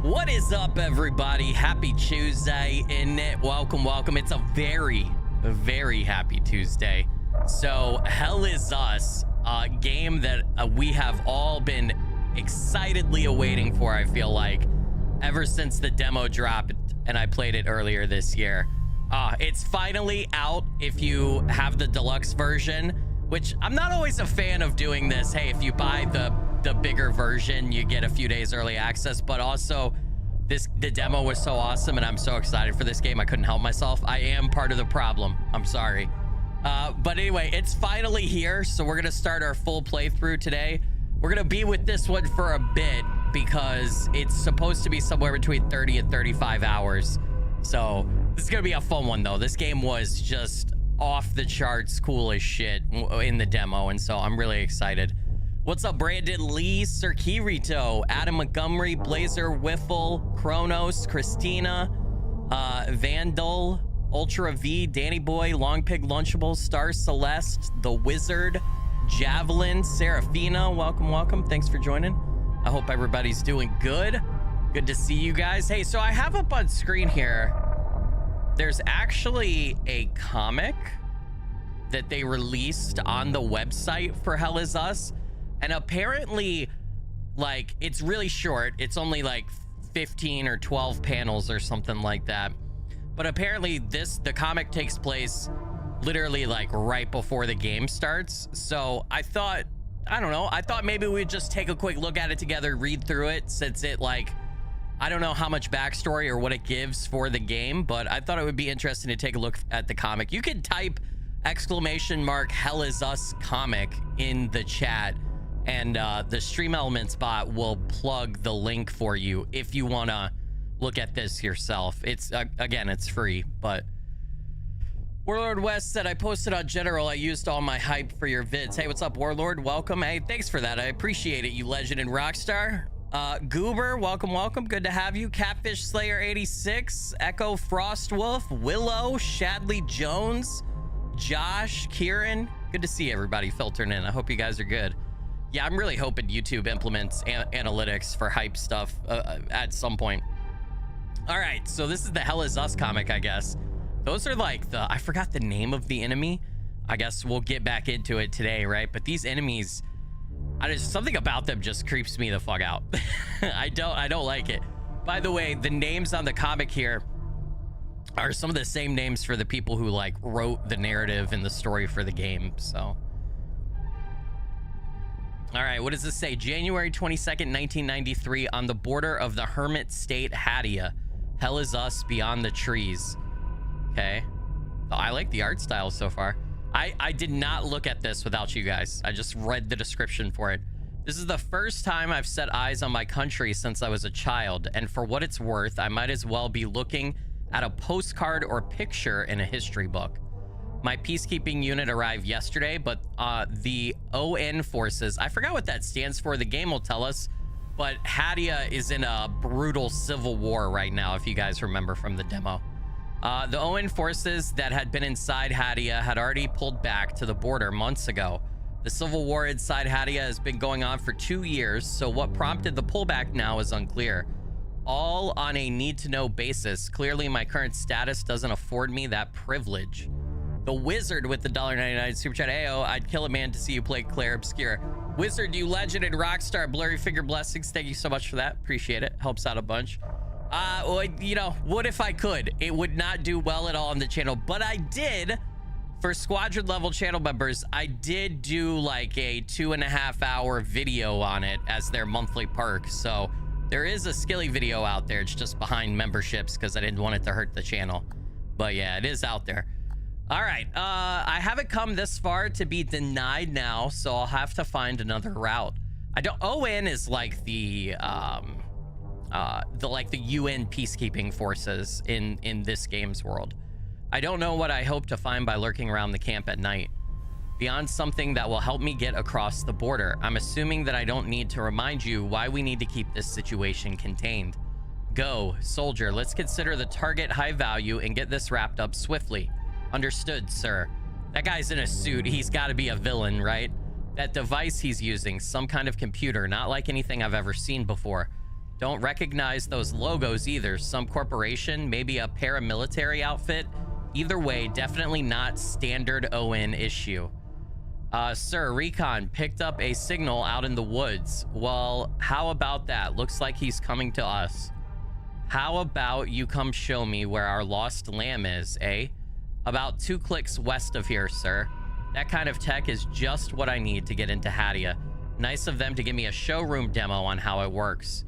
What is up, everybody? Happy Tuesday, isn't it? Welcome. It's a very happy Tuesday. So Hell Is Us, a game that we have all been excitedly awaiting for, I feel like, ever since the demo dropped and I played it earlier this year. It's finally out if you have the deluxe version, which I'm not always a fan of doing this. Hey, if you buy the bigger version, you get a few days early access, but also the demo was so awesome and I'm so excited for this game I couldn't help myself. I am part of the problem, I'm sorry. But anyway, it's finally here, so we're gonna start our full playthrough today. We're gonna be with this one for a bit because it's supposed to be somewhere between 30 and 35 hours. So this is gonna be a fun one though. This game was just off the charts cool as shit in the demo, and so I'm really excited. What's up, Brandon Lee, Sir Kirito, Adam Montgomery, Blazer Wiffle, Kronos, Christina, Vandal, Ultra V, Danny Boy, Long Pig Lunchable, Star Celeste, The Wizard, Javelin, Serafina, welcome. Thanks for joining. I hope everybody's doing good. Good to see you guys. Hey, so I have up on screen here, there's actually a comic that they released on the website for Hell Is Us. And apparently, like, it's really short. It's only like 15 or 12 panels or something like that. But apparently the comic takes place literally like right before the game starts. So I thought maybe we'd just take a quick look at it together, read through it, since it, like, I don't know how much backstory or what it gives for the game, but I thought it would be interesting to take a look at the comic. You can type ! Hell Is Us comic in the chat, and the Stream Elements bot will plug the link for you if you want to look at this yourself. It's again, it's free. But Warlord West said, I posted on general, I used all my hype for your vids. Hey, what's up, Warlord? Welcome. Hey, thanks for that. I appreciate it, you legend and rockstar. Goober, welcome. Good to have you. Catfish Slayer 86, Echo Frostwolf, Willow, Shadley Jones, Josh, Kieran. Good to see everybody filtering in. I hope you guys are good. Yeah, I'm really hoping YouTube implements analytics for hype stuff at some point. All right, so this is the Hell Is Us comic, I guess. Those are like I forgot the name of the enemy. I guess we'll get back into it today, right? But these enemies, something about them just creeps me the fuck out. I don't like it. By the way, the names on the comic here are some of the same names for the people who, like, wrote the narrative and the story for the game, so. All right, what does this say? January 22nd, 1993, on the border of the hermit state Hadia. Hell Is Us beyond the trees. Okay. Oh, I like the art style so far. I did not look at this without you guys. I just read the description for it. This is the first time I've set eyes on my country since I was a child, and for what it's worth, I might as well be looking at a postcard or picture in a history book. My peacekeeping unit arrived yesterday, but the ON forces, I forgot what that stands for, the game will tell us, but Hadia is in a brutal civil war right now, if you guys remember from the demo. The ON forces that had been inside Hadia had already pulled back to the border months ago. The civil war inside Hadia has been going on for 2 years, so what prompted the pullback now is unclear. All on a need-to-know basis. Clearly, my current status doesn't afford me that privilege. The Wizard with the $1.99 super chat. Ayo, I'd kill a man to see you play Claire Obscura. Wizard, you legend and rockstar. Blurry Finger Blessings. Thank you so much for that. Appreciate it. Helps out a bunch. Well, you know, what if I could? It would not do well at all on the channel, but I did, for squadron level channel members, I did do like a 2.5 hour video on it as their monthly perk. So there is a Skilly video out there. It's just behind memberships because I didn't want it to hurt the channel. But yeah, it is out there. All right, I haven't come this far to be denied now, so I'll have to find another route. ON is like the UN peacekeeping forces in this game's world. I don't know what I hope to find by lurking around the camp at night. Beyond something that will help me get across the border, I'm assuming that I don't need to remind you why we need to keep this situation contained. Go, soldier, let's consider the target high value and get this wrapped up swiftly. Understood, sir. That guy's in a suit. He's got to be a villain, right? That device he's using, some kind of computer, not like anything I've ever seen before. Don't recognize those logos either. Some corporation, maybe a paramilitary outfit. Either way, definitely not standard ON issue. Sir, Recon picked up a signal out in the woods. Well, how about that? Looks like he's coming to us. How about you come show me where our lost lamb is, eh? About 2 clicks west of here, sir. That kind of tech is just what I need to get into Hadia. Nice of them to give me a showroom demo on how it works.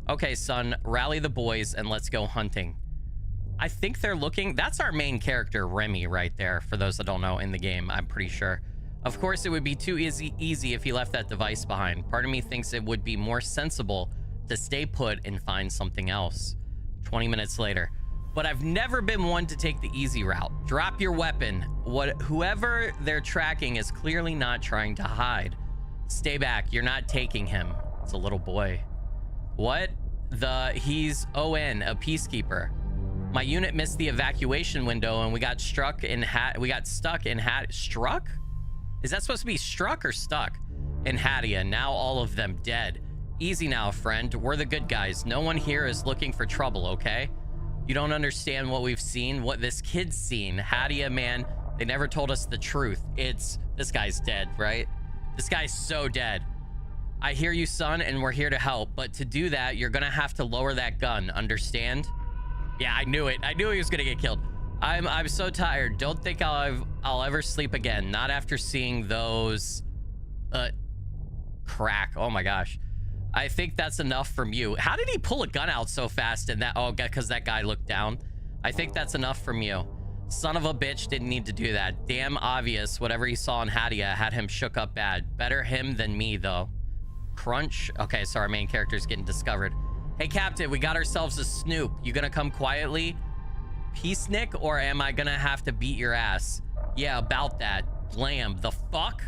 Okay, son, rally the boys and let's go hunting. I think they're looking... That's our main character, Remy, right there. For those that don't know, in the game, I'm pretty sure. Of course, it would be too easy if he left that device behind. Part of me thinks it would be more sensible to stay put and find something else. 20 minutes later. But I've never been one to take the easy route. Drop your weapon. Whoever they're tracking is clearly not trying to hide. Stay back. You're not taking him. It's a little boy. What? He's ON, a peacekeeper. My unit missed the evacuation window and we got stuck in struck? Is that supposed to be struck or stuck? In Hadia, now all of them dead. Easy now, friend. We're the good guys. No one here is looking for trouble, okay? You don't understand what we've seen, what this kid's seen. Hadia, man, they never told us the truth. This guy's dead, right? This guy's so dead. I hear you, son, and we're here to help. But to do that, you're gonna have to lower that gun, understand? Yeah, I knew it. I knew he was gonna get killed. I'm so tired. Don't think I'll ever sleep again. Not after seeing those crack. Oh my gosh. I think that's enough from you. How did he pull a gun out so fast in that? Oh, because that guy looked down. I think that's enough from you. Son of a bitch didn't need to do that. Damn obvious. Whatever he saw in Hadia had him shook up bad. Better him than me, though. Crunch. Okay, so our main character's getting discovered. Hey, Captain, we got ourselves a snoop. You gonna come quietly? Peace, Nick, or am I gonna have to beat your ass? Yeah, about that. Blam. The fuck?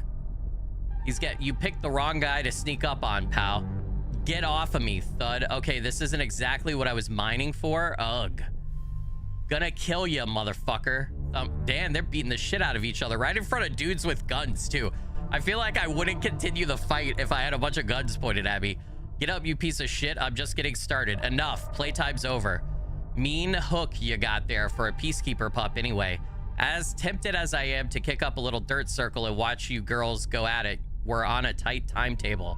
You picked the wrong guy to sneak up on, pal. Get off of me, thud. Okay, this isn't exactly what I was mining for. Ugh. Gonna kill you, motherfucker. Damn, they're beating the shit out of each other right in front of dudes with guns, too. I feel like I wouldn't continue the fight if I had a bunch of guns pointed at me. Get up, you piece of shit. I'm just getting started. Enough. Playtime's over. Mean hook you got there for a peacekeeper pup anyway. As tempted as I am to kick up a little dirt circle and watch you girls go at it, we're on a tight timetable.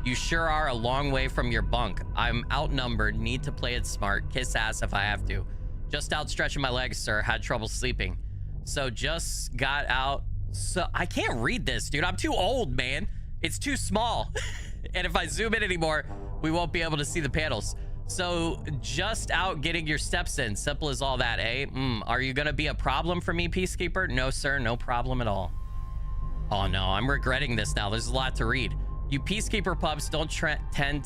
You sure are a long way from your bunk. I'm outnumbered, need to play it smart, kiss ass if I have to. Just out stretching my legs, sir. Had trouble sleeping. So just got out. So I can't read this, dude. I'm too old, man. It's too small. And if I zoom in anymore, we won't be able to see the panels. So just out getting your steps in. Simple as all that, eh? Are you gonna be a problem for me, Peacekeeper? No, sir. No problem at all. Oh, no. I'm regretting this now. There's a lot to read. You Peacekeeper pups don't tend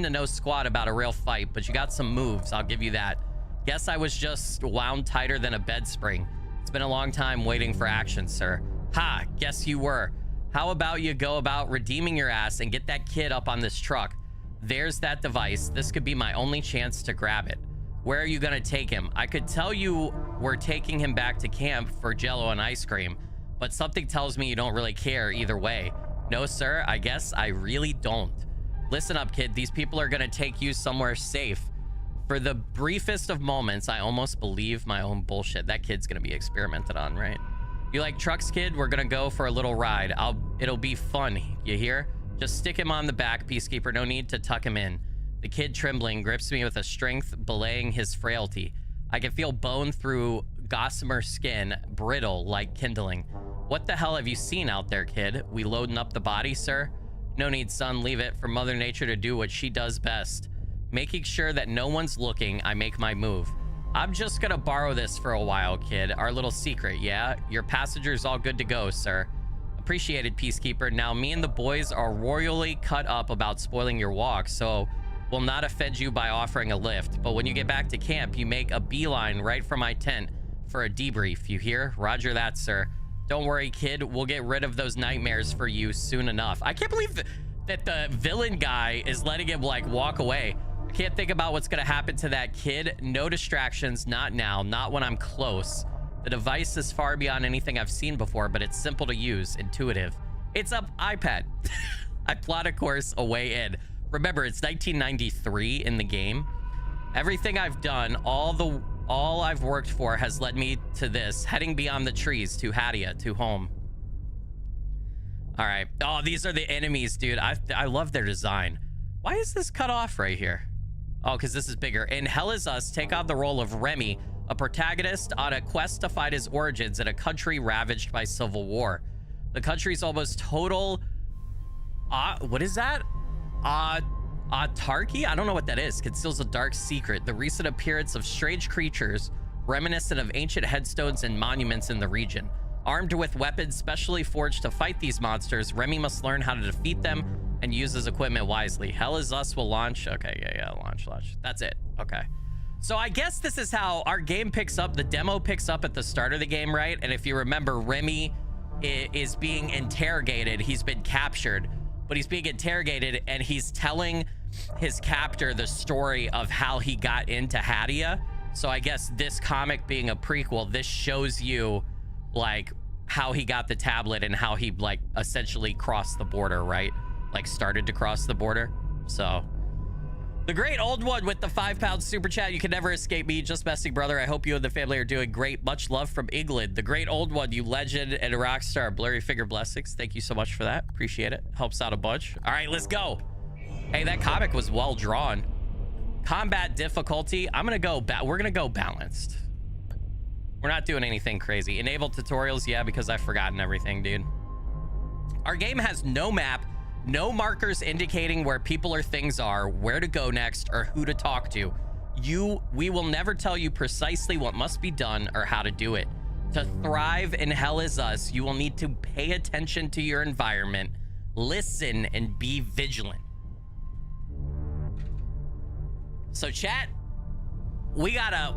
to know squat about a real fight, but you got some moves. I'll give you that. Guess I was just wound tighter than a bed spring. It's been a long time waiting for action, sir. Ha! Guess you were. How about you go about redeeming your ass and get that kid up on this truck? There's that device. This could be my only chance to grab it. Where are you gonna take him? I could tell you we're taking him back to camp for Jello and ice cream, but something tells me you don't really care either way. No, sir, I guess I really don't. Listen up, kid. These people are gonna take you somewhere safe. For the briefest of moments, I almost believe my own bullshit. That kid's gonna be experimented on, right? You like trucks, kid? We're gonna go for a little ride. It'll be fun, you hear? Just stick him on the back, Peacekeeper. No need to tuck him in. The kid, trembling, grips me with a strength belaying his frailty. I can feel bone through gossamer skin, brittle like kindling. What the hell have you seen out there, kid? We loading up the body, sir? No need, son. Leave it for Mother Nature to do what she does best. Making sure that no one's looking, I make my move. I'm just gonna borrow this for a while, kid. Our little secret, yeah? Your passenger's all good to go, sir. Appreciated, Peacekeeper. Now, me and the boys are royally cut up about spoiling your walk, so we'll not offend you by offering a lift. But when you get back to camp, you make a beeline right for my tent for a debrief. You hear? Roger that, sir. Don't worry, kid. We'll get rid of those nightmares for you soon enough. I can't believe that the villain guy is letting him, like, walk away. I can't think about what's going to happen to that kid. No distractions. Not now. Not when I'm close. The device is far beyond anything I've seen before, but it's simple to use. Intuitive. It's an iPad. I plot a course a way in. Remember, it's 1993 in the game. Everything I've done, all I've worked for has led me to this, heading beyond the trees to Hadia, to home. All right. Oh, these are the enemies, dude. I love their design. Why is this cut off right here? Oh, because this is bigger. In Hell Is Us, take on the role of Remy, a protagonist on a quest to find his origins in a country ravaged by civil war. The country's almost total... what is that? Autarky? I don't know what that is. Conceals a dark secret. The recent appearance of strange creatures reminiscent of ancient headstones and monuments in the region. Armed with weapons specially forged to fight these monsters, Remy must learn how to defeat them and use his equipment wisely. Hell Is Us will launch. Okay, yeah, launch. That's it. Okay. So I guess this is how our game picks up. The demo picks up at the start of the game, right? And if you remember, Remy is being interrogated. He's been captured, but he's being interrogated and he's telling his captor the story of how he got into Hadia. So I guess this comic being a prequel, this shows you like how he got the tablet and how he like essentially crossed the border, right? Like started to cross the border. So the great old one with the £5 super chat. You can never escape me. Just messing, brother. I hope you and the family are doing great. Much love from England. The great old one, you legend and a rock star. Blurry Figure Blessings. Thank you so much for that. Appreciate it. Helps out a bunch. All right, let's go. Hey, that comic was well drawn. Combat difficulty. We're gonna go balanced. We're not doing anything crazy. Enable tutorials. Yeah, because I've forgotten everything, dude. Our game has no map, no markers indicating where people or things are, where to go next, or who to talk to. We will never tell you precisely what must be done or how to do it. To thrive in Hell Is Us, you will need to pay attention to your environment, listen, and be vigilant. So chat, we gotta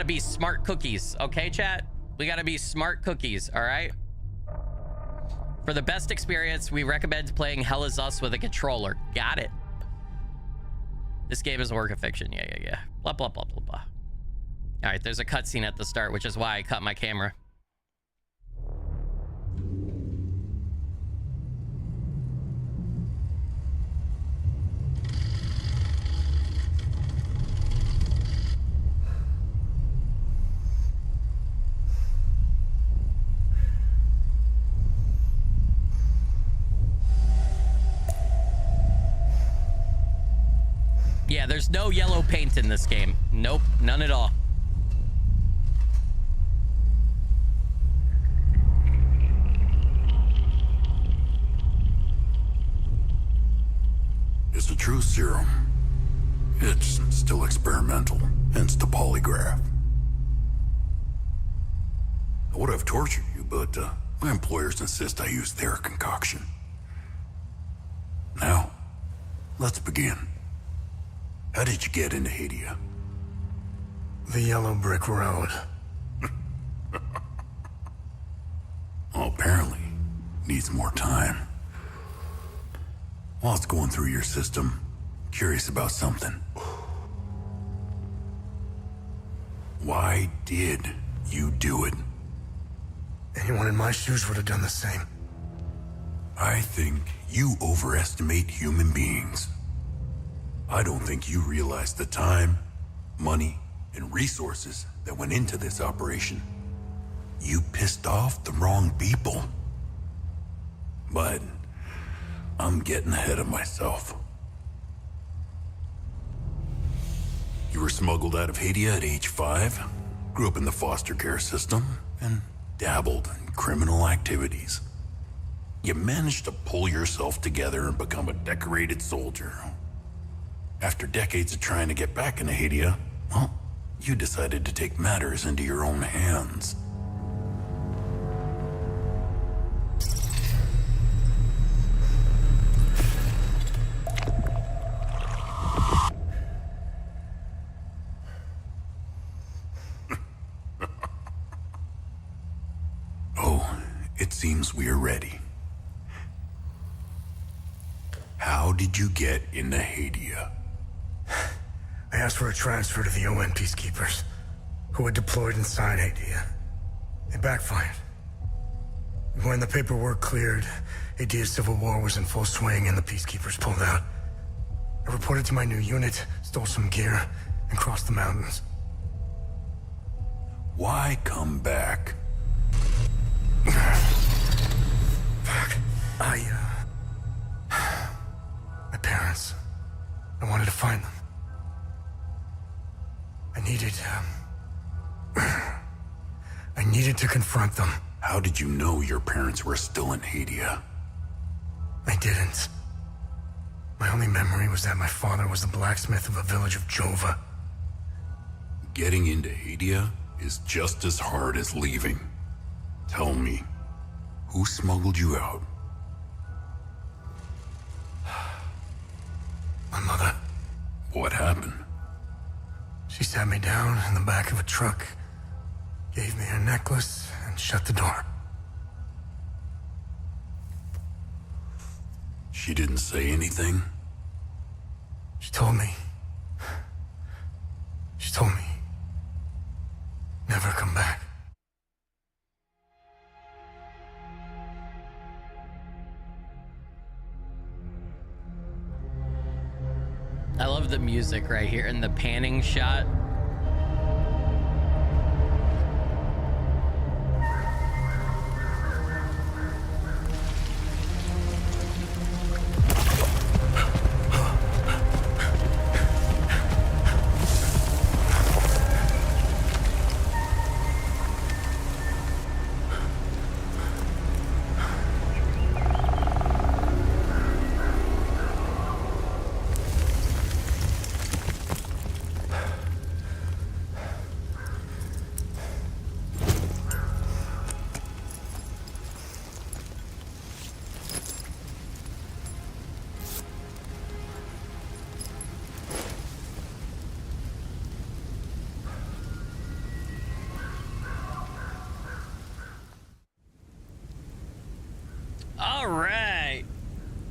be smart cookies, okay, chat? We gotta be smart cookies, all right? For the best experience, we recommend playing Hell Is Us with a controller. Got it. This game is a work of fiction. Yeah. Blah, blah, blah, blah, blah. All right, there's a cutscene at the start, which is why I cut my camera. Yeah, there's no yellow paint in this game. Nope, none at all. It's a true serum. It's still experimental, hence the polygraph. I would have tortured you, but my employers insist I use their concoction. Now, let's begin. How did you get into Hadia? The yellow brick road. Well, apparently, needs more time. While it's going through your system, curious about something. Why did you do it? Anyone in my shoes would have done the same. I think you overestimate human beings. I don't think you realize the time, money, and resources that went into this operation. You pissed off the wrong people. But I'm getting ahead of myself. You were smuggled out of Hadia at age 5, grew up in the foster care system, and dabbled in criminal activities. You managed to pull yourself together and become a decorated soldier. After decades of trying to get back into Hadia, well, you decided to take matters into your own hands. Oh, it seems we are ready. How did you get into Hadia? I asked for a transfer to the UN peacekeepers, who had deployed inside Hadia. It backfired. When the paperwork cleared, Hadia's civil war was in full swing and the peacekeepers pulled out. I reported to my new unit, stole some gear, and crossed the mountains. Why come back? Fuck. My parents. I wanted to find them. I needed to confront them. How did you know your parents were still in Hadia? I didn't. My only memory was that my father was the blacksmith of a village of Jova. Getting into Hadia is just as hard as leaving. Tell me, who smuggled you out? My mother. What happened? She sat me down in the back of a truck, gave me her necklace, and shut the door. She didn't say anything? She told me, never come back. I love the music right here in the panning shot.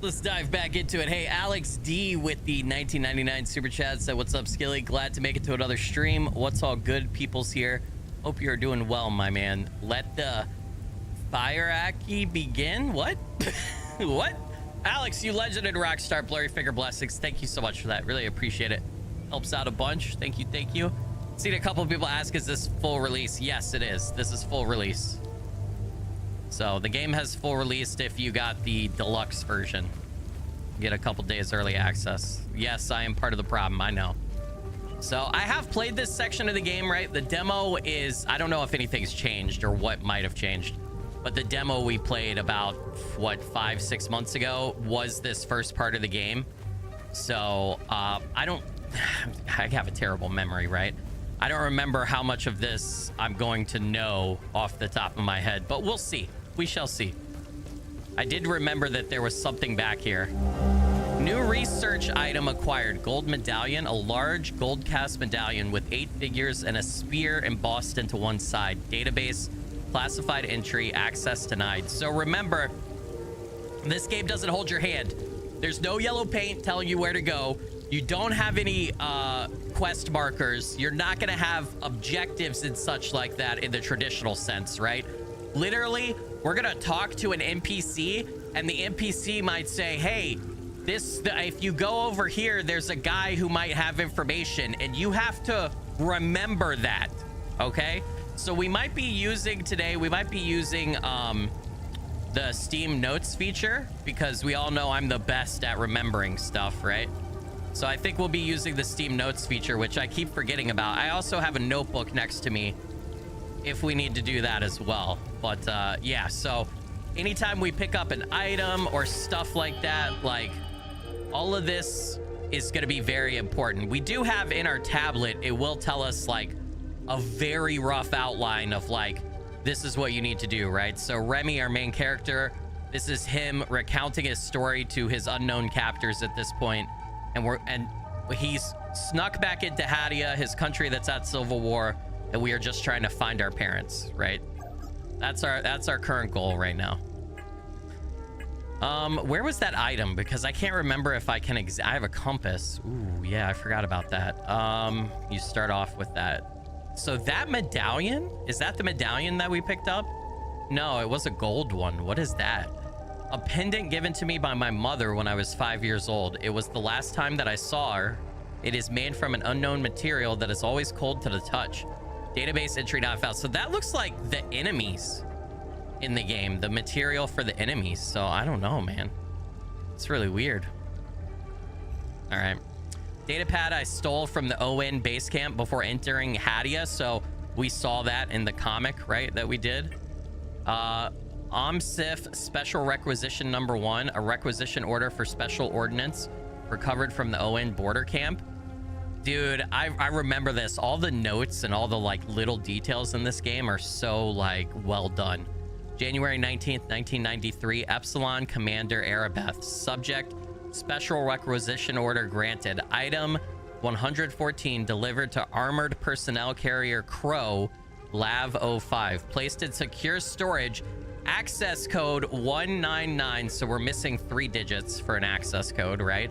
Let's dive back into it. Hey, Alex D with the 1999 super chat said, "What's up, Skilly? Glad to make it to another stream. What's all good? People's here. Hope you're doing well, my man. Let the fire-aki begin." What? What? Alex, you legend and rockstar. Blurry Finger Blessings. Thank you so much for that. Really appreciate it. Helps out a bunch. Thank you. Thank you. Seen a couple of people ask, is this full release? Yes, it is. This is full release. So the game has full release if you got the deluxe version. You get a couple days early access. Yes, I am part of the problem. I know. So I have played this section of the game, right? The demo is, I don't know if anything's changed or what might have changed, but the demo we played about, what, 5-6 months ago was this first part of the game. So I have a terrible memory, right? I don't remember how much of this I'm going to know off the top of my head, but we'll see. We shall see. I did remember that there was something back here. New research item acquired. Gold medallion, a large gold cast medallion with 8 figures and a spear embossed into one side. Database, classified entry, access denied. So remember, this game doesn't hold your hand. There's no yellow paint telling you where to go. You don't have any quest markers. You're not going to have objectives and such like that in the traditional sense, right? Literally, we're going to talk to an NPC, and the NPC might say, hey, if you go over here, there's a guy who might have information, and you have to remember that, okay? So we might be using today, the Steam Notes feature, because we all know I'm the best at remembering stuff, right? So I think we'll be using the Steam Notes feature, which I keep forgetting about. I also have a notebook next to me if we need to do that as well. But yeah, so anytime we pick up an item or stuff like that, like all of this is going to be very important. We do have in our tablet, it will tell us like a very rough outline of like, this is what you need to do, right? So Remy, our main character, this is him recounting his story to his unknown captors at this point. And he's snuck back into Hadia, his country that's at civil war, and we are just trying to find our parents, right? That's our current goal right now. Where was that item? Because I can't remember if I can I have a compass. Ooh, yeah, I forgot about that. You start off with that. So that medallion, is that the medallion that we picked up? No, it was a gold one. What is that? A pendant given to me by my mother when I was 5 years old. It was the last time that I saw her. It is made from an unknown material that is always cold to the touch. Database entry not found. So that looks like the enemies in the game, the material for the enemies. So I don't know, man. It's really weird. All right. Datapad I stole from the ON base camp before entering Hadia. So we saw that in the comic, right, that we did. OMSIF Special Requisition Number 1, a requisition order for special ordnance recovered from the ON border camp. Dude, I remember this. All the notes and all the like little details in this game are so like well done. January 19th, 1993, Epsilon Commander Arabeth. Subject, Special Requisition Order granted. Item 114 delivered to Armored Personnel Carrier Crow, Lav 05. Placed in secure storage. Access code 199. So we're missing 3 digits for an access code, right?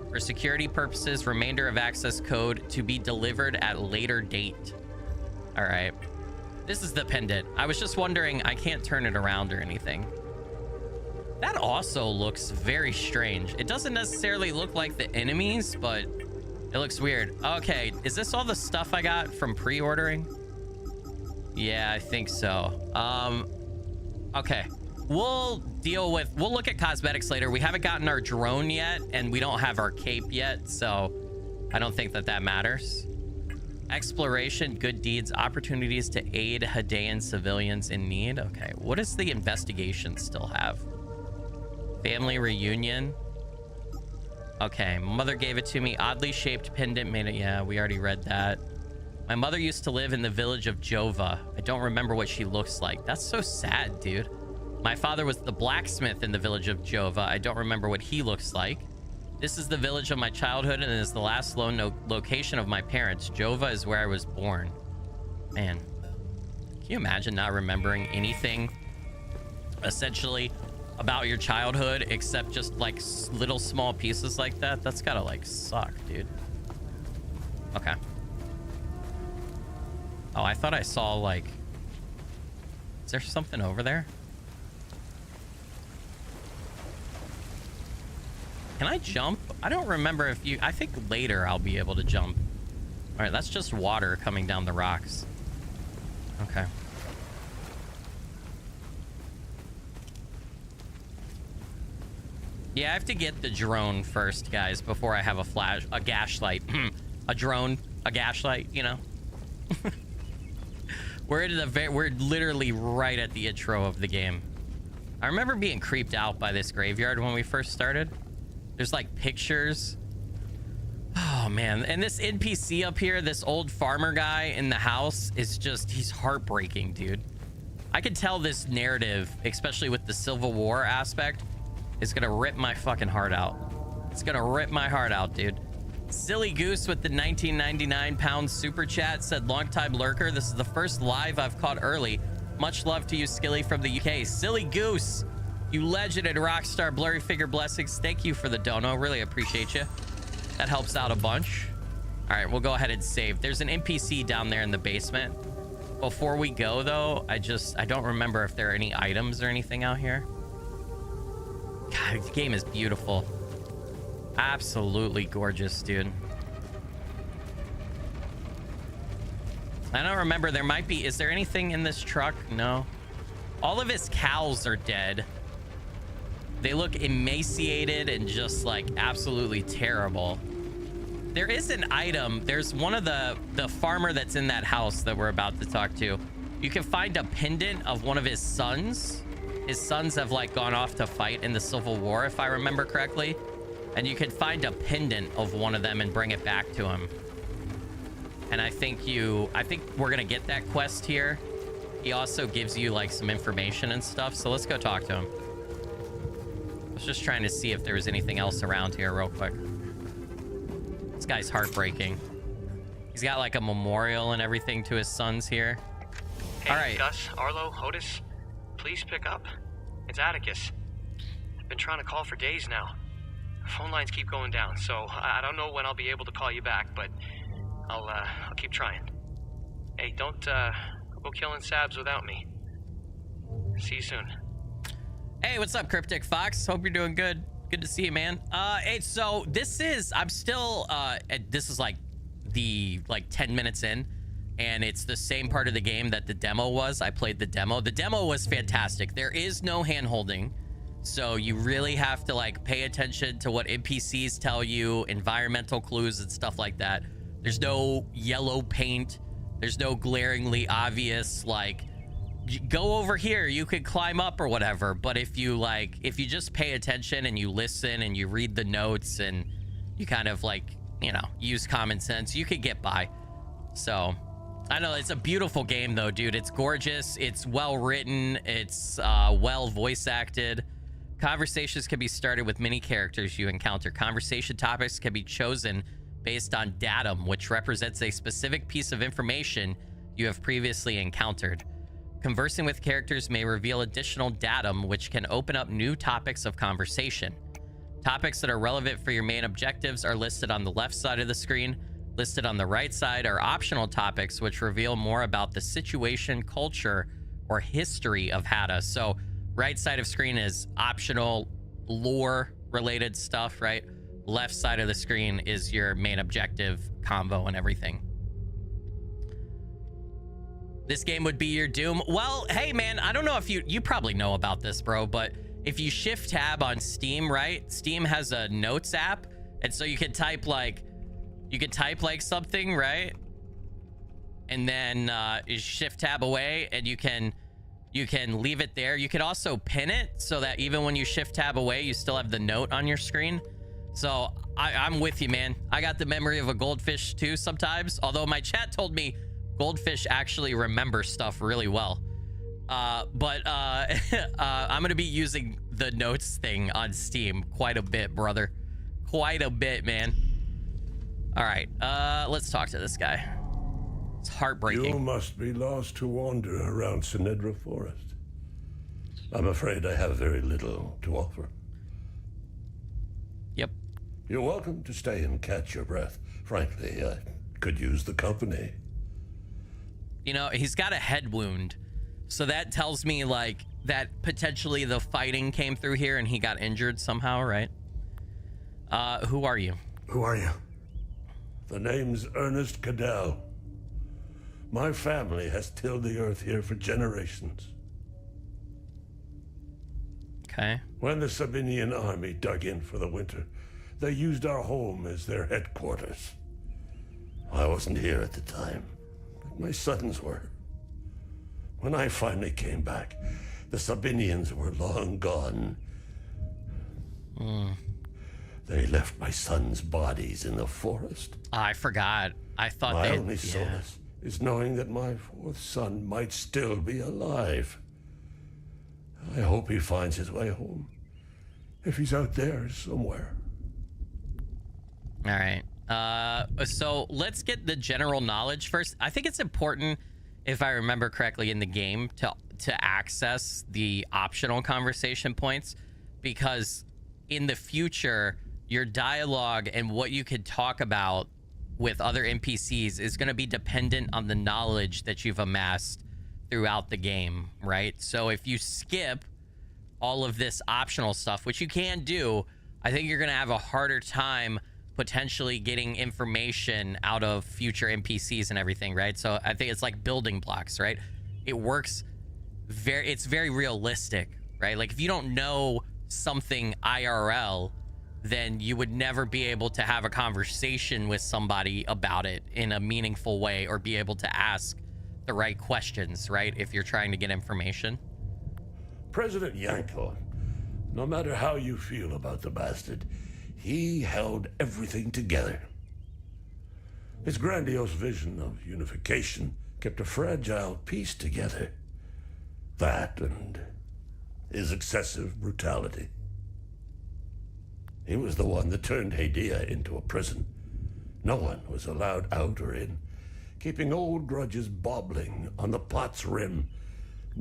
For security purposes, remainder of access code to be delivered at later date. All right. This is the pendant. I was just wondering, I can't turn it around or anything. That also looks very strange. It doesn't necessarily look like the enemies, but it looks weird. Okay, is this all the stuff I got from pre-ordering? Yeah, I think so. Okay, we'll look at cosmetics later. We haven't gotten our drone yet, and we don't have our cape yet, so I don't think that matters. Exploration, good deeds, opportunities to aid Hadean civilians in need. Okay, what does the investigation still have? Family reunion. Okay, mother gave it to me. Oddly shaped pendant made it. Yeah, we already read that. My mother used to live in the village of Jova. I don't remember what she looks like. That's so sad, dude. My father was the blacksmith in the village of Jova. I don't remember what he looks like. This is the village of my childhood and is the last location of my parents. Jova is where I was born. Man, can you imagine not remembering anything essentially about your childhood except just like little small pieces like that? That's gotta like suck, dude. Okay. Oh, I thought I saw like, is there something over there? Can I jump? I don't remember if you, I think later I'll be able to jump. All right, that's just water coming down the rocks. Okay. Yeah, I have to get the drone first, guys, before I have a gashlight. A drone, a gashlight, you know? We're literally right at the intro of the game. I remember being creeped out by this graveyard when we first started. There's like pictures. Oh man, and this NPC up here, this old farmer guy in the house is just, he's heartbreaking, dude. I could tell this narrative, especially with the Civil War aspect, is gonna rip my fucking heart out. It's gonna rip my heart out, dude. Silly Goose with the 1999 pound super chat said, long time lurker, this is the first live I've caught early. Much love to you, Skilly from the UK. Silly Goose, you legend and rockstar, blurry figure blessings. Thank you for the dono, really appreciate you. That helps out a bunch. All right, we'll go ahead and save. There's an NPC down there in the basement. Before we go though, I don't remember if there are any items or anything out here. God, the game is beautiful. Absolutely gorgeous, dude. I don't remember. There might be. Is there anything in this truck? No. All of his cows are dead. They look emaciated and just like absolutely terrible. There is an item. There's one of the farmer that's in that house that we're about to talk to. You can find a pendant of one of his sons. His sons have like gone off to fight in the Civil War, if I remember correctly. And you can find a pendant of one of them and bring it back to him. And I think we're gonna get that quest here. He also gives you like some information and stuff. So let's go talk to him. I was just trying to see if there was anything else around here real quick. This guy's heartbreaking. He's got like a memorial and everything to his sons here. Hey, all right. Gus, Arlo, Otis, please pick up. It's Atticus. I've been trying to call for days now. Phone lines keep going down, so I don't know when I'll be able to call you back, but I'll keep trying. Hey, don't go killing Sabs without me. See you soon. Hey, what's up, Cryptic Fox? Hope you're doing good. Good to see you, man. Hey, so this is, I'm still, this is like 10 minutes in, and it's the same part of the game that the demo was. I played the demo. The demo was fantastic. There is no hand holding, so you really have to like pay attention to what NPCs tell you, environmental clues and stuff like that. There's no yellow paint. There's no glaringly obvious, like, go over here, you could climb up or whatever. But if you just pay attention and you listen and you read the notes and you kind of like, you know, use common sense, you could get by. So I know it's a beautiful game though, dude. It's gorgeous. It's well written. It's well voice acted. Conversations can be started with many characters you encounter. Conversation topics can be chosen based on datum, which represents a specific piece of information you have previously encountered. Conversing with characters may reveal additional datum, which can open up new topics of conversation. Topics that are relevant for your main objectives are listed on the left side of the screen. Listed on the right side are optional topics, which reveal more about the situation, culture, or history of Hada. So right side of screen is optional lore-related stuff, right? Left side of the screen is your main objective, convo, and everything. This game would be your doom. Well, hey man, I don't know if you probably know about this, bro, but if you shift tab on Steam, right? Steam has a notes app, and so you could type like something, right? And then you shift tab away, and you can leave it there. You could also pin it so that even when you shift tab away, you still have the note on your screen. So I'm with you, man. I got the memory of a goldfish too sometimes, although my chat told me goldfish actually remember stuff really well. I'm gonna be using the notes thing on Steam quite a bit, brother. Quite a bit, man. All right, let's talk to this guy. It's heartbreaking. You must be lost to wander around Sinedra Forest. I'm afraid I have very little to offer. Yep. You're welcome to stay and catch your breath. Frankly, I could use the company. You know, he's got a head wound, so that tells me like that potentially the fighting came through here and he got injured somehow, right? Who are you? Who are you? The name's Ernest Cadell. My family has tilled the earth here for generations. Okay. When the Sabinian army dug in for the winter, they used our home as their headquarters. I wasn't here at the time. My sons were. When I finally came back, the Sabinians were long gone. They left my sons' bodies in the forest. I forgot. I thought my only solace is knowing that my fourth son might still be alive. I hope he finds his way home. If he's out there somewhere. All right. So let's get the general knowledge first. I think it's important, if I remember correctly in the game, to access the optional conversation points, because in the future, your dialogue and what you could talk about with other NPCs is going to be dependent on the knowledge that you've amassed throughout the game, right? So if you skip all of this optional stuff, which you can do, I think you're going to have a harder time potentially getting information out of future NPCs and everything, right? So I think it's like building blocks, right? It works it's very realistic, right? Like if you don't know something IRL, then you would never be able to have a conversation with somebody about it in a meaningful way, or be able to ask the right questions, right? If you're trying to get information. President Yankov, no matter how you feel about the bastard, he held everything together. His grandiose vision of unification kept a fragile peace together. That and his excessive brutality. He was the one that turned Hadia into a prison. No one was allowed out or in, keeping old grudges bobbling on the pot's rim,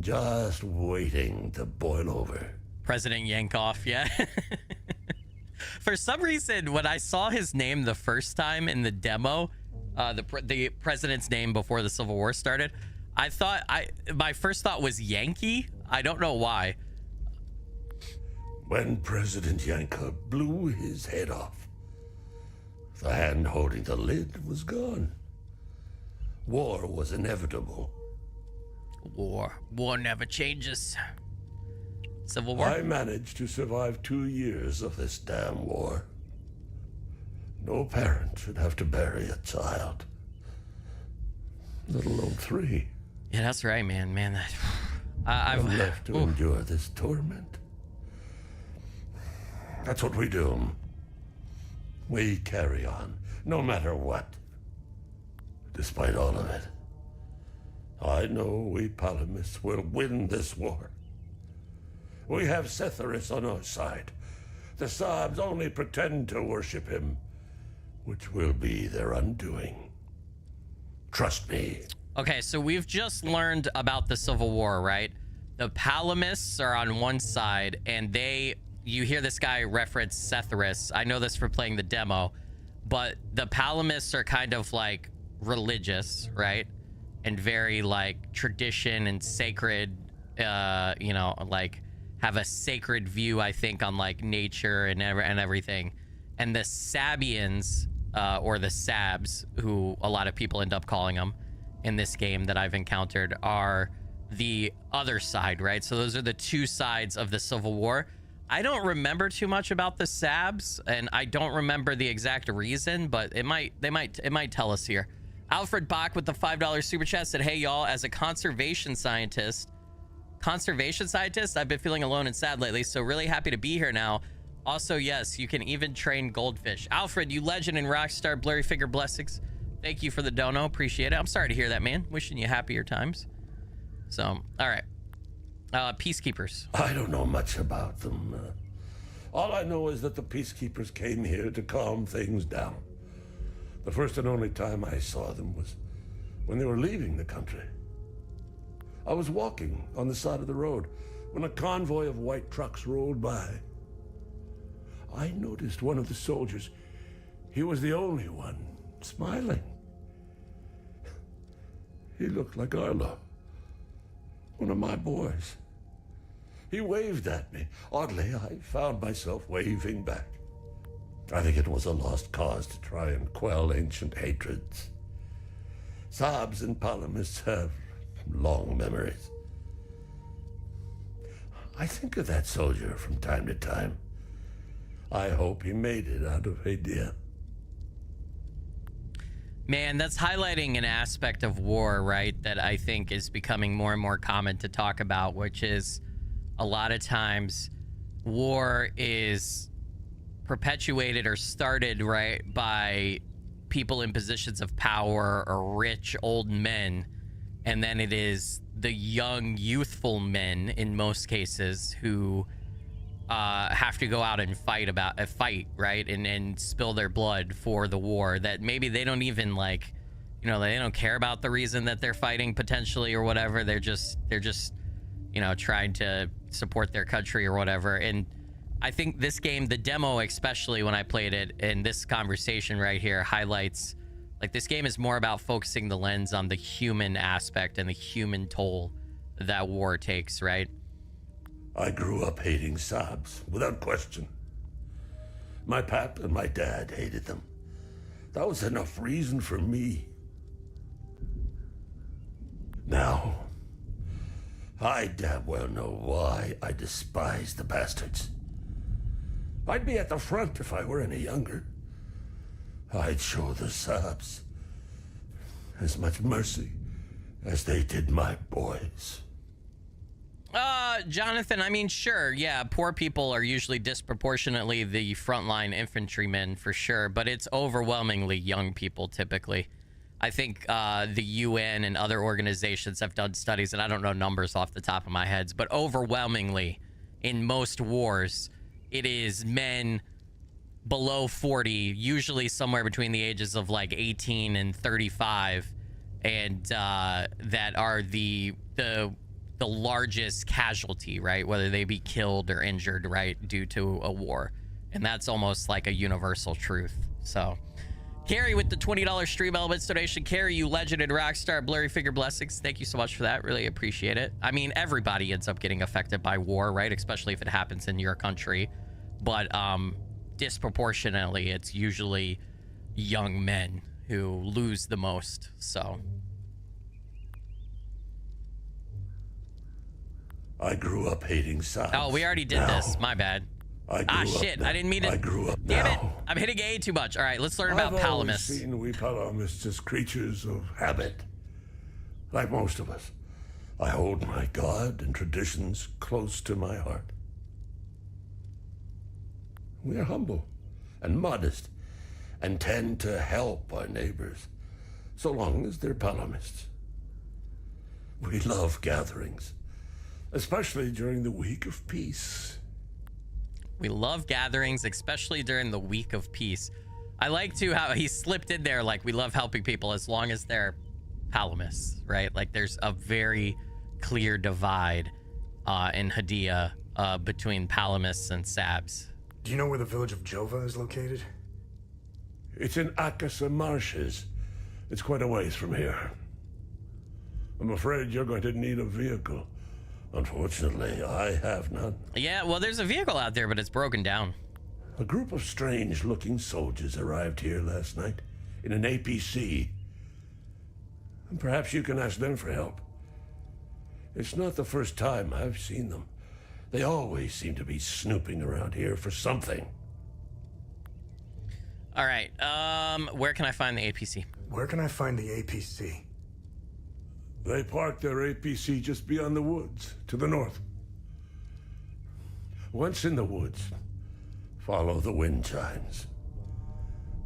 just waiting to boil over. President Yankov, yeah. For some reason, when I saw his name the first time in the demo, the president's name before the Civil War started, my first thought was Yankee. I don't know why. When President Yanko blew his head off, the hand holding the lid was gone. War was inevitable. War never changes. Civil War. I managed to survive 2 years of this damn war. No parent should have to bury a child, let alone 3. Yeah, that's right, man. That I'm left to endure this torment. That's what we do. We carry on, no matter what. Despite all of it, I know we Palamists will win this war. We have Setharis on our side. The Sabs only pretend to worship him, which will be their undoing. Trust me. Okay, so we've just learned about the Civil War, right? The Palamists are on one side, and you hear this guy reference Setharis. I know this for playing the demo, but the Palamists are kind of like religious, right? And very like tradition and sacred, like have a sacred view, I think, on like nature and everything. And the Sabians, or the Sabs, who a lot of people end up calling them in this game that I've encountered, are the other side, right? So those are the two sides of the Civil War. I don't remember too much about the Sabs, and I don't remember the exact reason, but it might tell us here. Alfred Bach with the $5 super chat said, "Hey y'all, as a conservation scientist, I've been feeling alone and sad lately, so really happy to be here now. Also, yes, you can even train goldfish." Alfred, you legend and rockstar, blurry figure blessings. Thank you for the dono, appreciate it. I'm sorry to hear that, man. Wishing you happier times. So, all right. Peacekeepers. I don't know much about them. All I know is that the peacekeepers came here to calm things down. The first and only time I saw them was when they were leaving the country. I was walking on the side of the road when a convoy of white trucks rolled by. I noticed one of the soldiers. He was the only one smiling. He looked like Arlo, one of my boys. He waved at me. Oddly, I found myself waving back. I think it was a lost cause to try and quell ancient hatreds. Sabs and Palamists have long memories. I think of that soldier from time to time. I hope he made it out of Hadia. Man, that's highlighting an aspect of war, right, that I think is becoming more and more common to talk about, which is a lot of times war is perpetuated or started, right, by people in positions of power or rich old men, and then it is the young youthful men in most cases who have to go out and fight, right, and spill their blood for the war that maybe they don't even like, they don't care about the reason that they're fighting potentially or whatever. They're just trying to support their country or whatever. And I think this game, the demo especially, when I played it, and this conversation right here highlights, like, this game is more about focusing the lens on the human aspect and the human toll that war takes, right? I grew up hating Sabs, without question. My pap and my dad hated them. That was enough reason for me. Now, I damn well know why I despise the bastards. I'd be at the front if I were any younger. I'd show the Sabs as much mercy as they did my boys. Jonathan, I mean, sure, yeah, poor people are usually disproportionately the frontline infantrymen for sure, but it's overwhelmingly young people typically. I think the UN and other organizations have done studies, and I don't know numbers off the top of my head, but overwhelmingly in most wars, it is men below 40, usually somewhere between the ages of like 18 and 35, and that are the largest casualty, right? Whether they be killed or injured, right, due to a war. And that's almost like a universal truth. So Carrie with the $20 stream elements donation. Carrie, you legend and rockstar. Blurry figure blessings. Thank you so much for that. Really appreciate it. I mean, everybody ends up getting affected by war, right? Especially if it happens in your country. But disproportionately, it's usually young men who lose the most. So I grew up hating science. oh, we already did this. My bad. Shit. I didn't mean to. I grew up Damn it. now. I'm hitting A too much. All right, let's learn about I've always Palamus. seen we Palamists as creatures of habit. Like most of us, I hold my God and traditions close to my heart. We are humble and modest and tend to help our neighbors, so long as they're Palamists. We love gatherings, especially during the week of peace. We love gatherings, especially during the week of peace. I like to how he slipped in there, like we love helping people as long as they're Palamists, right? Like there's a very clear divide in Hadia between Palamists and Sabs. Do you know where the village of Jova is located? It's in Akasa Marshes. It's quite a ways from here. I'm afraid you're going to need a vehicle. Unfortunately, I have none. Yeah, well, there's a vehicle out there, but it's broken down. A group of strange-looking soldiers arrived here last night in an APC. And perhaps you can ask them for help. It's not the first time I've seen them. They always seem to be snooping around here for something. All right, where can I find the APC? Where can I find the APC? They parked their APC just beyond the woods, to the north. Once in the woods, follow the wind chimes.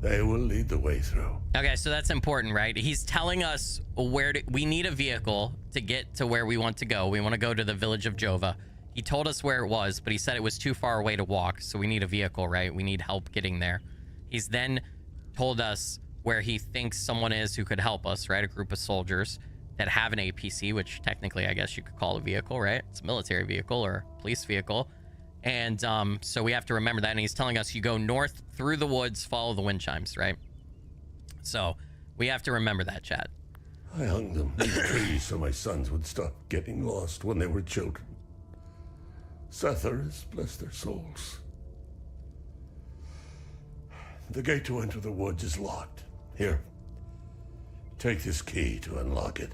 They will lead the way through. Okay, so that's important, right? He's telling us where we need a vehicle to get to where we want to go. We want to go to the village of Jova. He told us where it was, but he said it was too far away to walk, so we need a vehicle, right? We need help getting there. He's then told us where he thinks someone is who could help us, right? A group of soldiers that have an APC, which technically I guess you could call a vehicle, right? It's a military vehicle or police vehicle. And so we have to remember that. And he's telling us you go north through the woods, follow the wind chimes, right? So we have to remember that, chat. I hung them in the trees so my sons would stop getting lost when they were children. Setharus, bless their souls. The gate to enter the woods is locked. Here, take this key to unlock it.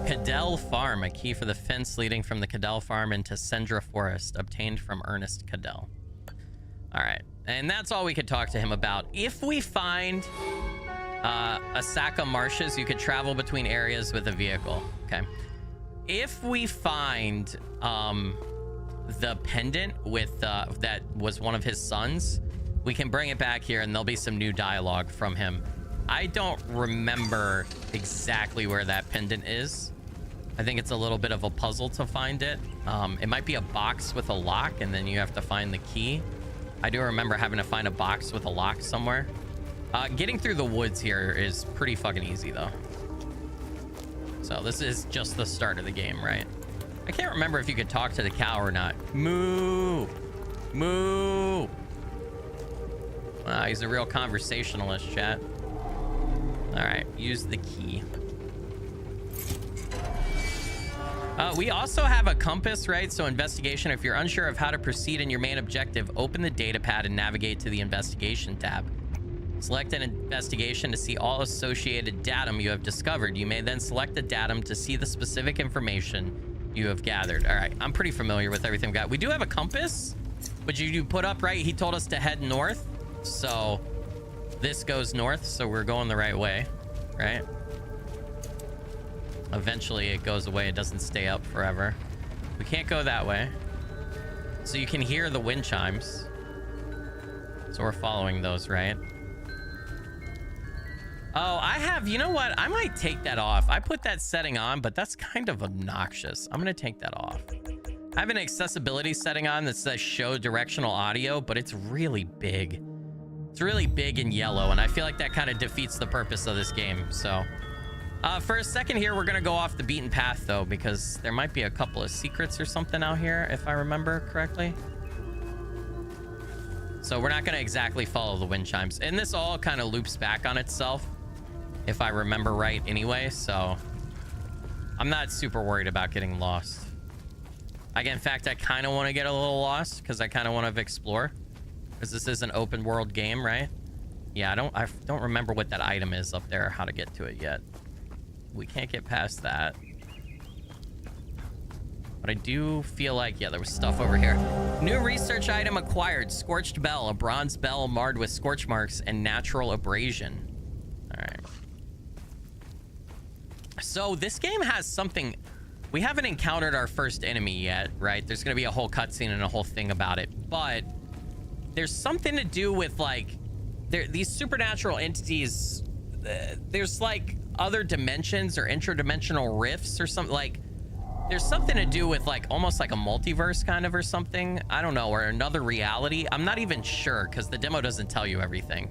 Cadell Farm, a key for the fence leading from the Cadell Farm into Sendra Forest, obtained from Ernest Cadell. All right, and that's all we could talk to him about. If we find Asaka Marshes, you could travel between areas with a vehicle. Okay. If we find the pendant with that was one of his sons, we can bring it back here and there'll be some new dialogue from him. I don't remember exactly where that pendant is. I think it's a little bit of a puzzle to find it. It might be a box with a lock and then you have to find the key. I do remember having to find a box with a lock somewhere. Getting through the woods here is pretty fucking easy though. So this is just the start of the game, right? I can't remember if you could talk to the cow or not. Moo! Moo! Wow, he's a real conversationalist, chat. All right, use the key. We also have a compass, right? So investigation, if you're unsure of how to proceed in your main objective, open the data pad and navigate to the investigation tab. Select an investigation to see all associated datum you have discovered. You may then select the datum to see the specific information you have gathered. All right, I'm pretty familiar with everything we got. We do have a compass, but you put up, right? He told us to head north. So this goes north, so we're going the right way, right? Eventually it goes away. It doesn't stay up forever. We can't go that way. So you can hear the wind chimes. So we're following those, right? Oh, I have, you know what? I might take that off. I put that setting on, but that's kind of obnoxious. I'm going to take that off. I have an accessibility setting on that says show directional audio, but it's really big. It's really big and yellow, and I feel like that kind of defeats the purpose of this game. So for a second here, we're going to go off the beaten path, though, because there might be a couple of secrets or something out here, if I remember correctly. So we're not going to exactly follow the wind chimes. And this all kind of loops back on itself, if I remember right anyway. So I'm not super worried about getting lost. In fact, I kind of want to get a little lost because I kind of want to explore. Because this is an open world game, right? Yeah, I don't remember what that item is up there, how to get to it yet. We can't get past that. But I do feel like, yeah, there was stuff over here. New research item acquired. Scorched bell, a bronze bell marred with scorch marks and natural abrasion. All right. So this game has something. We haven't encountered our first enemy yet, right? There's going to be a whole cutscene and a whole thing about it. But there's something to do with, like, these supernatural entities. There's, like, other dimensions or interdimensional rifts or something. Like, there's something to do with, like, almost like a multiverse kind of or something. I don't know, or another reality. I'm not even sure because the demo doesn't tell you everything.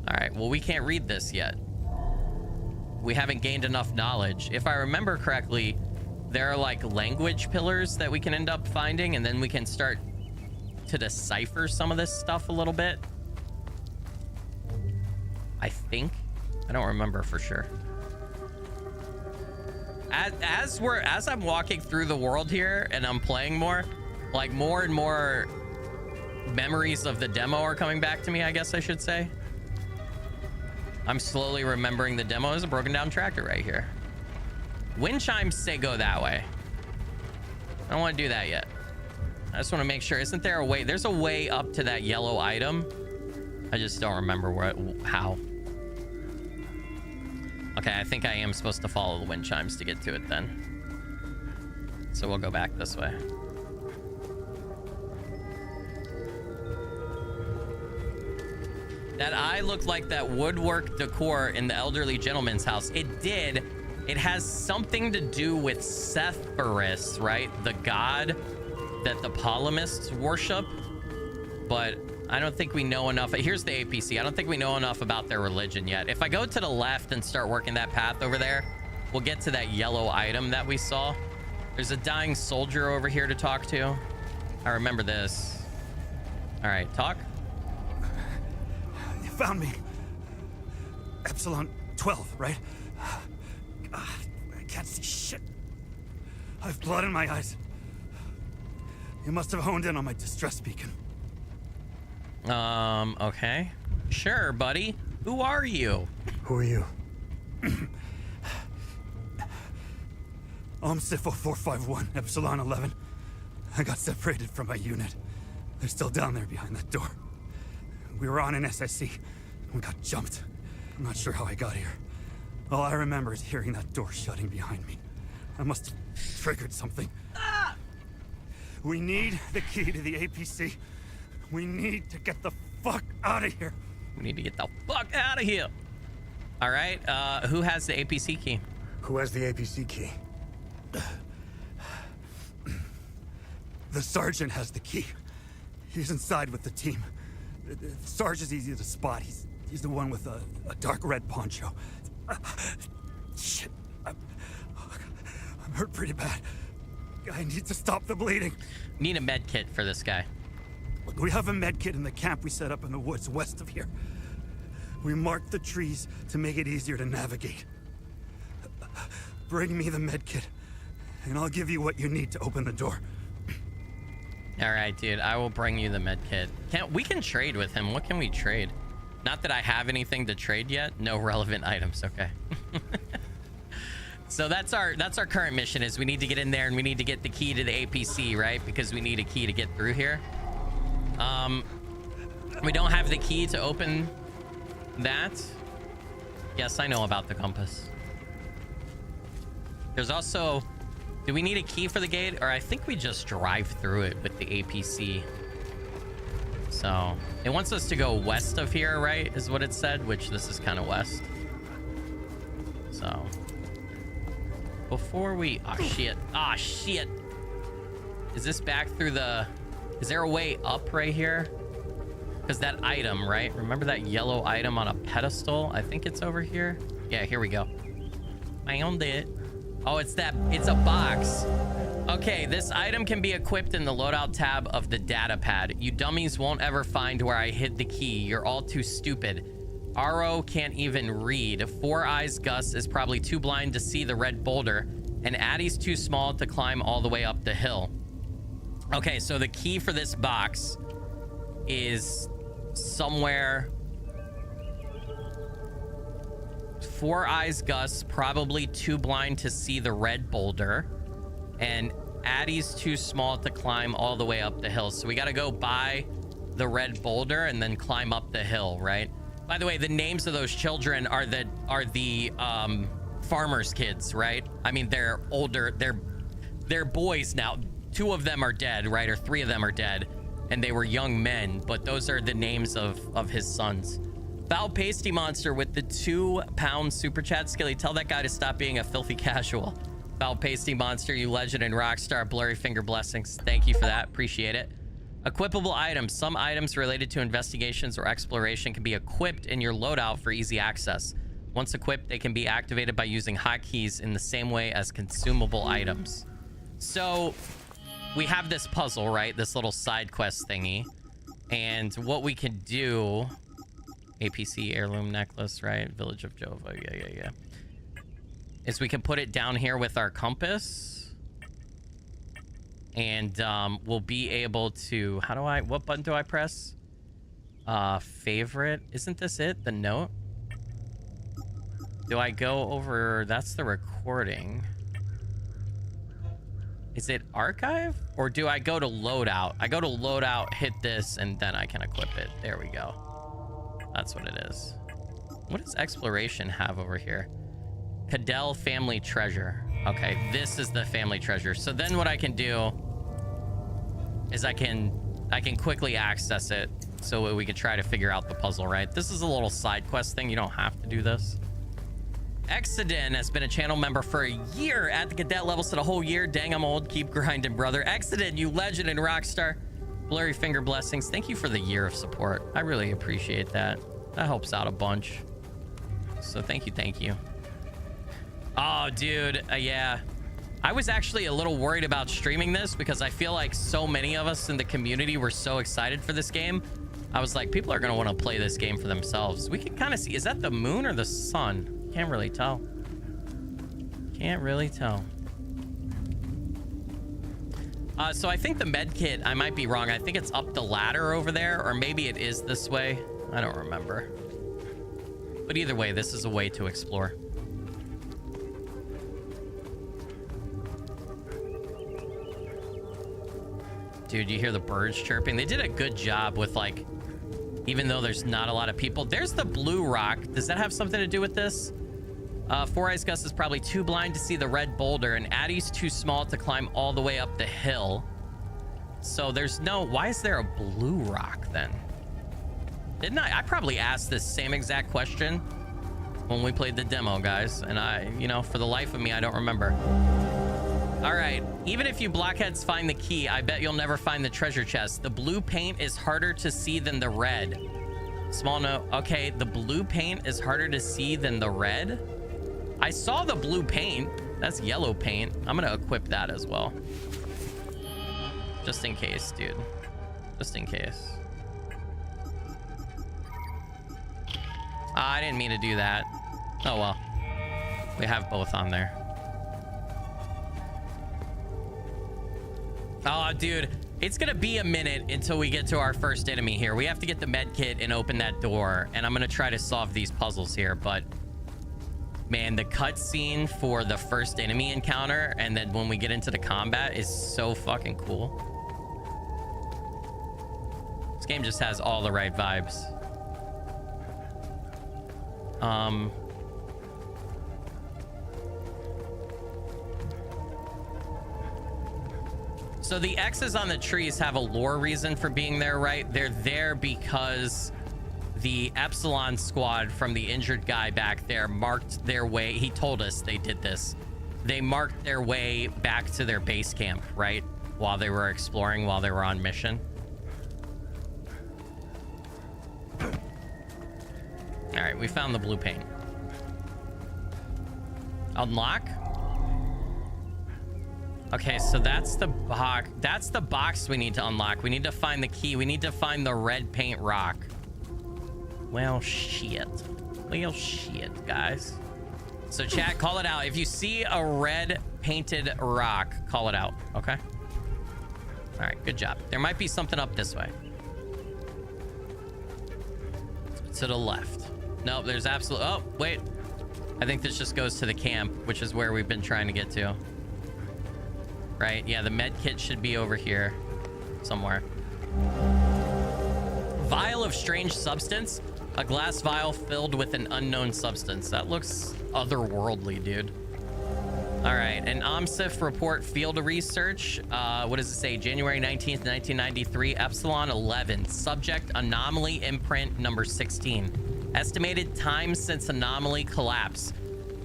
All right, well, we can't read this yet. We haven't gained enough knowledge. If I remember correctly, there are, like, language pillars that we can end up finding, and then we can start to decipher some of this stuff a little bit. I think. I don't remember for sure. As I'm walking through the world here and I'm playing more, like, more and more memories of the demo are coming back to me, I guess I should say. I'm slowly remembering the demo. There's a broken down tractor right here. Wind chimes say go that way. I don't want to do that yet. I just want to make sure. Isn't there a way? There's a way up to that yellow item. I just don't remember how. Okay, I think I am supposed to follow the wind chimes to get to it then. So we'll go back this way. That eye looked like that woodwork decor in the elderly gentleman's house. It did. It has something to do with Sephiroth, right? The god that the Ptolemies worship. But I don't think we know enough. Here's the APC. I don't think we know enough about their religion yet. If I go to the left and start working that path over there, we'll get to that yellow item that we saw. There's a dying soldier over here to talk to. I remember this. All right, talk. You found me. Epsilon 12, right? I can't see shit. I have blood in my eyes. You must have honed in on my distress beacon. Okay. Sure, buddy. Who are you? Who are you? I'm Sifo 451, Epsilon 11. I got separated from my unit. They're still down there behind that door. We were on an SSC. We got jumped. I'm not sure how I got here. All I remember is hearing that door shutting behind me. I must have triggered something. Ah! We need the key to the APC. We need to get the fuck out of here. We need to get the fuck out of here. All right, who has the APC key? Who has the APC key? The sergeant has the key. He's inside with the team. The sergeant's easy to spot. He's the one with a dark red poncho. Shit. I'm hurt pretty bad. I need to stop the bleeding. Need a med kit for this guy. We have a med kit in the camp we set up in the woods west of here. We marked the trees to make it easier to navigate. Bring me the med kit, and I'll give you what you need to open the door. All right, dude. I will bring you the med kit. We can trade with him. What can we trade? Not that I have anything to trade yet. No relevant items. Okay. So that's our current mission. Is we need to get in there and we need to get the key to the APC, right? Because we need a key to get through here. We don't have the key to open that. Yes, I know about the compass. There's also, do we need a key for the gate? Or I think we just drive through it with the APC. So it wants us to go west of here, right? Is what it said, which this is kind of west. So before we, oh shit. Is this back through the, is there a way up right here? Because that item, right? Remember that yellow item on a pedestal? I think it's over here. Yeah, here we go. Found it. Oh, it's a box. Okay, this item can be equipped in the loadout tab of the data pad. You dummies won't ever find where I hid the key. You're all too stupid. RO can't even read. Four Eyes Gus is probably too blind to see the red boulder. And Addie's too small to climb all the way up the hill. Okay, so the key for this box is somewhere. Four Eyes Gus, probably too blind to see the red boulder. And Addie's too small to climb all the way up the hill. So we got to go by the red boulder and then climb up the hill, right? By the way, the names of those children are the farmers' kids, right? I mean, they're older. They're boys now. Two of them are dead, right? Or three of them are dead. And they were young men, but those are the names of his sons. Foul Pasty Monster with the £2 super chat. Skilly, tell that guy to stop being a filthy casual. Foul Pasty Monster, you legend and rock star. Blurry finger blessings. Thank you for that. Appreciate it. Equipable items. Some items related to investigations or exploration can be equipped in your loadout for easy access. Once equipped, they can be activated by using hotkeys in the same way as consumable items. So we have this puzzle, right? This little side quest thingy. And what we can do... APC heirloom necklace, right? Village of Jova. Yeah. Is we can put it down here with our compass. And we'll be able to... what button do I press? Favorite. Isn't this it? The note? Do I go over... That's the recording. Is it archive? Or do I go to loadout? I go to loadout, hit this, and then I can equip it. There we go. That's what it is. What does exploration have over here? Cadell family treasure. Okay, this is the family treasure. So then what I can do is I can quickly access it so we can try to figure out the puzzle, right? This is a little side quest thing. You don't have to do this. Exodin has been a channel member for a year at the cadet level, so a whole year. Dang, I'm old. Keep grinding, brother. Exodin, you legend and rockstar. Blurry finger blessings. Thank you for the year of support. I really appreciate that. That helps out a bunch. So thank you. Oh, dude. Yeah. I was actually a little worried about streaming this because I feel like so many of us in the community were so excited for this game. I was like, people are going to want to play this game for themselves. We can kind of see. Is that the moon or the sun? Can't really tell. So I think the med kit, I might be wrong. I think it's up the ladder over there, or maybe it is this way. I don't remember. But either way, this is a way to explore. Dude, you hear the birds chirping? They did a good job with, like, even though there's not a lot of people. There's the blue rock. Does that have something to do with this? Four Eyes Gus is probably too blind to see the red boulder, and Addie's too small to climb all the way up the hill. So there's no... Why is there a blue rock, then? Didn't I probably asked this same exact question when we played the demo, guys. And for the life of me, I don't remember. All right. Even if you blockheads find the key, I bet you'll never find the treasure chest. The blue paint is harder to see than the red. Small note. Okay, the blue paint is harder to see than the red. I saw the blue paint. That's yellow paint. I'm going to equip that as well. Just in case, dude. Just in case. I didn't mean to do that. Oh, well. We have both on there. Oh, dude. It's going to be a minute until we get to our first enemy here. We have to get the med kit and open that door. And I'm going to try to solve these puzzles here. But, man, the cutscene for the first enemy encounter and then when we get into the combat is so fucking cool. This game just has all the right vibes. So the X's on the trees have a lore reason for being there, right? They're there because the Epsilon squad from the injured guy back there marked their way. He told us they did this. They marked their way back to their base camp, right? While they were exploring, while they were on mission. All right, we found the blue paint. Unlock. Okay, so that's the box. That's the box we need to unlock. We need to find the key. We need to find the red paint rock. Well, shit. Well, shit, guys. So chat, call it out. If you see a red painted rock, call it out, okay? All right, good job. There might be something up this way. To the left. Nope, there's absolutely... Oh, wait. I think this just goes to the camp, which is where we've been trying to get to. Right? Yeah, the med kit should be over here somewhere. Vial of strange substance. A glass vial filled with an unknown substance. That looks otherworldly, dude. All right, an OMSIF report field research. What does it say? January 19th, 1993, Epsilon 11. Subject anomaly imprint number 16. Estimated time since anomaly collapse.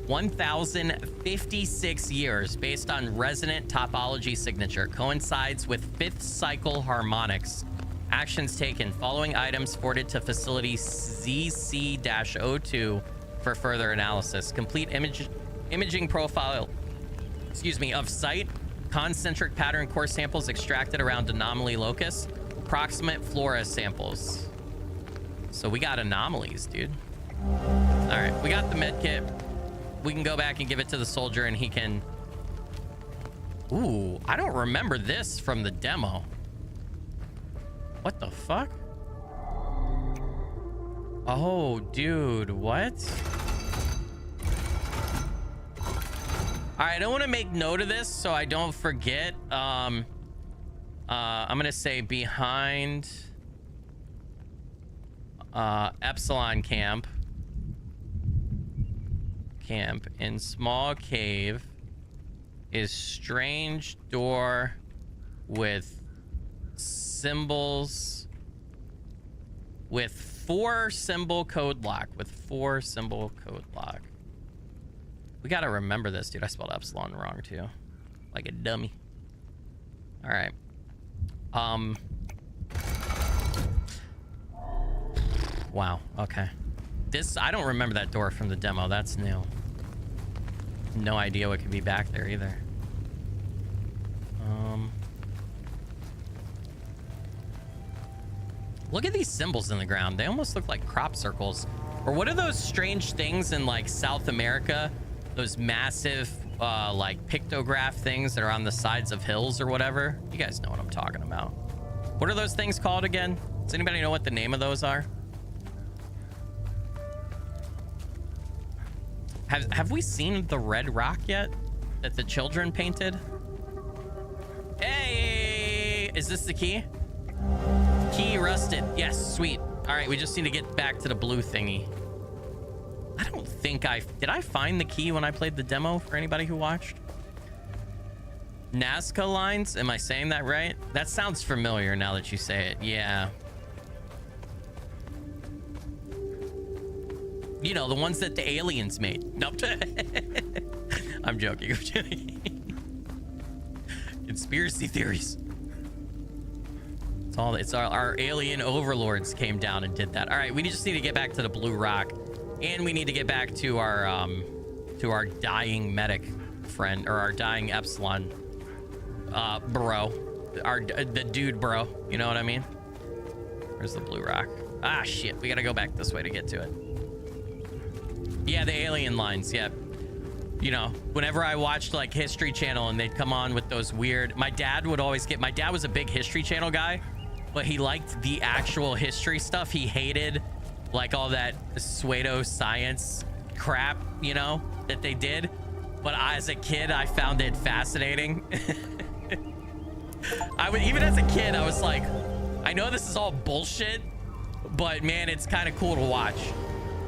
1,056 years based on resonant topology signature. Coincides with 5th cycle harmonics. Actions taken. Following items forwarded to facility ZC-02 for further analysis. Complete imaging profile, of site. Concentric pattern core samples extracted around anomaly locus. Proximate flora samples. So we got anomalies, dude. All right, we got the med kit. We can go back and give it to the soldier and he can... Ooh, I don't remember this from the demo. What the fuck? Oh, dude, what? All right, I want to make note of this so I don't forget. I'm gonna say behind Epsilon camp in small cave is strange door with symbols with 4 symbol code lock We gotta remember this, dude. I spelled Epsilon wrong too, like a dummy. All right. Wow. Okay. This, I don't remember that door from the demo. That's new. No idea what could be back there either. Look at these symbols in the ground. They almost look like crop circles. Or what are those strange things in like South America? Those massive like pictograph things that are on the sides of hills or whatever. You guys know what I'm talking about. What are those things called again? Does anybody know what the name of those are? Have we seen the red rock yet that the children painted? Hey, is this the key? Key rusted. Yes, sweet. All right, we just need to get back to the blue thingy. I don't think did I find the key when I played the demo for anybody who watched? Nazca lines, am I saying that right? That sounds familiar now that you say it. Yeah. You know, the ones that the aliens made. Nope. I'm joking. I'm joking. Conspiracy theories. It's our alien overlords came down and did that. All right, we just need to get back to the blue rock, and we need to get back to our dying medic friend, or our dying Epsilon bro, the dude bro. You know what I mean? Where's the blue rock? Ah, shit. We gotta go back this way to get to it. Yeah, the alien lines. Yeah. You know, whenever I watched like History Channel and they'd come on with those weird, my dad was a big History Channel guy, but he liked the actual history stuff. He hated like all that pseudo science crap, you know, that they did. But as a kid, I found it fascinating. Even as a kid, I was like, I know this is all bullshit, but man, it's kind of cool to watch.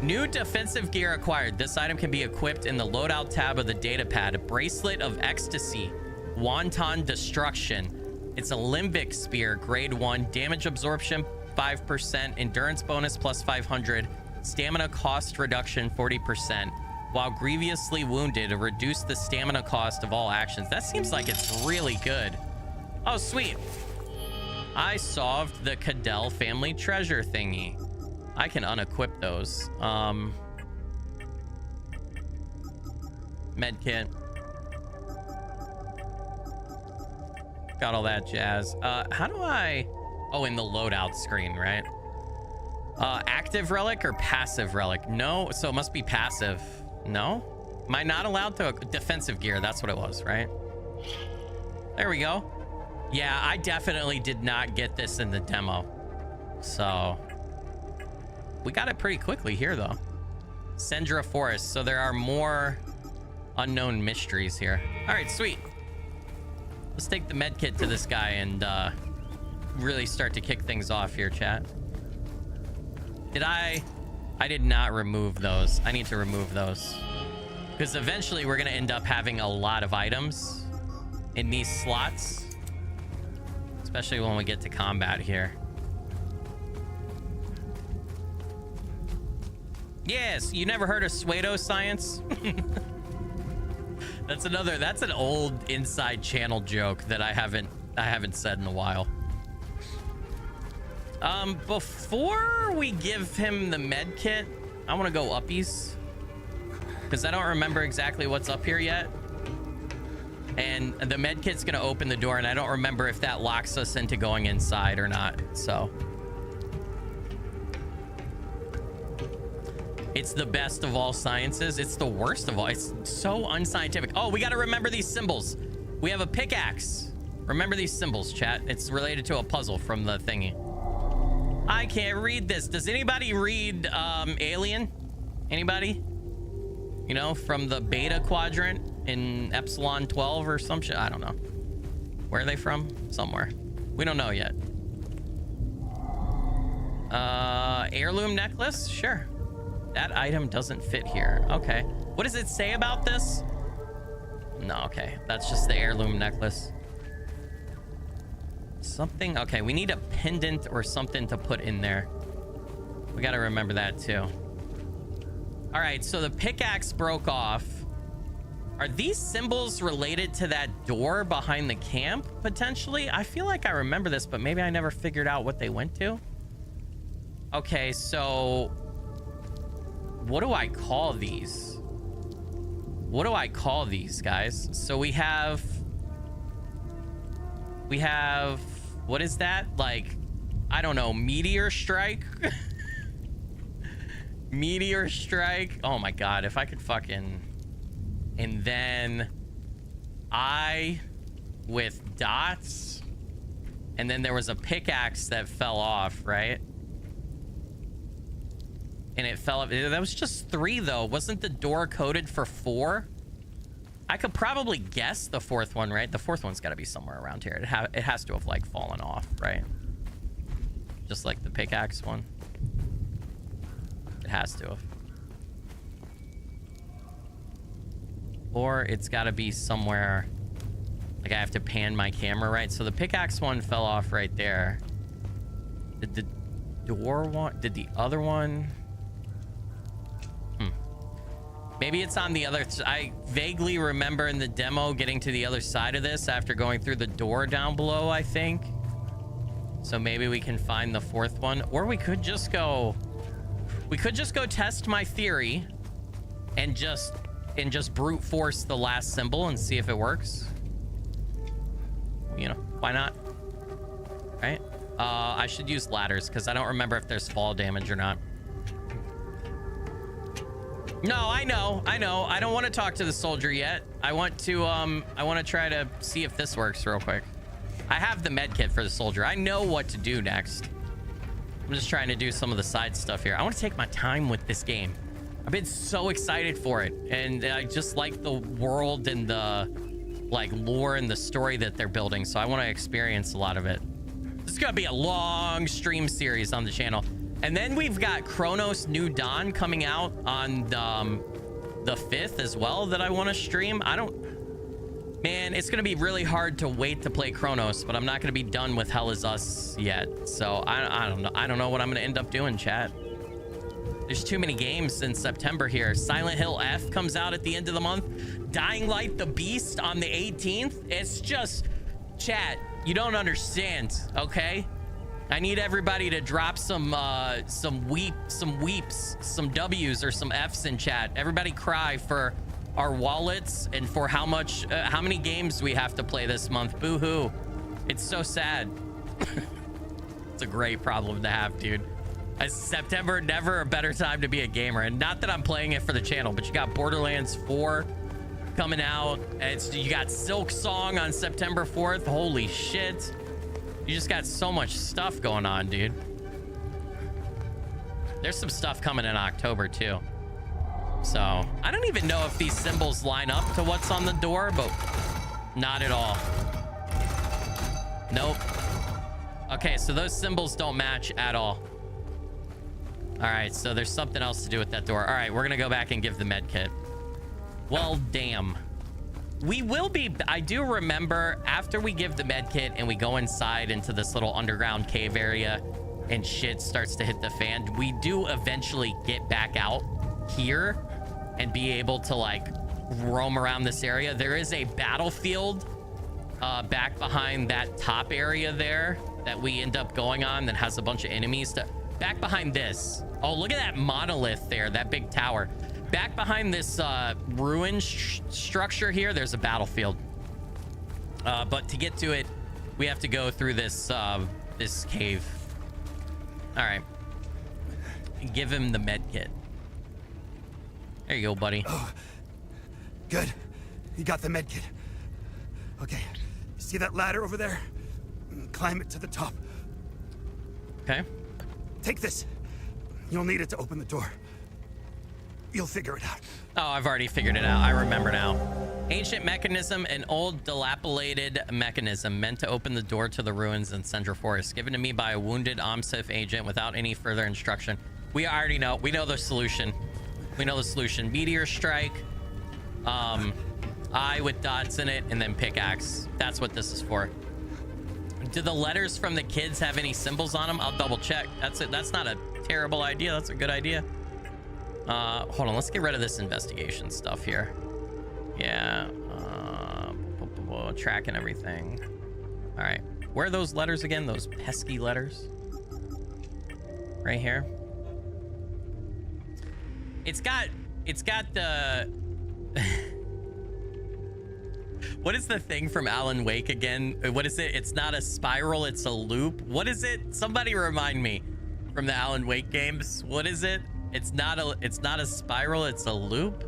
New defensive gear acquired. This item can be equipped in the loadout tab of the datapad. Bracelet of Ecstasy. Wanton Destruction. It's a limbic spear, grade 1. Damage absorption 5%. Endurance bonus plus 500. Stamina cost reduction 40%. While grievously wounded, reduce the stamina cost of all actions. That seems like it's really good. Oh, sweet. I solved the Cadell family treasure thingy. I can unequip those. Medkit. Got all that jazz. How do I... Oh, in the loadout screen, right? Active relic or passive relic? No, so it must be passive. No? Am I not allowed to? Defensive gear, that's what it was, right? There we go. Yeah, I definitely did not get this in the demo. So... We got it pretty quickly here, though. Sendra Forest, so there are more unknown mysteries here. All right, sweet. Let's take the med kit to this guy and really start to kick things off here, chat. I did not remove those. I need to remove those. Because eventually we're going to end up having a lot of items in these slots. Especially when we get to combat here. Yes, you never heard of pseudoscience? That's an old inside channel joke that I haven't said in a while. Before we give him the med kit, I want to go uppies because I don't remember exactly what's up here yet. And the med kit's going to open the door, and I don't remember if that locks us into going inside or not. So it's the best of all sciences. It's the worst of all. It's so unscientific. Oh, we got to remember these symbols. We have a pickaxe. Remember these symbols, chat. It's related to a puzzle from the thingy. I can't read this. Does anybody read Alien? Anybody? You know, from the beta quadrant in Epsilon 12 or some shit? I don't know. Where are they from? Somewhere. We don't know yet. Heirloom necklace? Sure. That item doesn't fit here. Okay. What does it say about this? No, okay. That's just the heirloom necklace. Something. Okay, we need a pendant or something to put in there. We got to remember that too. All right, so the pickaxe broke off. Are these symbols related to that door behind the camp, potentially? I feel like I remember this, but maybe I never figured out what they went to. Okay, so... What do I call these? What do I call these, guys? So we have... What is that? Like, I don't know, meteor strike? Meteor strike. Oh my god, if I could fucking... And then I with dots, and then there was a pickaxe that fell off, right? And it fell off. That was just 3 though. Wasn't the door coded for 4? I could probably guess the 4th one, right? The 4th one's got to be somewhere around here. It has to have like fallen off, right? Just like the pickaxe one. It has to have. Or it's got to be somewhere. Like I have to pan my camera, right? So the pickaxe one fell off right there. Did the door one? Did the other one? Maybe it's on the other. I vaguely remember in the demo getting to the other side of this after going through the door down below, I think. So maybe we can find the 4th one, or we could just go. We could just go test my theory, and just brute force the last symbol and see if it works. You know, why not? Right? I should use ladders because I don't remember if there's fall damage or not. No, I know. I don't want to talk to the soldier yet. I want to try to see if this works real quick. I have the med kit for the soldier. I know what to do next. I'm just trying to do some of the side stuff here. I want to take my time with this game. I've been so excited for it, and I just like the world and the like lore and the story that they're building, so I want to experience a lot of it. This is gonna be a long stream series on the channel. And then we've got Chronos New Dawn coming out on the 5th as well that I want to stream. Man, it's going to be really hard to wait to play Chronos, but I'm not going to be done with Hell Is Us yet. So I don't know. I don't know what I'm going to end up doing, chat. There's too many games in September here. Silent Hill F comes out at the end of the month. Dying Light the Beast on the 18th. It's just, chat, you don't understand, okay? I need everybody to drop some weeps, some W's or some F's in chat. Everybody cry for our wallets and for how many games we have to play this month. Boo-hoo. It's so sad. It's a great problem to have, dude. September, never a better time to be a gamer. And not that I'm playing it for the channel, but you got Borderlands 4 coming out. You got Silk Song on September 4th. Holy shit. You just got so much stuff going on, dude. There's some stuff coming in October too. So I don't even know if these symbols line up to what's on the door, but not at all. Nope. Okay, so those symbols don't match at all. All right, so there's something else to do with that door. All right, we're gonna go back and give the med kit. Well, damn. We will be, I do remember after we give the med kit and we go inside into this little underground cave area and shit starts to hit the fan, we do eventually get back out here and be able to like roam around this area. There is a battlefield back behind that top area there that we end up going on that has a bunch of enemies back behind this. Oh, look at that monolith there, that big tower. Back behind this ruin structure here, there's a battlefield. But to get to it, we have to go through this this cave. All right. Give him the med kit. There you go, buddy. Oh, good. You got the med kit. Okay. You see that ladder over there? Climb it to the top. Okay. Take this. You'll need it to open the door. You'll figure it out. Oh, I've already figured it out. I remember now. Ancient mechanism, an old dilapidated mechanism meant to open the door to the ruins in Central Forest, given to me by a wounded OMSIF agent without any further instruction. We already know. We know the solution. We know the solution. Meteor strike, eye with dots in it, and then pickaxe. That's what this is for. Do the letters from the kids have any symbols on them? I'll double check. That's it. That's not a terrible idea. That's a good idea. Hold on, let's get rid of this investigation stuff here. Yeah, tracking everything. All right, where are those letters again? Those pesky letters. Right here. It's got the what is the thing from Alan Wake again? What is it? It's not a spiral, it's a loop. What is it? Somebody remind me from the Alan Wake games. What is it? It's not a spiral, it's a loop,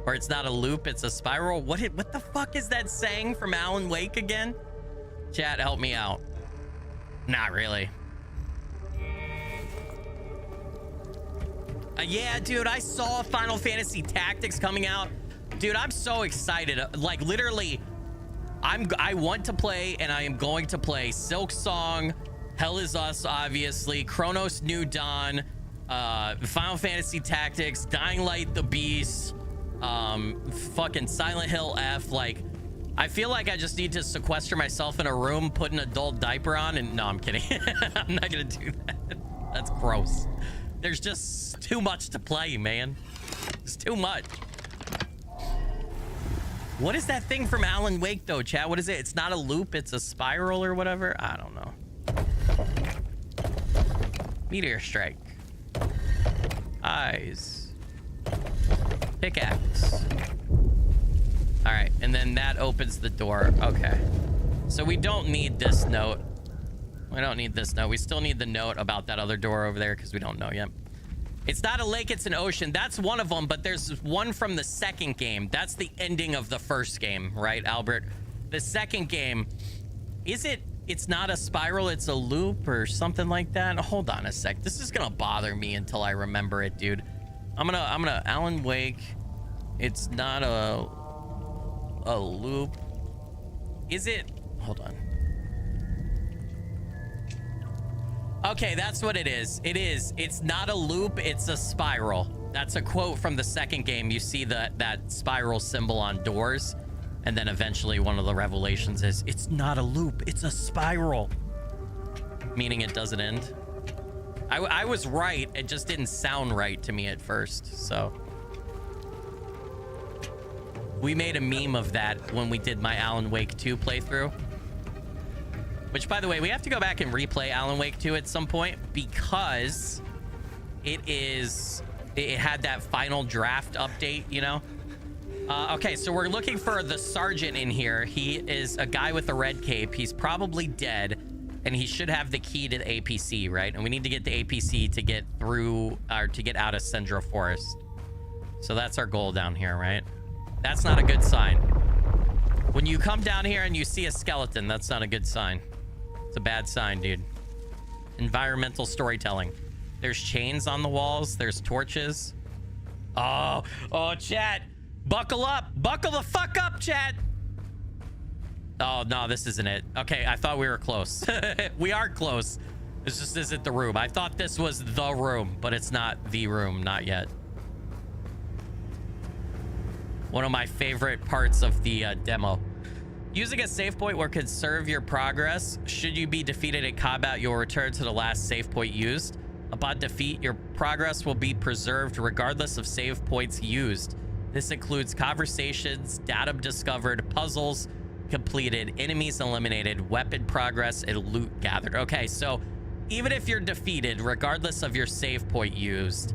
or it's not a loop, it's a spiral. What the fuck is that saying from Alan Wake again? Chat, help me out. Not really. Yeah, dude, I saw Final Fantasy Tactics coming out. Dude, I'm so excited. Like literally, I want to play and I am going to play Silk Song, Hell Is Us, obviously, Chronos New Dawn, Final Fantasy Tactics, Dying Light the Beast, fucking Silent Hill F. Like, I feel like I just need to sequester myself in a room, put an adult diaper on, and no, I'm kidding. I'm not gonna do that. That's gross. There's just too much to play, man. It's too much. What is that thing from Alan Wake though, chat? What is it? It's not a loop, it's a spiral or whatever. I don't know. Meteor strike. Eyes. Pickaxe. All right, and then that opens the door. Okay. So we don't need this note. We don't need this note. We still need the note about that other door over there because we don't know yet. It's not a lake, it's an ocean. That's one of them, but there's one from the second game. That's the ending of the first game, right, Albert? The second game, it's not a spiral, it's a loop or something like that? Hold on a sec. This is gonna bother me until I remember it, dude. I'm gonna Alan Wake. It's not a loop. Is it? Hold on. Okay, that's what it is. It is. It's not a loop, it's a spiral. That's a quote from the second game. You see that spiral symbol on doors, and then eventually one of the revelations is, it's not a loop, it's a spiral. Meaning it doesn't end. I was right, it just didn't sound right to me at first, so. We made a meme of that when we did my Alan Wake 2 playthrough. Which, by the way, we have to go back and replay Alan Wake 2 at some point because it had that final draft update, you know? Okay, so we're looking for the sergeant in here. He is a guy with a red cape. He's probably dead, and he should have the key to the APC, right? And we need to get the APC to get through, or to get out of Central Forest. So that's our goal down here, right? That's not a good sign. When you come down here and you see a skeleton, that's not a good sign. It's a bad sign, dude. Environmental storytelling. There's chains on the walls. There's torches. Oh, chat. Buckle up. Buckle the fuck up, chat. Oh, no, this isn't it. Okay, I thought we were close. We are close. This just isn't the room. I thought this was the room, but it's not the room. Not yet. One of my favorite parts of the demo. Using a save point will conserve your progress. Should you be defeated in combat, you'll return to the last save point used. Upon defeat, your progress will be preserved regardless of save points used. This includes conversations, data discovered, puzzles completed, enemies eliminated, weapon progress, and loot gathered. Okay, so even if you're defeated, regardless of your save point used,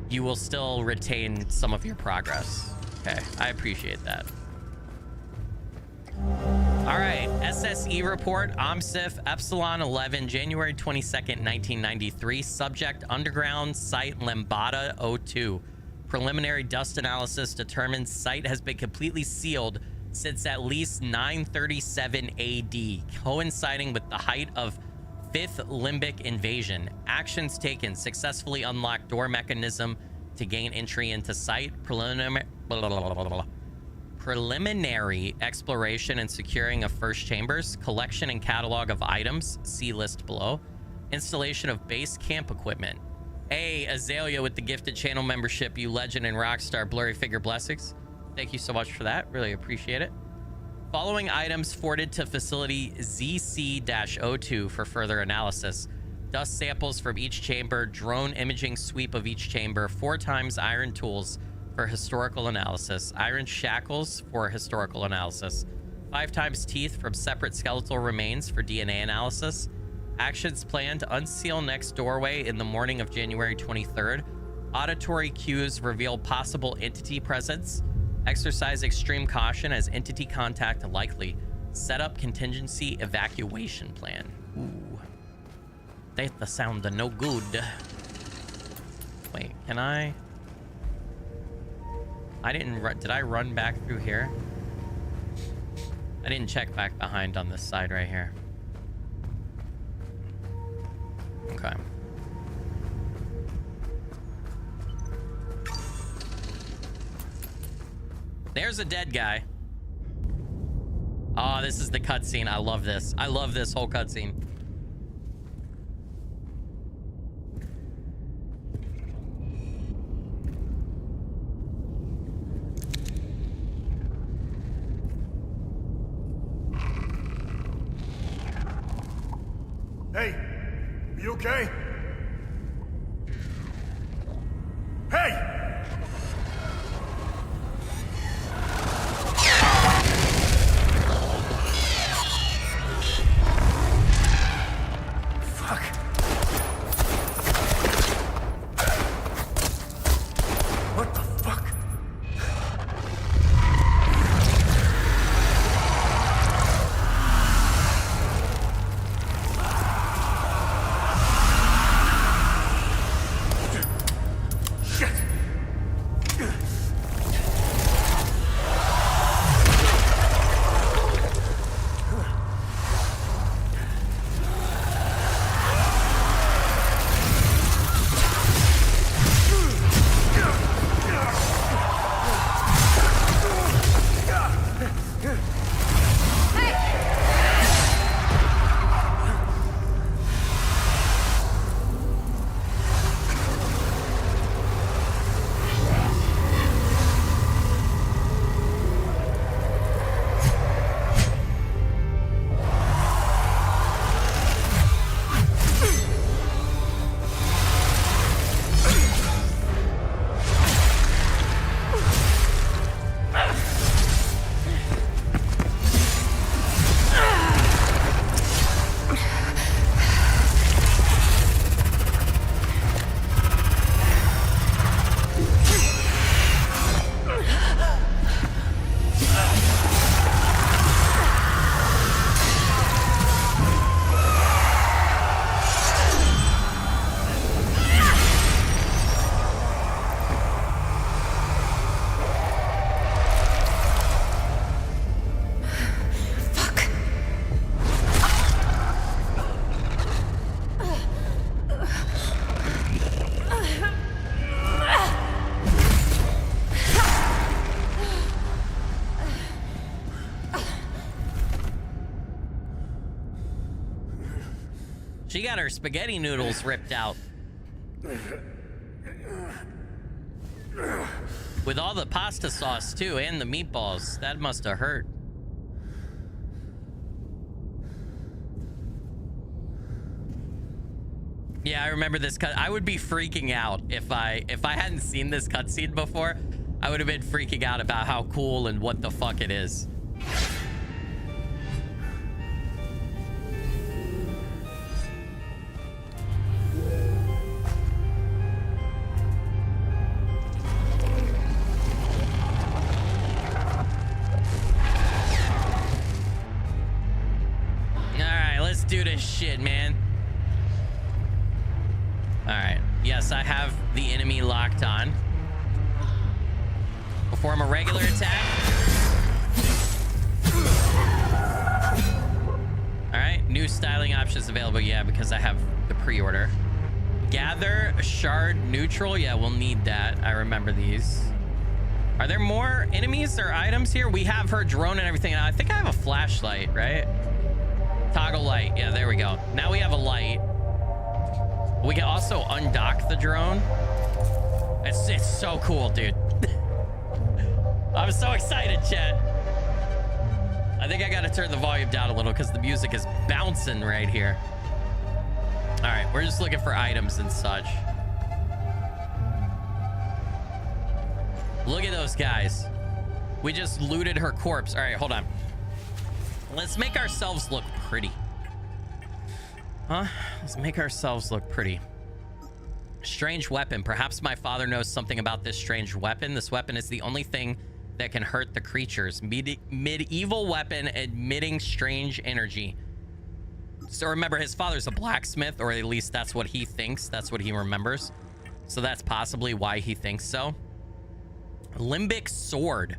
you will still retain some of your progress. Okay, I appreciate that. All right, SSE report, OMSIF, Epsilon 11, January 22nd, 1993. Subject, underground site Lambada 02. Preliminary dust analysis determines site has been completely sealed since at least 937 AD, coinciding with the height of 5th limbic invasion. Actions taken, successfully unlocked door mechanism to gain entry into site. Preliminary exploration and securing of first chambers. Collection and catalog of items. See list below. Installation of base camp equipment. Hey, Azalea with the gifted channel membership, you legend and rockstar. Blurry figure blessings. Thank you so much for that. Really appreciate it. Following items forwarded to facility ZC-02 for further analysis. Dust samples from each chamber. Drone imaging sweep of each chamber. 4 times iron tools for historical analysis. Iron shackles for historical analysis. 5 times teeth from separate skeletal remains for DNA analysis. Actions planned: unseal next doorway in the morning of January 23rd. Auditory cues reveal possible entity presence. Exercise extreme caution as entity contact likely. Set up contingency evacuation plan. Ooh. That sound no good. Wait, can I? I didn't run. Did I run back through here? I didn't check back behind on this side right here. Okay. There's a dead guy. Oh, this is the cutscene. I love this. I love this whole cutscene. Hey, are you okay? Hey! Fuck. What the fuck? She got her spaghetti noodles ripped out. With all the pasta sauce too, and the meatballs. That must have hurt. Yeah, I remember this cut. I would be freaking out if I hadn't seen this cutscene before. I would have been freaking out about how cool and what the fuck it is. Alright, let's do this shit, man. Alright, yes, I have the enemy locked on. Perform a regular attack. Alright, new styling options available. Yeah, because I have the pre-order. Gather a shard neutral. Yeah, we'll need that. I remember these. Are there more enemies or items here? We have her drone and everything. I think I have a flashlight, right? Toggle light. Yeah, there we go. Now we have a light. We can also undock the drone. It's so cool, dude. I'm so excited, chat. I think I gotta turn the volume down a little because the music is bouncing right here. All right, we're just looking for items and such. Look at those guys. We just looted her corpse. All right, hold on. Let's make ourselves look pretty. Huh? Let's make ourselves look pretty. Strange weapon. Perhaps my father knows something about this strange weapon. This weapon is the only thing that can hurt the creatures. Medieval weapon emitting strange energy. So remember, his father's a blacksmith, or at least that's what he thinks. That's what he remembers. So that's possibly why he thinks so. Limbic sword.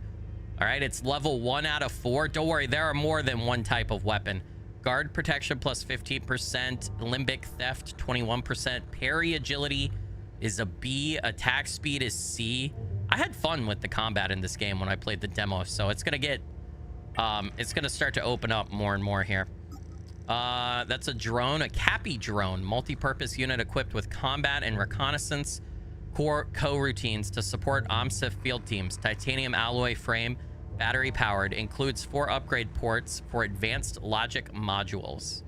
All right, it's level 1 out of 4. Don't worry, there are more than one type of weapon. Guard protection plus 15%. Limbic theft 21%. Parry agility is a B. Attack speed is C. I had fun with the combat in this game when I played the demo, so it's gonna get it's gonna start to open up more and more here. That's a drone, a Cappy drone, multi-purpose unit equipped with combat and reconnaissance core co-routines to support OMSIF field teams. Titanium alloy frame, battery powered, includes 4 upgrade ports for advanced logic modules.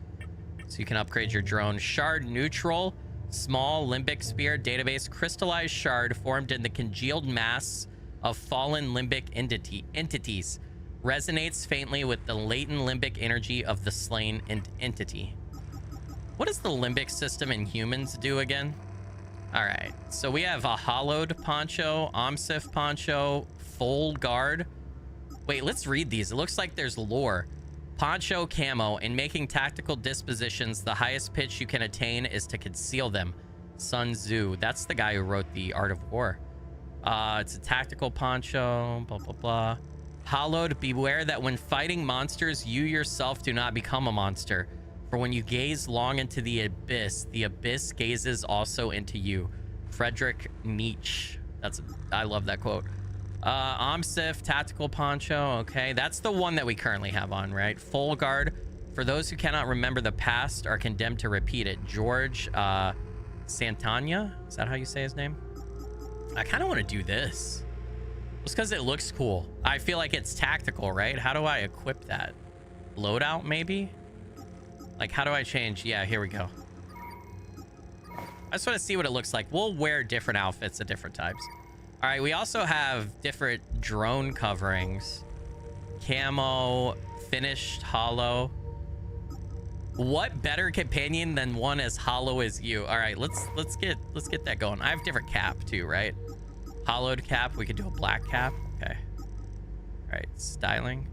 So you can upgrade your drone. Shard neutral, small limbic sphere database, crystallized shard formed in the congealed mass of fallen limbic entities. Resonates faintly with the latent limbic energy of the slain entity. What does the limbic system in humans do again? All right, so we have a hollowed poncho, OMSIF poncho, full guard. Wait, let's read these. It looks like there's lore. Poncho camo. In making tactical dispositions, the highest pitch you can attain is to conceal them. Sun Tzu. That's the guy who wrote The Art of War. It's a tactical poncho, blah, blah, blah. Hollowed. Beware that when fighting monsters, you yourself do not become a monster. For when you gaze long into the abyss gazes also into you. Friedrich Nietzsche. I love that quote. OMSIF, tactical poncho. Okay, that's the one that we currently have on, right? Full guard. For those who cannot remember the past are condemned to repeat it. George Santana? Is that how you say his name? I kind of want to do this. Just because it looks cool. I feel like it's tactical, right? How do I equip that? Loadout, maybe? Like, how do I change? Yeah, here we go. I just want to see what it looks like. We'll wear different outfits at different times. All right, we also have different drone coverings. Camo, finished, hollow. What better companion than one as hollow as you? All right, let's get that going. I have different cap too, right? Hollowed cap. We could do a black cap. Okay. All right, styling.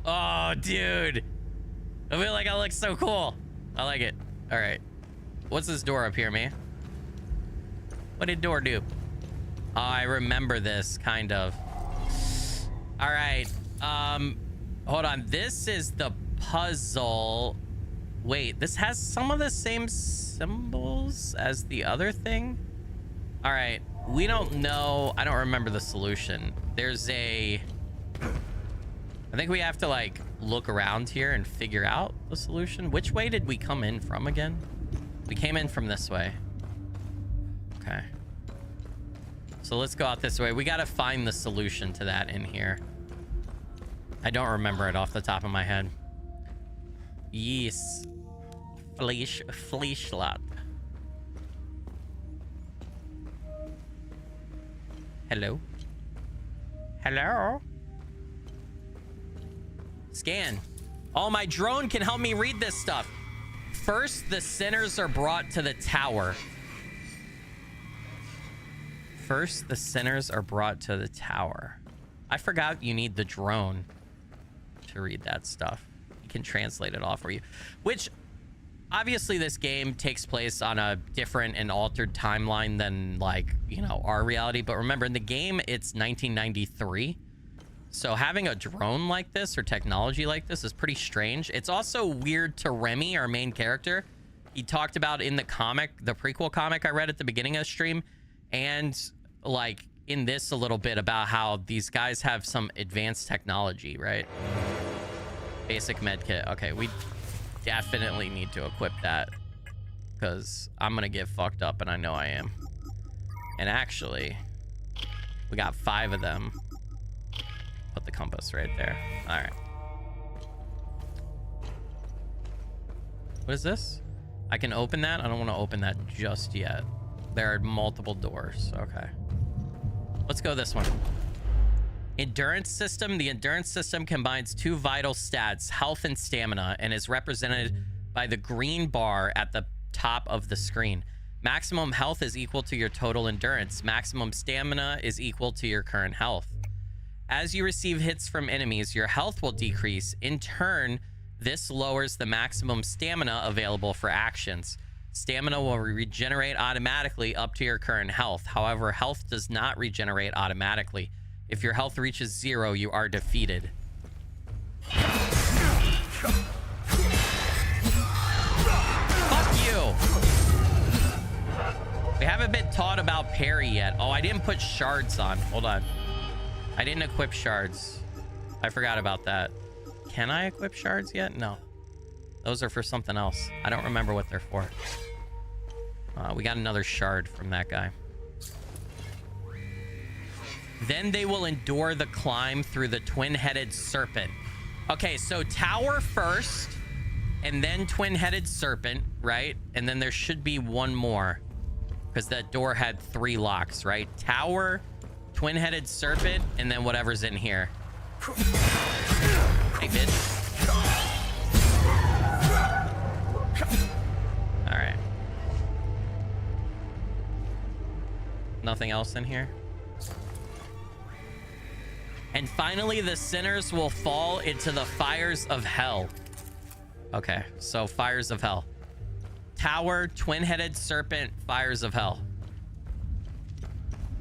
Oh, dude. I feel like I look so cool. I like it. All right. What's this door up here, man? What did door do? Oh, I remember this, kind of. All right. Hold on. This is the puzzle. Wait, this has some of the same symbols as the other thing? All right. We don't know. I don't remember the solution. There's a... I think we have to like look around here and figure out the solution. Which way did we come in from again? We came in from this way. Okay. So let's go out this way. We got to find the solution to that in here. I don't remember it off the top of my head. Yes. Flashlight. Hello? Hello? Scan. Oh, my drone can help me read this stuff. First, the sinners are brought to the tower. First, the sinners are brought to the tower. I forgot you need the drone to read that stuff. He can translate it all for you. Which, obviously, this game takes place on a different and altered timeline than, like, you know, our reality. But remember, in the game, it's 1993. So having a drone like this or technology like this is pretty strange. It's also weird to Remy, our main character. He talked about in the comic, the prequel comic I read at the beginning of the stream, and like in this a little bit about how these guys have some advanced technology, right? Basic med kit. Okay, we definitely need to equip that because I'm gonna get fucked up, and I know I am. And actually, we got 5 of them. Put the compass right there. All right. What is this? I can open that? I don't want to open that just yet. There are multiple doors. Okay. Let's go this one. Endurance system. The endurance system combines 2 vital stats, health and stamina, and is represented by the green bar at the top of the screen. Maximum health is equal to your total endurance. Maximum stamina is equal to your current health. As you receive hits from enemies, your health will decrease. In turn, this lowers the maximum stamina available for actions. Stamina will regenerate automatically up to your current health. However, health does not regenerate automatically. If your health reaches 0, you are defeated. Fuck you! We haven't been taught about parry yet. Oh, I didn't put shards on. Hold on. I didn't equip shards. I forgot about that. Can I equip shards yet? No. Those are for something else. I don't remember what they're for. We got another shard from that guy. Then they will endure the climb through the twin-headed serpent. Okay, so tower first, and then twin-headed serpent, right? And then there should be one more, because that door had 3 locks, right? Tower, twin-headed serpent, and then whatever's in here. Hey, bitch. All right. Nothing else in here. And finally, the sinners will fall into the fires of hell. Okay, so fires of hell. Tower, twin-headed serpent, fires of hell.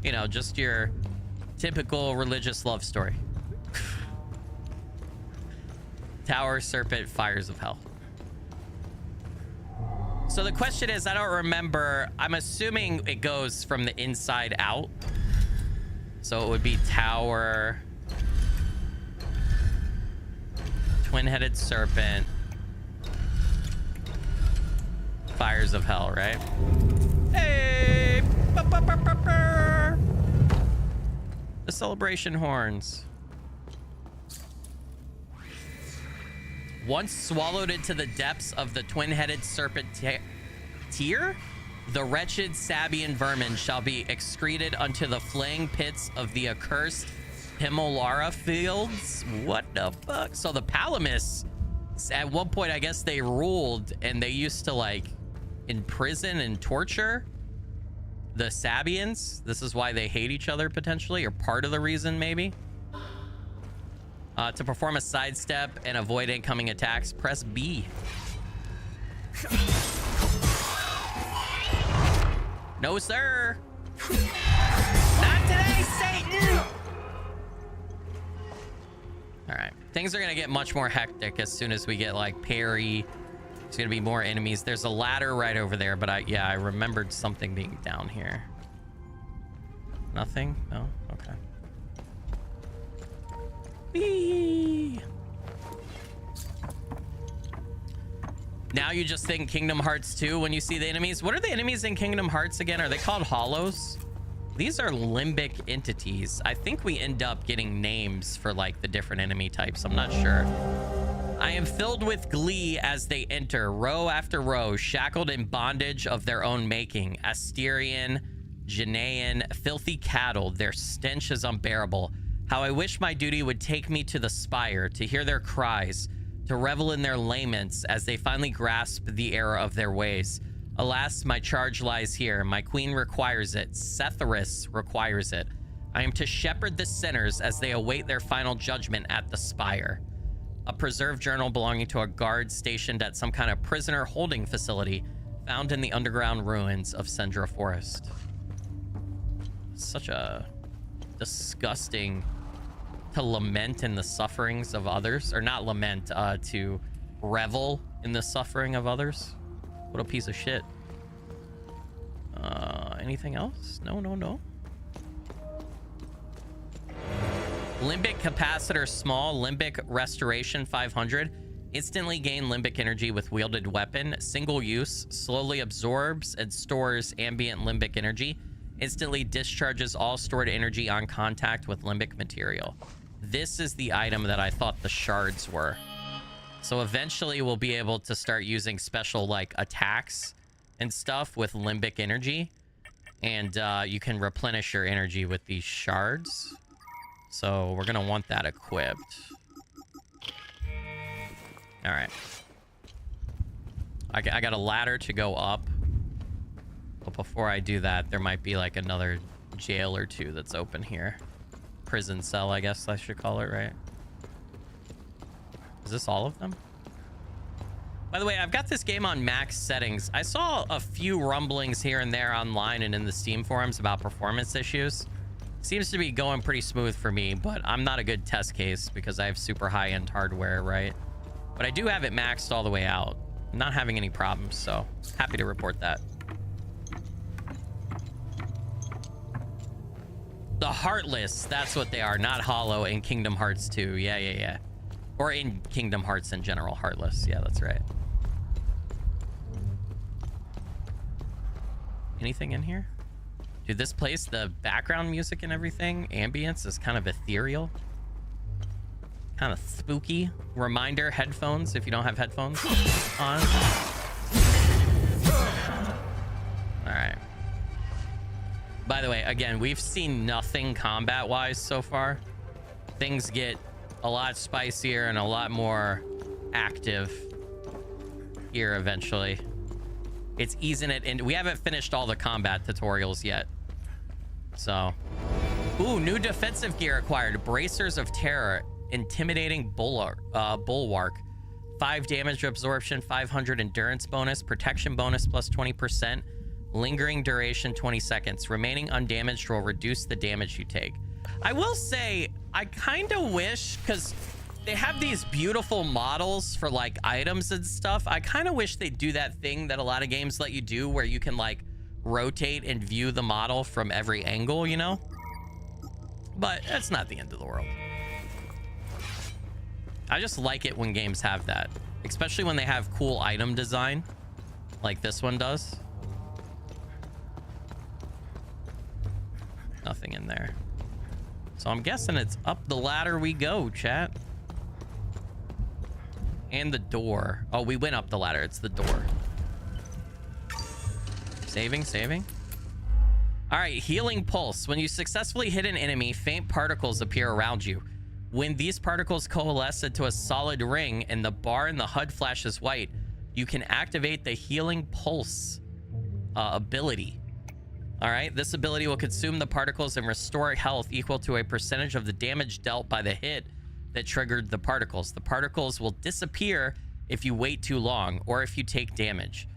You know, just your typical religious love story. Tower, serpent, fires of hell. So the question is, I don't remember. I'm assuming it goes from the inside out. So it would be tower, twin-headed serpent, fires of hell, right? Hey! The celebration horns. Once swallowed into the depths of the twin-headed serpent tier, the wretched Sabian vermin shall be excreted unto the flaying pits of the accursed Himalara fields. What the fuck? So the Palamis, at one point, I guess they ruled, and they used to like imprison and torture the Sabians. This is why they hate each other potentially, or part of the reason maybe. To perform a sidestep and avoid incoming attacks, press B. No, sir. Not today, Satan. All right. Things are going to get much more hectic as soon as we get like parry. There's going to be more enemies. There's a ladder right over there, but I remembered something being down here. Nothing? No? Okay. Whee! Now you just think Kingdom Hearts 2 when you see the enemies. What are the enemies in Kingdom Hearts again? Are they called hollows? These are limbic entities. I think we end up getting names for like the different enemy types. I'm not sure. I am filled with glee as they enter, row after row, shackled in bondage of their own making. Asterian, Janaean, filthy cattle. Their stench is unbearable. How I wish my duty would take me to the spire, to hear their cries, to revel in their laments as they finally grasp the error of their ways. Alas, my charge lies here. My queen requires it. Setharis requires it. I am to shepherd the sinners as they await their final judgment at the spire. A preserved journal belonging to a guard stationed at some kind of prisoner holding facility found in the underground ruins of Sendra Forest. Such a disgusting to lament in the sufferings of others, or not lament, to revel in the suffering of others. What a piece of shit. Anything else? No. Limbic capacitor small. Limbic restoration 500. Instantly gain limbic energy with wielded weapon. Single use. Slowly absorbs and stores ambient limbic energy. Instantly discharges all stored energy on contact with limbic material. This is the item that I thought the shards were. So eventually we'll be able to start using special like attacks and stuff with limbic energy. And you can replenish your energy with these shards. So we're going to want that equipped. All right. I got a ladder to go up. But before I do that, there might be like another jail or two that's open here. Prison cell, I guess I should call it, right? Is this all of them? By the way, I've got this game on max settings. I saw a few rumblings here and there online and in the Steam forums about performance issues. Seems to be going pretty smooth for me, but I'm not a good test case because I have super high-end hardware, right? But I do have it maxed all the way out. I'm not having any problems, so happy to report that. The Heartless, that's what they are, not Hollow in Kingdom Hearts 2. Yeah. Or in Kingdom Hearts in general, Heartless. Yeah, that's right. Anything in here? Dude, this place, the background music and everything, ambience is kind of ethereal. Kind of spooky. Reminder, headphones if you don't have headphones on. All right. By the way, again, we've seen nothing combat-wise so far. Things get a lot spicier and a lot more active here eventually. It's easing it in. We haven't finished all the combat tutorials yet. So, ooh, new defensive gear acquired. Bracers of Terror, intimidating bulwark. 5 damage absorption, 500 endurance bonus, protection bonus plus 20%, lingering duration 20 seconds. Remaining undamaged will reduce the damage you take. I will say, I kind of wish, because they have these beautiful models for like items and stuff. I kind of wish they'd do that thing that a lot of games let you do where you can like rotate and view the model from every angle, you know? But that's not the end of the world. I just like it when games have that, especially when they have cool item design like this one does. Nothing in there. So I'm guessing it's up the ladder we go, chat. And the door. Oh, we went up the ladder. It's the door. Saving. All right, healing pulse. When you successfully hit an enemy, faint particles appear around you. When these particles coalesce into a solid ring and the bar in the HUD flashes white, you can activate the healing pulse ability. All right, this ability will consume the particles and restore health equal to a percentage of the damage dealt by the hit that triggered the particles. The particles will disappear if you wait too long or if you take damage.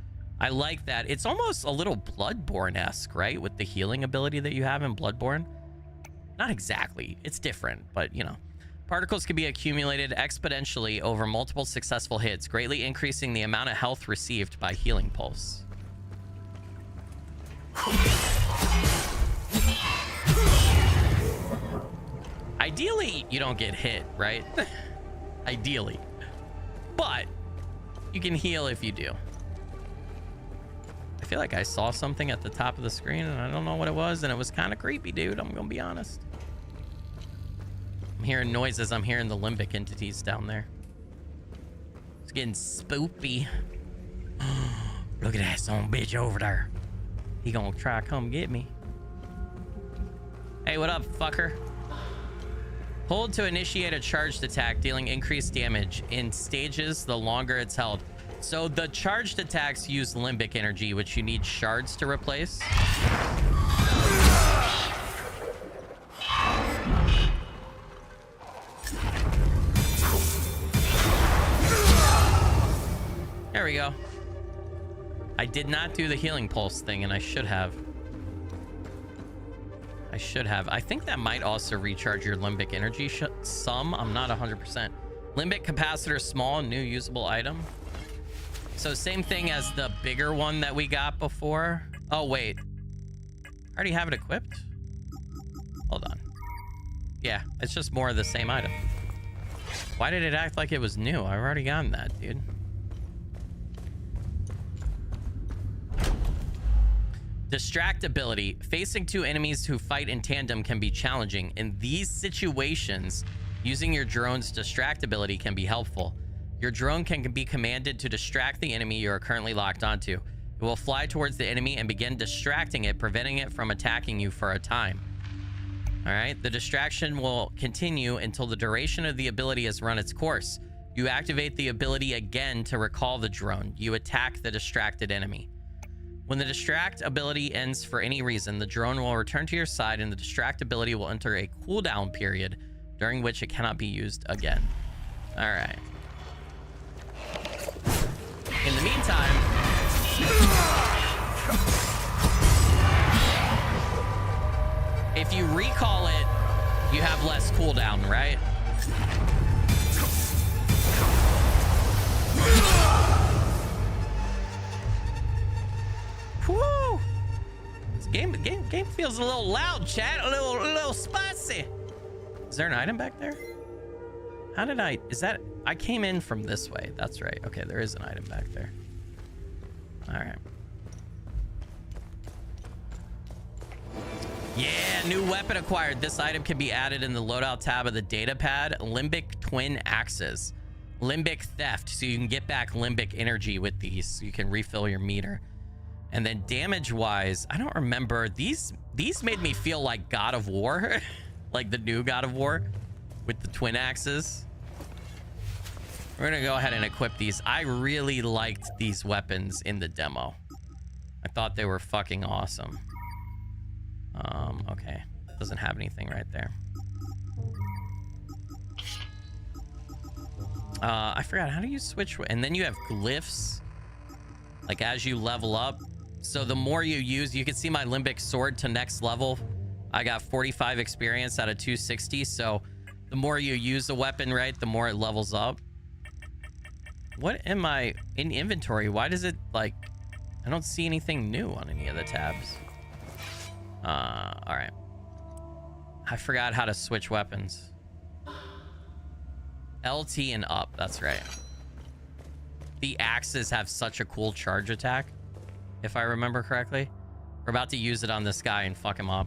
I like that. It's almost a little Bloodborne-esque, right? With the healing ability that you have in Bloodborne. Not exactly. It's different, but you know. Particles can be accumulated exponentially over multiple successful hits, greatly increasing the amount of health received by healing pulse. Ideally, you don't get hit, right? Ideally. But You can heal if you do. I feel like I saw something at the top of the screen and I don't know what it was, and it was kind of creepy, dude. I'm gonna be honest. I'm hearing noises. I'm hearing the limbic entities down there. It's getting spoopy. Look at that son of a bitch over there. He gonna try to come get me. Hey, what up, fucker? Hold to initiate a charged attack, dealing increased damage in stages the longer it's held. So the charged attacks use limbic energy, which you need shards to replace. There we go. I did not do the healing pulse thing, and I should have. I think that might also recharge your limbic energy some. I'm not 100%. Limbic capacitor, small, new usable item. So same thing as the bigger one that we got before. Oh, wait. I already have it equipped? Hold on. Yeah, it's just more of the same item. Why did it act like it was new? I've already gotten that, dude. Distractibility. Facing two enemies who fight in tandem can be challenging. In these situations, using your drone's distractibility can be helpful. Your drone can be commanded to distract the enemy you are currently locked onto. It will fly towards the enemy and begin distracting it, preventing it from attacking you for a time. All right, the distraction will continue until the duration of the ability has run its course. You activate the ability again to recall the drone. You attack the distracted enemy. When the distract ability ends for any reason, the drone will return to your side and the distract ability will enter a cooldown period during which it cannot be used again. All right. In the meantime, if you recall it, you have less cooldown, right? Woo! This game feels a little loud, chat. A little spicy. Is there an item back there? How did I? Is that? I came in from this way. That's right. Okay, there is an item back there. All right. Yeah, new weapon acquired. This item can be added in the loadout tab of the data pad. Limbic twin axes. Limbic theft. So you can get back limbic energy with these. So you can refill your meter. And then damage wise, I don't remember. These made me feel like God of War. Like the new God of War with the twin axes. We're gonna go ahead and equip these. I really liked these weapons in the demo. I thought they were fucking awesome. Okay. Doesn't have anything right there. I forgot, how do you switch? And then you have glyphs, like as you level up. So the more you use, you can see my limbic sword to next level. I got 45 experience out of 260. So the more you use the weapon, right, the more it levels up. What am I in inventory? Why does it like, I don't see anything new on any of the tabs. All right. I forgot how to switch weapons. LT and up, that's right. The axes have such a cool charge attack, if I remember correctly. We're about to use it on this guy and fuck him up.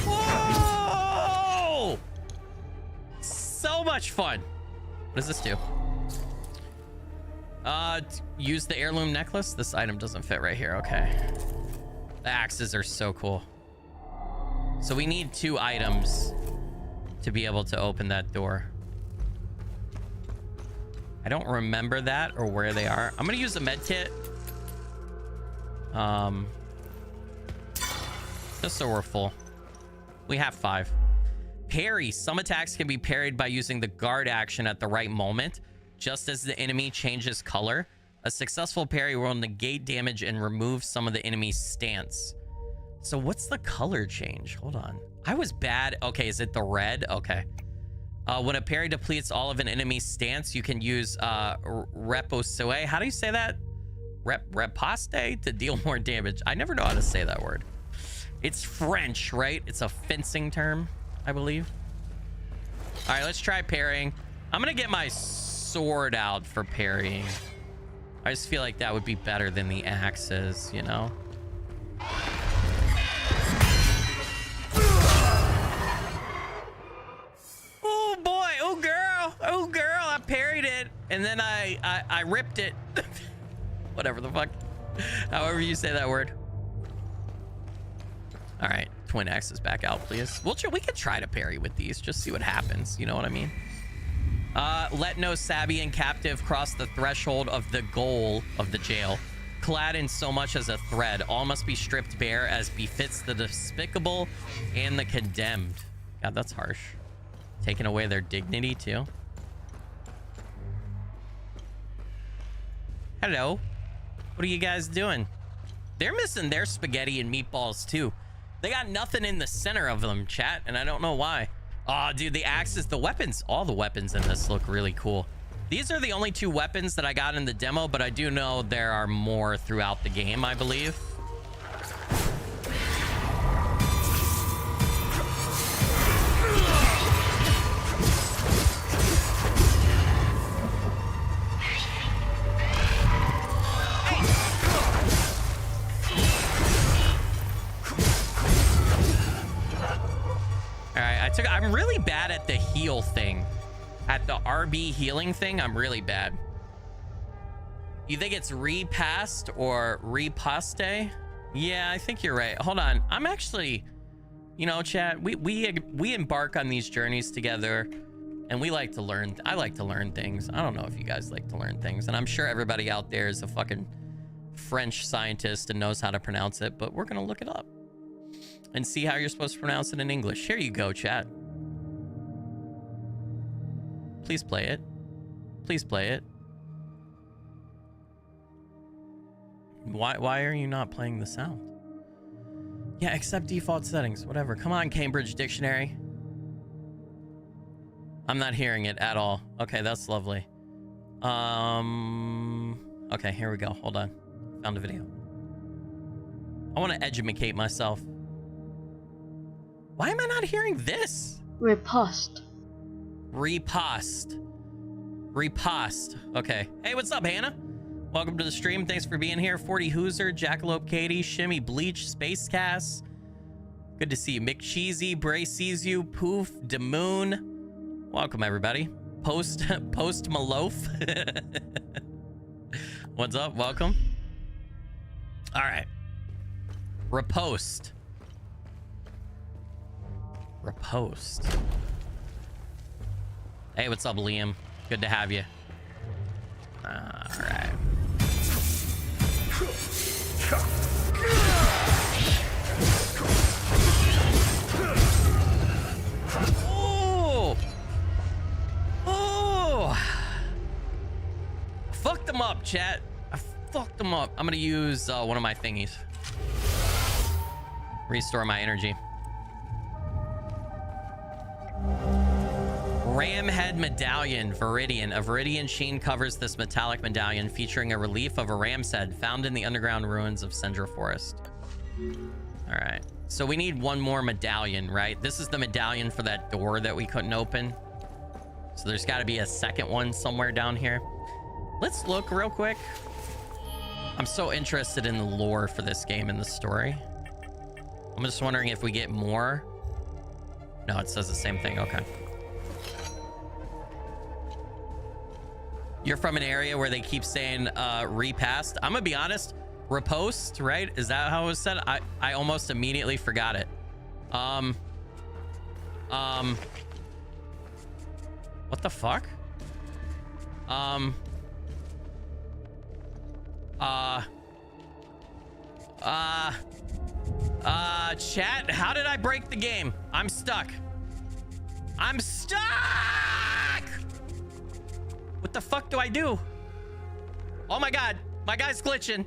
Whoa! So much fun. What does this do? Use the heirloom necklace. This item doesn't fit right here. Okay. The axes are so cool. So we need 2 items to be able to open that door. I don't remember that or where they are. I'm gonna use the med kit. Just so we're full. We have 5. Parry. Some attacks can be parried by using the guard action at the right moment, just as the enemy changes color. A successful parry will negate damage and remove some of the enemy's stance. So what's the color change? Hold on. I was bad. Okay, is it the red? Okay. When a parry depletes all of an enemy's stance, you can use reposoe. How do you say that? Reposte to deal more damage. I never know how to say that word. It's French, right? It's a fencing term, I believe. All right, let's try parrying. I'm gonna get my sword out for parrying. I just feel like that would be better than the axes, you know? Oh boy, oh girl, I parried it and then I ripped it. Whatever the fuck. However you say that word. All right, twin axes back out, please. We could try to parry with these, just see what happens. You know what I mean? Let no Sabian captive cross the threshold of the goal of the jail. Clad in so much as a thread, all must be stripped bare as befits the despicable and the condemned. God, that's harsh. Taking away their dignity too. Hello. What are you guys doing? They're missing their spaghetti and meatballs too. They got nothing in the center of them, chat, and I don't know why. Oh, dude, the axes, the weapons, all the weapons in this look really cool. These are the only 2 weapons that I got in the demo, but I do know there are more throughout the game, I believe. All right, I'm really bad at the heal thing. At the RB healing thing, I'm really bad. You think it's repassed or repaste? Yeah, I think you're right. Hold on. I'm actually, you know, chat, we embark on these journeys together and we like to learn. I like to learn things. I don't know if you guys like to learn things, and I'm sure everybody out there is a fucking French scientist and knows how to pronounce it, but we're gonna look it up and see how you're supposed to pronounce it in English. Here you go, chat. Please play it. Please play it. Why are you not playing the sound? Yeah, accept default settings. Whatever. Come on, Cambridge Dictionary. I'm not hearing it at all. Okay, that's lovely. Okay, here we go. Hold on. Found a video. I want to educate myself. Why am I not hearing this? Riposte. Repost. Okay. Hey, what's up, Hannah? Welcome to the stream. Thanks for being here. 40 Hooser, Jackalope Katie, Shimmy Bleach, Space Cast. Good to see you. McCheesy, Bray sees you, Poof, Demoon. Welcome, everybody. Post Malof. What's up? Welcome. All right. Riposte. Hey, what's up, Liam? Good to have you. All right. Oh! Fucked them up, chat. I fucked them up. I'm gonna use one of my thingies. Restore my energy. Ramhead Medallion, Viridian. A Viridian sheen covers this metallic medallion, featuring a relief of a ram's head found in the underground ruins of Sendra Forest. All right. So we need one more medallion, right? This is the medallion for that door that we couldn't open. So there's got to be a second one somewhere down here. Let's look real quick. I'm so interested in the lore for this game and the story. I'm just wondering if we get more. No, it says the same thing. Okay. You're from an area where they keep saying repassed. I'm gonna be honest, riposte, right? Is that how it was said? I almost immediately forgot it. What the fuck? Chat, how did I break the game? I'm stuck. I'm stuck! What the fuck do I do? Oh my god, my guy's glitching.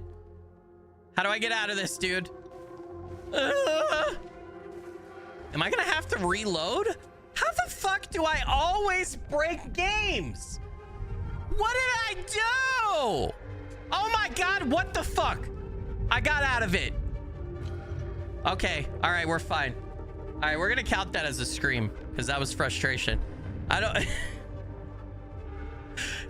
How do I get out of this, dude? Am I gonna have to reload? How the fuck do I always break games? What did I do? Oh my god, what the fuck? I got out of it. Okay. All right, we're fine. All right, we're gonna count that as a scream because that was frustration. I don't.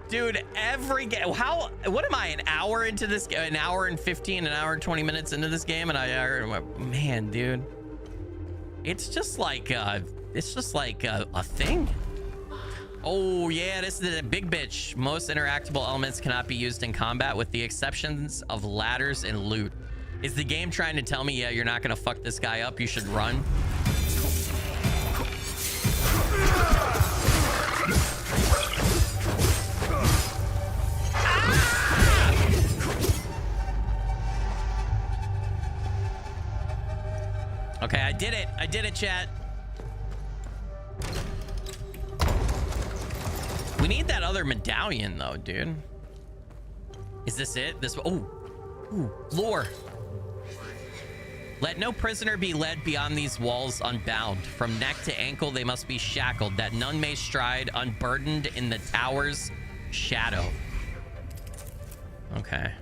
Dude, every game. What am I? An hour into this? An hour and 15, an hour and 20 minutes into this game, and man, dude, it's just like a thing. Oh yeah, this is the big bitch. Most interactable elements cannot be used in combat with the exceptions of ladders and loot. Is the game trying to tell me, yeah, you're not gonna fuck this guy up, you should run? Okay, I did it, chat. We need that other medallion though, dude. Is this it? Ooh, lore. Let no prisoner be led beyond these walls unbound. From neck to ankle they must be shackled, that none may stride unburdened in the tower's shadow. Okay.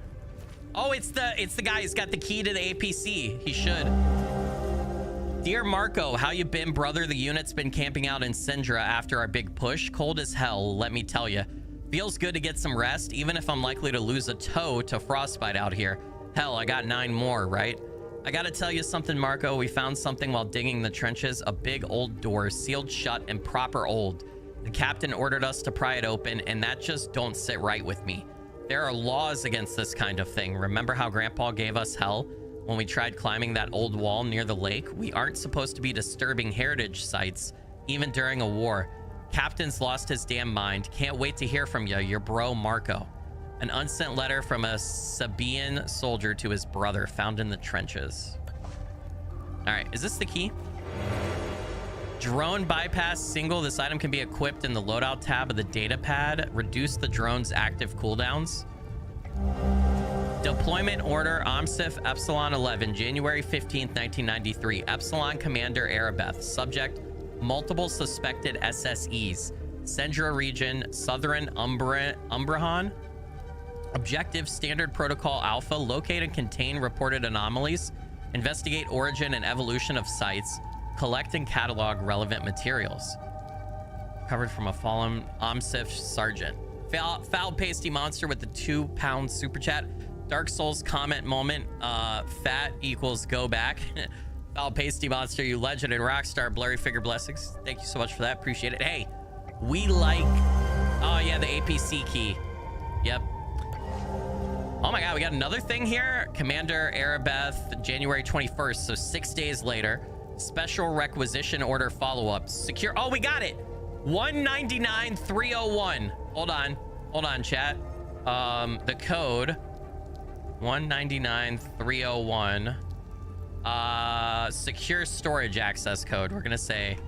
Oh, it's the guy who's got the key to the APC. He should. Dear Marco, how you been, brother? The unit's been camping out in Syndra after our big push. Cold as hell, let me tell you. Feels good to get some rest, even if I'm likely to lose a toe to frostbite out here. Hell, I got 9 more, right? I gotta tell you something, Marco. We found something while digging the trenches. A big old door, sealed shut and proper old. The captain ordered us to pry it open, and that just don't sit right with me. There are laws against this kind of thing. Remember how Grandpa gave us hell when we tried climbing that old wall near the lake? We aren't supposed to be disturbing heritage sites, even during a war. Captain's lost his damn mind. Can't wait to hear from you, your bro Marco. An unsent letter from a Sabian soldier to his brother, found in the trenches. All right, is this the key? Drone bypass single. This item can be equipped in the loadout tab of the data pad. Reduce the drone's active cooldowns. Deployment order, OMSIF Epsilon 11, January 15th, 1993. Epsilon Commander Arabeth. Subject, multiple suspected SSEs. Syndra region, Southern Umbrahan. Objective, Standard Protocol Alpha. Locate and contain reported anomalies. Investigate origin and evolution of sites. Collect and catalog relevant materials. Covered from a fallen OMSIF Sergeant. Foul pasty monster with the 2-pound super chat. Dark Souls comment moment. Fat equals go back. Foul pasty monster, you legend and rockstar. Blurry figure blessings. Thank you so much for that. Appreciate it. Hey, we like. Oh yeah, the APC key. Yep. Oh my god, we got another thing here. Commander Arabeth, January 21st, so 6 days later. Special requisition order follow-up. Secure. Oh, we got it. 199-301. Hold on, chat. The code 199-301. Secure storage access code. We're gonna say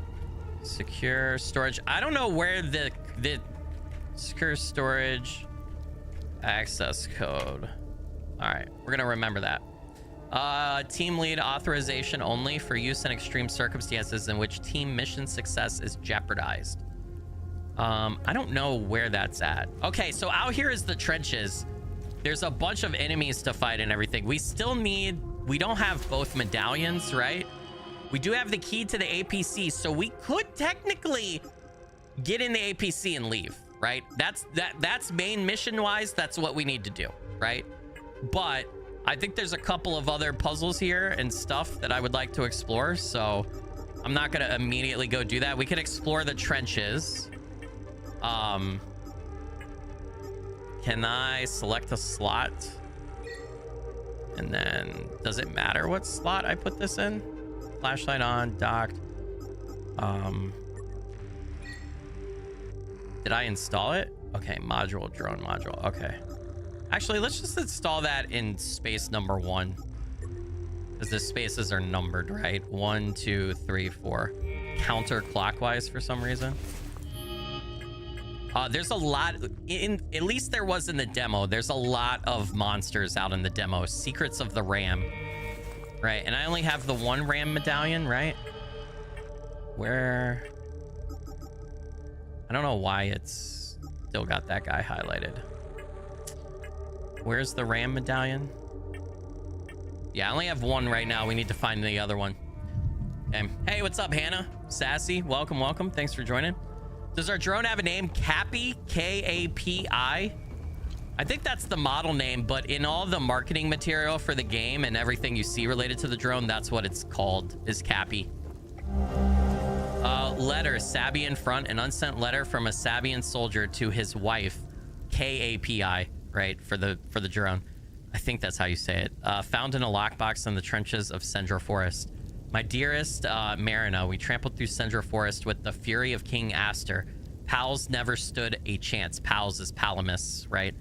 secure storage. I don't know where the secure storage access code. All right, we're gonna remember that. Team lead authorization only for use in extreme circumstances in which team mission success is jeopardized. I don't know where that's at. Okay, so out here is the trenches. There's a bunch of enemies to fight and everything. We don't have both medallions, right? We do have the key to the APC, so we could technically get in the APC and leave, right? That's main mission wise, that's what we need to do, right? But I think there's a couple of other puzzles here and stuff that I would like to explore, so I'm not gonna immediately go do that. We could explore the trenches. Can I select a slot? And then, does it matter what slot I put this in? Flashlight on, docked. Did I install it? Okay, module, drone module, okay. Actually, let's just install that in space number 1. Because the spaces are numbered, right? 1, 2, 3, 4. Counterclockwise for some reason. There's a lot, at least there was in the demo, there's a lot of monsters out in the demo. Secrets of the Ram. Right, and I only have the 1 Ram medallion, right? Where? I don't know why it's still got that guy highlighted. Where's the Ram medallion? Yeah, I only have one right now. We need to find the other one. Okay. Hey, what's up, Hannah? Sassy, welcome, welcome. Thanks for joining. Does our drone have a name? Cappy? K-A-P-I? I think that's the model name, but in all the marketing material for the game and everything you see related to the drone, that's what it's called, is Cappy. Letter, Sabian front, an unsent letter from a Sabian soldier to his wife, K-A-P-I, right, for the drone. I think that's how you say it. Found in a lockbox in the trenches of Sendra Forest. My dearest Marina, we trampled through Sendra Forest with the fury of King Aster. Pals never stood a chance. Pals is Palamus, right?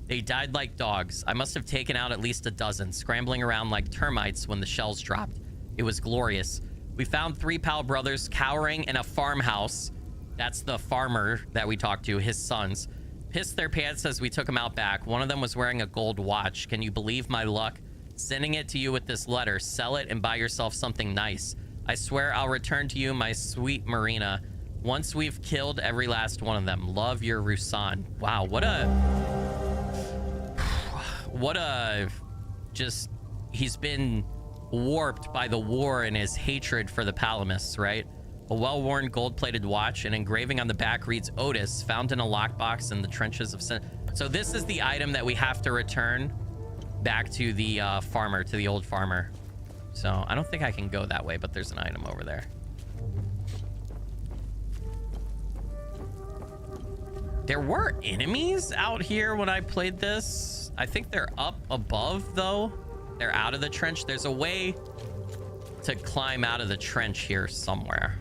They died like dogs. I must have taken out at least a dozen, scrambling around like termites when the shells dropped. It was glorious. We found 3 Pal brothers cowering in a farmhouse. That's the farmer that we talked to, his sons. Pissed their pants as we took them out back. One of them was wearing a gold watch. Can you believe my luck? Sending it to you with this letter. Sell it and buy yourself something nice. I swear I'll return to you, my sweet Marina, once we've killed every last one of them. Love, your Rusan. Wow, what a just, he's been warped by the war and his hatred for the Palamus, right? A well-worn gold-plated watch, an engraving on the back reads Otis, found in a lockbox in the trenches of So this is the item that we have to return back to the farmer, to the old farmer. So I don't think I can go that way, but there's an item over there. There were enemies out here when I played this. I think they're up above, though. They're out of the trench. There's a way to climb out of the trench here somewhere.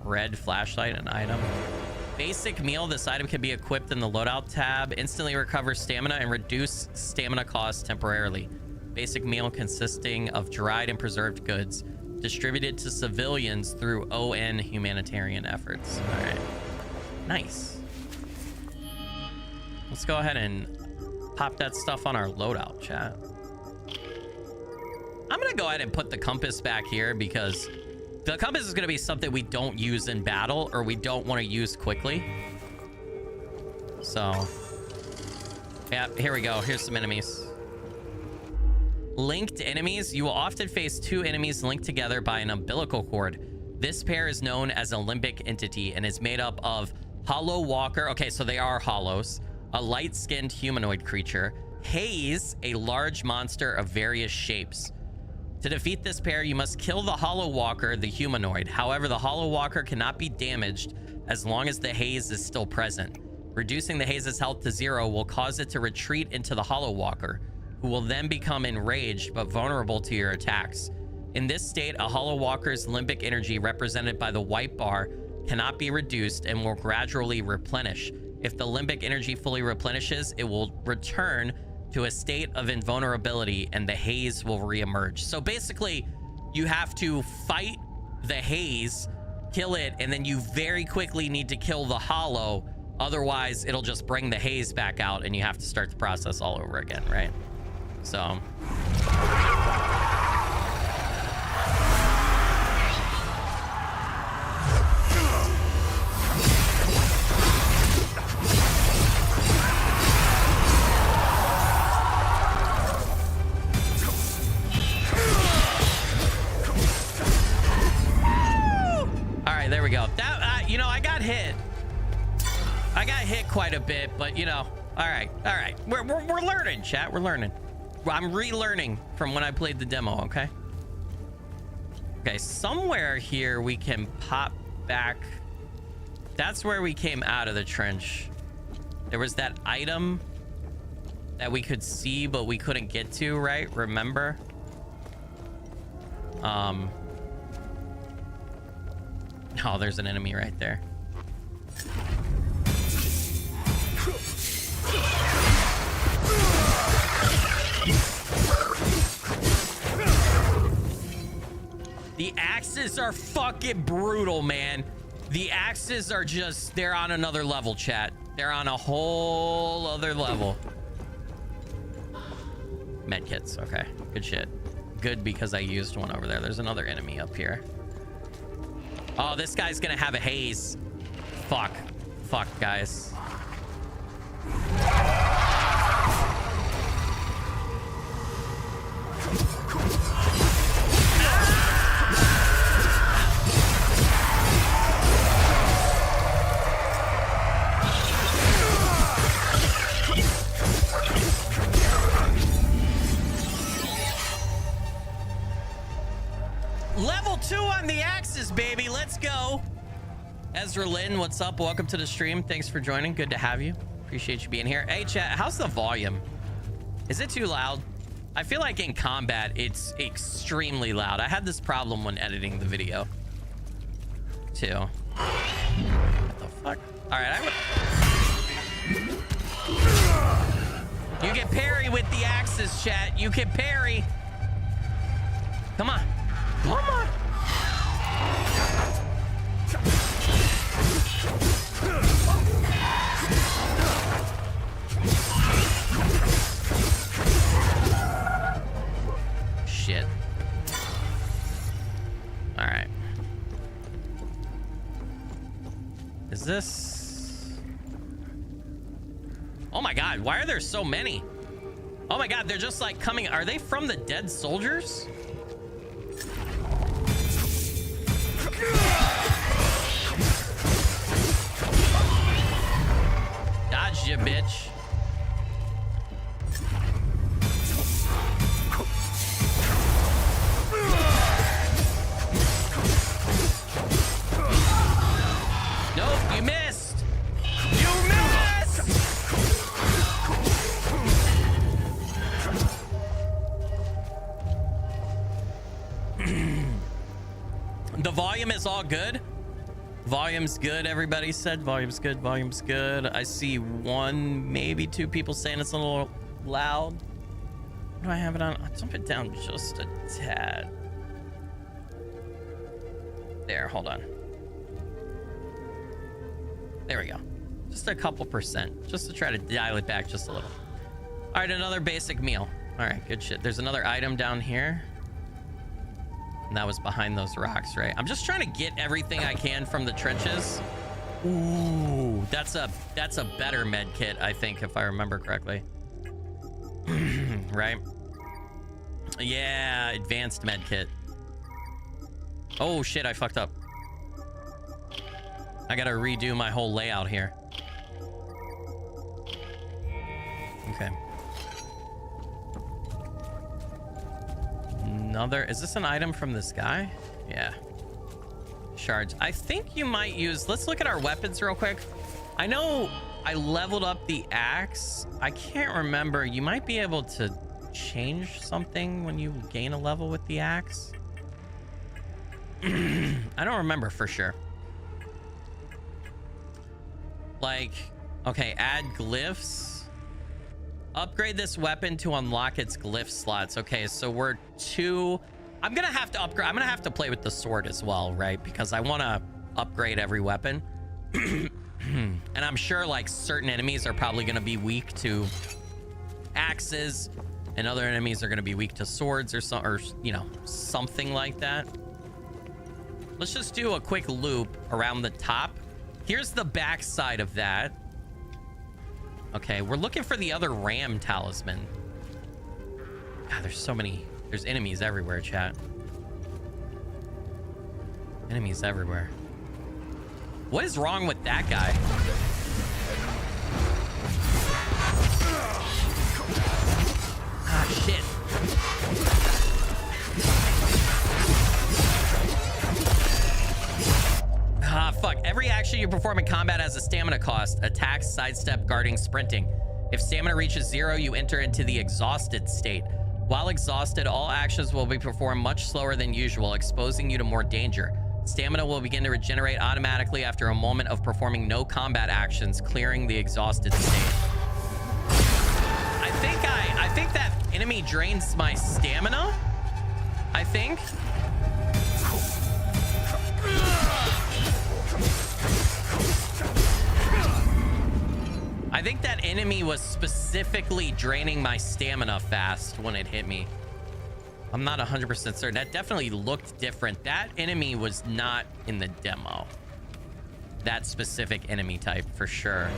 Red flashlight, an item. Basic meal. This item can be equipped in the loadout tab. Instantly recovers stamina and reduce stamina cost temporarily. Basic meal consisting of dried and preserved goods distributed to civilians through ON humanitarian efforts. All right. Nice. Let's go ahead and pop that stuff on our loadout, chat. I'm gonna go ahead and put the compass back here because the compass is gonna be something we don't use in battle or we don't want to use quickly. So, yeah, here we go. Here's some enemies. Linked enemies. You will often face 2 enemies linked together by an umbilical cord. This pair is known as a limbic entity and is made up of Hollow Walker. Okay, so they are hollows. A light-skinned humanoid creature. Haze, a large monster of various shapes. To defeat this pair, you must kill the Hollow Walker, the humanoid. However, the Hollow Walker cannot be damaged as long as the haze is still present. Reducing the haze's health to 0 will cause it to retreat into the Hollow Walker, who will then become enraged but vulnerable to your attacks. In this state, a Hollow Walker's limbic energy, represented by the white bar, cannot be reduced and will gradually replenish. If the limbic energy fully replenishes, it will return to a state of invulnerability and the haze will reemerge. So basically, you have to fight the haze, kill it, and then you very quickly need to kill the hollow. Otherwise, it'll just bring the haze back out and you have to start the process all over again, right? So... there we go. That you know, I got hit quite a bit, but you know, all right, we're learning, chat. We're learning. I'm relearning from when I played the demo. Okay, somewhere here we can pop back. That's where we came out of the trench. There was that item that we could see but we couldn't get to, right? Remember? Oh, there's an enemy right there. The axes are fucking brutal, man. The axes are just, they're on another level, chat. They're on a whole other level. Medkits, okay. Good shit. Good, because I used one over there. There's another enemy up here. Oh, this guy's gonna have a haze. Fuck, guys. axes, baby. Let's go. Ezra Lynn, what's up? Welcome to the stream. Thanks for joining. Good to have you. Appreciate you being here. Hey, chat, how's the volume? Is it too loud? I feel like in combat, it's extremely loud. I had this problem when editing the video, too. What the fuck? All right, you can parry with the axes, chat. You can parry. Come on. Come on. Shit. All right. Is this... Oh my god, why are there so many? Oh my god, they're just like coming. Are they from the dead soldiers? Dodge you, bitch. Nope, you missed. You missed. The volume is all good. Volume's good, everybody said. Volume's good, volume's good. I see one, maybe two people saying it's a little loud. Do I have it on? I'll jump it down just a tad. There, hold on. There we go. Just a couple percent, just to try to dial it back just a little. All right, another basic meal. All right, good shit. There's another item down here. And that was behind those rocks, right? I'm just trying to get everything I can from the trenches. Ooh, that's a better med kit, I think, if I remember correctly. Right? Yeah, advanced med kit. Oh shit, I fucked up. I gotta redo my whole layout here. Okay. Another, is this an item from this guy? Yeah. Shards. I think you might use, let's look at our weapons real quick. I know I leveled up the axe. I can't remember. You might be able to change something when you gain a level with the axe. I don't remember for sure. Like, okay, add glyphs. Upgrade this weapon to unlock its glyph slots. Okay, so we're two. I'm gonna have to upgrade. I'm gonna have to play with the sword as well, right? Because I want to upgrade every weapon. And I'm sure like certain enemies are probably gonna be weak to axes, and other enemies are gonna be weak to swords or you know, something like that. Let's just do a quick loop around the top. Here's the back side of that. Okay, we're looking for the other ram talisman. God, there's so many. There's enemies everywhere, chat. Enemies everywhere. What is wrong with that guy? Ah, shit. Ah, fuck. Every action you perform in combat has a stamina cost. Attack, sidestep, guarding, sprinting. If stamina reaches 0, you enter into the exhausted state. While exhausted, all actions will be performed much slower than usual, exposing you to more danger. Stamina will begin to regenerate automatically after a moment of performing no combat actions, clearing the exhausted state. I think that enemy drains my stamina. I think. I think that enemy was specifically draining my stamina fast when it hit me. I'm not 100% certain. That definitely looked different. That enemy was not in the demo. That specific enemy type for sure.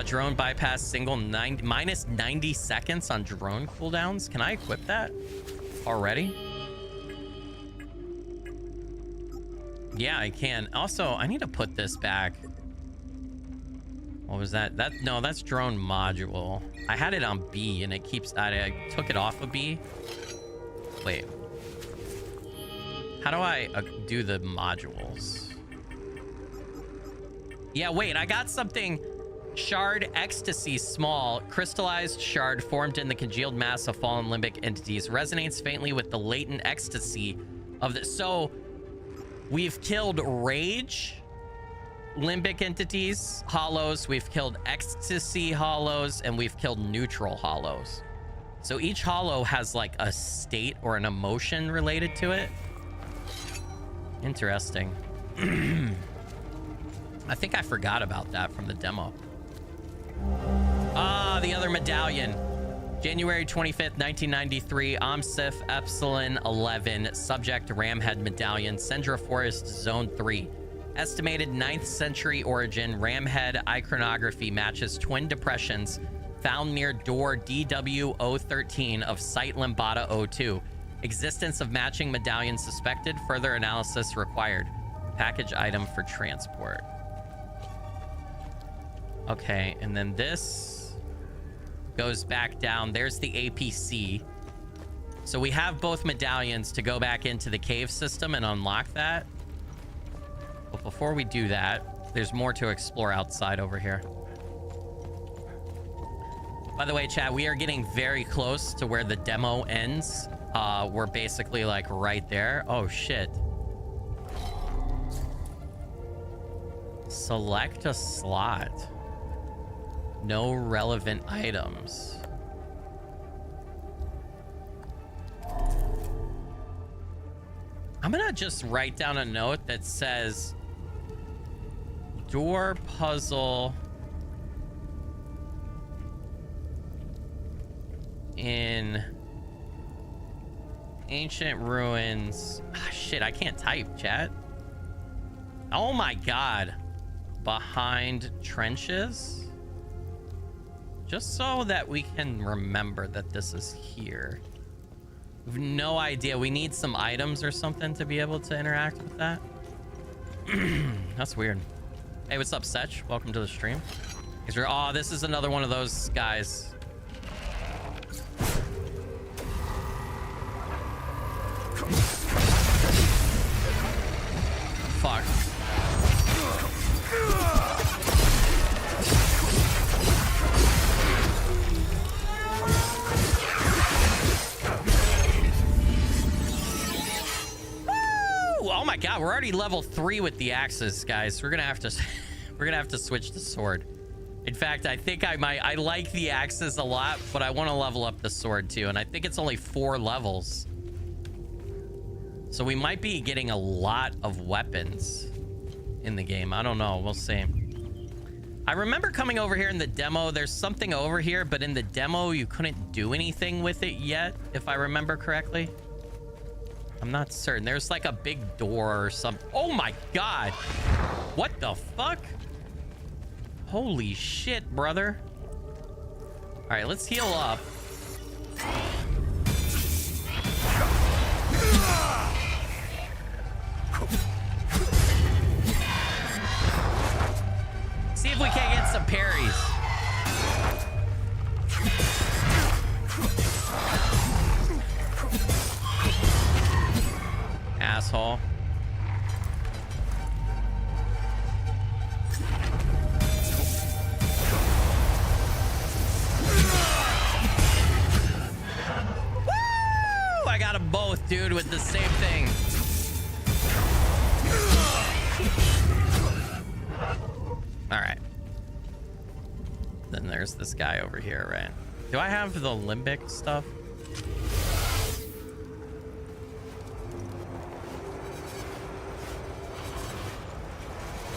Drone bypass single minus 90 seconds on drone cooldowns. Can I equip that already? Yeah, I can. Also, I need to put this back. What was that? No, that's drone module. I had it on B and it keeps, I took it off of B. Wait. How do I do the modules? Yeah, wait, I got something. Shard ecstasy small. Crystallized shard formed in the congealed mass of fallen limbic entities. Resonates faintly with the latent ecstasy of the... So, we've killed rage limbic entities, hollows. We've killed ecstasy hollows. And we've killed neutral hollows. So each hollow has like a state or an emotion related to it. Interesting. I think I forgot about that from the demo. Ah, the other medallion. January 25th, 1993. Omsif Epsilon 11. Subject Ramhead Medallion. Sendra Forest Zone 3. Estimated 9th century origin. Ramhead iconography matches twin depressions found near door DW013 of Site Limbata 02. Existence of matching medallion suspected. Further analysis required. Package item for transport. Okay, and then this goes back down. There's the APC. So we have both medallions to go back into the cave system and unlock that. But before we do that, there's more to explore outside over here. By the way, chat, we are getting very close to where the demo ends. We're basically like right there. Oh, shit. Select a slot. No relevant items. I'm gonna just write down a note that says door puzzle in ancient ruins. Ah, shit, I can't type, chat. Oh my god. Behind trenches? Just so that we can remember that this is here. We have no idea. We need some items or something to be able to interact with that. That's weird. Hey, what's up, Setch? Welcome to the stream. Oh, this is another one of those guys. Fuck. Oh my god, we're already level 3 with the axes, guys. We're gonna have to switch to sword. In fact, I think I like the axes a lot, but I want to level up the sword too, and I think it's only 4 levels. So we might be getting a lot of weapons in the game. I don't know, we'll see. I remember coming over here in the demo. There's something over here, but in the demo you couldn't do anything with it yet, if I remember correctly. I'm not certain. There's like a big door or something. Oh my god. What the fuck? Holy shit, brother. All right, let's heal up. See if we can't get some parries. Asshole. Woo! I got them both, dude, with the same thing. All right. Then there's this guy over here, right? Do I have the limbic stuff?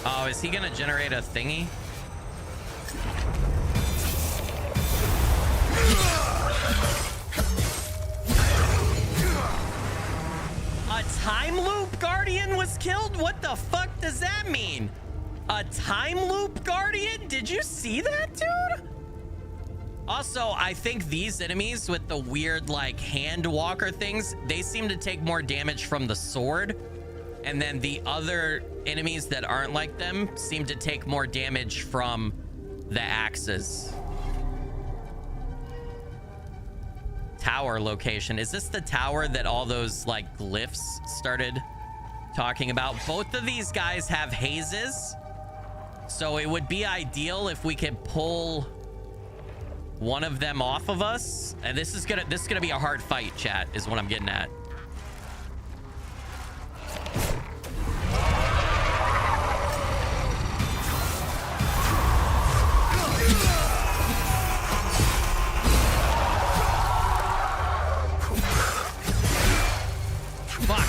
Oh, is he gonna generate a thingy? A time loop guardian was killed? What the fuck does that mean? A time loop guardian? Did you see that, dude? Also, I think these enemies with the weird like hand walker things, they seem to take more damage from the sword. And then the other enemies that aren't like them seem to take more damage from the axes. Tower location. Is this the tower that all those like glyphs started talking about. Both of these guys have hazes, so it would be ideal if we could pull one of them off of us. And this is gonna be a hard fight, chat, is what I'm getting at. Fuck.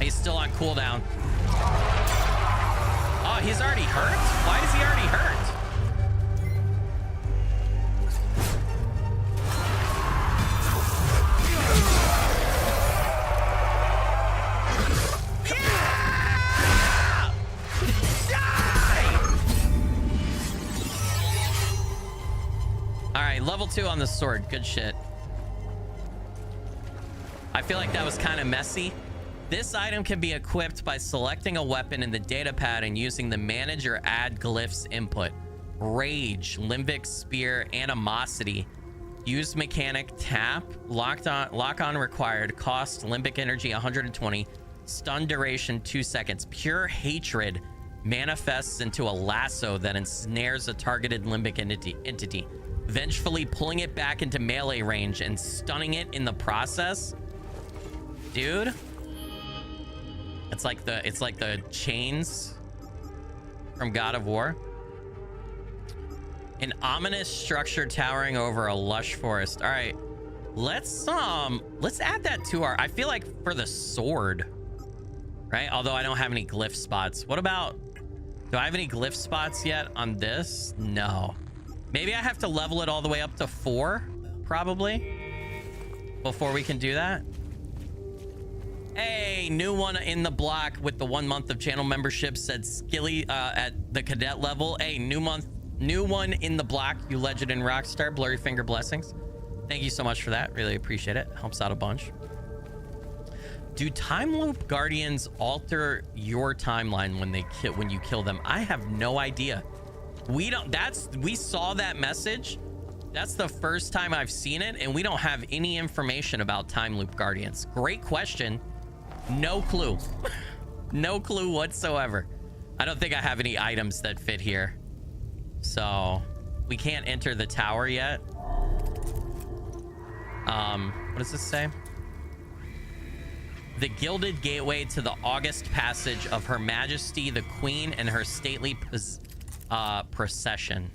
He's still on cooldown. Oh, he's already hurt? Why is he already hurt? Yeah! Die! All right, level 2 on the sword. Good shit. I feel like that was kind of messy. This item can be equipped by selecting a weapon in the data pad and using the manage or add glyphs input. Rage, limbic spear, animosity. Use mechanic, tap, lock on required, cost limbic energy 120, stun duration 2 seconds. Pure hatred manifests into a lasso that ensnares a targeted limbic entity, vengefully pulling it back into melee range and stunning it in the process. Dude, it's like the chains from God of War. An ominous structure towering over a lush forest. All right, let's add that to our, I feel like for the sword, right? Although I don't have any glyph spots. What about, do I have any glyph spots yet on this? No. Maybe I have to level it all the way up to 4 probably before we can do that. Hey, new one in the block with the 1 month of channel membership, said Skilly at the cadet level. Hey, new one in the block, you legend and rockstar. Blurry finger blessings. Thank you so much for that. Really appreciate it. Helps out a bunch. Do time loop guardians alter your timeline when you kill them? I have no idea. We saw that message. That's the first time I've seen it, and we don't have any information about time loop guardians. Great question. No clue. No clue whatsoever. I don't think I have any items that fit here. So we can't enter the tower yet. What does this say? The gilded gateway to the august passage of Her Majesty the Queen and her stately procession.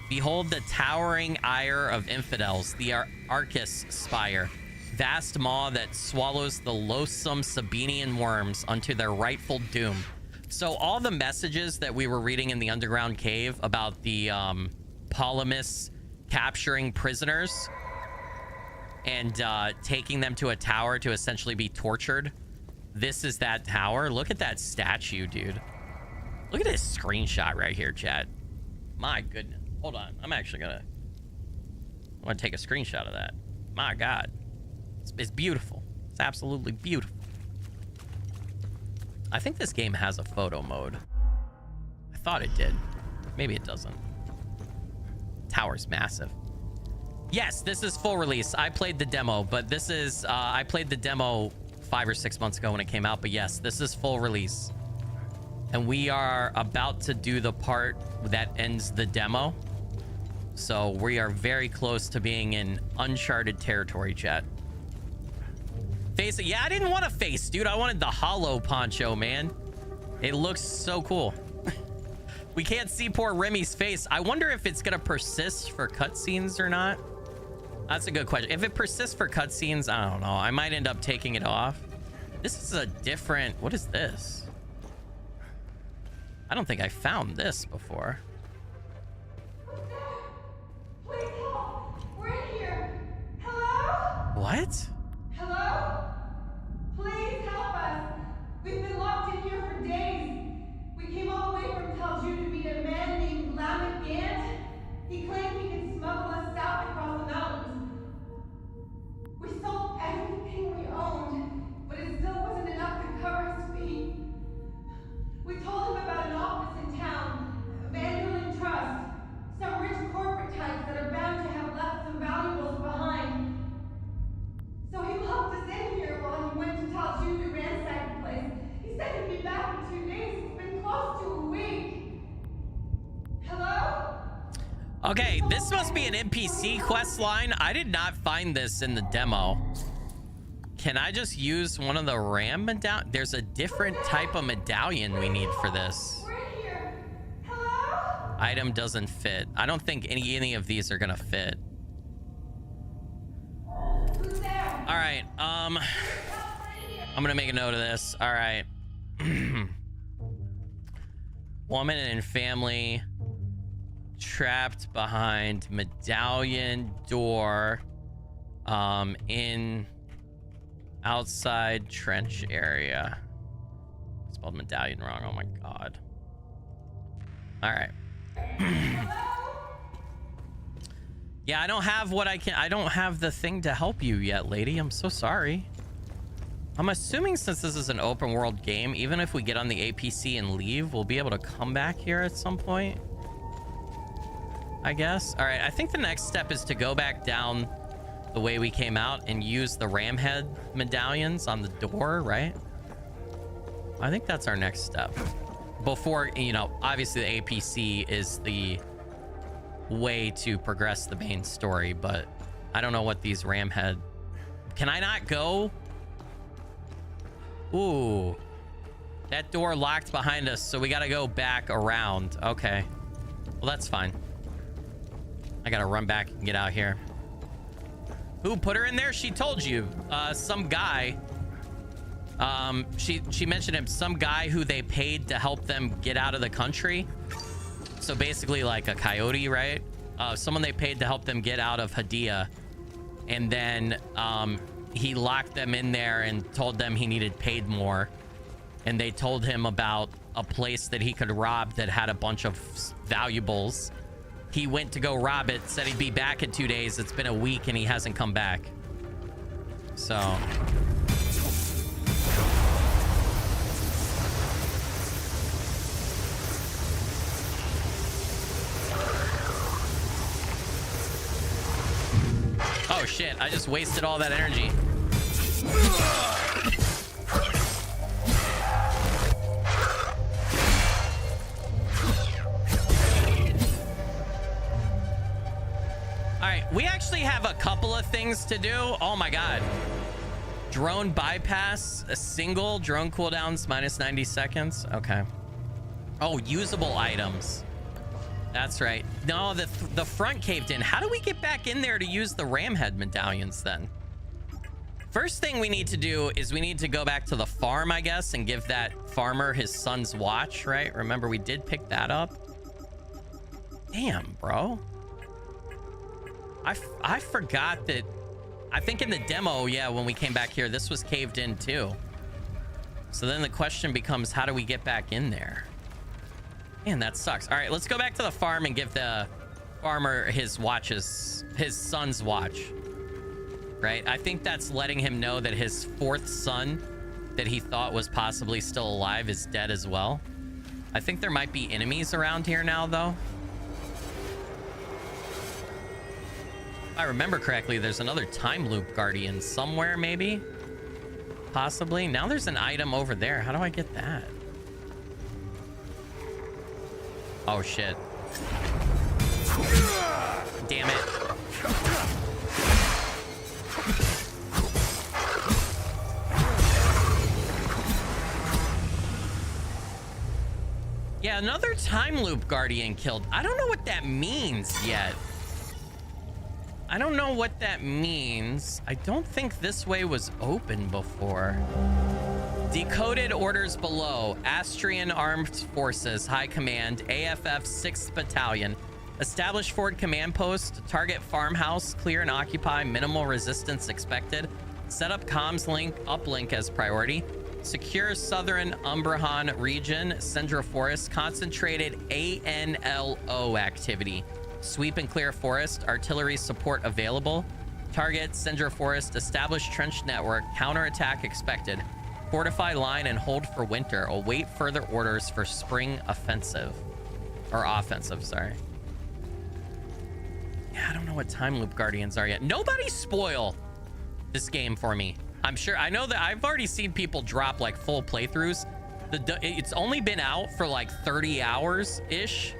Behold the towering ire of infidels, the Arcus Spire, vast maw that swallows the loathsome Sabinian worms unto their rightful doom. So all the messages that we were reading in the underground cave about the Polymus capturing prisoners and taking them to a tower to essentially be tortured. This is that tower. Look at that statue, dude. Look at this screenshot right here, chat. My goodness. Hold on. I'm gonna take a screenshot of that. My God. It's beautiful. It's absolutely beautiful. I think this game has a photo mode. I thought it did. Maybe it doesn't. Tower's massive. Yes, this is full release. I played the demo, but this is I played the demo 5 or 6 months ago when it came out, but yes, this is full release. And we are about to do the part that ends the demo. So we are very close to being in uncharted territory, chat. Face it. Yeah, I didn't want a face, dude. I wanted the hollow poncho, man. It looks so cool. We can't see poor Remy's face. I wonder if it's gonna persist for cutscenes or not. That's a good question. If it persists for cutscenes, I don't know. I might end up taking it off. This is a different... What is this? I don't think I found this before. Please help! We're in here! Hello? What? Hello? Please help us! We've been locked in here for days. We came all the way from Talju to meet a man named Lamet Gant. He claimed he could smuggle us south across the mountains. We sold everything we owned, but it still wasn't enough to cover his feet. We told him about an office in town, Vanderlyn Trust, some rich corporate types that are bound to have left some valuables behind. Okay, this must be an NPC quest line. I did not find this in the demo. Can I just use one of the ram medallion? There's a different type of medallion we need for this. We're in here. Hello? Item doesn't fit. I don't think any of these are gonna fit. Who's there? All right, I'm gonna make a note of this. All right. Woman and family trapped behind medallion door in outside trench area. Spelled medallion wrong. Oh my god. All right. Yeah, I don't have what I don't have the thing to help you yet, lady. I'm so sorry. I'm assuming since this is an open world game, even if we get on the APC and leave, we'll be able to come back here at some point, I guess. All right, I think the next step is to go back down the way we came out and use the ram head medallions on the door, right? I think that's our next step. Before, you know, obviously the APC is the way to progress the main story, but I don't know what these ram head... Can I not go? Ooh. That door locked behind us, so we gotta go back around. Okay. Well, that's fine. I gotta run back and get out here. Who put her in there? She told you. Some guy. She mentioned him. Some guy who they paid to help them get out of the country. So basically like a coyote, right? Someone they paid to help them get out of Hadia. And then he locked them in there and told them he needed paid more. And they told him about a place that he could rob that had a bunch of valuables. He went to go rob it, said he'd be back in 2 days. It's been a week and he hasn't come back. So... Oh shit, I just wasted all that energy. All right, we actually have a couple of things to do. Oh my god. Drone bypass, a single drone cooldowns minus 90 seconds. Okay. Oh, usable items. That's right. No, the front caved in. How do we get back in there to use the ram head medallions then? First thing we need to do is we need to go back to the farm, I guess, and give that farmer his son's watch, right? Remember, we did pick that up. Damn, bro. I forgot that. I think in the demo, yeah, when we came back here, this was caved in too. So then the question becomes, how do we get back in there? Man, that sucks. All right, let's go back to the farm and give the farmer his watches, his son's watch. Right? I think that's letting him know that his fourth son that he thought was possibly still alive is dead as well. I think there might be enemies around here now, though. If I remember correctly, there's another time loop guardian somewhere, maybe? Possibly. Now there's an item over there. How do I get that? Oh, shit. Damn it. Yeah, another time loop guardian killed. I don't know what that means yet. I don't know what that means. I don't think this way was open before. Decoded orders below. Astrian Armed Forces High Command, AFF 6th Battalion. Establish forward command post. Target farmhouse. Clear and occupy. Minimal resistance expected. Set up comms link, uplink as priority. Secure southern Umbrahan region. Sendra Forest. Concentrated ANLO activity. Sweep and clear forest. Artillery support available. Target Sendra Forest. Establish trench network. Counterattack expected. Fortify line and hold for winter. Await further orders for spring offensive. Or offensive, sorry. Yeah, I don't know what time loop guardians are yet. Nobody spoil this game for me. I'm sure, I know that I've already seen people drop like full playthroughs. It's only been out for like 30 hours-ish.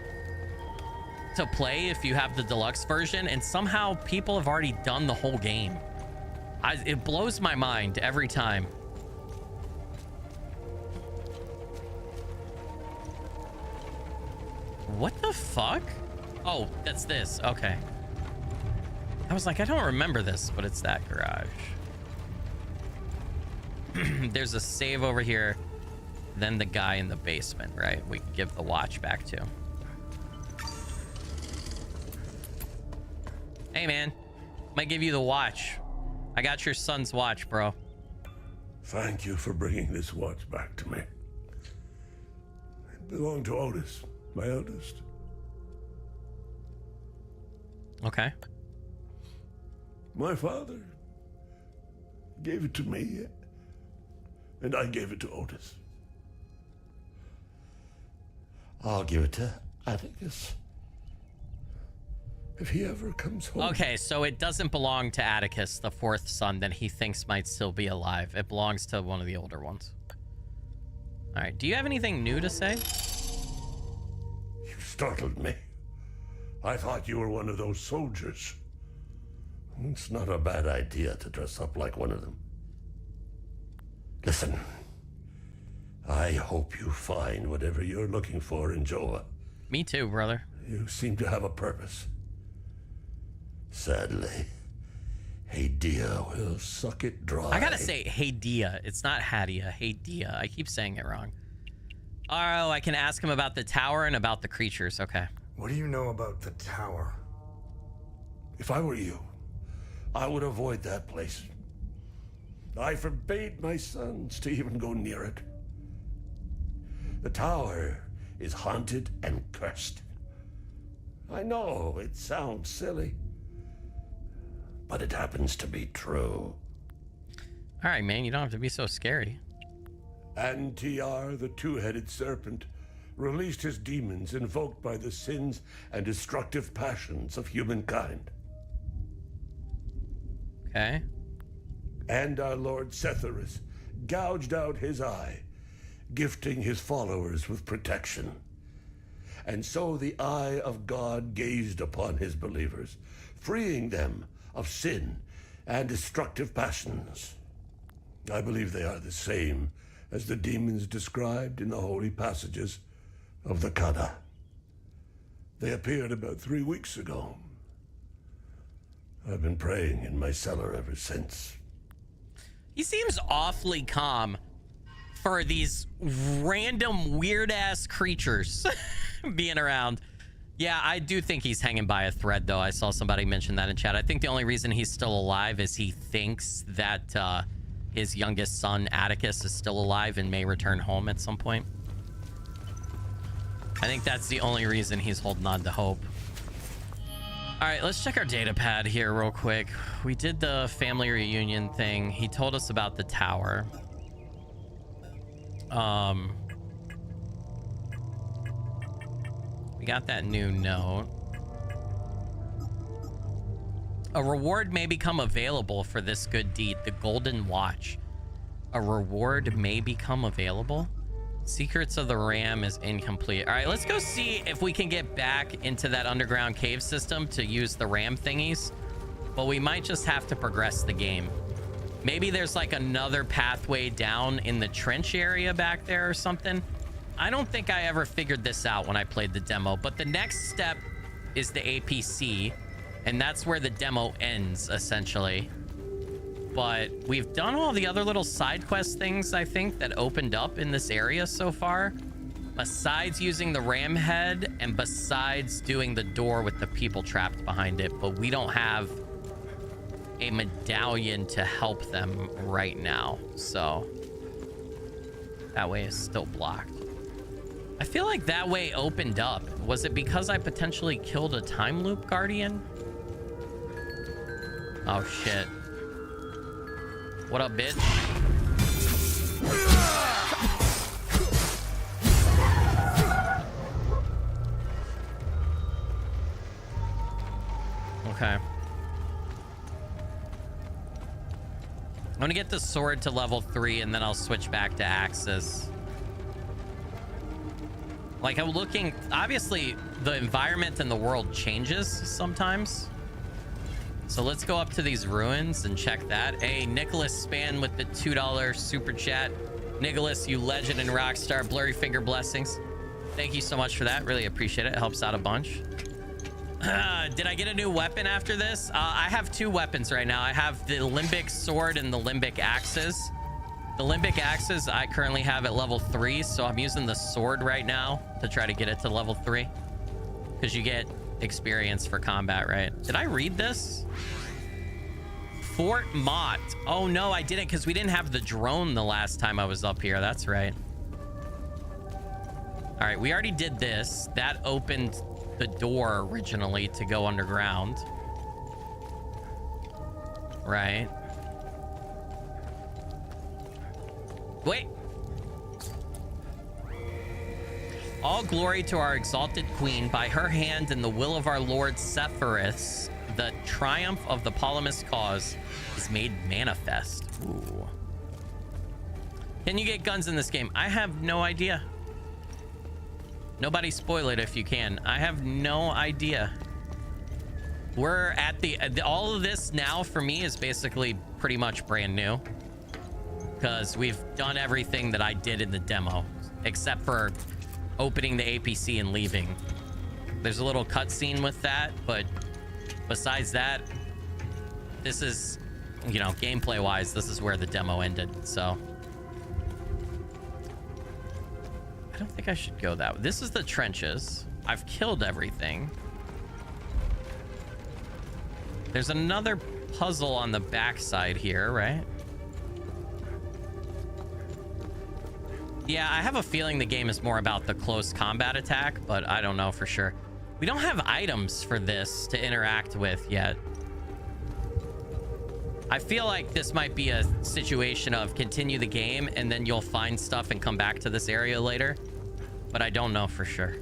to play if you have the deluxe version, and somehow people have already done the whole game. It blows my mind every time. What the fuck? Oh, that's this. Okay. I was like, I don't remember this, but it's that garage. There's a save over here. Then the guy in the basement, right? We can give the watch back to. Hey, man. Might give you the watch. I got your son's watch, bro. Thank you for bringing this watch back to me. It belonged to Otis, my eldest. Okay. My father gave it to me, and I gave it to Otis. I'll give it to Atticus. If he ever comes home. Okay, so it doesn't belong to Atticus, the fourth son that he thinks might still be alive. It belongs to one of the older ones. All right, do you have anything new to say? You startled me. I thought you were one of those soldiers. It's not a bad idea to dress up like one of them. Listen, I hope you find whatever you're looking for in Joa. Me too, brother. You seem to have a purpose. Sadly, Hadia will suck it dry. I gotta say, Hadia. It's not Hadia. Hadia. I keep saying it wrong. Oh, I can ask him about the tower and about the creatures. Okay. What do you know about the tower? If I were you, I would avoid that place. I forbade my sons to even go near it. The tower is haunted and cursed. I know it sounds silly, but it happens to be true. All right, man, you don't have to be so scary. And TR, the two-headed serpent, released his demons invoked by the sins and destructive passions of humankind. Okay. And our Lord Setherus gouged out his eye, gifting his followers with protection. And so the eye of God gazed upon his believers, freeing them of sin and destructive passions. I believe they are the same as the demons described in the holy passages of the Kada. They appeared about 3 weeks ago. I've been praying in my cellar ever since. He seems awfully calm for these random weird-ass creatures being around. Yeah, I do think he's hanging by a thread, though. I saw somebody mention that in chat. I think the only reason he's still alive is he thinks that his youngest son, Atticus, is still alive and may return home at some point. I think that's the only reason he's holding on to hope. All right, let's check our data pad here real quick. We did the family reunion thing. He told us about the tower. We got that new note. A reward may become available for this good deed, the Golden Watch. A reward may become available? Secrets of the Ram is incomplete. All right, let's go see if we can get back into that underground cave system to use the Ram thingies. But we might just have to progress the game. Maybe there's like another pathway down in the trench area back there or something. I don't think I ever figured this out when I played the demo, but the next step is the APC, and that's where the demo ends, essentially. But we've done all the other little side quest things, I think, that opened up in this area so far, besides using the ram head and besides doing the door with the people trapped behind it. But we don't have a medallion to help them right now, so that way is still blocked. I feel like that way opened up. Was it because I potentially killed a time loop guardian? Oh shit. What up, bitch? Okay. I'm gonna get the sword to level 3 and then I'll switch back to axes. Like, I'm looking, obviously the environment and the world changes sometimes. So let's go up to these ruins and check that. Hey, Nicholas Span with the $2 super chat. Nicholas, you legend and rock star. Blurry finger blessings. Thank you so much for that. Really appreciate it. It helps out a bunch. Did I get a new weapon after this? I have 2 weapons right now. I have the limbic sword and the limbic axes. The limbic axes I currently have at level 3, so I'm using the sword right now to try to get it to level 3. Because you get experience for combat, right? Did I read this? Fort Mott. Oh no, I didn't, because we didn't have the drone the last time I was up here. That's right. All right, we already did this. That opened the door originally to go underground. Right. Wait. All glory to our exalted queen. By her hand and the will of our lord Sephiroth, the triumph of the Polymus cause is made manifest. Ooh. Can you get guns in this game? I have no idea. Nobody spoil it if you can. I have no idea. We're at the all of this now for me is basically pretty much brand new, because we've done everything that I did in the demo except for opening the APC and leaving. There's a little cutscene with that, but besides that, this is, you know, gameplay wise, this is where the demo ended. So I don't think I should go that way. This is the trenches. I've killed everything. There's another puzzle on the backside here, right? Yeah, I have a feeling the game is more about the close combat attack, but I don't know for sure. We don't have items for this to interact with yet. I feel like this might be a situation of continue the game and then you'll find stuff and come back to this area later, but I don't know for sure.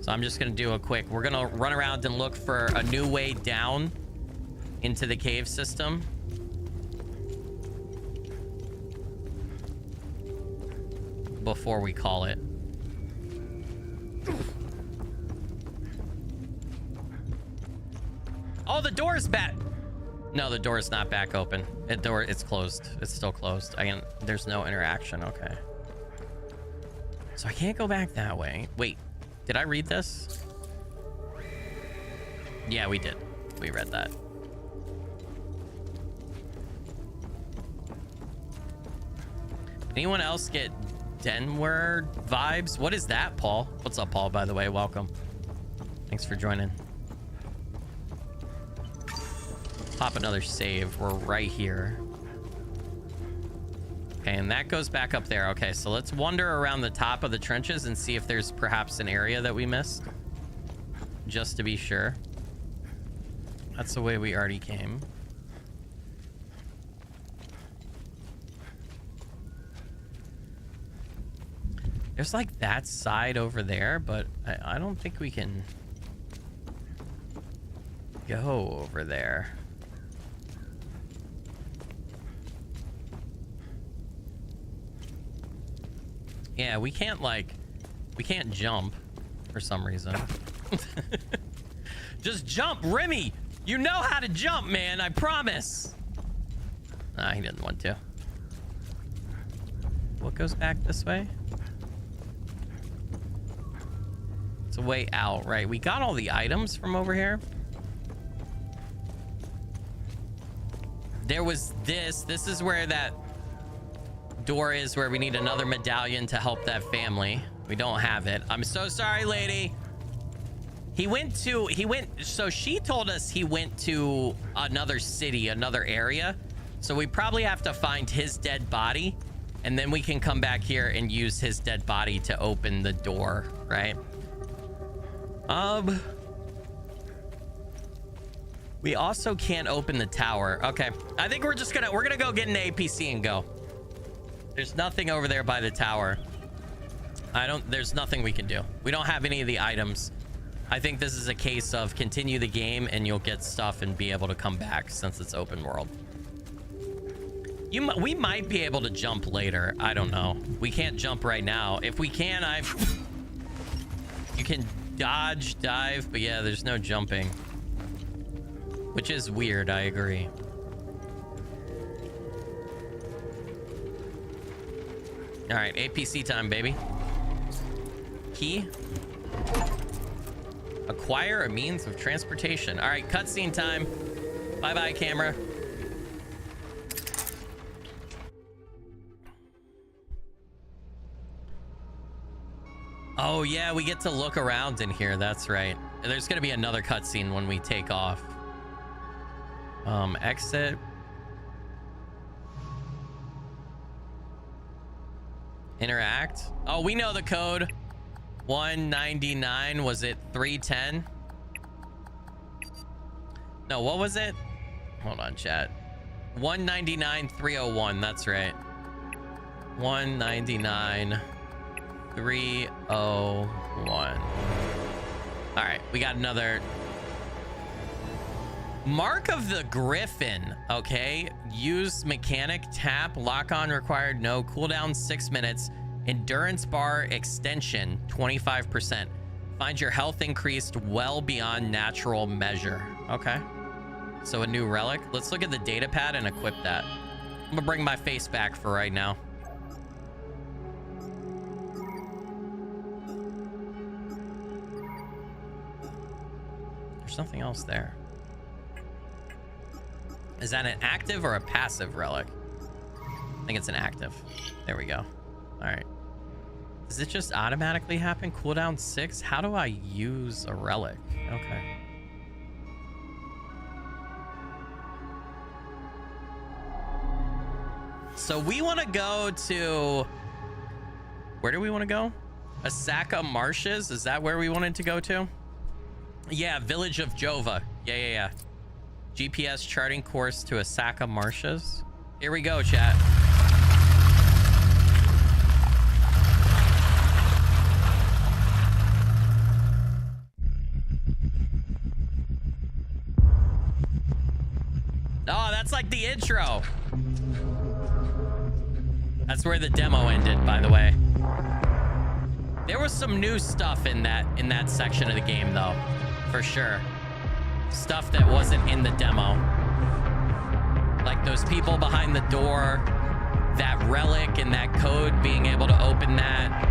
So I'm just gonna do a quick, we're gonna run around and look for a new way down into the cave system. Before we call it. Oh, the door's back. No, the door is not back open. It's closed. It's still closed. There's no interaction. Okay. So I can't go back that way. Wait, did I read this? Yeah, we did. We read that. Anyone else get Denward vibes? What is that, Paul? What's up, Paul, by the way? Welcome. Thanks for joining. Pop another save. We're right here. Okay, and that goes back up there. Okay, so let's wander around the top of the trenches and see if there's perhaps an area that we missed. Just to be sure. That's the way we already came. There's like that side over there, but I don't think we can go over there. Yeah, we can't jump for some reason. Just jump, Remy! You know how to jump, man, I promise! Nah, he didn't want to. What goes back this way? It's a way out, right? We got all the items from over here. There was this. This is where that door is, where we need another medallion to help that family. We don't have it. I'm so sorry, lady. So she told us he went to another city, another area. So we probably have to find his dead body, and then we can come back here and use his dead body to open the door, right? We also can't open the tower. Okay, I think we're gonna go get an APC and go. There's nothing over there by the tower. There's nothing we can do. We don't have any of the items. I think this is a case of continue the game and you'll get stuff and be able to come back since it's open world. We might be able to jump later. I don't know. We can't jump right now. If we can, you can dodge, dive, but yeah, there's no jumping. Which is weird, I agree. All right, APC time, baby. Key. Acquire a means of transportation. All right, cutscene time. Bye-bye, camera. Oh, yeah, we get to look around in here. That's right. There's going to be another cutscene when we take off. Exit. Interact. Oh, we know the code. 199. Was it 310? No, what was it? Hold on, chat. 199-301. That's right. 199-301. All right, we got another Mark of the Griffin. Okay, use mechanic, tap, lock on required, no, cooldown 6 minutes, endurance bar extension 25%. Find your health increased well beyond natural measure. Okay, so a new relic. Let's look at the data pad and equip that. I'm gonna bring my face back for right now. There's something else there. Is that an active or a passive relic? I think it's an active. There we go. All right. Does it just automatically happen? Cooldown 6? How do I use a relic? Okay. So we want to go to... Where do we want to go? Asaka Marshes? Is that where we wanted to go to? Yeah, Village of Jova. Yeah. GPS charting course to Asaka Marshes. Here we go, chat. Oh, that's like the intro. That's where the demo ended, by the way. There was some new stuff in that section of the game, though, for sure. Stuff that wasn't in the demo, like those people behind the door, that relic and that code, being able to open that.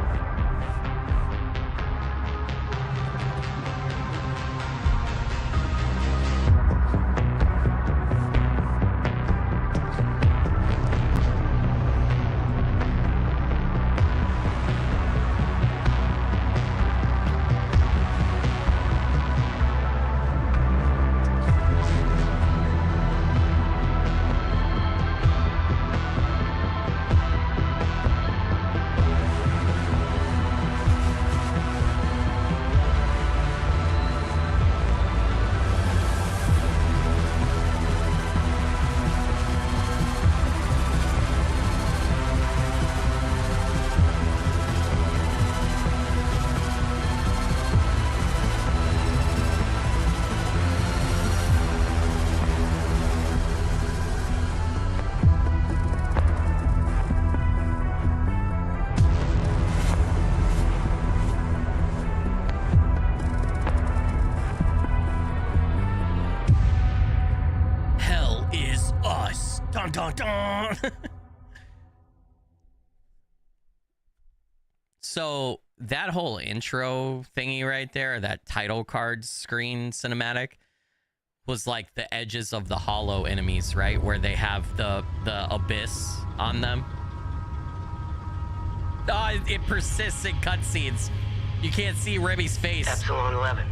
Dun, dun, dun. So that whole intro thingy right there, that title card screen cinematic, was like the edges of the hollow enemies, right? Where they have the abyss on them. Oh, it persists in cutscenes. You can't see Remy's face. Epsilon 11.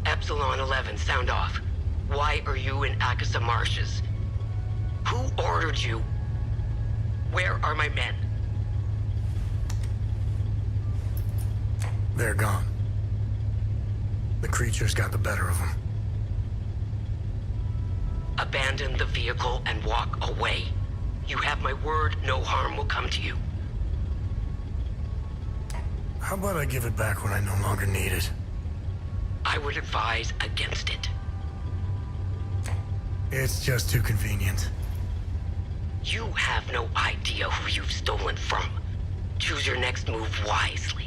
Epsilon 11, sound off. Why are you in Akasa Marshes? Who ordered you? Where are my men? They're gone. The creatures got the better of them. Abandon the vehicle and walk away. You have my word, no harm will come to you. How about I give it back when I no longer need it? I would advise against it. It's just too convenient. You have no idea who you've stolen from. Choose your next move wisely.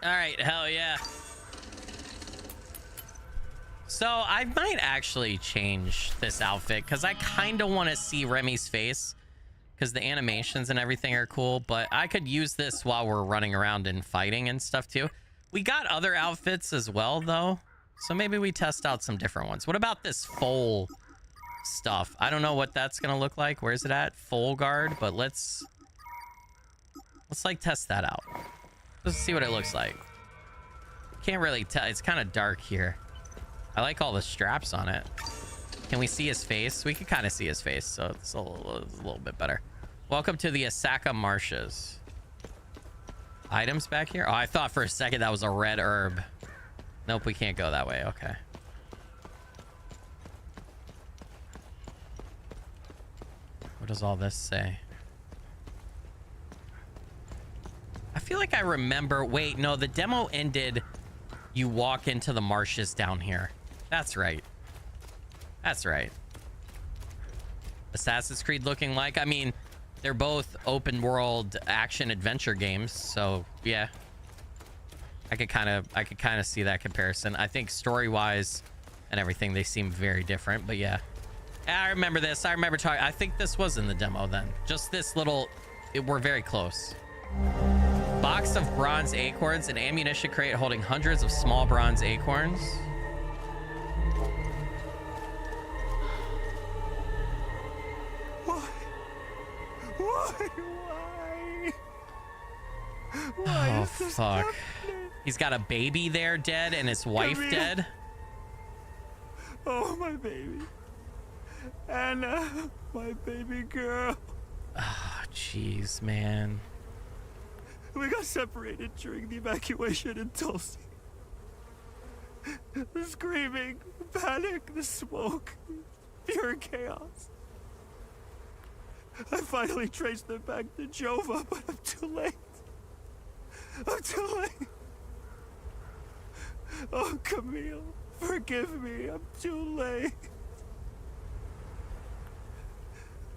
All right, hell yeah. So I might actually change this outfit because I kind of want to see Remy's face because the animations and everything are cool, but I could use this while we're running around and fighting and stuff too. We got other outfits as well though, so maybe we test out some different ones. What about this foal stuff? I don't know what that's gonna look like. Where's it at? Foal guard, but let's like test that out. Let's see what it looks like. Can't really tell. It's kind of dark here. I like all the straps on it. Can we see his face? We can kind of see his face, so it's a little bit better. Welcome to the Asaka Marshes. Items back here? Oh, I thought for a second that was a red herb. Nope, we can't go that way. Okay. What does all this say? I feel like I remember. Wait, no, the demo ended. You walk into the marshes down here. That's right. That's right. Assassin's Creed looking like. I mean, they're both open world action adventure games, so yeah. I could kind of see that comparison. I think story wise and everything, they seem very different, but yeah. I remember this. I remember talking. I think this was in the demo then. Just this little. We're very close. Box of bronze acorns, an ammunition crate holding hundreds of small bronze acorns. Why Oh, is this fuck. happening? He's got a baby there dead and his wife dead. Oh, my baby. Anna, my baby girl. Oh, jeez, man. We got separated during the evacuation in Tulsi. The screaming, panic, the smoke, pure chaos. I finally traced them back to Jova, but I'm too late. I'm too late. Oh, Camille, forgive me. I'm too late.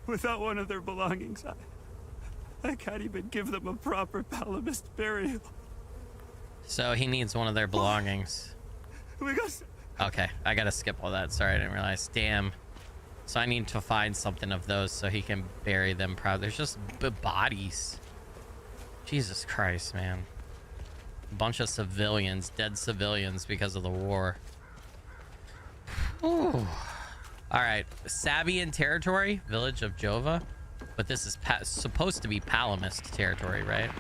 Without one of their belongings, I can't even give them a proper Palamist burial. So he needs one of their belongings. We got... Okay, I gotta skip all that. Sorry, I didn't realize. Damn. So I need to find something of those so he can bury them proud. There's just bodies. Jesus Christ, man. A bunch of civilians, dead civilians because of the war. Ooh. All right, Sabian territory, village of Jova. But this is supposed to be Palamist territory, right?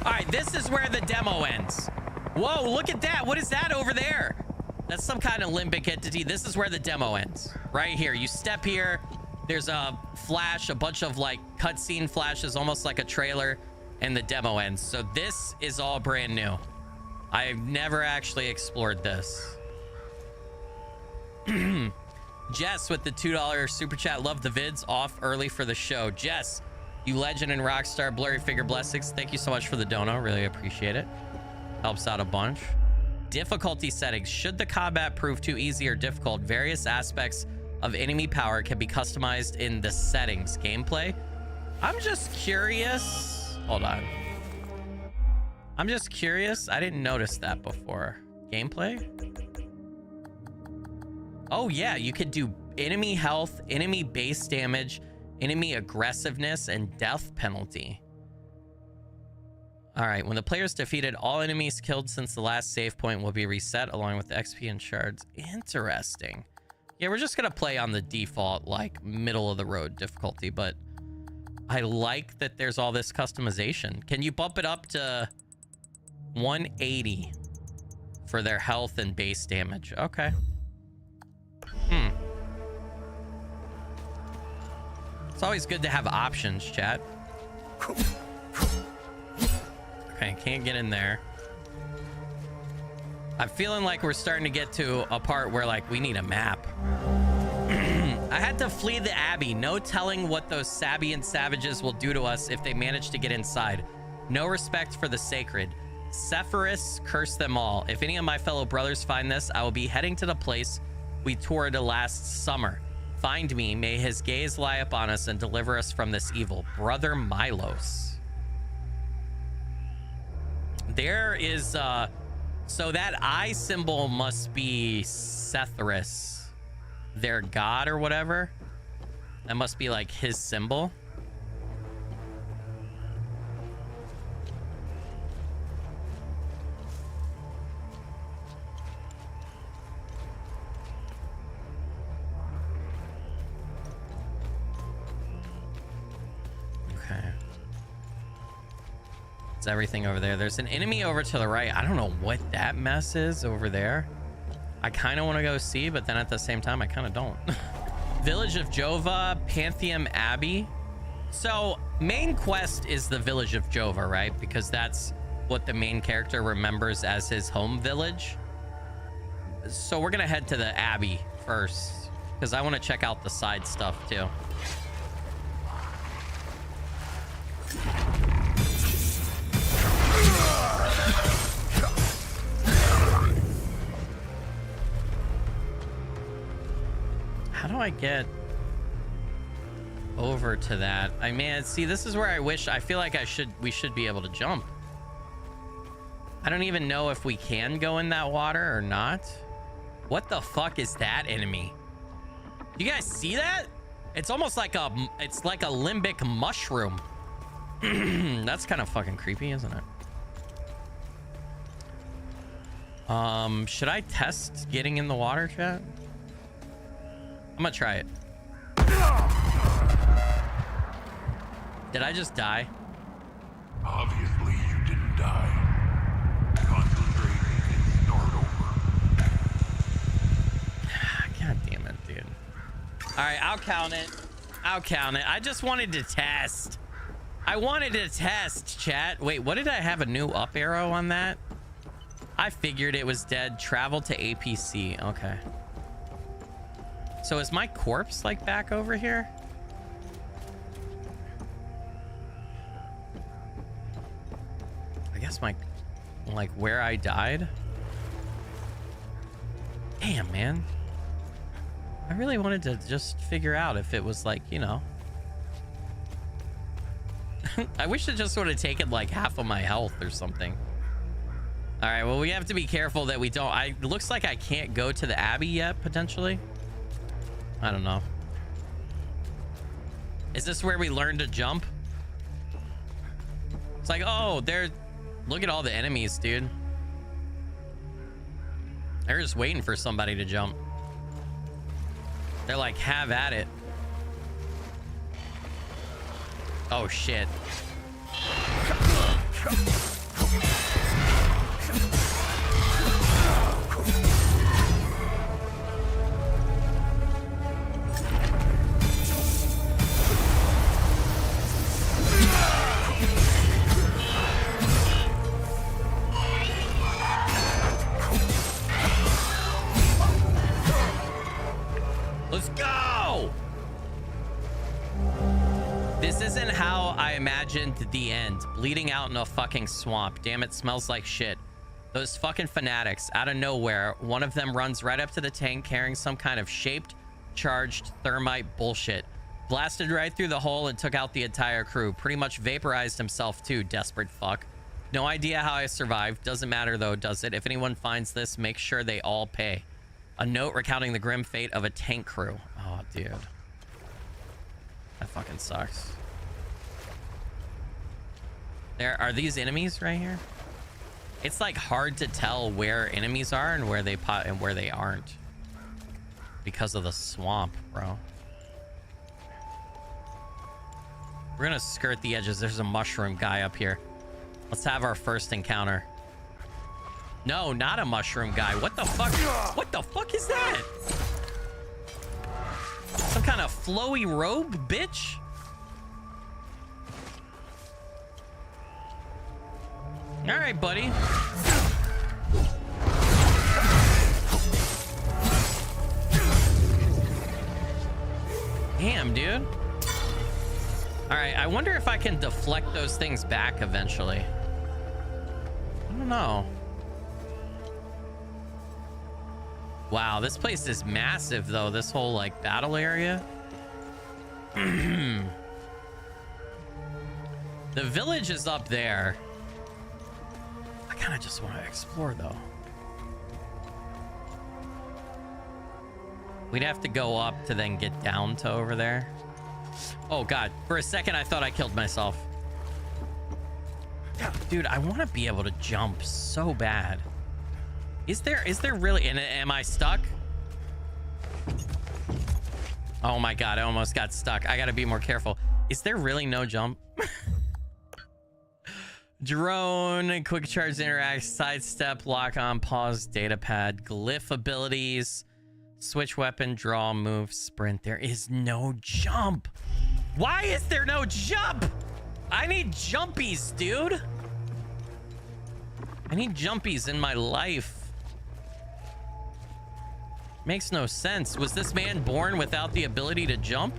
All right, this is where the demo ends. Whoa, look at that. What is that over there? That's some kind of limbic entity. This is where the demo ends. Right here. You step here. There's a flash, a bunch of like cutscene flashes, almost like a trailer, and the demo ends. So this is all brand new. I've never actually explored this. Jess with the $2 super chat. Love the vids. Off early for the show. Jess, you legend and rockstar. Blurry figure blessings. Thank you so much for the dono. Really appreciate it. Helps out a bunch. Difficulty settings. Should the combat prove too easy or difficult, various aspects of enemy power can be customized in the settings. Gameplay. I'm just curious. Hold on. I'm just curious. I didn't notice that before. Gameplay. Oh yeah, you could do enemy health, enemy base damage, enemy aggressiveness, and death penalty. All right, when the player's defeated, all enemies killed since the last save point will be reset along with the XP and shards. Interesting. Yeah, we're just gonna play on the default, like, middle of the road difficulty, but I like that there's all this customization. Can you bump it up to 180 for their health and base damage? Okay. It's always good to have options, chat. Okay, can't get in there. I'm feeling like we're starting to get to a part where like we need a map. I had to flee the Abbey. No telling what those Sabian savages will do to us if they manage to get inside. No respect for the sacred. Sephirus curse them all. If any of my fellow brothers find this, I will be heading to the place we toured last summer. Find me. May his gaze lie upon us and deliver us from this evil. Brother Milos. There is, so that eye symbol must be Sephirus, their god or whatever. That must be like his symbol. Okay. It's everything over there. There's an enemy over to the right. I don't know what that mess is over there. I kind of want to go see, but then at the same time, I kind of don't. Village of Jova, Pantheon Abbey. So main quest is the Village of Jova, right? Because that's what the main character remembers as his home village. So we're going to head to the Abbey first, because I want to check out the side stuff too. How do I get over to that? I mean, see, this is where I feel like we should be able to jump. I don't even know if we can go in that water or not. What the fuck is that enemy? You guys see that? It's almost like it's like a limbic mushroom. That's kind of fucking creepy, isn't it? Should I test getting in the water, chat? I'm gonna try it. Did I just die? Obviously, you didn't die. Concentrate and start over. God damn it, dude. All right, I'll count it. I'll count it. I just wanted to test. I wanted to test, chat. Wait, what did I have a new up arrow on that? I figured it was dead. Travel to APC. Okay. So is my corpse like back over here? I guess my, like where I died. Damn, man. I really wanted to just figure out if it was like, you know. I wish it just would have taken like half of my health or something. All right, well, we have to be careful that we don't. It looks like I can't go to the Abbey yet, potentially. I don't know. Is this where we learn to jump? It's like, oh, look at all the enemies, dude. They're just waiting for somebody to jump. They're like, have at it. Oh, shit. Let's go! This isn't how I imagined the end. Bleeding out in a fucking swamp. Damn, it smells like shit. Those fucking fanatics, out of nowhere, one of them runs right up to the tank carrying some kind of shaped, charged thermite bullshit. Blasted right through the hole and took out the entire crew. Pretty much vaporized himself too, desperate fuck. No idea how I survived. Doesn't matter though, does it? If anyone finds this, make sure they all pay. A note recounting the grim fate of a tank crew. Oh, dude. That fucking sucks. There are these enemies right here. It's like hard to tell where enemies are and where they pot and where they aren't because of the swamp, bro. We're gonna skirt the edges. There's a mushroom guy up here. Let's have our first encounter. No, not a mushroom guy. What the fuck? What the fuck is that? Some kind of flowy robe, bitch? All right, buddy. Damn, dude. All right, I wonder if I can deflect those things back eventually. I don't know. Wow, this place is massive though, this whole like battle area. The village is up there. I kind of just want to explore though. We'd have to go up to then get down to over there. Oh god, for a second I thought I killed myself. Dude, I want to be able to jump so bad. Is there really, and am I stuck? Oh my god, I almost got stuck. I gotta be more careful. Is there really no jump? Drone, quick charge, interact, sidestep, lock on, pause, data pad, glyph abilities, switch weapon, draw, move, sprint. There is no jump. Why is there no jump? I need jumpies, dude. I need jumpies in my life. Makes no sense. Was this man born without the ability to jump?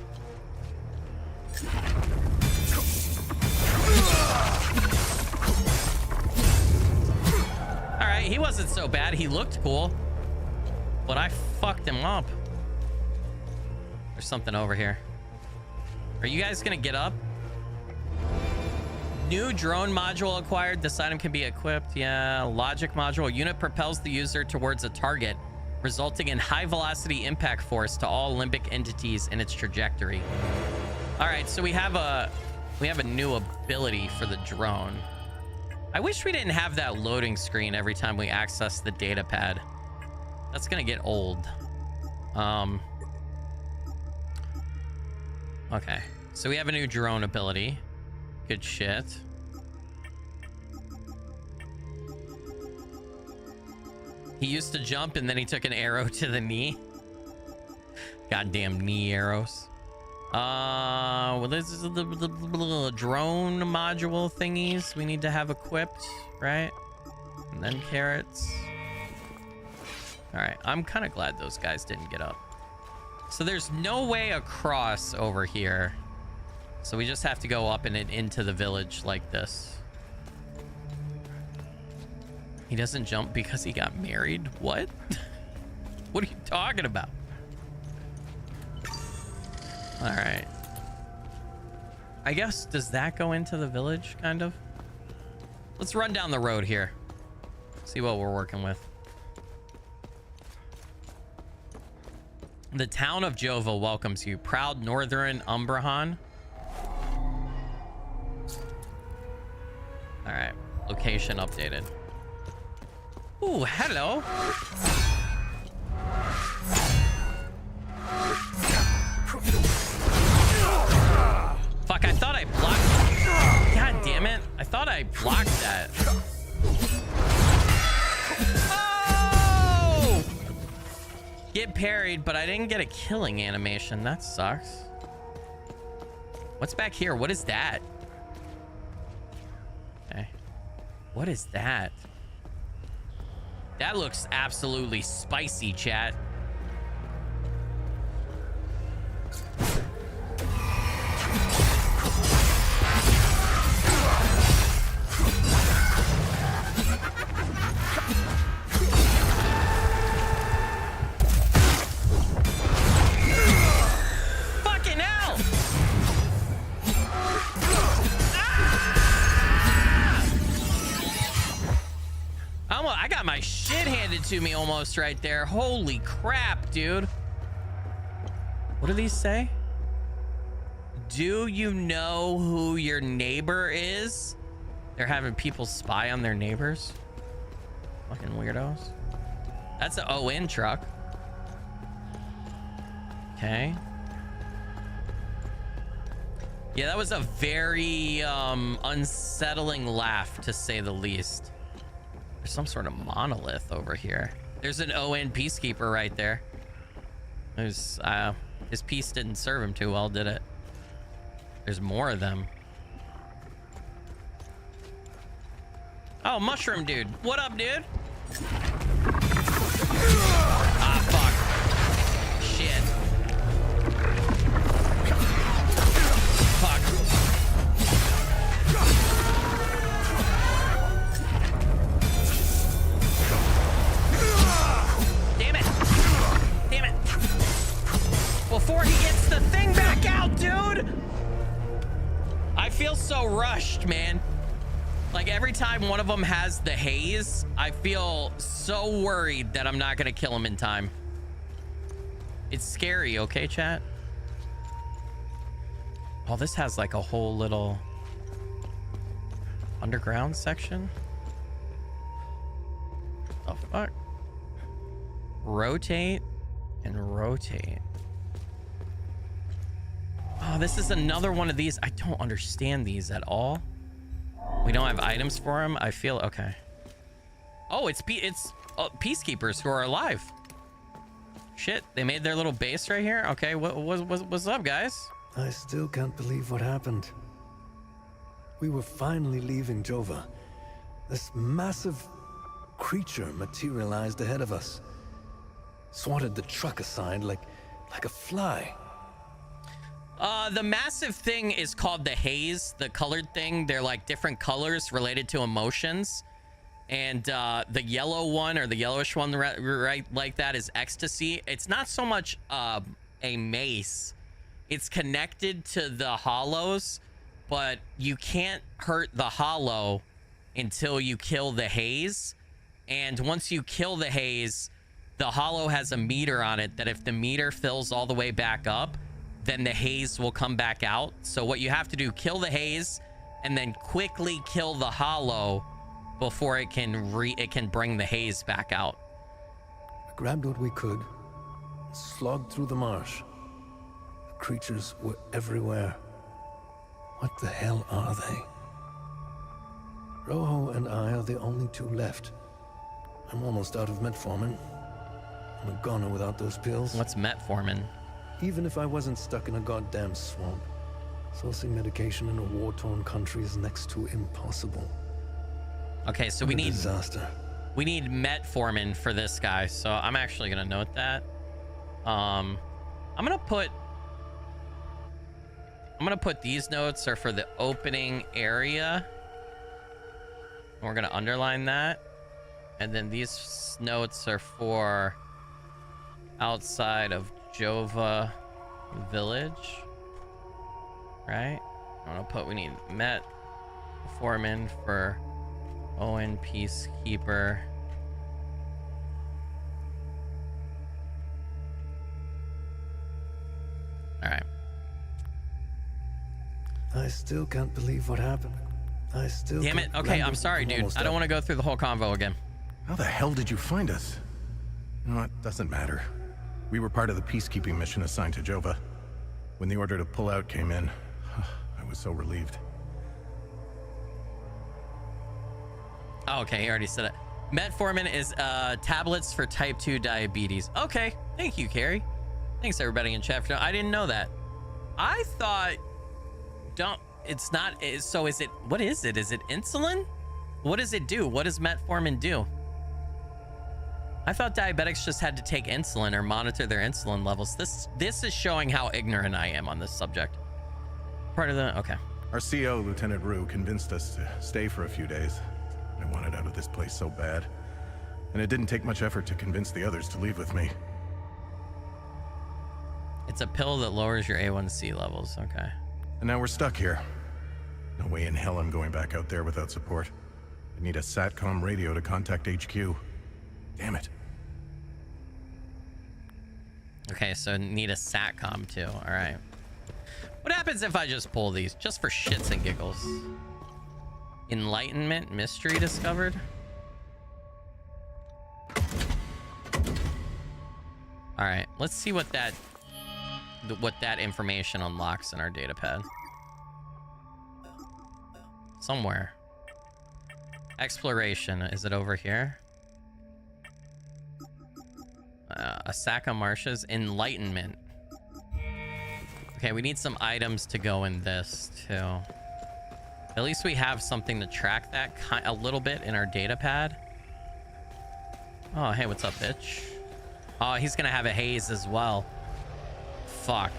All right, he wasn't so bad. He looked cool, but I fucked him up. There's something over here. Are you guys gonna get up? New drone module acquired. This item can be equipped. Yeah, logic module. Unit propels the user towards a target, resulting in high velocity impact force to all limbic entities in its trajectory. All right, so we have a new ability for the drone. I wish we didn't have that loading screen every time we access the data pad. That's gonna get old. Okay, so we have a new drone ability. Good shit. He used to jump and then he took an arrow to the knee. Goddamn knee arrows. Well, this is the drone module thingies we need to have equipped, right? And then carrots. All right, I'm kind of glad those guys didn't get up. So there's no way across over here. So we just have to go up and into the village like this. He doesn't jump because he got married? What? What are you talking about? All right. I guess, does that go into the village, kind of? Let's run down the road here. See what we're working with. The town of Jova welcomes you. Proud Northern Umbrahan. All right, location updated. Ooh, hello. Fuck, I thought I blocked. God damn it. I thought I blocked that. Oh! Get parried, but I didn't get a killing animation. That sucks. What's back here? What is that? Okay. What is that? That looks absolutely spicy, chat. Fucking hell! I got my shit handed to me almost right there. Holy crap, dude. What do these say? Do you know who your neighbor is? They're having people spy on their neighbors. Fucking weirdos. That's an ON truck. Okay. Yeah, that was a very unsettling laugh, to say the least. There's some sort of monolith over here. There's an ON peacekeeper right there. There's his piece didn't serve him too well, did it? There's more of them. Oh, mushroom dude. What up, dude? Ah, fuck. Shit. I feel so rushed, man. Like every time one of them has the haze, I feel so worried that I'm not gonna kill him in time. It's scary, okay, chat? Oh, this has like a whole little underground section. The fuck? Rotate and rotate. Oh, this is another one of these. I don't understand these at all. We don't have items for them. I feel okay. Oh, it's peacekeepers who are alive. Shit, they made their little base right here. Okay, what's up, guys? I still can't believe what happened. We were finally leaving Jova. This massive creature materialized ahead of us. Swatted the truck aside like a fly. The massive thing is called the haze, the colored thing. They're like different colors related to emotions. And the yellow one, or the yellowish one right like that, is ecstasy. It's not so much a mace. It's connected to the hollows, but you can't hurt the hollow until you kill the haze. And once you kill the haze, the hollow has a meter on it that if the meter fills all the way back up, then the haze will come back out. So what you have to do, kill the haze and then quickly kill the hollow before it can bring the haze back out. We grabbed what we could, slogged through the marsh. The creatures were everywhere. What the hell are they? Rojo and I are the only two left. I'm almost out of metformin. I'm a goner without those pills. What's metformin? Even if I wasn't stuck in a goddamn swamp, sourcing medication in a war-torn country is next to impossible. Okay, so we need metformin for this guy. So I'm actually gonna note that. I'm gonna put these notes are for the opening area. And we're gonna underline that. And then these notes are for outside of Jova village, right? I'm gonna put we need metformin for Owen peacekeeper. All right. I still can't believe what happened. Damn it. Okay, I'm sorry, dude. I don't want to go through the whole convo again. How the hell did you find us? You know what? Doesn't matter. We were part of the peacekeeping mission assigned to Jova. When the order to pull out came in, I was so relieved. Oh, okay, he already said it. Metformin is tablets for type 2 diabetes. Okay, thank you, Carrie. Thanks, everybody in chat. I didn't know that. I thought... It's not... So is it... What is it? Is it insulin? What does it do? What does metformin do? I thought diabetics just had to take insulin or monitor their insulin levels. This is showing how ignorant I am on this subject. Part of the... Okay. Our CO, Lieutenant Rue, convinced us to stay for a few days. I wanted out of this place so bad. And it didn't take much effort to convince the others to leave with me. It's a pill that lowers your A1C levels. Okay. And now we're stuck here. No way in hell I'm going back out there without support. I need a SATCOM radio to contact HQ. Damn it. Okay, so need a SATCOM too. All right. What happens if I just pull these just for shits and giggles? Enlightenment mystery discovered. All right, let's see what that information unlocks in our data pad. Somewhere. Exploration, is it over here? Asaka Marshes, enlightenment. Okay, we need some items to go in this too. At least we have something to track that a little bit in our data pad. Oh, hey, what's up, bitch? Oh, he's gonna have a haze as well. Fuck.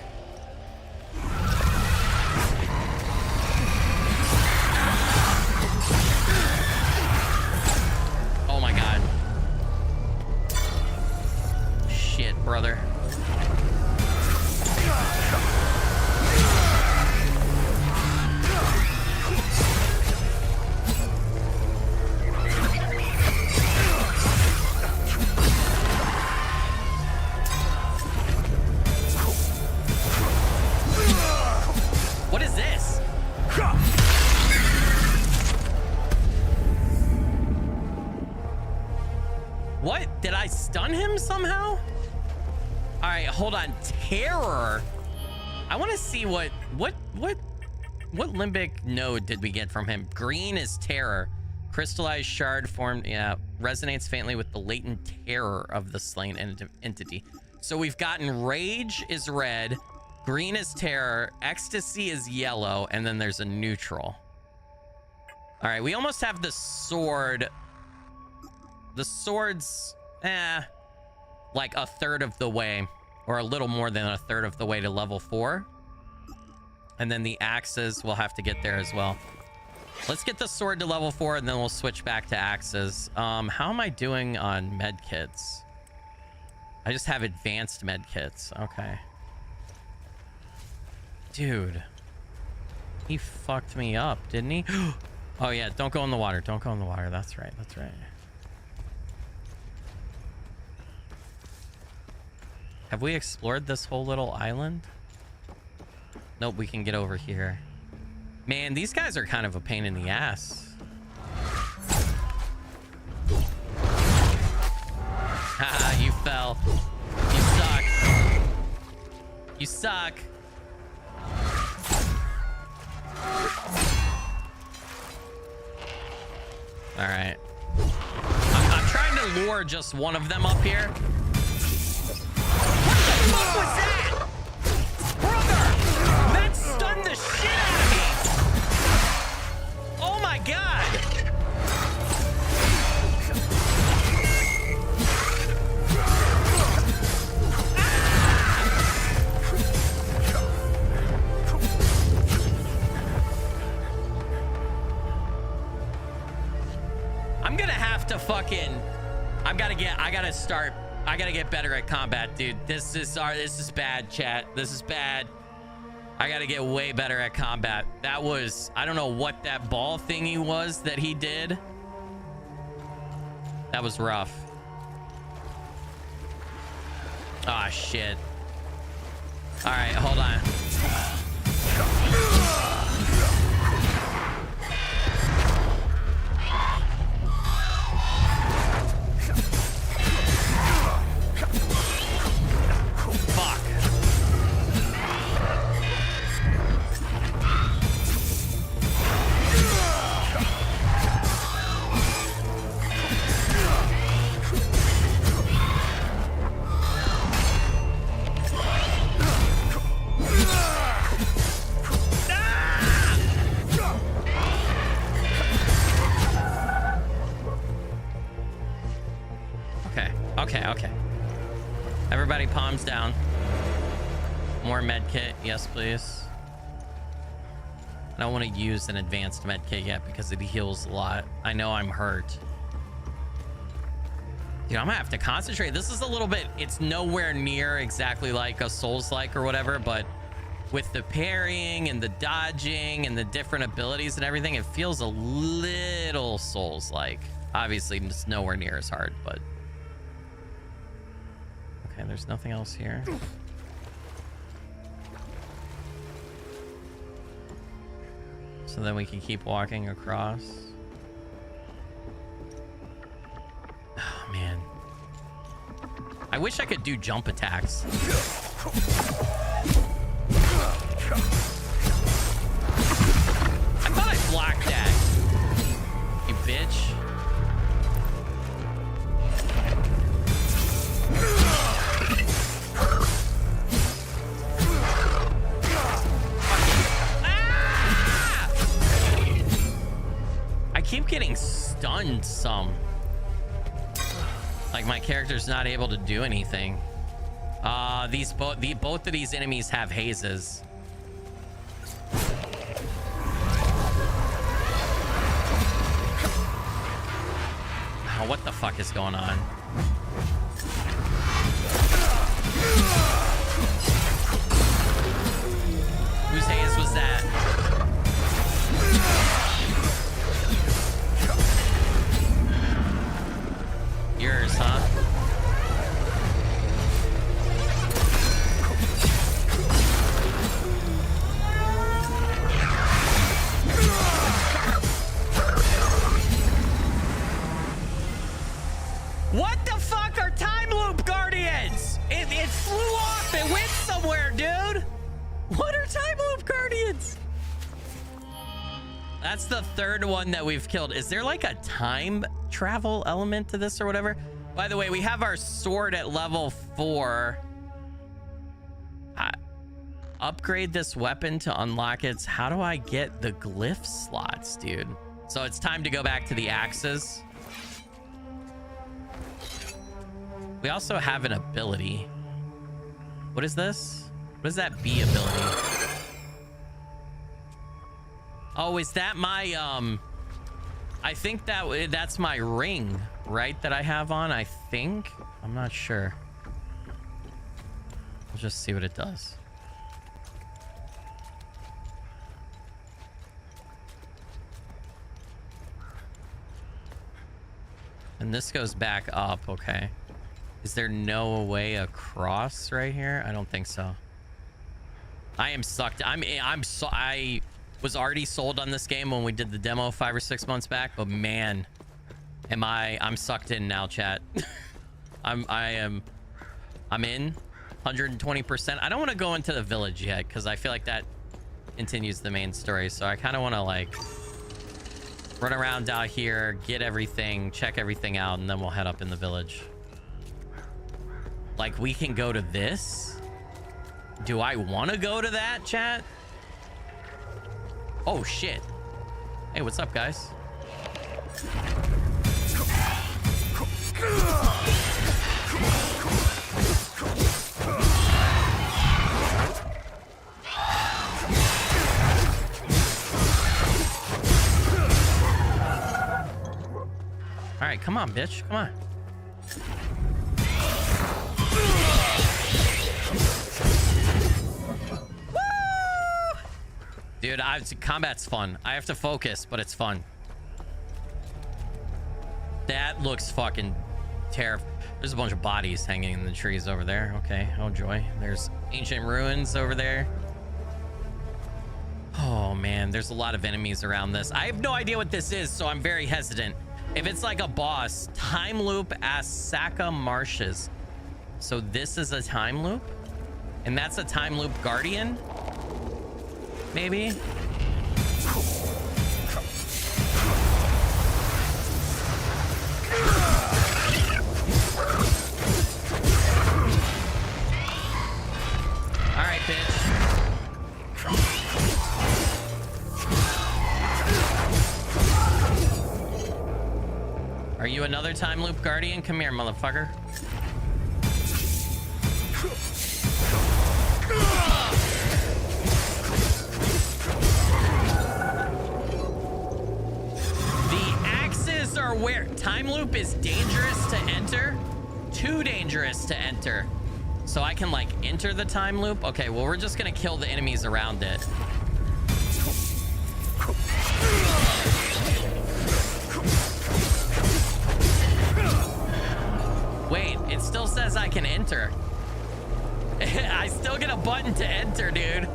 Oh my god. Shit, brother. on him somehow? All right, hold on. Terror. I want to see what limbic node did we get from him? Green is terror. Crystallized shard formed, yeah, resonates faintly with the latent terror of the slain entity. So we've gotten rage is red, green is terror, ecstasy is yellow, and then there's a neutral. All right, we almost have the sword. The sword's, like a third of the way, or a little more than a third of the way to level 4. And then the axes, we'll have to get there as well. Let's get the sword to level 4, and then we'll switch back to axes. How am I doing on med kits? I just have advanced med kits. Okay. Dude. He fucked me up, didn't he? Oh, yeah. Don't go in the water. Don't go in the water. That's right. That's right. Have we explored this whole little island? Nope, we can get over here. Man, these guys are kind of a pain in the ass. Haha, you fell. You suck. You suck. All right. I'm trying to lure just one of them up here. What the fuck was that? Brother! That stunned the shit out of me! Oh my god! I'm gonna have to fucking... I gotta get better at combat, dude. This is bad, chat. This is bad. I gotta get way better at combat. That was, I don't know what that ball thingy was that he did. That was rough. Ah, shit. All right, hold on. Okay. Everybody palms down. More med kit. Yes, please. I don't want to use an advanced med kit yet because it heals a lot. I know I'm hurt. Dude, I'm gonna have to concentrate. This is a little bit, it's nowhere near exactly like a Souls-like or whatever, but with the parrying and the dodging and the different abilities and everything, it feels a little Souls-like. Obviously, it's nowhere near as hard, but... Okay, there's nothing else here. So then we can keep walking across. Oh, man. I wish I could do jump attacks. I thought I blocked that. You bitch. I keep getting stunned some. Like my character's not able to do anything. Both of these enemies have hazes. Oh, what the fuck is going on? Whose haze was that? Yours, huh? What the fuck are time loops? That's the third one that we've killed. Is there like a time travel element to this or whatever? By the way, we have our sword at level 4. Upgrade this weapon to unlock its... How do I get the glyph slots, dude? So it's time to go back to the axes. We also have an ability. What is this? What is that B ability? Oh, is that my... I think that's my ring, right? That I have on, I think. I'm not sure. We'll just see what it does. And this goes back up, okay. Is there no way across right here? I don't think so. I am sucked. I was already sold on this game when we did the demo 5 or 6 months back, but man, I'm sucked in now, chat. I'm in 120%. I don't want to go into the village yet because I feel like that continues the main story. So I kind of want to like run around out here, get everything, check everything out, and then we'll head up in the village. Like, we can go to this. Do I want to go to that, chat? Oh, shit. Hey, what's up, guys? All right, come on, bitch. Come on. Dude, combat's fun. I have to focus, but it's fun. That looks fucking terrifying. There's a bunch of bodies hanging in the trees over there. Okay, oh joy. There's ancient ruins over there. Oh man, there's a lot of enemies around this. I have no idea what this is, so I'm very hesitant. If it's like a boss, time loop Asaka Marshes. So this is a time loop? And that's a time loop guardian? Maybe? All right, bitch. Are you another time loop guardian? Come here, motherfucker. Are where time loop is dangerous to enter, too dangerous to enter, so I can like enter the time loop. Okay, well, we're just gonna kill the enemies around it. Wait, it still says I can enter. I still get a button to enter, dude.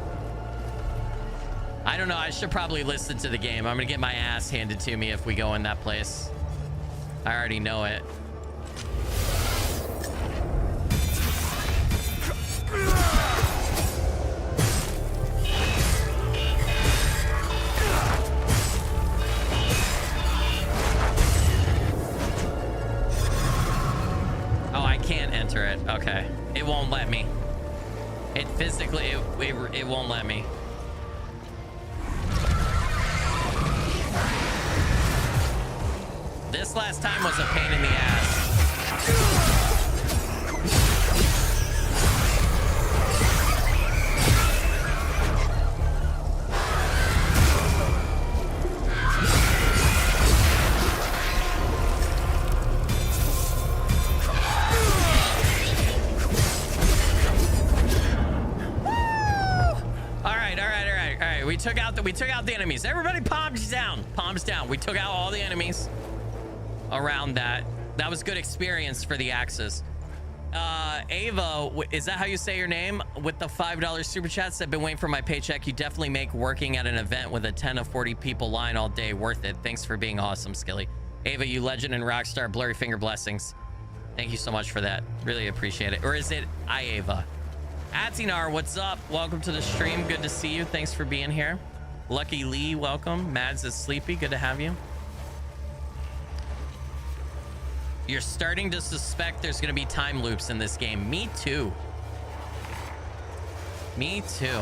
I don't know. I should probably listen to the game. I'm gonna get my ass handed to me if we go in that place. I already know it. Oh, I can't enter it. Okay. It won't let me. It physically, it won't let me. This last time was a pain in the ass. We took out the enemies. Everybody palms down. Palms down. We took out all the enemies around that. That was good experience for the axes. Ava, is that how you say your name? With the $5 super chats, I've been waiting for my paycheck. You definitely make working at an event with a 10 to 40 people line all day worth it. Thanks for being awesome, Skilly. Ava, you legend and rock star. Blurry finger blessings. Thank you so much for that. Really appreciate it. Or is it Ava? Atinar, what's up? Welcome to the stream. Good to see you. Thanks for being here. Lucky Lee, welcome. Mads is sleepy. Good to have you. You're starting to suspect there's going to be time loops in this game. Me too. Me too.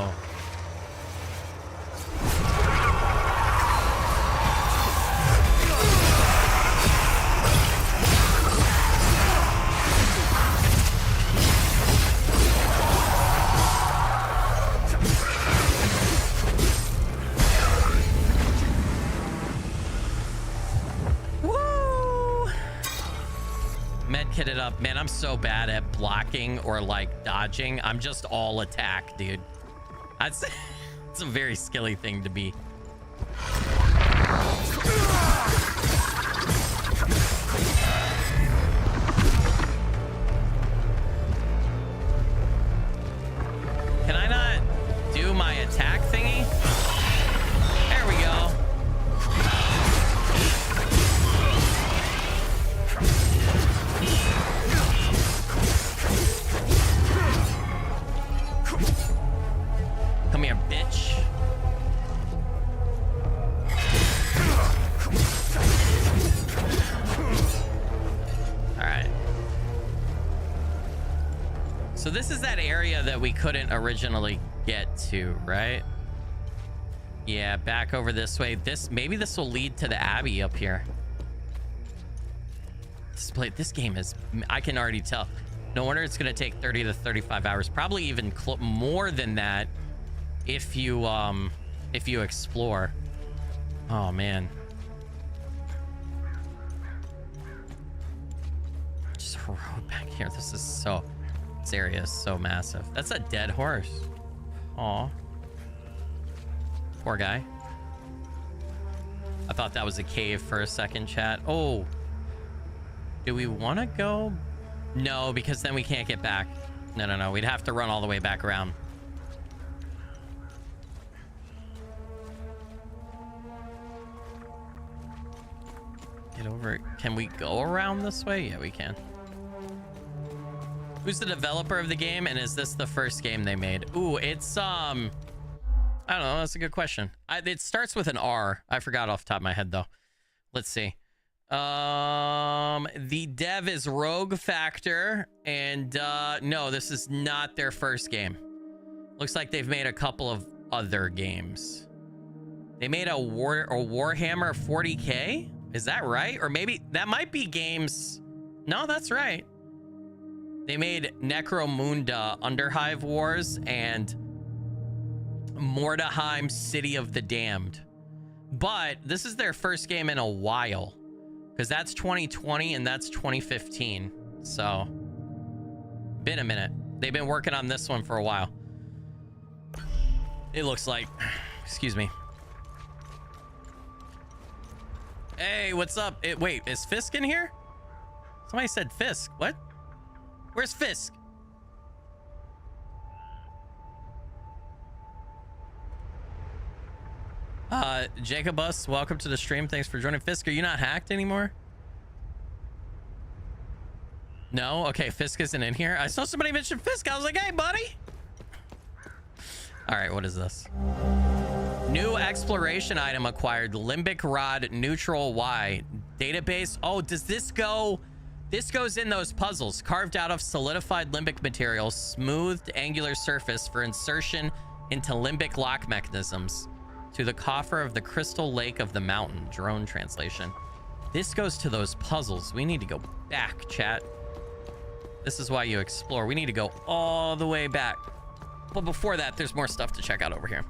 Hit it up, man. I'm so bad at blocking or like dodging. I'm just all attack, dude. That's it's a very skilly thing to be. Can I not do my attack thingy? There we go. Come here, bitch. All right. So this is that area that we couldn't originally get to, right? Yeah, back over this way. Maybe this will lead to the Abbey up here. This game is, I can already tell. No wonder it's going to take 30 to 35 hours, probably even more than that if you explore. Oh man. Just a road back here. This area is so massive. That's a dead horse. Aw. Poor guy. I thought that was a cave for a second, chat. Oh. Do we want to go? No, because then we can't get back. No. We'd have to run all the way back around. Get over. Can we go around this way? Yeah, we can. Who's the developer of the game, and is this the first game they made? Ooh, it's I don't know. That's a good question. It starts with an R. I forgot off the top of my head though. Let's see. The dev is Rogue Factor, and no, this is not their first game. Looks like they've made a couple of other games. They made a Warhammer 40K. Is that right? Or maybe that might be games. No, that's right. They made Necromunda Underhive Wars and Mordheim City of the Damned. But this is their first game in a while, because that's 2020 and that's 2015. So been a minute. They've been working on this one for a while. It looks like. Excuse me. Hey, what's up? Wait, is Fisk in here? Somebody said Fisk. What? Where's Fisk? Jacobus, welcome to the stream. Thanks for joining. Fisk, are you not hacked anymore? No? Okay, Fisk isn't in here. I saw somebody mention Fisk. I was like, hey, buddy. All right, what is this? New exploration item acquired. Limbic Rod Neutral Y. Database. Oh, does this go... This goes in those puzzles. Carved out of solidified limbic material. Smoothed angular surface for insertion into limbic lock mechanisms. To the coffer of the crystal lake of the mountain. Drone translation. This goes to those puzzles. We need to go back, chat. This is why you explore. We need to go all the way back. But before that, there's more stuff to check out over here.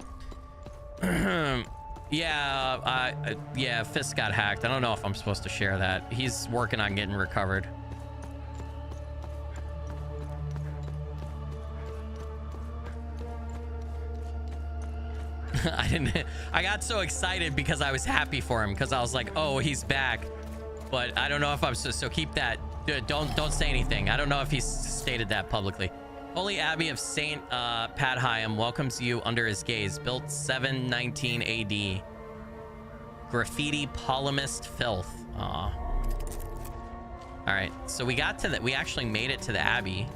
Yeah, Fisk got hacked. I don't know if I'm supposed to share that. He's working on getting recovered. I got so excited because I was happy for him, because I was like, oh, he's back. But I don't know if I'm so keep that. Don't say anything. I don't know if he's stated that publicly. Holy Abbey of Saint Padheim welcomes you under his gaze. Built 719 AD. Graffiti polemist filth. Aw. All right, so we got to that. We actually made it to the Abbey.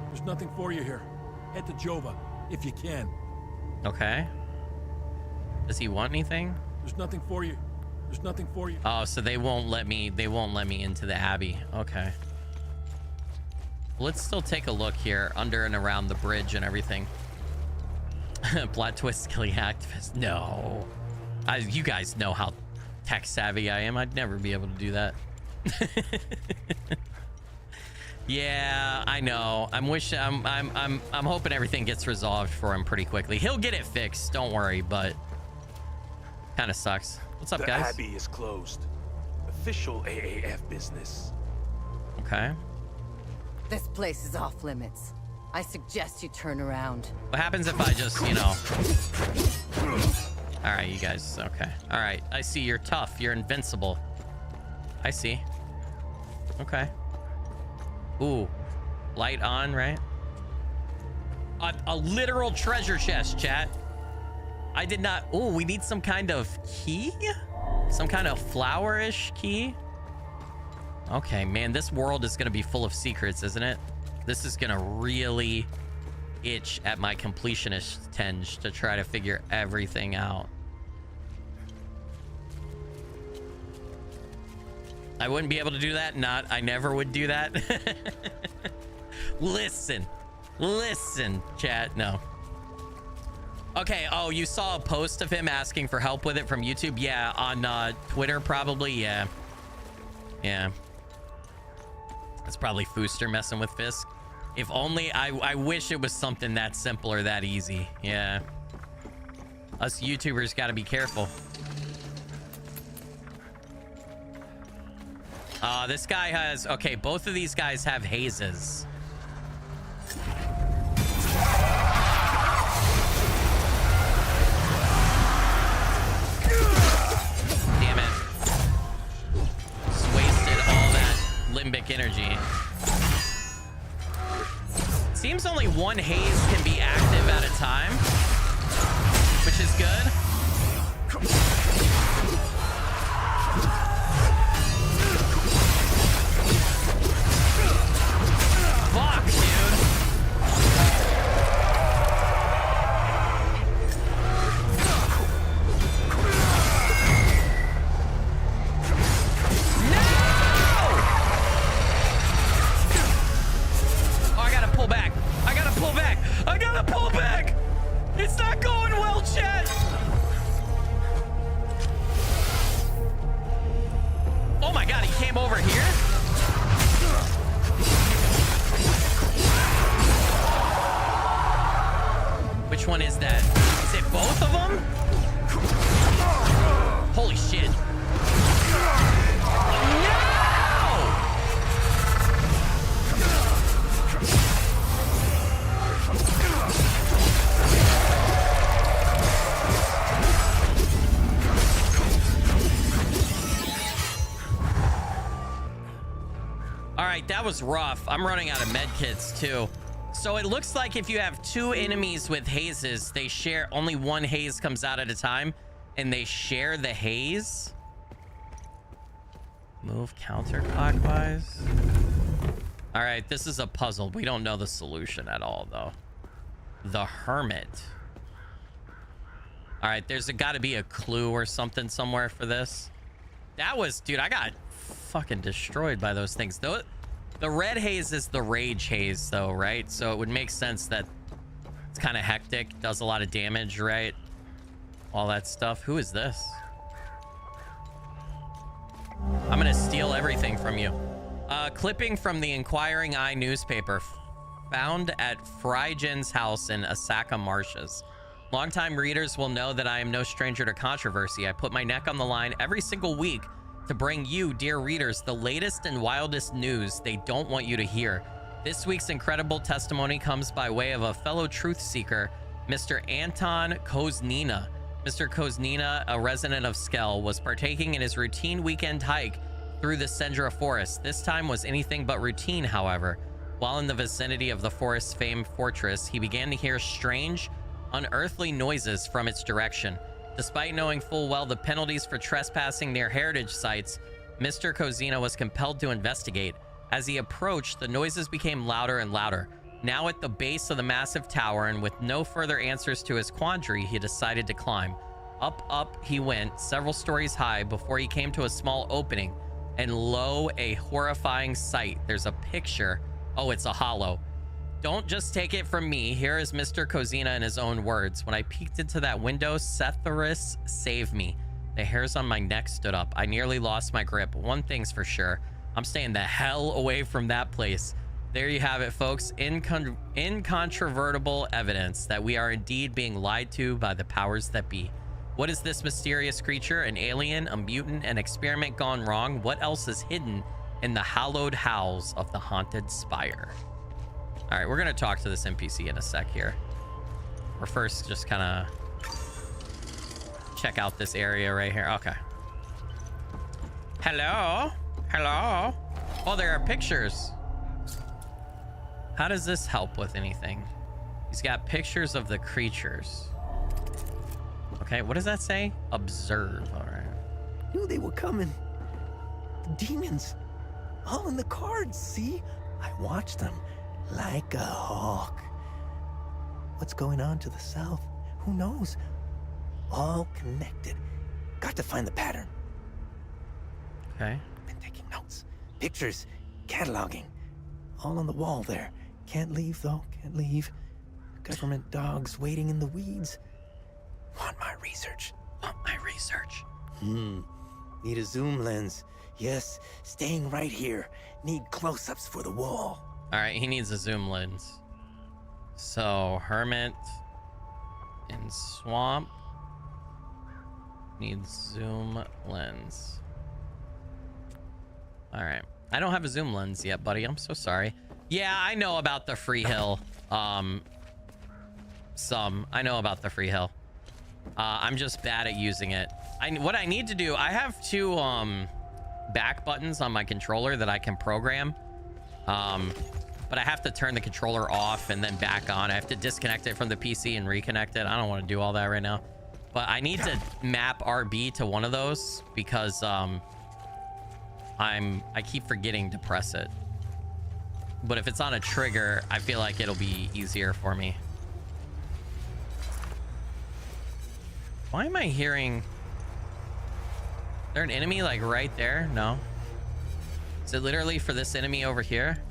There's nothing for you here. Head to Jova if you can. Okay. Does he want anything? There's nothing for you. There's nothing for you. Oh, so they won't let me into the Abbey. Okay. Let's still take a look here under and around the bridge and everything. Plot twist, Skilly activist. No. You guys know how tech savvy I am. I'd never be able to do that. Yeah, I know. I'm hoping everything gets resolved for him pretty quickly. He'll get it fixed, don't worry, but kind of sucks. What's up, guys? The Abbey is closed. Official AAF business. Okay. This place is off limits. I suggest you turn around. What happens if I just, you know... All right, you guys. Okay. All right. I see you're tough. You're invincible. I see. Okay. Ooh. Light on, right? A literal treasure chest, chat. I did not... Ooh, we need some kind of key? Some kind of flower-ish key? Okay, man, this world is going to be full of secrets, isn't it? This is going to really itch at my completionist tinge to try to figure everything out. I wouldn't be able to do that. I never would do that. Listen, chat. No. Okay. Oh, you saw a post of him asking for help with it from YouTube? Yeah, on Twitter, probably. Yeah. It's probably Fooster messing with Fisk. If only I wish it was something that simple or that easy. Yeah. Us YouTubers got to be careful. This guy has... Okay, both of these guys have hazes. Damn it. Just wasted all that limbic energy. Seems only one haze can be active at a time, which is good. Fuck, dude. No! Oh, I gotta pull back. I gotta pull back. It's not going well, chat. Oh my god, he came over here? Which one is that? Is it both of them? Holy shit. No! All right, that was rough. I'm running out of med kits too. So it looks like if you have two enemies with hazes, they share, only one haze comes out at a time, and they share the haze. Move counterclockwise. All right, this is a puzzle. We don't know the solution at all, though. The Hermit. All right, there's got to be a clue or something somewhere for this. That was, dude, I got fucking destroyed by those things. The red haze is the rage haze, though, right? So it would make sense that it's kind of hectic, does a lot of damage, right? All that stuff. Who is this? I'm gonna steal everything from you. Clipping from the Inquiring Eye newspaper found at Phrygen's house in Asaka Marshes. Longtime readers will know that I am no stranger to controversy. I put my neck on the line every single week to bring you, dear readers, the latest and wildest news they don't want you to hear. This week's incredible testimony comes by way of a fellow truth seeker, Mr. Anton Koznina. Mr. Koznina, a resident of Skell, was partaking in his routine weekend hike through the Sendra forest. This time was anything but routine, however. While in the vicinity of the forest's famed fortress, he began to hear strange, unearthly noises from its direction. Despite knowing full well the penalties for trespassing near heritage sites, Mr. Koznina was compelled to investigate. As he approached, the noises became louder and louder. Now at the base of the massive tower, and with no further answers to his quandary, he decided to climb. Up he went, several stories high, before he came to a small opening. And lo, a horrifying sight. There's a picture. Oh, it's a hollow. Don't just take it from me. Here is Mr. Kozina in his own words. When I peeked into that window, Setharus saved me. The hairs on my neck stood up. I nearly lost my grip. One thing's for sure. I'm staying the hell away from that place. There you have it, folks. Incontrovertible evidence that we are indeed being lied to by the powers that be. What is this mysterious creature? An alien, a mutant, an experiment gone wrong? What else is hidden in the hallowed howls of the haunted spire? All right, we're going to talk to this NPC in a sec here. We're first just kind of check out this area right here. Okay. Hello? Hello? Oh, there are pictures. How does this help with anything? He's got pictures of the creatures. Okay, what does that say? Observe. All right. Knew they were coming. The demons. All in the cards, see? I watched them like a hawk. What's going on to the south? Who knows? All connected. Got to find the pattern. Okay. Been taking notes. Pictures. Cataloging. All on the wall there. Can't leave, though. Can't leave. Government dogs waiting in the weeds. Want my research. Want my research. Need a zoom lens. Yes, staying right here. Need close-ups for the wall. All right, he needs a zoom lens. So, hermit in swamp needs zoom lens. All right. I don't have a zoom lens yet, buddy. I'm so sorry. Yeah, I know about the free hill. I know about the free hill. I'm just bad at using it. What I need to do, I have two back buttons on my controller that I can program. But I have to turn the controller off and then back on. I have to disconnect it from the PC and reconnect it. I don't want to do all that right now. But I need to map RB to one of those because I keep forgetting to press it. But if it's on a trigger, I feel like it'll be easier for me. Why am I hearing... Is there an enemy like right there? No. Is it literally for this enemy over here?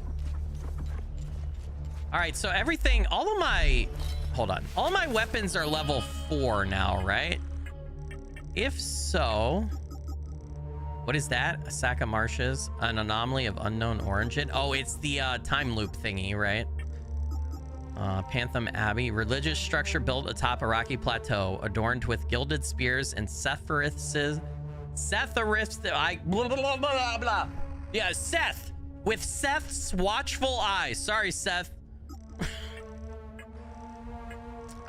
All right, so everything, all of my... Hold on. All of my weapons are level 4 now, right? If so... What is that? A sack of marshes? An anomaly of unknown origin? Oh, it's the time loop thingy, right? Pantham Abbey. Religious structure built atop a rocky plateau, adorned with gilded spears and Setharith's... blah, blah, blah, blah. Yeah, Seth. With Seth's watchful eyes. Sorry, Seth.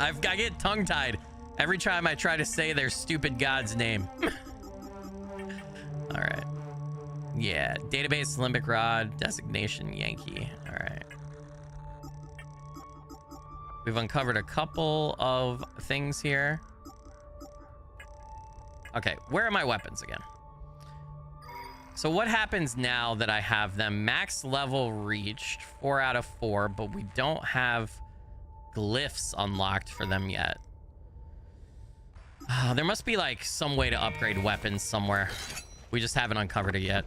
I get tongue-tied every time I try to say their stupid god's name. All right. Yeah. Database, limbic rod, designation, Yankee. All right. We've uncovered a couple of things here. Okay. Where are my weapons again? So what happens now that I have them? Max level reached, 4 out of 4, but we don't have glyphs unlocked for them yet. There must be like some way to upgrade weapons somewhere. We just haven't uncovered it yet.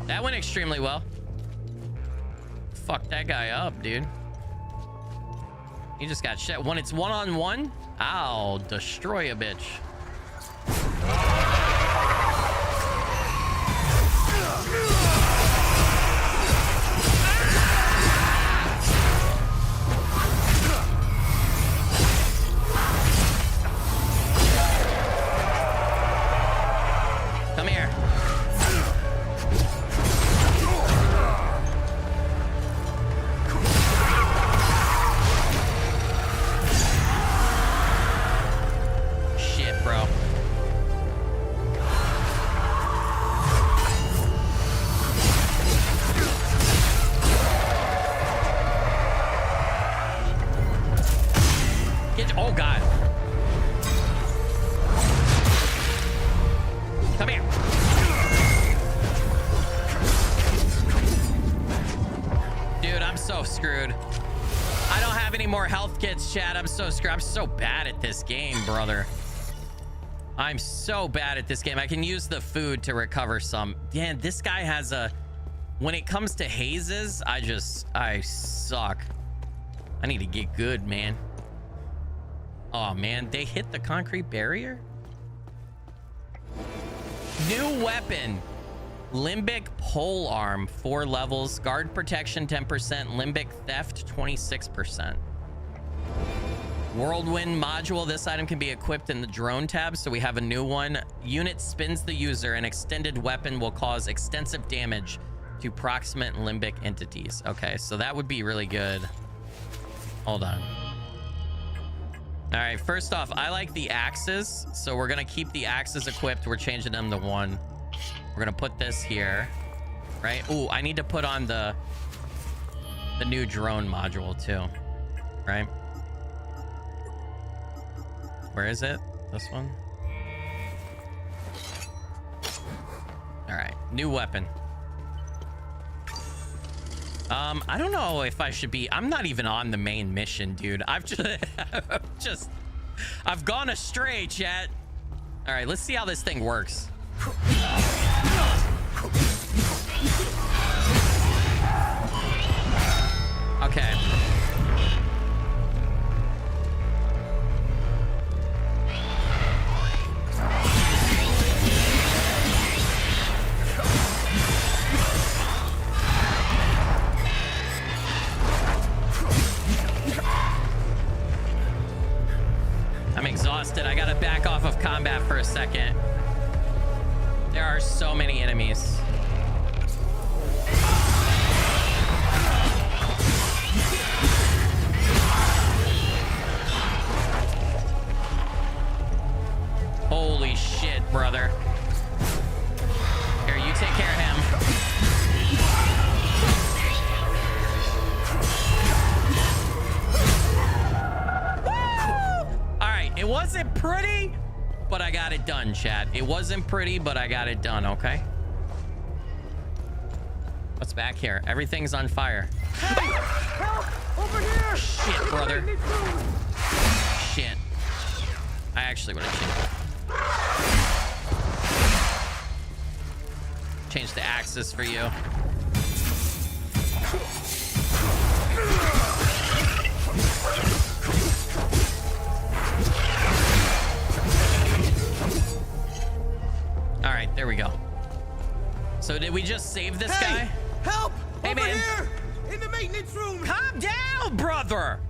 That went extremely well. Fuck that guy up, dude. He just got shit. When it's one-on-one, I'll destroy a bitch. Come here. Shit, bro. so screwed. I don't have any more health kits, chat. I'm so screwed. I'm so bad at this game, brother. I'm so bad at this game. I can use the food to recover some. Yeah, this guy has a... When it comes to hazes, I suck. I need to get good, man. Oh, man. They hit the concrete barrier? New weapon. Limbic pole arm, 4 levels. Guard protection, 10%. Limbic theft, 26%. Whirlwind module. This item can be equipped in the drone tab, so we have a new one. Unit spins the user. An extended weapon will cause extensive damage to proximate limbic entities. Okay, so that would be really good. Hold on. All right, first off, I like the axes, so we're gonna keep the axes equipped. We're changing them to 1. We're gonna put this here, right? Ooh, I need to put on the new drone module too, right? Where is it? This one? All right, new weapon. I don't know if I should be... I'm not even on the main mission, dude. I've gone astray, chat. All right, let's see how this thing works. Okay. I'm exhausted. I gotta back off of combat for a second. There are so many enemies. Holy shit, brother. Here, you take care of him. It wasn't pretty, but I got it done, chat. It wasn't pretty, but I got it done, okay? What's back here? Everything's on fire. Hey! Help! Over here! Shit, brother. Shit. I actually would have changed the axis for you. All right, there we go. So did we just save this guy? Help! Hey, Over man. here! In the maintenance room! Calm down, brother!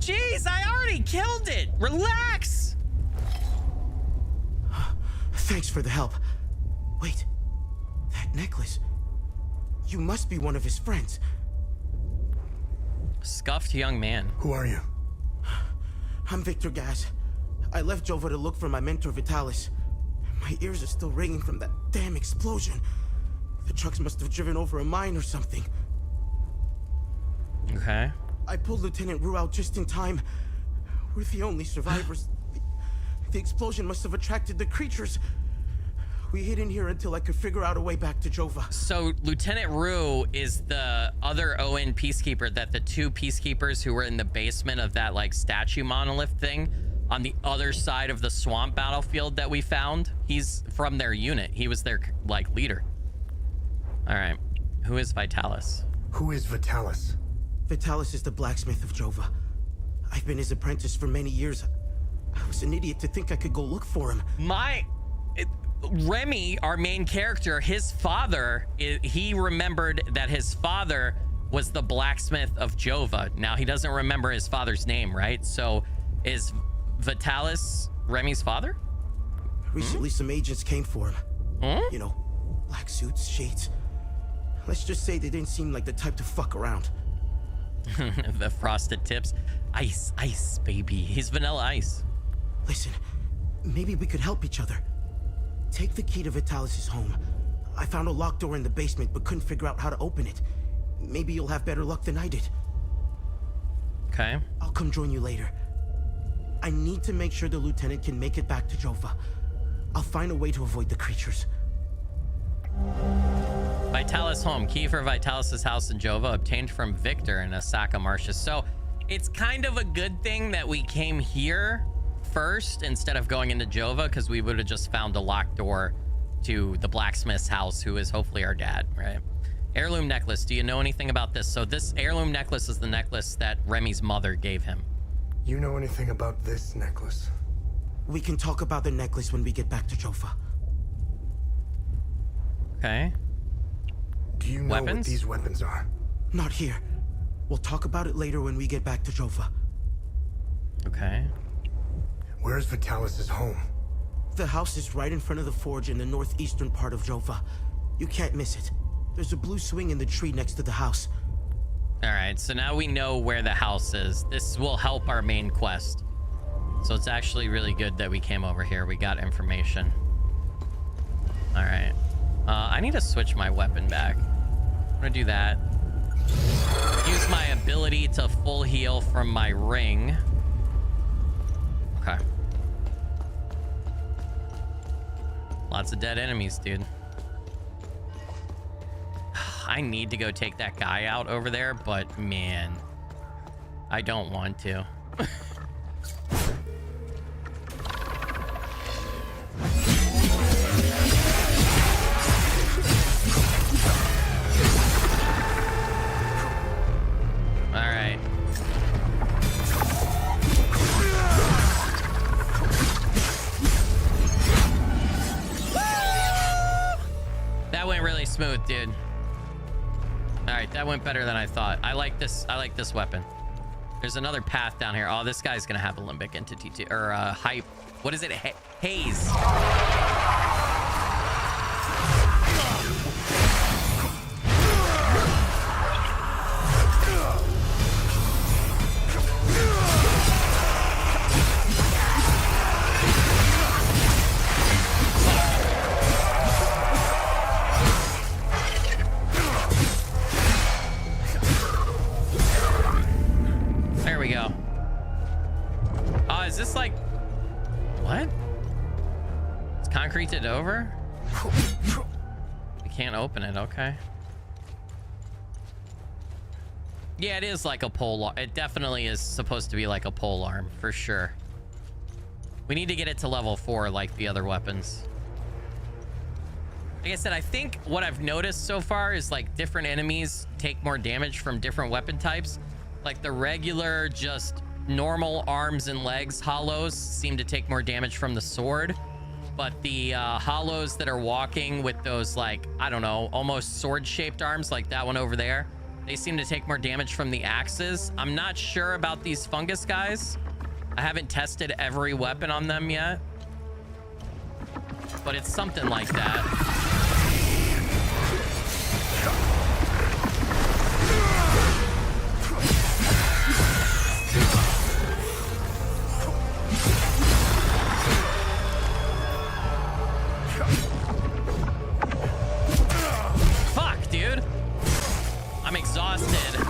Jeez, I already killed it! Relax! Thanks for the help. Wait, that necklace. You must be one of his friends. Scuffed young man. Who are you? I'm Victor Gaz. I left Jova to look for my mentor Vitalis. My ears are still ringing from that damn explosion. The trucks must have driven over a mine or something. Okay. I pulled Lieutenant Rue out just in time. We're the only survivors. The explosion must have attracted the creatures. We hid in here until I could figure out a way back to Jova. So Lieutenant Rue is the other ON peacekeeper that the 2 peacekeepers who were in the basement of that like statue monolith thing on the other side of the swamp battlefield that we found. He's from their unit. He was their like leader. All right. Who is Vitalis? Who is Vitalis? Vitalis is the blacksmith of Jova. I've been his apprentice for many years. I was an idiot to think I could go look for him. Remy, our main character, his father, he remembered that his father was the blacksmith of Jova. Now, he doesn't remember his father's name, right? So is Vitalis Remy's father? Recently, some agents came for him. You know, black suits, shades. Let's just say they didn't seem like the type to fuck around. The frosted tips. Ice, ice, baby. He's vanilla ice. Listen, maybe we could help each other. Take the key to Vitalis' home. I found a locked door in the basement, but couldn't figure out how to open it. Maybe you'll have better luck than I did. Okay. I'll come join you later. I need to make sure the lieutenant can make it back to Jova. I'll find a way to avoid the creatures. Vitalis home. Key for Vitalis's house in Jova obtained from Victor in Asaka Marshes. So it's kind of a good thing that we came here first instead of going into Jova, because we would have just found a locked door to the blacksmith's house, who is hopefully our dad, right? Heirloom necklace. Do you know anything about this? So this heirloom necklace is the necklace that Remy's mother gave him. You know anything about this necklace? We can talk about the necklace when we get back to Jova. Okay. Do you know what these weapons are? Not here. We'll talk about it later when we get back to Jova. Okay. Where's Vitalis's home? The house is right in front of the forge in the northeastern part of Jova. You can't miss it. There's a blue swing in the tree next to the house. All right, so now we know where the house is. This will help our main quest. So it's actually really good that we came over here. We got information. All right. I need to switch my weapon back. I'm gonna do that. Use my ability to full heal from my ring. Okay. Lots of dead enemies, dude. I need to go take that guy out over there, but man, I don't want to. All right. That went really smooth, dude. All right, that went better than I thought. I like this weapon. There's another path down here. Oh, this guy's gonna have a limbic entity too, or hype. What is it? Haze. There we go. Is this like... What? It's concreted over? We can't open it, okay. Yeah, it is like a pole. It definitely is supposed to be like a pole arm, for sure. We need to get it to level 4 like the other weapons. Like I said, I think what I've noticed so far is like different enemies take more damage from different weapon types. Like the regular, just normal arms and legs hollows seem to take more damage from the sword. But the hollows that are walking with those, like, I don't know, almost sword-shaped arms, like that one over there, they seem to take more damage from the axes. I'm not sure about these fungus guys. I haven't tested every weapon on them yet. But it's something like that. Fuck, dude. I'm exhausted.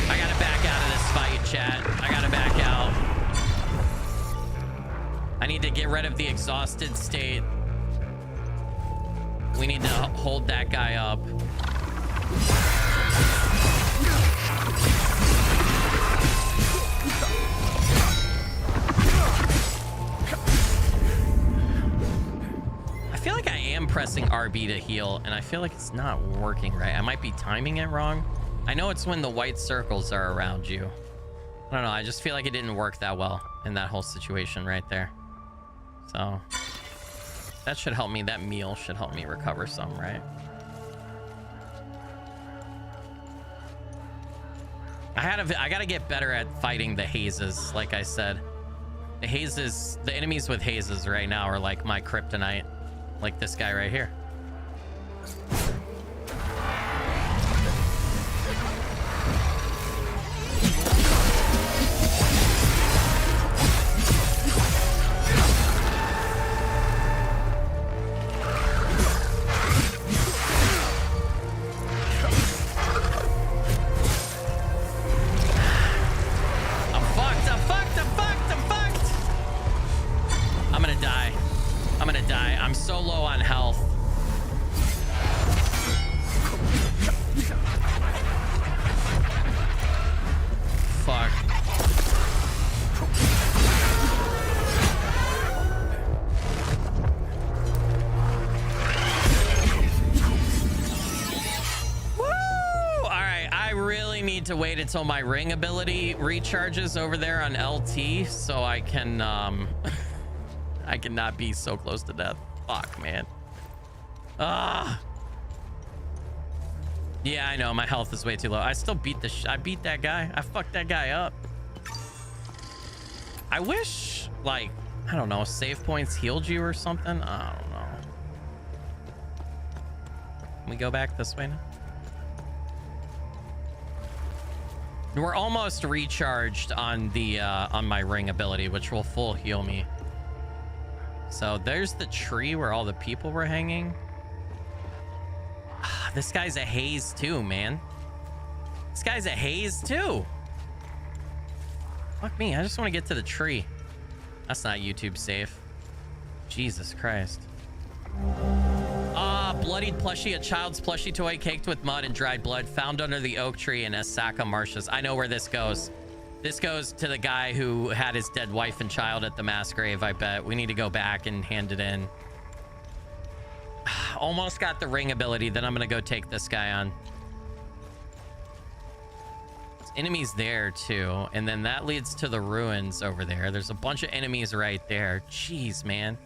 I gotta back out of this fight, chat. I gotta back out. I need to get rid of the exhausted state. We need to hold that guy up. I feel like I am pressing RB to heal, and I feel like it's not working right. I might be timing it wrong. I know it's when the white circles are around you. I don't know. I just feel like it didn't work that well in that whole situation right there. So that should help me. That meal should help me recover some, right? I gotta get better at fighting the hazes. Like I said, the hazes, the enemies with hazes right now are like my kryptonite. Like this guy right here. I'm gonna die. I'm so low on health. really need to wait until my ring ability recharges over there on LT so I can I cannot be so close to death. Fuck, man. Yeah, I know my health is way too low. I still beat I beat that guy. I fucked that guy up. I wish, like, I don't know, save points healed you or something. I don't know. Can we go back this way now? We're almost recharged on the on my ring ability, which will full heal me. So there's the tree where all the people were hanging. This guy's a haze too, man. This guy's a haze too. Fuck me, I just want to get to the tree. That's not YouTube safe. Jesus Christ. Bloodied plushie, a child's plushie toy caked with mud and dried blood, found under the oak tree in Asaka marshes. I know where this goes. This goes to the guy who had his dead wife and child at the mass grave, I bet. We need to go back and hand it in. Almost got the ring ability, then I'm gonna go take this guy on. There's enemies there too, and then that leads to the ruins over there. There's a bunch of enemies right there. Jeez, man.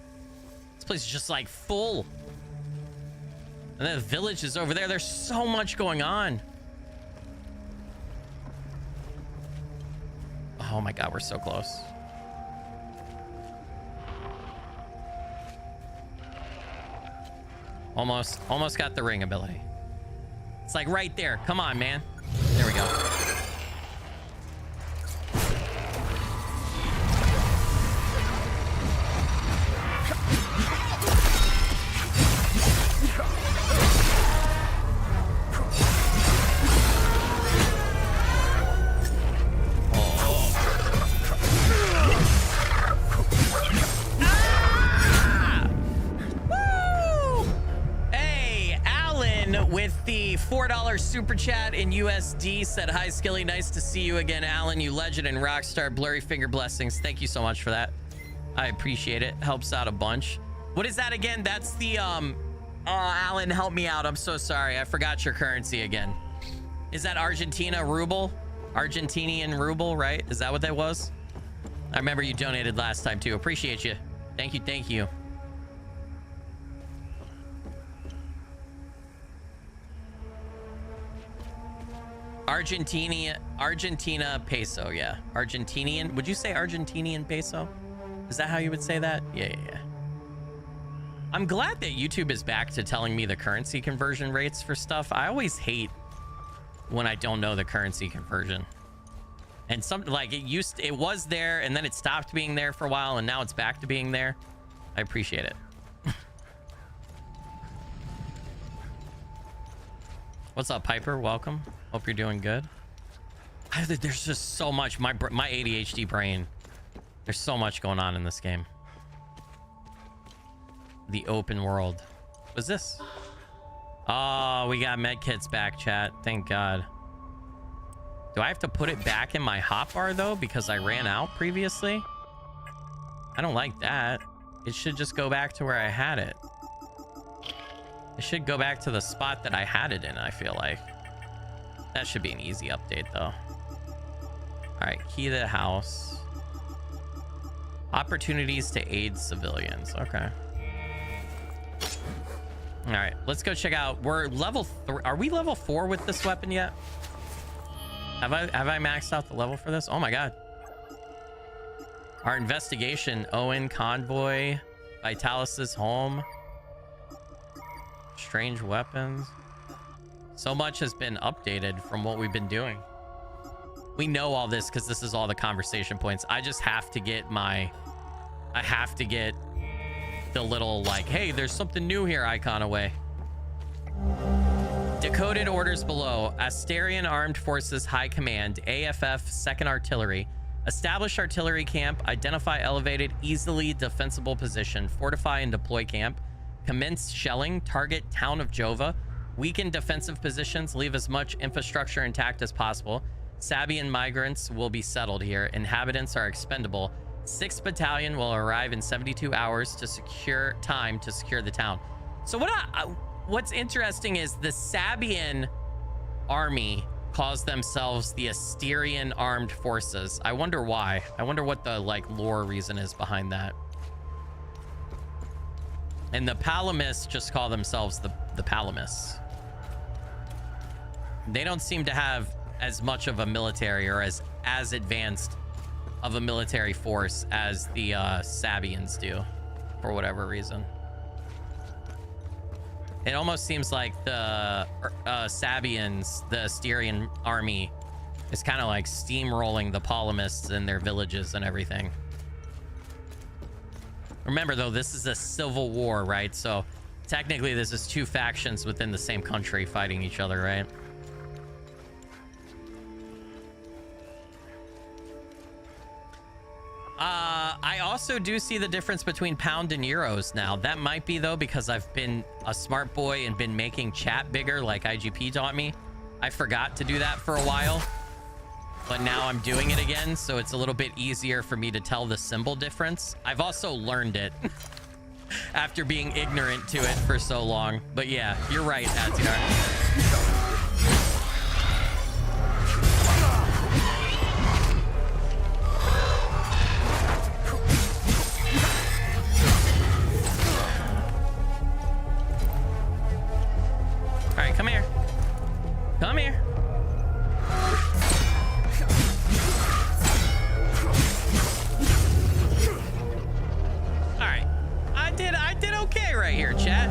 This place is just like full. And then the village is over there. There's so much going on. Oh my god, we're so close. Almost got the ring ability. It's like right there. Come on, man. There we go. With the $4 super chat in USD said, hi Skilly, nice to see you again, Alan, you legend and rock star. Blurry finger blessings. Thank you so much for that. I appreciate it. Helps out a bunch. What is that again? That's the Alan, help me out. I'm so sorry. I forgot your currency again. Is that Argentina ruble? Argentinian ruble, right? Is that what that was? I remember you donated last time too. Appreciate you. Thank you. Thank you. Argentina peso, yeah. Argentinian. Would you say Argentinian peso? Is that how you would say that? Yeah. I'm glad that YouTube is back to telling me the currency conversion rates for stuff. I always hate when I don't know the currency conversion. And something like it was there and then it stopped being there for a while and now it's back to being there. I appreciate it. What's up, Piper? Welcome. Hope you're doing good. There's just so much. My ADHD brain. There's so much going on in this game. The open world. What's this? Oh, we got medkits back, chat. Thank God. Do I have to put it back in my hotbar though because I ran out previously? I don't like that. It should just go back to where I had it. It should go back to the spot that I had it in, I feel like. That should be an easy update, though. All right, key to the house. Opportunities to aid civilians. Okay. All right, let's go check out. We're level 3. Are we level 4 with this weapon yet? Have I maxed out the level for this? Oh my God. Our investigation. Owen convoy. Vitalis's home. Strange weapons. So much has been updated from what we've been doing. We know all this because this is all the conversation points. I just have to get I have to get the little like, hey, there's something new here icon away. Decoded orders below. Asterian Armed Forces High Command, AFF 2nd Artillery. Establish artillery camp. Identify elevated, easily defensible position. Fortify and deploy camp. Commence shelling. Target town of Jova. Weaken defensive positions. Leave as much infrastructure intact as possible. Sabian migrants will be settled here. Inhabitants are expendable. 6th Battalion will arrive in 72 hours to secure the town. So what's interesting is the Sabian army calls themselves the Asterian Armed Forces. I wonder why. I wonder what the like lore reason is behind that. And the Palamists just call themselves the Palamists. They don't seem to have as much of a military or as advanced of a military force as the Sabians do, for whatever reason. It almost seems like the Sabians, the Asterian army, is kind of like steamrolling the Palamists in their villages and everything. Remember, though, this is a civil war, right? So technically, this is two factions within the same country fighting each other, right? I also do see the difference between pound and euros now. That might be, though, because I've been a smart boy and been making chat bigger like IGP taught me. I forgot to do that for a while, but now I'm doing it again, so it's a little bit easier for me to tell the symbol difference. I've also learned it after being ignorant to it for so long. But yeah, you're right, Atsigar. All right, come here. Come here. All right. I did okay right here, chat.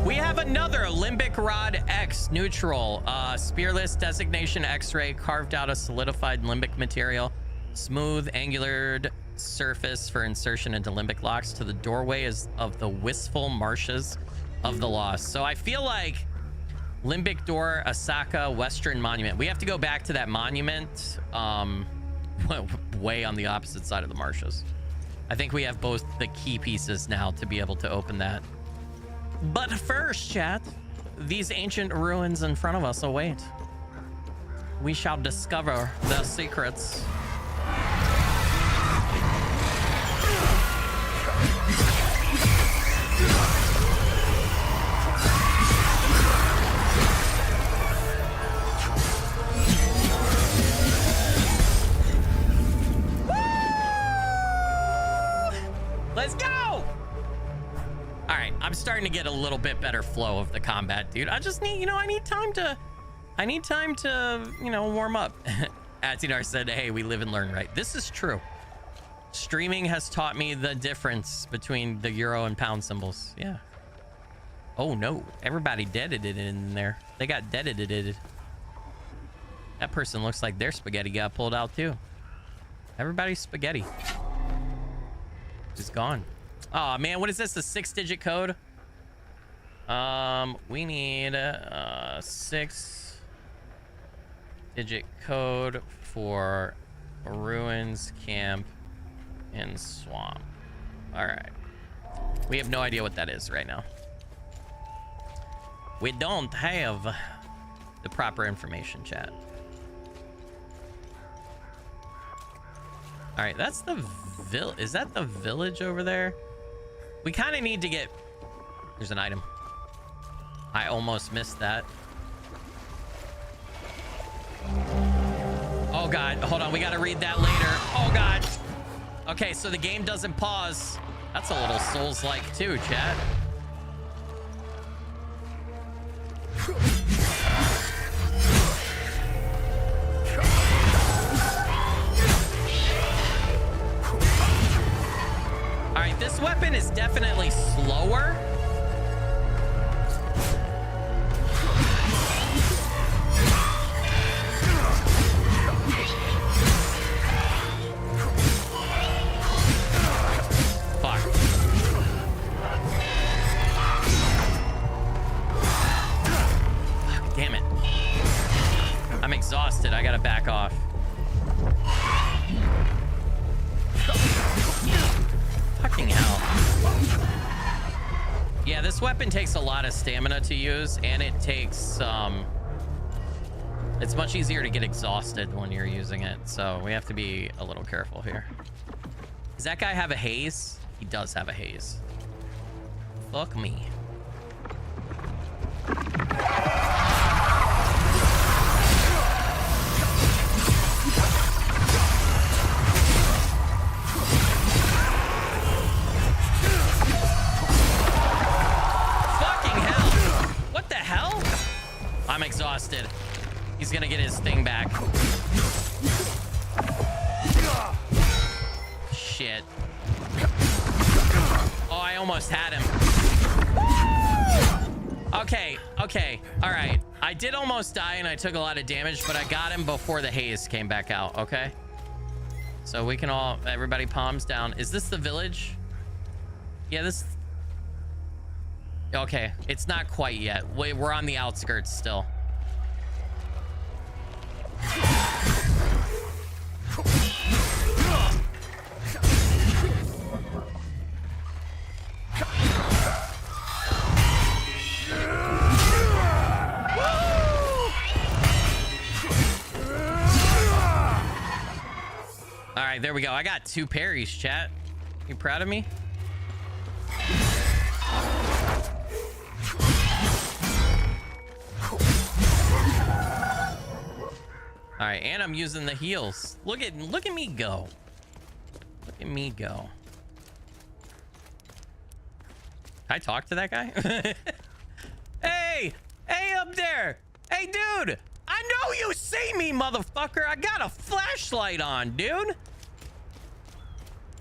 We have another Limbic Rod X neutral. Spearless designation X-ray carved out of solidified limbic material. Smooth, angular surface for insertion into limbic locks to the doorway of the wistful marshes of the lost. So I feel like Limbic Door, Asaka, Western Monument. We have to go back to that monument way on the opposite side of the marshes. I think we have both the key pieces now to be able to open that. But first, chat, these ancient ruins in front of us await. We shall discover their secrets. Let's go! All right, I'm starting to get a little bit better flow of the combat, dude. I just need, I need time to, warm up. Atinar said, hey, we live and learn, right? This is true. Streaming has taught me the difference between the euro and pound symbols. Yeah. Oh, no. Everybody deaded it in there. They got deaded it. That person looks like their spaghetti got pulled out, too. Everybody's spaghetti. Is gone. Oh man, what is this? The 6-digit code? We need a 6-digit code for ruins camp in swamp. All right. We have no idea what that is right now. We don't have the proper information, chat. All right, that's the is that the village over there? We kind of need to get... There's an item. I almost missed that. Oh god, hold on, we gotta read that later. Oh god. Okay, so the game doesn't pause. That's a little Souls-like too, chat. All right, this weapon is definitely slower. Fuck. Damn it. I'm exhausted. I gotta back off. Fucking hell. Yeah, this weapon takes a lot of stamina to use, and it takes it's much easier to get exhausted when you're using it, so we have to be a little careful here. Does that guy have a haze? He does have a haze. Fuck me. I'm exhausted. He's gonna get his thing back. Shit. Oh, I almost had him. Okay, okay, all right. I did almost die and I took a lot of damage, but I got him before the haze came back out, okay? So we can all, everybody palms down. Is this the village? Yeah, this... Okay, it's not quite yet. We're on the outskirts still. All right, there we go. I got 2 parries, chat. You proud of me? All right, and I'm using the heals. Look at me go. Look at me go. Can I talk to that guy? Hey, hey up there. Hey, dude. I know you see me, motherfucker. I got a flashlight on, dude.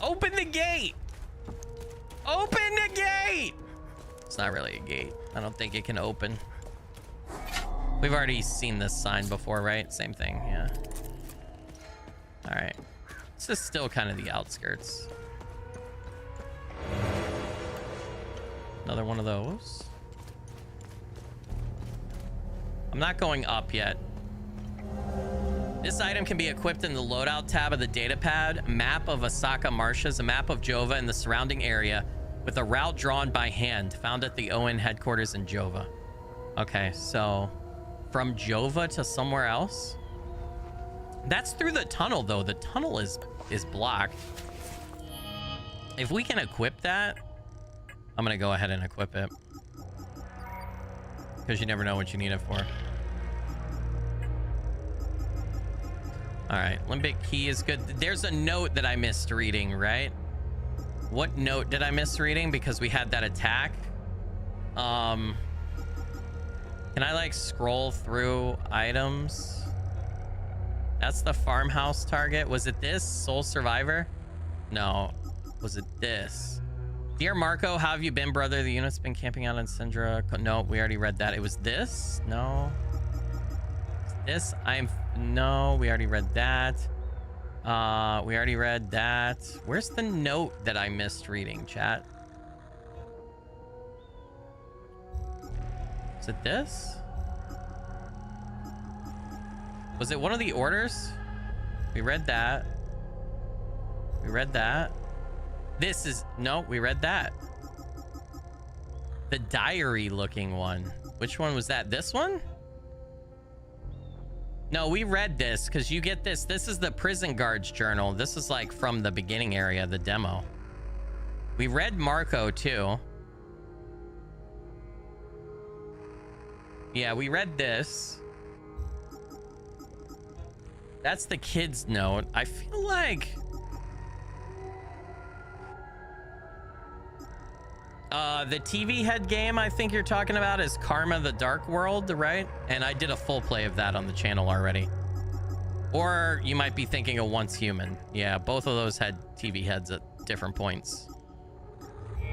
Open the gate. Open the gate. It's not really a gate. I don't think it can open. We've already seen this sign before, right? Same thing, yeah. All right. This is still kind of the outskirts. Another one of those. I'm not going up yet. This item can be equipped in the loadout tab of the data pad. Map of Osaka Marshes, a map of Jova and the surrounding area with a route drawn by hand, found at the ON headquarters in Jova. Okay, so from Jova to somewhere else? That's through the tunnel, though. The tunnel is blocked. If we can equip that, I'm gonna go ahead and equip it, because you never know what you need it for. All right, limbic key is good. There's a note that I missed reading, right? What note did I miss reading? Because we had that attack. Can I like scroll through items? That's the farmhouse target. Was it this? Sole survivor? No. Was it this? Dear Marco, how have you been, brother? The unit's been camping out in Syndra. No, we already read that. It was this? No. This? No, we already read that. We already read that. Where's the note that I missed reading, chat? Is it this? Was it one of the orders? We read that. We read that. This is... No, we read that. The diary looking one. Which one was that? This one? No, we read this because you get this. This is the prison guard's journal. This is like from the beginning area, the demo. We read Marco too. Yeah, we read this. That's the kid's note. I feel like... the TV head game I think you're talking about is Karma the Dark World, right? And I did a full play of that on the channel already. Or you might be thinking of Once Human. Yeah, both of those had TV heads at different points.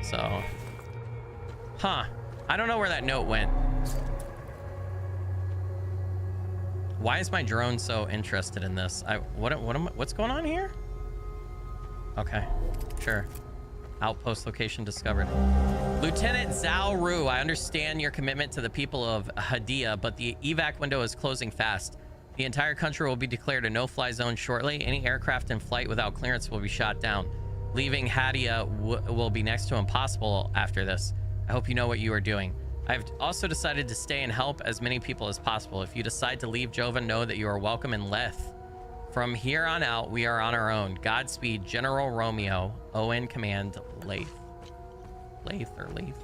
So... Huh. I don't know where that note went. Why is my drone so interested in this? What's going on here? Okay, sure. Outpost location discovered. Lieutenant Zhao Ru, I understand your commitment to the people of Hadia, but the evac window is closing fast. The entire country will be declared a no-fly zone shortly. Any aircraft in flight without clearance will be shot down. Leaving Hadia will be next to impossible after this. I hope you know what you are doing. I've also decided to stay and help as many people as possible. If you decide to leave Jova, know that you are welcome in Leth. From here on out, we are on our own. Godspeed, General Romeo. ON Command, Lath. Lath or Lath?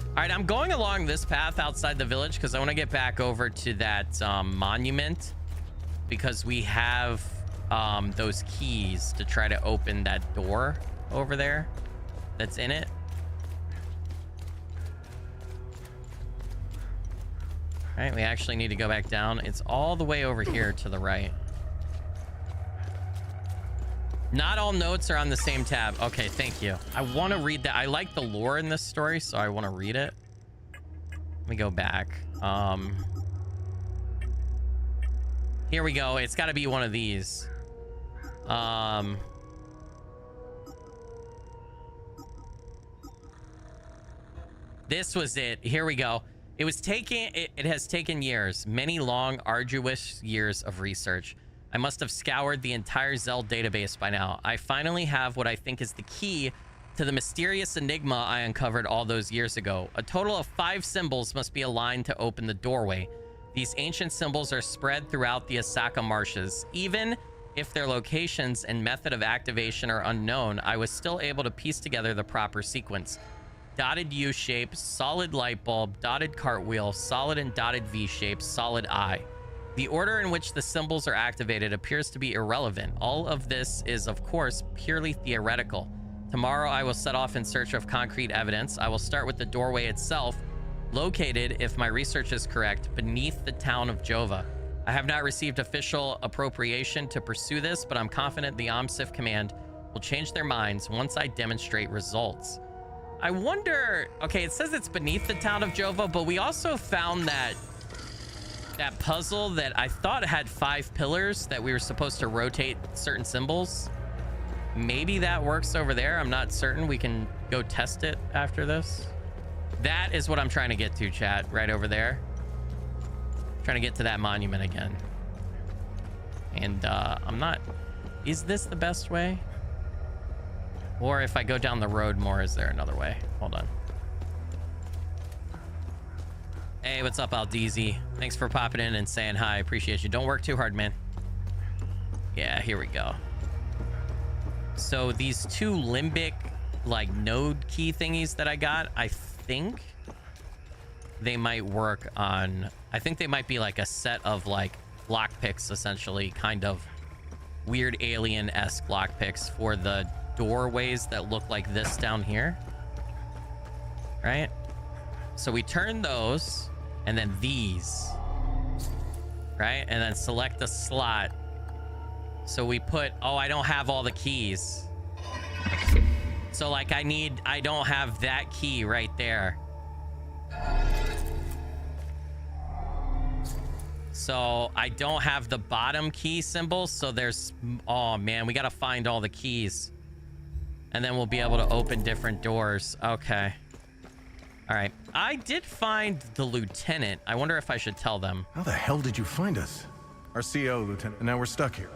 All right, I'm going along this path outside the village because I want to get back over to that monument, because we have those keys to try to open that door over there that's in it. All right, we actually need to go back down. It's all the way over here to the right. Not all notes are on the same tab. Okay, thank you. I want to read that. I like the lore in this story, so I want to read it. Let me go back. Here we go. It's got to be one of these. This was it. Here we go. It has taken years, many long, arduous years of research. I must have scoured the entire Zell database by now. I finally have what I think is the key to the mysterious enigma I uncovered all those years ago. A total of 5 symbols must be aligned to open the doorway. These ancient symbols are spread throughout the Asaka marshes. Even if their locations and method of activation are unknown, I was still able to piece together the proper sequence. Dotted U shape, solid light bulb, dotted cartwheel, solid and dotted V shape, solid eye. The order in which the symbols are activated appears to be irrelevant. All of this is, of course, purely theoretical. Tomorrow I will set off in search of concrete evidence. I will start with the doorway itself, located, if my research is correct, beneath the town of Jova. I have not received official appropriation to pursue this, but I'm confident the OMSIF command will change their minds once I demonstrate results. I wonder, okay, it says it's beneath the town of Jova, but we also found that puzzle that I thought had 5 pillars that we were supposed to rotate certain symbols. Maybe that works over there. I'm not certain. We can go test it after this. That is what I'm trying to get to, chat, right over there. Trying to get to that monument again. And I'm not, is this the best way? Or if I go down the road more, is there another way? Hold on. Hey, what's up, Aldeezy? Thanks for popping in and saying hi. Appreciate you. Don't work too hard, man. Yeah, here we go. So these 2 limbic, like, node key thingies that I got, I think they might work on... I think they might be like a set of, like, lockpicks, essentially. Kind of weird alien-esque lockpicks for the doorways that look like this down here. Right? So we turn those, and then these, right? And then select a slot. So we put, oh, I don't have all the keys. So like I don't have that key right there. So I don't have the bottom key symbol. So there's, oh man, we got to find all the keys. And then we'll be able to open different doors. Okay. All right. I did find the lieutenant. I wonder if I should tell them. How the hell did you find us? Our CO, Lieutenant, and now we're stuck here.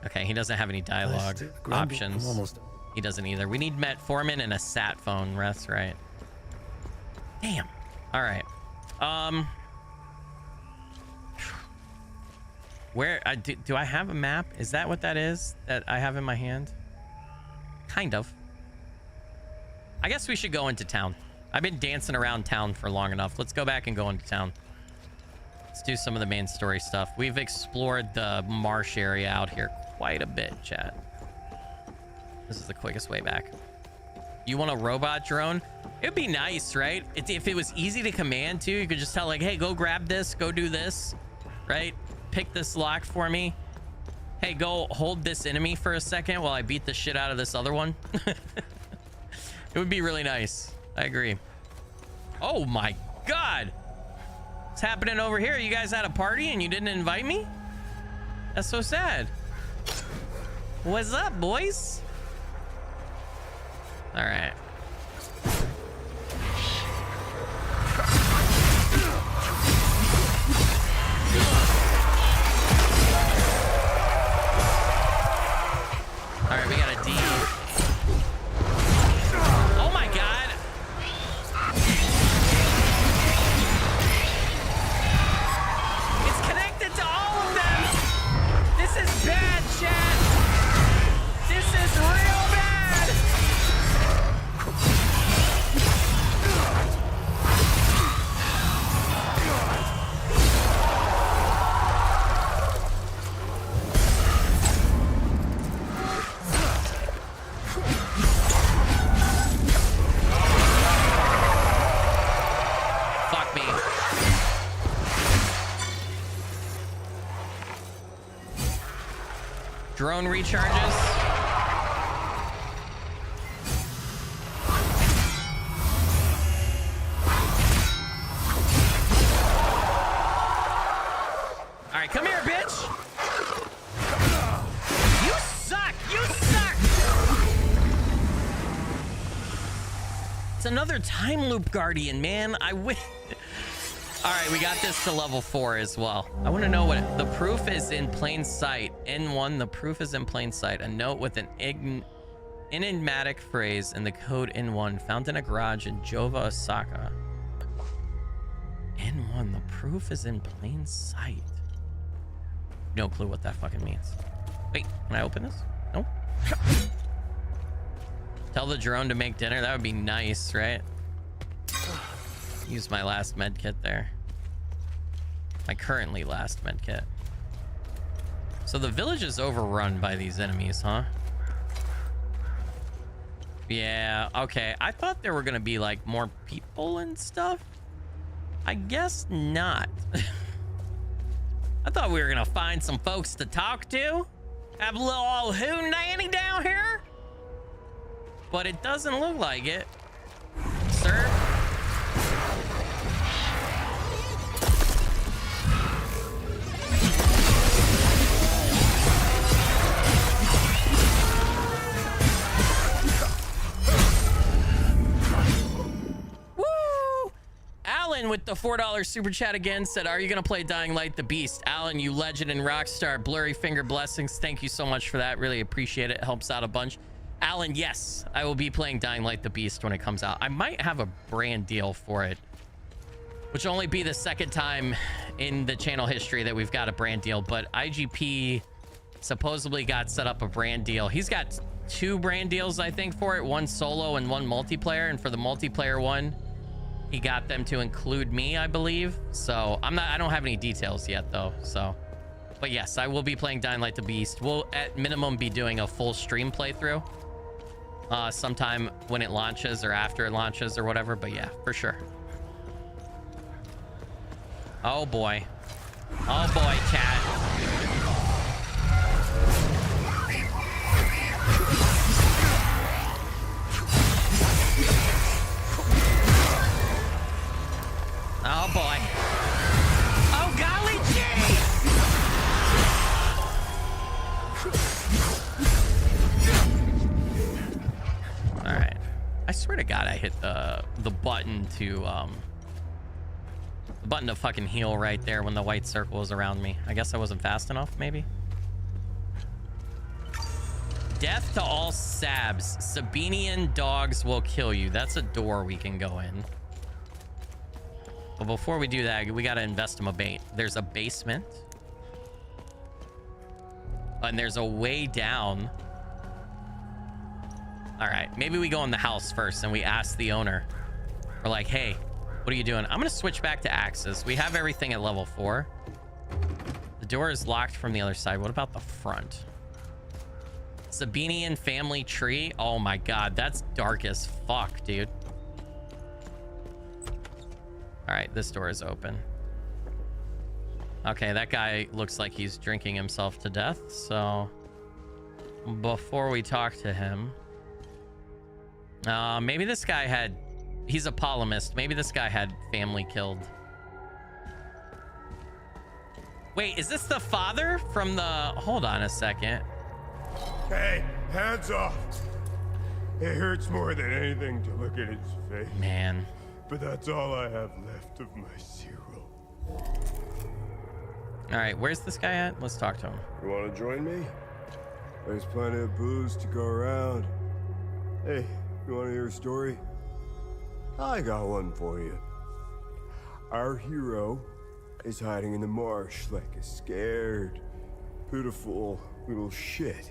Okay, he doesn't have any dialogue options. He doesn't either. We need Metformin and a sat phone. That's right. Damn. All right. Where do I have a map? Is that what that is that I have in my hand? Kind of. I guess we should go into town. I've been dancing around town for long enough. Let's go back and go into town. Let's do some of the main story stuff. We've explored the marsh area out here quite a bit, chat. This is the quickest way back. You want a robot drone? It'd be nice, right? If it was easy to command too, you could just tell like, hey, go grab this, go do this, right? Pick this lock for me. Hey, go hold this enemy for a second while I beat the shit out of this other one. It would be really nice. I agree. Oh my God. What's happening over here? You guys had a party and you didn't invite me? That's so sad. What's up, boys? All right. All right, we got a D. Oh my God. It's connected to all of them. This is bad, chat. This is real bad. Drone recharges. All right, come here, bitch. You suck. You suck. It's another time loop guardian, man. I win. All right, we got this to level 4 as well. I want to know what the proof is in plain sight. N1, the proof is in plain sight. A note with an enigmatic phrase in the code N1 found in a garage in Jova, Osaka. N1, the proof is in plain sight. No clue what that fucking means. Wait, can I open this? Nope. Tell the drone to make dinner. That would be nice, right? Use my last med kit there. My currently last med kit. So the village is overrun by these enemies, huh? Yeah, okay. I thought there were gonna be like more people and stuff. I guess not. I thought we were gonna find some folks to talk to. Have a little old hoonanny down here. But it doesn't look like it, sir. Alan with the $4 super chat again said, are you gonna play Dying Light the Beast? Alan, you legend and rock star. Blurry finger blessings. Thank you so much for that. Really appreciate it. Helps out a bunch. Alan, yes, I will be playing Dying Light the Beast when it comes out. I might have a brand deal for it, which will only be the second time in the channel history that we've got a brand deal, but IGP supposedly got set up a brand deal. He's got 2 brand deals, I think, for it. One solo and one multiplayer. And for the multiplayer one, he got them to include me, I believe. So I don't have any details yet though. So, but yes, I will be playing Dying Light the Beast. We'll at minimum be doing a full stream playthrough sometime when it launches or after it launches or whatever. But yeah, for sure. Oh boy. Oh boy, chat. Oh boy. Oh golly gee! All right. I swear to God, I hit the button to the button to fucking heal right there when the white circle was around me. I guess I wasn't fast enough, maybe. Death to all Sabs. Sabinian dogs will kill you. That's a door we can go in. But before we do that, we got to invest in a bait. There's a basement. And there's a way down. All right, maybe we go in the house first and we ask the owner. We're like, hey, what are you doing? I'm going to switch back to axes. We have everything at level 4. The door is locked from the other side. What about the front? Sabinian family tree. Oh my God, that's dark as fuck, dude. All right, this door is open. Okay, that guy looks like he's drinking himself to death. So before we talk to him, maybe this guy had, he's a polemist. Maybe this guy had family killed. Wait, is this the father from the, hold on a second. Hey, hands off. It hurts more than anything to look at his face. Man. But that's all I have left of my cereal. All right, where's this guy at? Let's talk to him. You want to join me? There's plenty of booze to go around. Hey, you want to hear a story? I got one for you. Our hero is hiding in the marsh like a scared, pitiful little shit.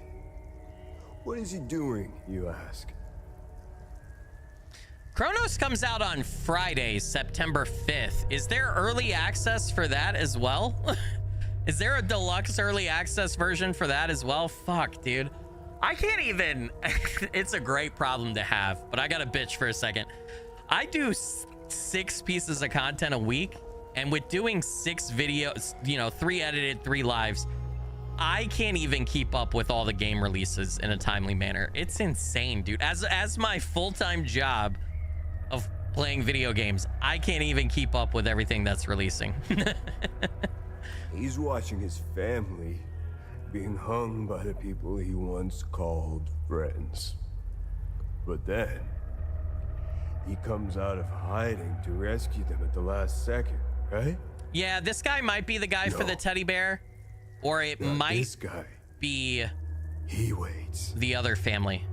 What is he doing, you ask? Chronos comes out on Friday, September 5th. Is there early access for that as well? Is there a deluxe early access version for that as well? Fuck, dude. I can't even... It's a great problem to have, but I gotta bitch for a second. I do 6 pieces of content a week, and with doing 6 videos, you know, 3 edited, 3 lives, I can't even keep up with all the game releases in a timely manner. It's insane, dude. As my full-time job of playing video games, I can't even keep up with everything that's releasing. He's watching his family being hung by the people he once called friends. But then, he comes out of hiding to rescue them at the last second, right? Yeah, this guy might be the guy for the teddy bear, or it might this guy. be He waits. the other family.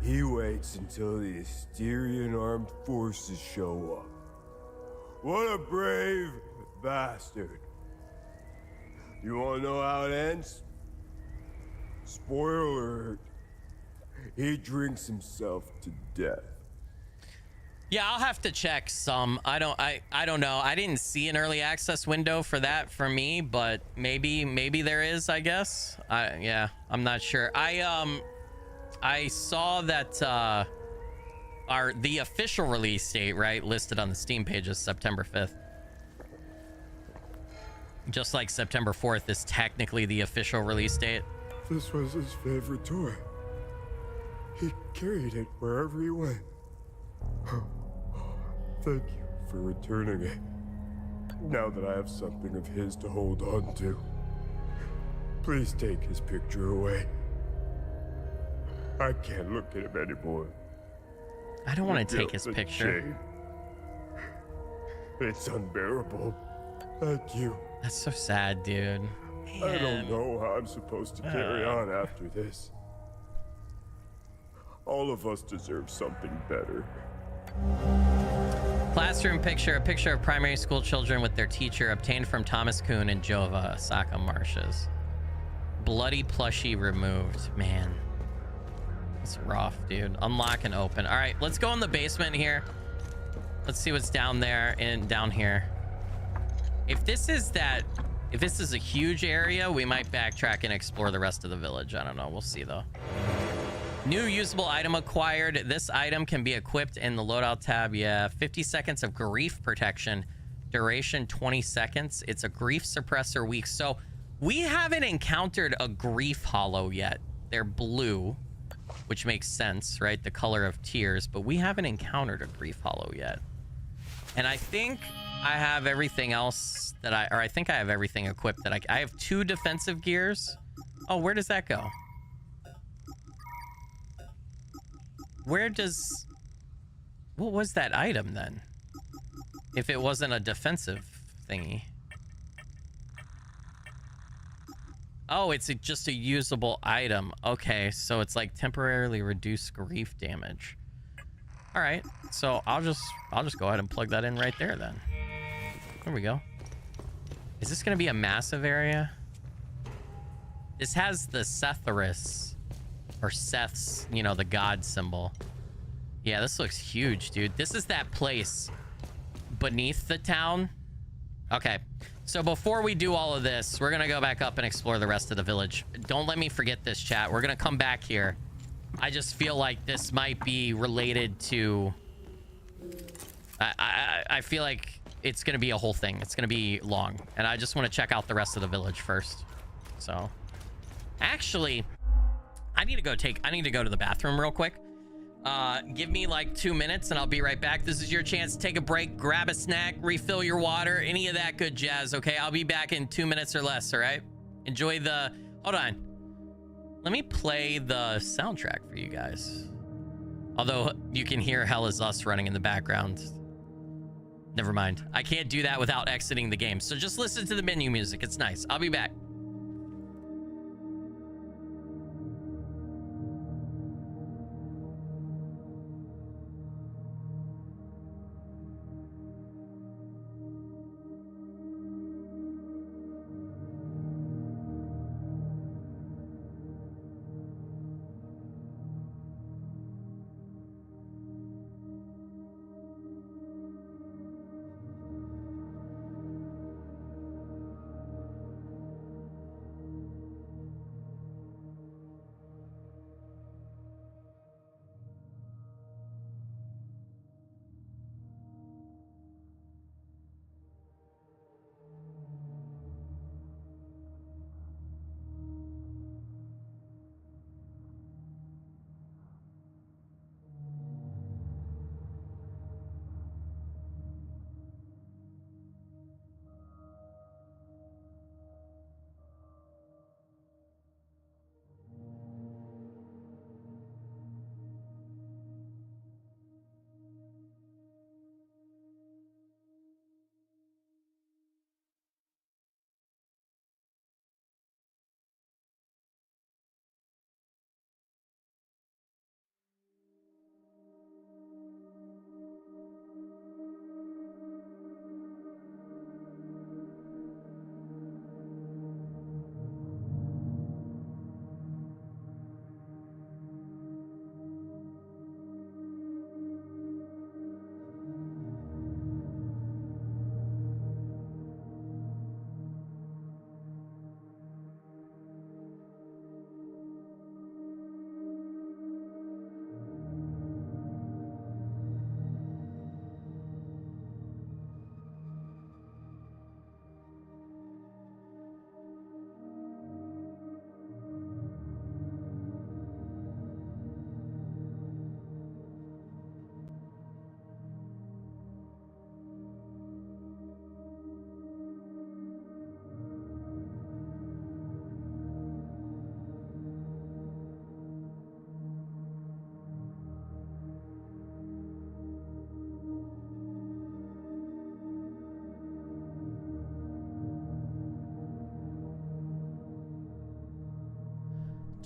He waits until the Asterian armed forces show up. What a brave bastard. You wanna know how it ends? Spoiler alert. He drinks himself to death. Yeah, I'll have to check some. I don't know. I didn't see an early access window for that for me, but maybe there is, I guess. Yeah, I'm not sure. I saw that the official release date, right, listed on the Steam page is September 5th. Just like September 4th is technically the official release date. This was his favorite toy. He carried it wherever he went. Thank you for returning it. Now that I have something of his to hold on to, please take his picture away. I can't look at him anymore. I don't want to take his picture. Shame. It's unbearable. Thank you. That's so sad, dude. Man. I don't know how I'm supposed to carry on after this. All of us deserve something better. Classroom picture, a picture of primary school children with their teacher obtained from Thomas Kuhn in Jova, Osaka Marshes. Bloody plushie removed. Man, it's rough, dude. Unlock and open. All right, let's go in the basement here. Let's see what's down there and down here. If this is a huge area, we might backtrack and explore the rest of the village. I don't know. We'll see though. New usable item acquired. This item can be equipped in the loadout tab. Yeah, 50 seconds of grief protection. Duration 20 seconds. It's a grief suppressor weak. So we haven't encountered a grief hollow yet. They're blue, which makes sense, right? The color of tears, but we haven't encountered a grief hollow yet. And I think I have everything else that I think I have everything equipped that I have 2 defensive gears. Oh, where does that go? What was that item then? If it wasn't a defensive thingy. Oh, it's just a usable item. Okay, so it's like temporarily reduce grief damage. All right, so I'll just go ahead and plug that in right there then. There we go. Is this gonna be a massive area? This has the Setherus, or Seth's, you know, the god symbol. Yeah, this looks huge, dude. This is that place beneath the town. Okay, so before we do all of this, we're gonna go back up and explore the rest of the village. Don't let me forget this, chat. We're gonna come back here. I just feel like this might be related to... I feel like it's gonna be a whole thing. It's gonna be long, and I just want to check out the rest of the village first. So, actually, I need to go to the bathroom real quick. Give me like 2 minutes and I'll be right back. This is your chance to take a break, grab a snack, refill your water, any of that good jazz. Okay, I'll be back in 2 minutes or less. All right, enjoy the... Hold on, let me play the soundtrack for you guys. Although you can hear Hell Is Us running in the background. Never mind, I can't do that without exiting the game, so just listen to the menu music. It's nice. I'll be back.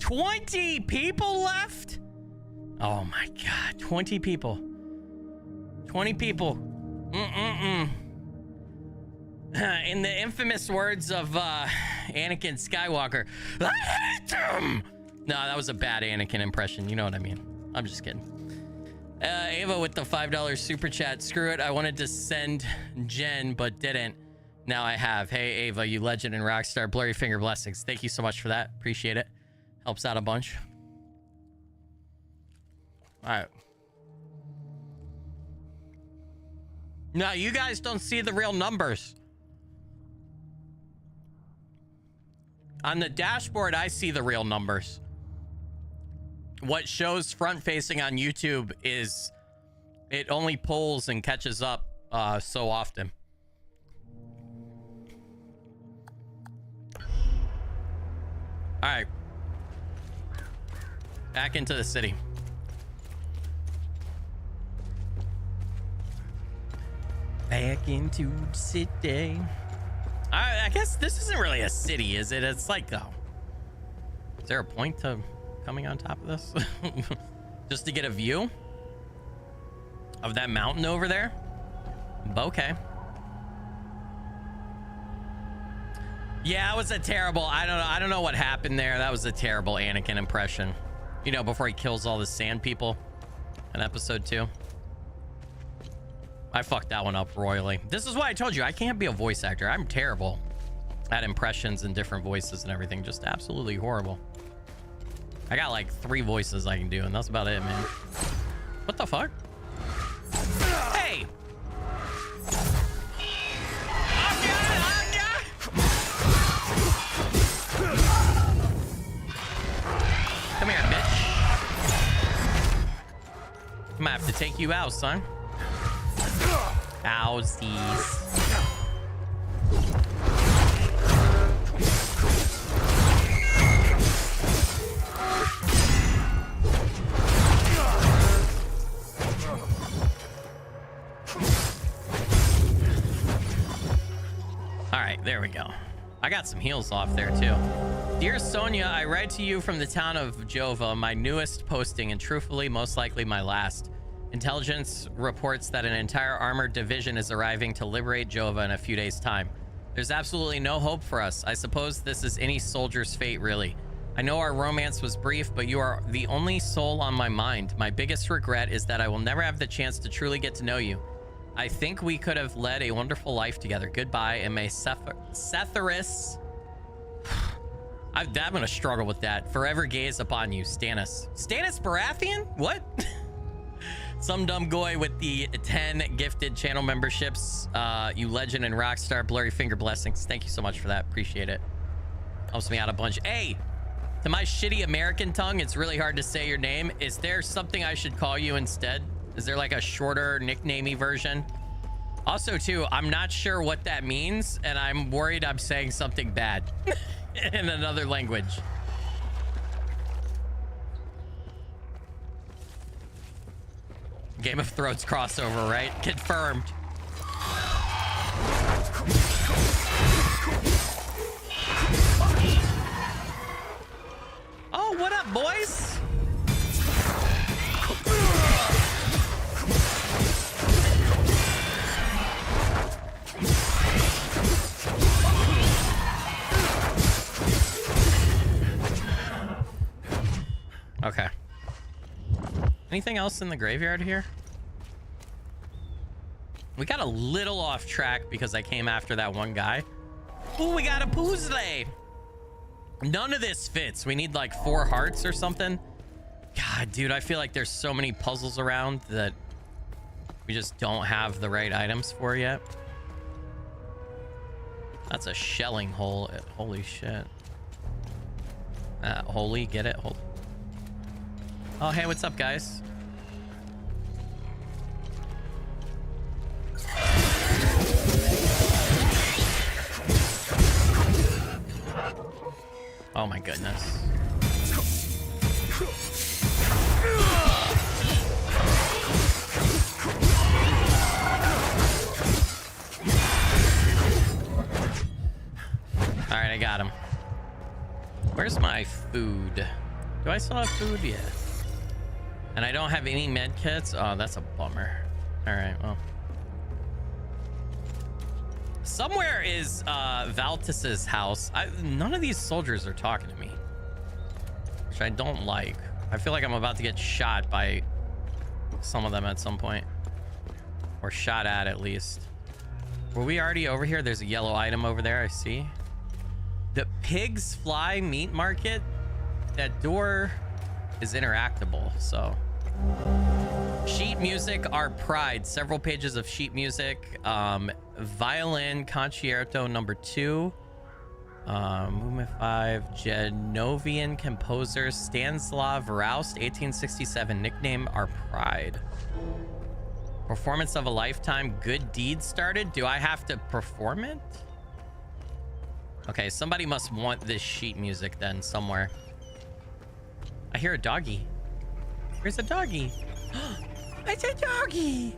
20 people left? Oh my god, 20 people. 20 people. In the infamous words of Anakin Skywalker, I hate him! No, that was a bad Anakin impression. You know what I mean. I'm just kidding. Ava with the $5 super chat. Screw it. I wanted to send Jen, but didn't. Now I have. Hey, Ava, you legend and rockstar. Blurry finger blessings. Thank you so much for that. Appreciate it. Helps out a bunch. All right. Now, you guys don't see the real numbers. On the dashboard, I see the real numbers. What shows front-facing on YouTube is it only pulls and catches up so often. All right. Back into the city. Back into the city. I guess this isn't really a city, is it? It's like, oh, is there a point to coming on top of this? Just to get a view of that mountain over there? Okay. Yeah, it was a terrible, I don't know what happened there. That was a terrible Anakin impression. You know, before he kills all the sand people in episode 2. I fucked that one up royally. This is why I told you I can't be a voice actor. I'm terrible at impressions and different voices and everything. Just absolutely horrible. I got like 3 voices I can do, and that's about it, man. What the fuck? Hey! Come here, bitch. I'm gonna have to take you out, son. Owsies. All right, there we go. I got some heals off there too. Dear Sonia, I write to you from the town of Jova, my newest posting and truthfully most likely my last. Intelligence reports that an entire armored division is arriving to liberate Jova in a few days' time. There's absolutely no hope for us. I suppose this is any soldier's fate, really. I know our romance was brief, but you are the only soul on my mind. My biggest regret is that I will never have the chance to truly get to know you. I think we could have led a wonderful life together. Goodbye, and may Setharis... I'm gonna struggle with that. Forever gaze upon you, Stannis. Stannis Baratheon? What? Some dumb goy with the 10 gifted channel memberships. You legend and rockstar. Blurry finger blessings. Thank you so much for that. Appreciate it. Helps me out a bunch. Hey, to my shitty American tongue, it's really hard to say your name. Is there something I should call you instead? Is there like a shorter nicknamey version? Also, too, I'm not sure what that means, and I'm worried I'm saying something bad in another language. Game of Thrones crossover, right? Confirmed. Oh, what up, boys? Okay. Anything else in the graveyard here? We got a little off track because I came after that one guy. Ooh, we got a puzzle. None of this fits. We need like 4 hearts or something. God, dude, I feel like there's so many puzzles around that we just don't have the right items for yet. That's a shelling hole. Holy shit. Holy, get it? Hold. Oh, hey, what's up, guys? Oh my goodness. All right, I got him. Where's my food? Do I still have food? Yeah. And I don't have any med kits. Oh, that's a bummer. All right, well. Somewhere is Valtis's house. None of these soldiers are talking to me, which I don't like. I feel like I'm about to get shot by some of them at some point, or shot at least. Were we already over here? There's a yellow item over there. I see. The Pigs Fly Meat Market. That door is interactable, so. Sheet music, our pride. Several pages of sheet music. Violin Concerto number 2. Movement 5. Genovian composer Stanislav Roust, 1867. Nickname our pride. Performance of a lifetime. Good deed started. Do I have to perform it? Okay, somebody must want this sheet music then somewhere. I hear a doggy. Where's a doggy? It's a doggy.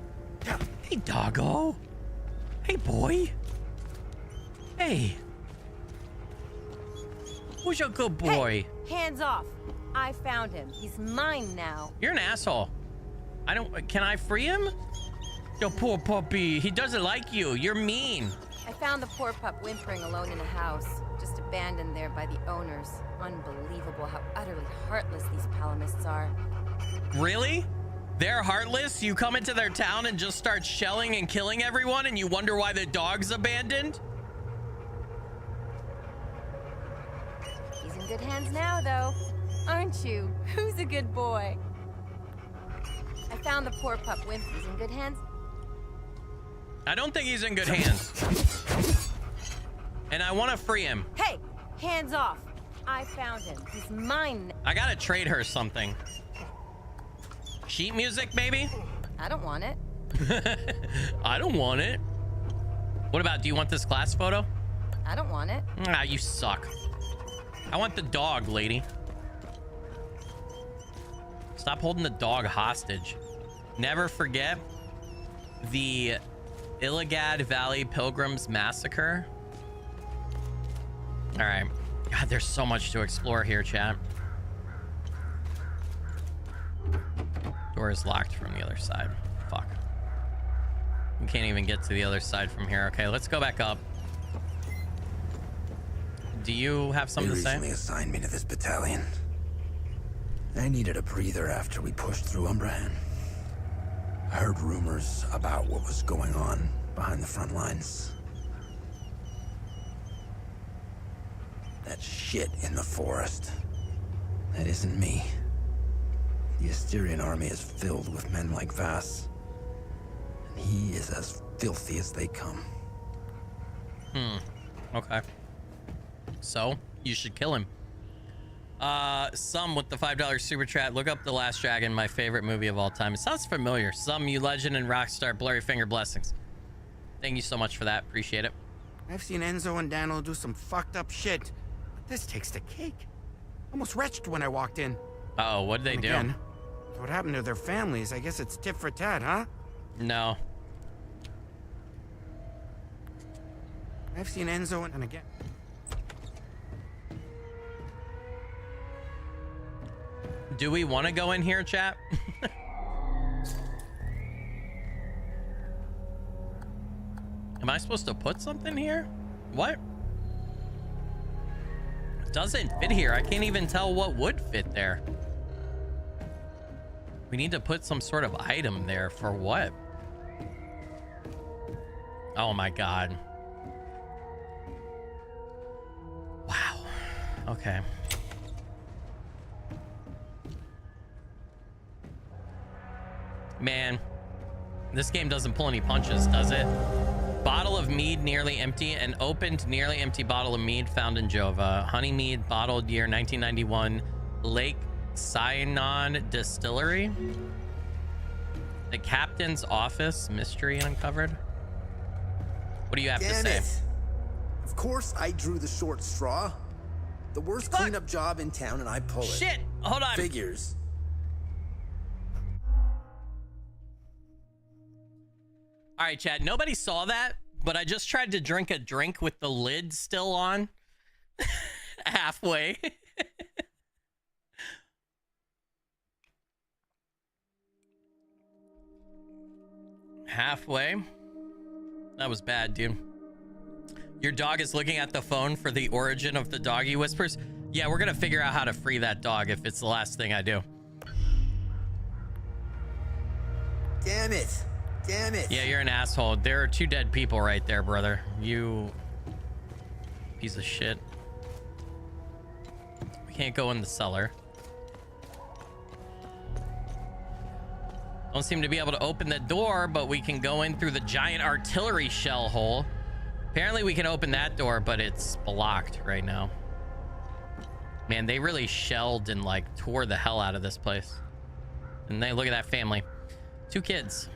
Hey, doggo. Hey, boy. Hey. Who's a good boy? Hey, hands off. I found him. He's mine now. You're an asshole. I don't... Can I free him? Yo, poor puppy. He doesn't like you. You're mean. I found the poor pup whimpering alone in a house, just abandoned there by the owners. Unbelievable how utterly heartless these Palamists are. Really? They're heartless? You come into their town and just start shelling and killing everyone, and you wonder why the dog's abandoned? He's in good hands now, though. Aren't you? Who's a good boy? I found the poor pup wimp. He's in good hands. I don't think he's in good hands. And I want to free him. Hey, hands off. I found him. He's mine. I gotta trade her something. Sheet music, maybe? I don't want it. I don't want it. What about, do you want this class photo? I don't want it. Ah, you suck. I want the dog, lady. Stop holding the dog hostage. Never forget the Illigad Valley Pilgrims Massacre. All right. God, there's so much to explore here, chat. Door is locked from the other side. Fuck. We can't even get to the other side from here. Okay, let's go back up. Do you have something to say? They recently assigned me to this battalion. I needed a breather after we pushed through Umbrahan. I heard rumors about what was going on behind the front lines. That shit in the forest. That isn't me. The Asterian army is filled with men like Vass. And he is as filthy as they come. Okay. So, you should kill him. Some with the $5 super chat. Look up The Last Dragon, my favorite movie of all time. It sounds familiar. Some, you legend, and Rockstar, Blurry Finger blessings. Thank you so much for that. Appreciate it. I've seen Enzo and Daniel do some fucked up shit. But this takes the cake. Almost retched when I walked in. Uh-oh, what did they do? Again, what happened to their families? I guess it's tit for tat, huh? No. I've seen Enzo and again. Do we want to go in here, chat? Am I supposed to put something here? What? It doesn't fit here. I can't even tell what would fit there. We need to put some sort of item there for what? Oh my God. Wow. Okay. Man, this game doesn't pull any punches, does it? Bottle of mead nearly empty. An opened nearly empty bottle of mead found in Jova. Honey mead bottled year 1991. Lake Cyanon Distillery. The captain's office mystery uncovered. What do you have to say? Of course I drew the short straw. The worst cleanup job in town and I pull it. Shit! Hold on. Figures. All right, Chad, nobody saw that, but I just tried to drink a drink with the lid still on. Halfway. Halfway. That was bad, dude. Your dog is looking at the phone for the origin of the doggy whispers. Yeah, we're gonna figure out how to free that dog if it's the last thing I do. Damn it. Damn it. Yeah, you're an asshole. There are 2 dead people right there, brother. You piece of shit. We can't go in the cellar. Don't seem to be able to open the door, but we can go in through the giant artillery shell hole. Apparently we can open that door, but it's blocked right now. Man, they really shelled and like tore the hell out of this place. And they look at that family. 2 kids.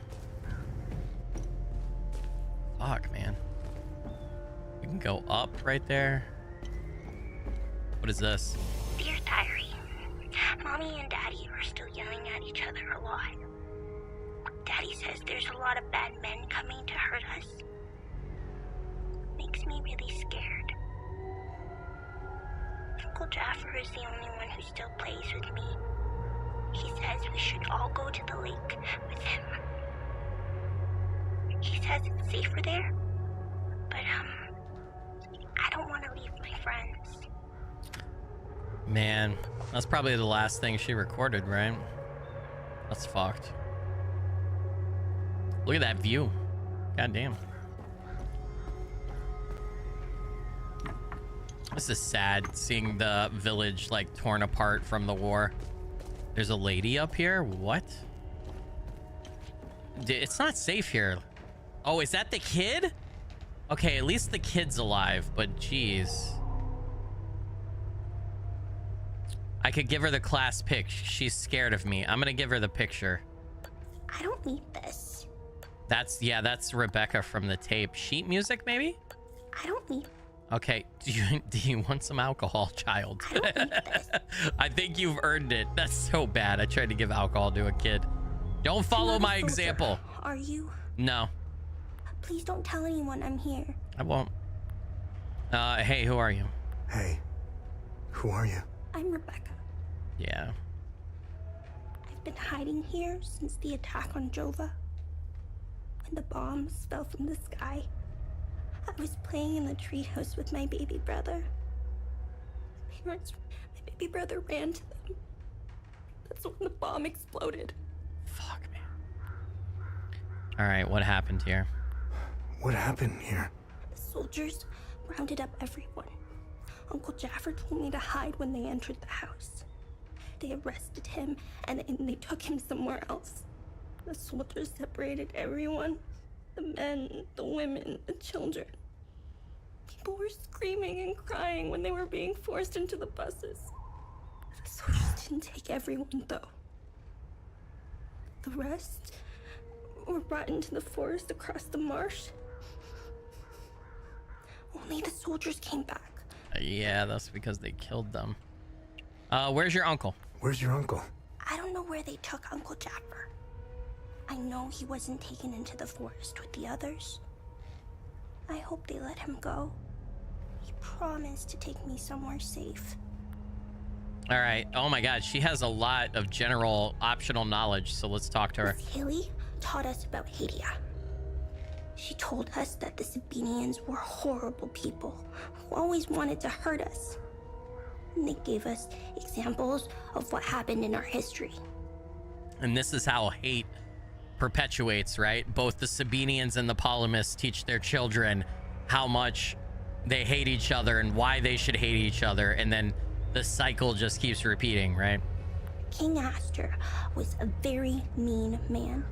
Fuck, man. We can go up right there. What is this? Dear Diary, Mommy and Daddy are still yelling at each other a lot. Daddy says there's a lot of bad men coming to hurt us. Makes me really scared. Uncle Jaffer is the only one who still plays with me. He says we should all go to the lake with him. He says it's safer there, but I don't want to leave my friends. Man, that's probably the last thing she recorded, right? That's fucked. Look at that view. God damn. This is sad, seeing the village like torn apart from the war. There's a lady up here? What? It's not safe here. Oh, is that the kid? Okay, at least the kid's alive, but geez. I could give her the class pic. She's scared of me. I'm gonna give her the picture. I don't need this. That's Rebecca from the tape. Sheet music, maybe? I don't need. Okay, do you want some alcohol, child? I don't need this. I think you've earned it. That's so bad. I tried to give alcohol to a kid. Don't follow my example. Are you? No. Please don't tell anyone I'm here. I won't. Hey, who are you? Hey, who are you? I'm Rebecca. Yeah. I've been hiding here since the attack on Jova. When the bombs fell from the sky, I was playing in the treehouse with my baby brother. My baby brother ran to them. That's when the bomb exploded. Fuck me. All right, what happened here? What happened here? The soldiers rounded up everyone. Uncle Jaffer told me to hide when they entered the house. They arrested him and they took him somewhere else. The soldiers separated everyone. The men, the women, the children. People were screaming and crying when they were being forced into the buses. The soldiers didn't take everyone, though. The rest were brought into the forest across the marsh. Only the soldiers came back. Yeah, that's because they killed them. Where's your uncle? Where's your uncle? I don't know where they took Uncle Jaffer. I know he wasn't taken into the forest with the others. I hope they let him go. He promised to take me somewhere safe. All right. Oh my God, she has a lot of general optional knowledge, so let's talk to her. Miss Haley taught us about Hadia. She told us that the Sabinians were horrible people who always wanted to hurt us. And they gave us examples of what happened in our history. And this is how hate perpetuates, right? Both the Sabinians and the Ptolemies teach their children how much they hate each other and why they should hate each other, and then the cycle just keeps repeating, right? King Astor was a very mean man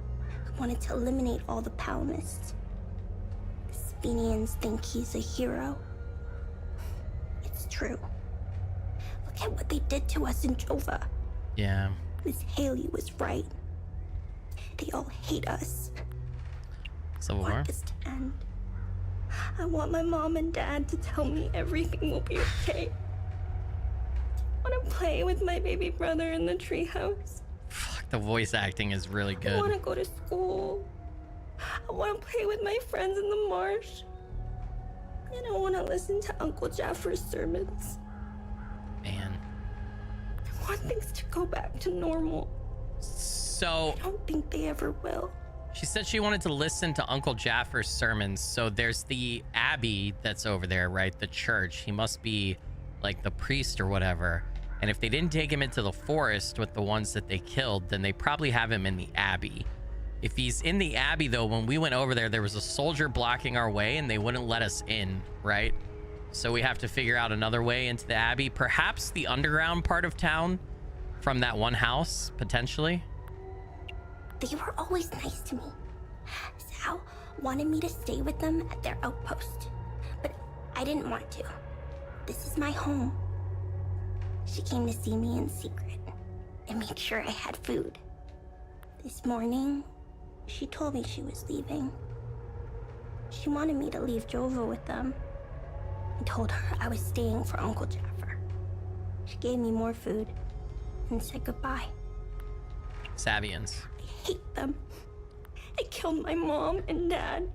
who wanted to eliminate all the Ptolemies. The Sabinians think he's a hero. It's true. Look at what they did to us in Jova. Yeah. Miss Haley was right. They all hate us. Civil War? I want this to end. I want my mom and dad to tell me everything will be okay. I want to play with my baby brother in the treehouse. Fuck, the voice acting is really good. I want to go to school. I want to play with my friends in the marsh. And I want to listen to Uncle Jaffer's sermons. Man. I want things to go back to normal. So... I don't think they ever will. She said she wanted to listen to Uncle Jaffer's sermons. So there's the abbey that's over there, right? The church. He must be like the priest or whatever. And if they didn't take him into the forest with the ones that they killed, then they probably have him in the abbey. If he's in the abbey, though, when we went over there was a soldier blocking our way and they wouldn't let us in, right? So we have to figure out another way into the abbey. Perhaps the underground part of town from that one house, potentially. They were always nice to me. Sal wanted me to stay with them at their outpost, but I didn't want to. This is my home. She came to see me in secret and make sure I had food. This morning, she told me she was leaving. She wanted me to leave Jova with them. I told her I was staying for Uncle Jaffer. She gave me more food and said goodbye. Savians. I hate them. I killed my mom and dad.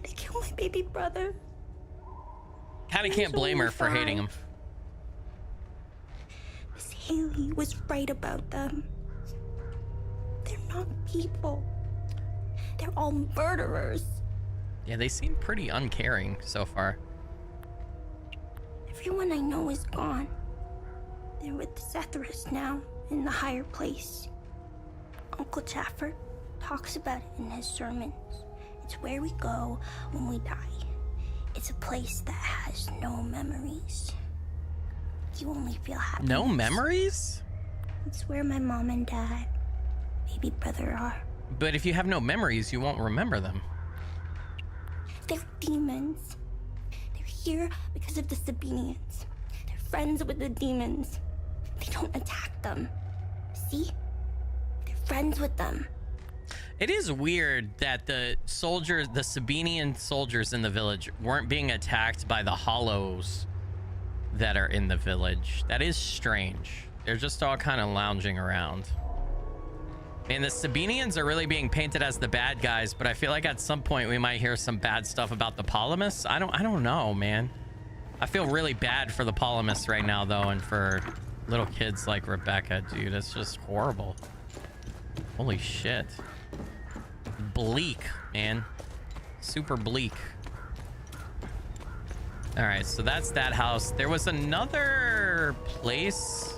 I killed my baby brother. Kind of can't blame her for hating him. Miss Haley was right about them. They're not people. They're all murderers. Yeah, they seem pretty uncaring so far. Everyone I know is gone. They're with Zethras now, in the higher place. Uncle Jaffer talks about it in his sermons. It's where we go when we die. It's a place that has no memories. You only feel happy. No memories? It's where my mom and dad, baby brother are. But if you have no memories, you won't remember them. They're demons. They're here because of the Sabinians. They're friends with the demons. They don't attack them. See? They're friends with them. It is weird that the soldiers, the Sabinian soldiers in the village, weren't being attacked by the hollows that are in the village. That is strange. They're just all kind of lounging around. And the Sabinians are really being painted as the bad guys, but I feel like at some point we might hear some bad stuff about the Polymus. I don't know, man. I feel really bad for the Polymus right now, though, and for little kids like Rebecca, dude. It's just horrible. Holy shit. Bleak, man. Super bleak. All right, so that's that house. There was another place.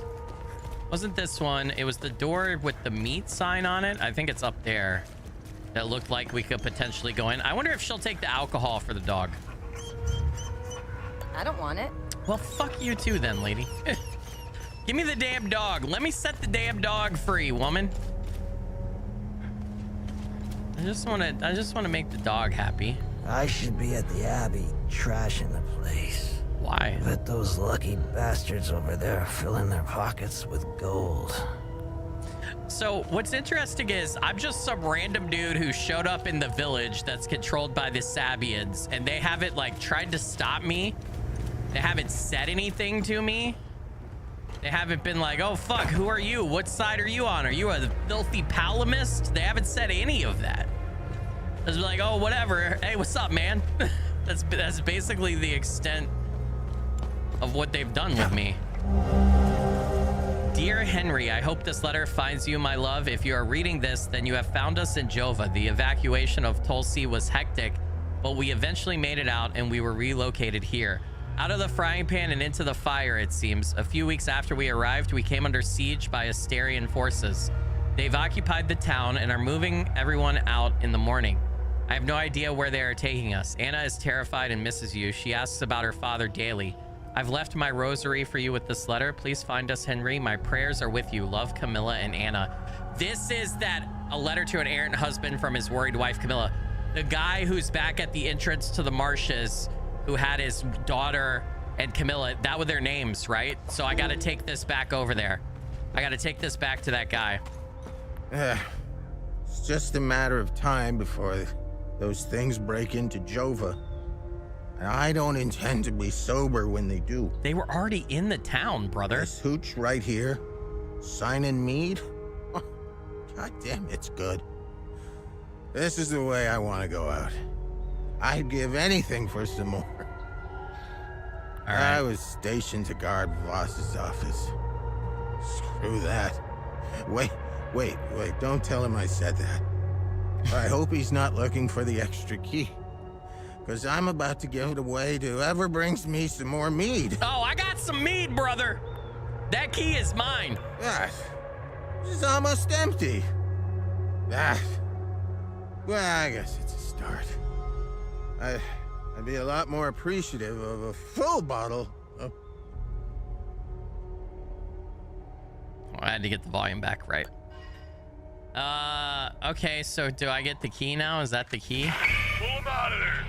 Wasn't this one? It was the door with the meat sign on it. I think it's up there. That looked like we could potentially go in. I wonder if she'll take the alcohol for the dog. I don't want it. Well, fuck you too then, lady. Give me the damn dog. Let me set the damn dog free, woman. I just want to make the dog happy. I should be at the Abbey, trashing the place. Why? But those lucky bastards over there are filling their pockets with gold. So what's interesting is I'm just some random dude who showed up in the village that's controlled by the Sabians, and they haven't like tried to stop me. They haven't said anything to me. They haven't been like, oh fuck, who are you? What side are you on? Are you a filthy palomist? They haven't said any of that. It's like, oh, whatever. Hey, what's up, man? That's basically the extent of what they've done with me. Dear Henry, I hope this letter finds you, my love. If you are reading this, then you have found us in Jova. The evacuation of Tulsi was hectic, but we eventually made it out and we were relocated here. Out of the frying pan and into the fire, it seems. A few weeks after we arrived, we came under siege by Asterian forces. They've occupied the town and are moving everyone out in the morning. I have no idea where they are taking us. Anna is terrified and misses you. She asks about her father daily. I've left my rosary for you with this letter. Please find us, Henry. My prayers are with you. Love, Camilla and Anna. This is a letter to an errant husband from his worried wife, Camilla. The guy who's back at the entrance to the marshes, who had his daughter and Camilla, that were their names, right? So I got to take this back over there. I got to take this back to that guy. It's just a matter of time before those things break into Jova. And I don't intend to be sober when they do. They were already in the town, brother. This hooch right here, signing mead. Oh, God damn, it's good. This is the way I want to go out. I'd give anything for some more. All right. I was stationed to guard Voss's office. Screw that. Wait, don't tell him I said that. I hope he's not looking for the extra key. Because I'm about to give it away to whoever brings me some more mead. Oh, I got some mead, brother. That key is mine. Ah, it's almost empty. Ah, well, I guess it's a start. I'd be a lot more appreciative of a full bottle of... I had to get the volume back right. Okay, so do I get the key now? Is that the key? Pull him out of there.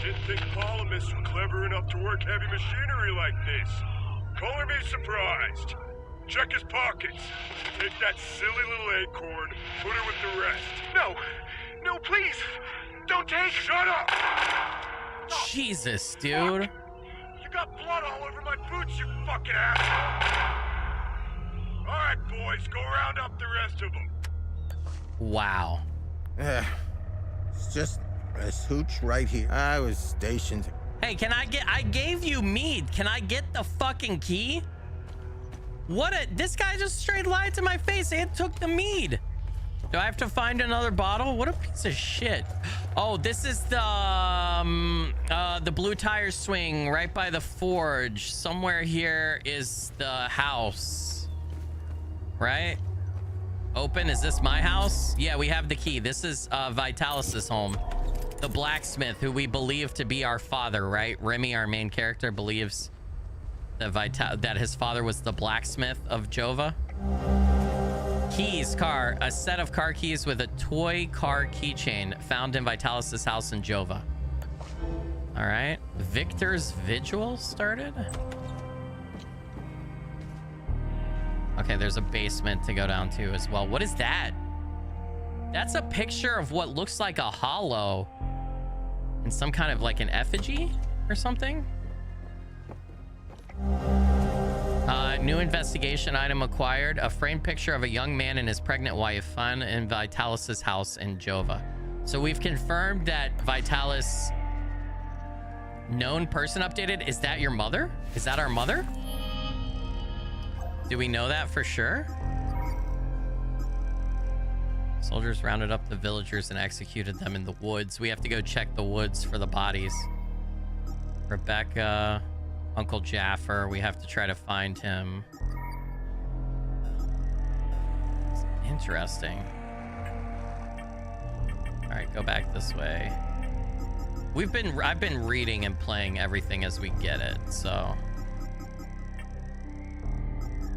Didn't think Paul and Miss were clever enough to work heavy machinery like this. Color me surprised. Check his pockets. Take that silly little acorn, put her with the rest. No, please. Don't take... Shut up! Jesus, dude. You got blood all over my boots, you fucking asshole! Alright, boys, go round up the rest of them. Wow. It's just this hooch right here. I was stationed. Hey, I gave you mead. Can I get the fucking key? This guy just straight lied to my face and took the mead. Do I have to find another bottle? What a piece of shit. Oh, this is the blue tire swing right by the forge. Somewhere here is the house, right? Open. Is this my house? Yeah, we have the key. This is Vitalis's home. The blacksmith, who we believe to be our father, right? Remy, our main character, believes that his father was the blacksmith of Jova. Keys, car, a set of car keys with a toy car keychain found in Vitalis's house in Jova. All right. Victor's Vigil started. Okay, there's a basement to go down to as well. What is that? That's a picture of what looks like a hollow and some kind of like an effigy or something. New investigation item acquired. A framed picture of a young man and his pregnant wife found in Vitalis's house in Jova. So we've confirmed that Vitalis known person updated. Is that your mother? Is that our mother? Do we know that for sure? Soldiers rounded up the villagers and executed them in the woods. We have to go check the woods for the bodies. Rebecca, Uncle Jaffer, we have to try to find him. It's interesting. All right, go back this way. I've been reading and playing everything as we get it, so.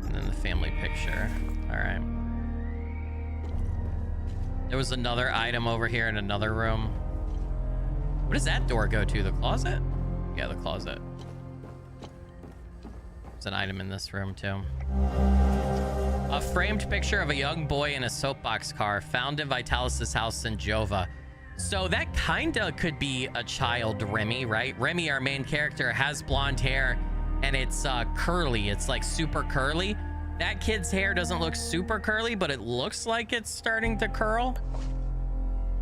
And then the family picture. All right. There was another item over here in another room. What does that door go to? The closet? Yeah, the closet. There's an item in this room too. A framed picture of a young boy in a soapbox car found in Vitalis's house in Jova. So that kinda could be a child Remy, right? Remy, our main character, has blonde hair and it's curly. It's like super curly. That kid's hair doesn't look super curly, but it looks like it's starting to curl.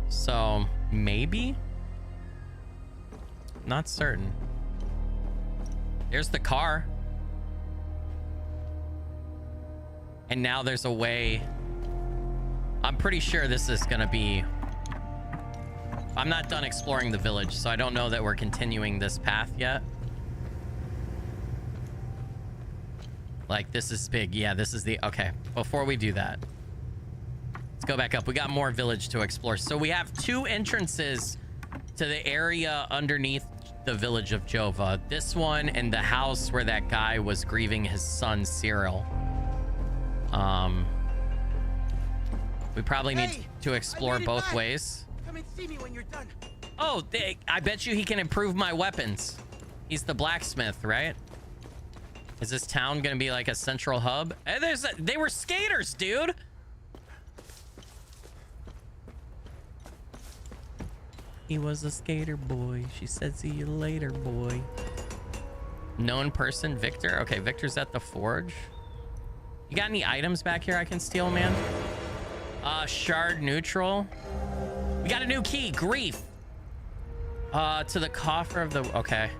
So maybe? Not certain. There's the car. And now there's a way. I'm pretty sure this is gonna be... I'm not done exploring the village, so I don't know that we're continuing this path yet. Like, this is big. Yeah, this is the... Okay, before we do that, let's go back up. We got more village to explore. So we have two entrances to the area underneath the village of Jova. This one and the house where that guy was grieving his son, Cyril. We probably need to explore both ways. Come and see me when you're done. Oh, I bet you he can improve my weapons. He's the blacksmith, right? Is this town gonna be like a central hub? Hey, they were skaters, dude. He was a skater boy. She said, see you later, boy. Known person, Victor. Okay, Victor's at the forge. You got any items back here I can steal, man? Shard neutral. We got a new key, grief. To the coffer of the... Okay.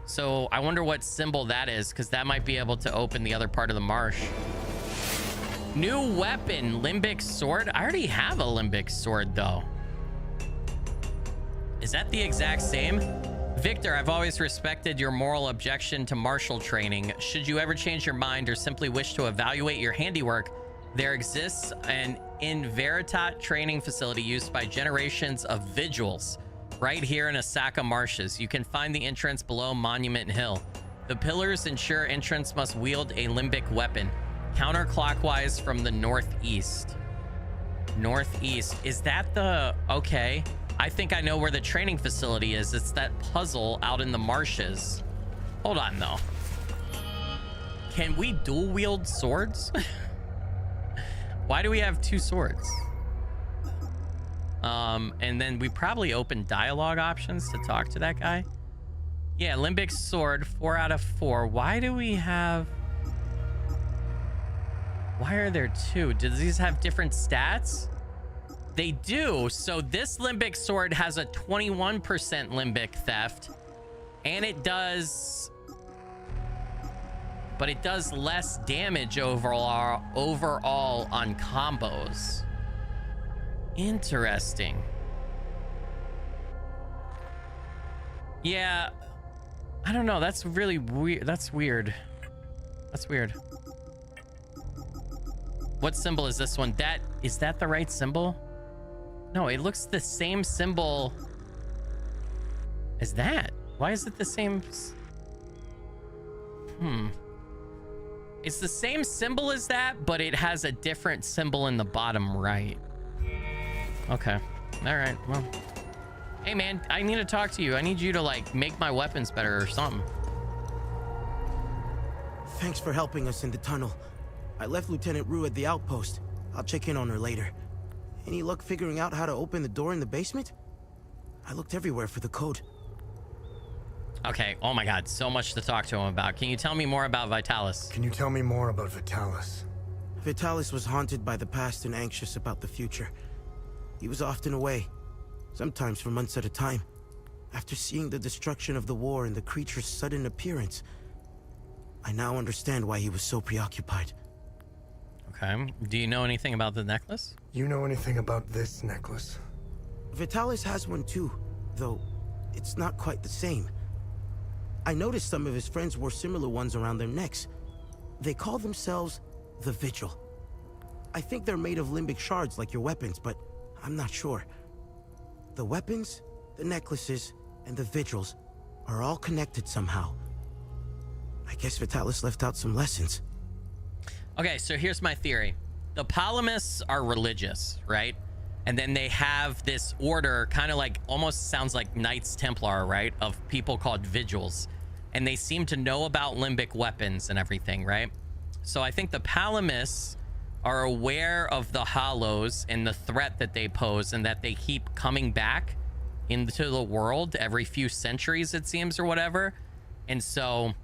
So I wonder what symbol that is, because that might be able to open the other part of the marsh. New weapon, limbic sword. I already have a limbic sword though. Is that the exact same? Victor, I've always respected your moral objection to martial training. Should you ever change your mind or simply wish to evaluate your handiwork, there exists an in veritat training facility used by generations of vigils right here in Osaka Marshes. You can find the entrance below Monument Hill. The pillars ensure entrance must wield a limbic weapon, counterclockwise from the northeast. Northeast. Is that the... Okay. I think I know where the training facility is. It's that puzzle out in the marshes. Hold on, though. Can we dual wield swords? Why do we have 2 swords? And then we probably open dialogue options to talk to that guy. Yeah, limbic sword, 4 out of 4. Why do we have... Why are there 2? Do these have different stats? They do. So this limbic sword has a 21% limbic theft, and it does, but it does less damage overall on combos. Interesting. Yeah, I don't know. That's really weird. That's weird. That's weird. What symbol is this one? Is that the right symbol? No, it looks the same symbol as that. Why is it the same? It's the same symbol as that, but it has a different symbol in the bottom right. Okay. All right. Well, hey, man, I need to talk to you. I need you to, like, make my weapons better or something. Thanks for helping us in the tunnel. I left Lieutenant Rue at the outpost. I'll check in on her later. Any luck figuring out how to open the door in the basement? I looked everywhere for the code. Okay. Oh my God. So much to talk to him about. Can you tell me more about Vitalis? Can you tell me more about Vitalis? Vitalis was haunted by the past and anxious about the future. He was often away, sometimes for months at a time. After seeing the destruction of the war and the creature's sudden appearance, I now understand why he was so preoccupied. Okay. Do you know anything about the necklace? You know anything about this necklace? Vitalis has one too, though it's not quite the same. I noticed some of his friends wore similar ones around their necks. They call themselves the Vigil. I think they're made of limbic shards like your weapons, but I'm not sure. The weapons, the necklaces, and the Vigils are all connected somehow. I guess Vitalis left out some lessons. Okay, so here's my theory. The Palamas are religious, right? And then they have this order, kind of like, almost sounds like Knights Templar, right? Of people called Vigils. And they seem to know about limbic weapons and everything, right? So I think the Palamas are aware of the Hollows and the threat that they pose, and that they keep coming back into the world every few centuries, it seems, or whatever. And so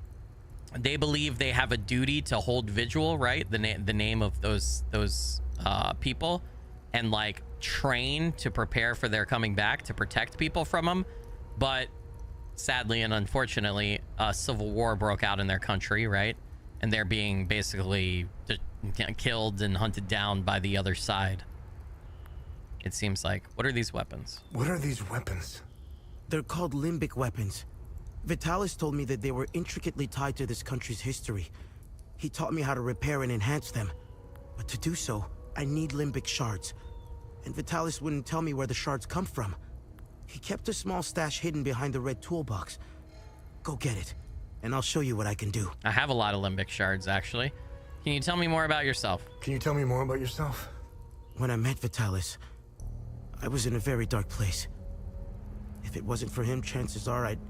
they believe they have a duty to hold vigil, right? The name of those people, and like train to prepare for their coming back to protect people from them. But sadly and unfortunately, a civil war broke out in their country, right? And they're being basically killed and hunted down by the other side. It seems like. What are these weapons? What are these weapons? They're called limbic weapons. Vitalis told me that they were intricately tied to this country's history. He taught me how to repair and enhance them. But to do so, I need limbic shards. And Vitalis wouldn't tell me where the shards come from. He kept a small stash hidden behind the red toolbox. Go get it, and I'll show you what I can do. I have a lot of limbic shards, actually. Can you tell me more about yourself? Can you tell me more about yourself? When I met Vitalis, I was in a very dark place. If it wasn't for him, chances are I'd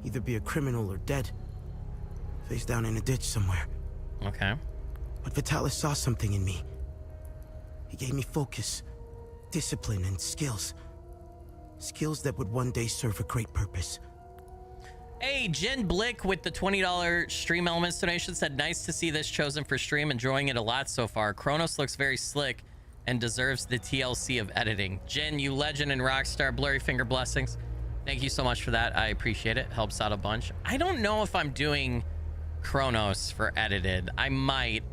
either be a criminal or dead. Face down in a ditch somewhere. Okay. But Vitalis saw something in me. He gave me focus, discipline, and skills. Skills that would one day serve a great purpose. Hey, Jen Blick with the $20 Stream Elements donation said, nice to see this chosen for stream. Enjoying it a lot so far. Kronos looks very slick and deserves the TLC of editing. Jen, you legend and rockstar. Blurry finger blessings. Thank you so much for that. I appreciate it. Helps out a bunch. I don't know if I'm doing Kronos for edited. I might.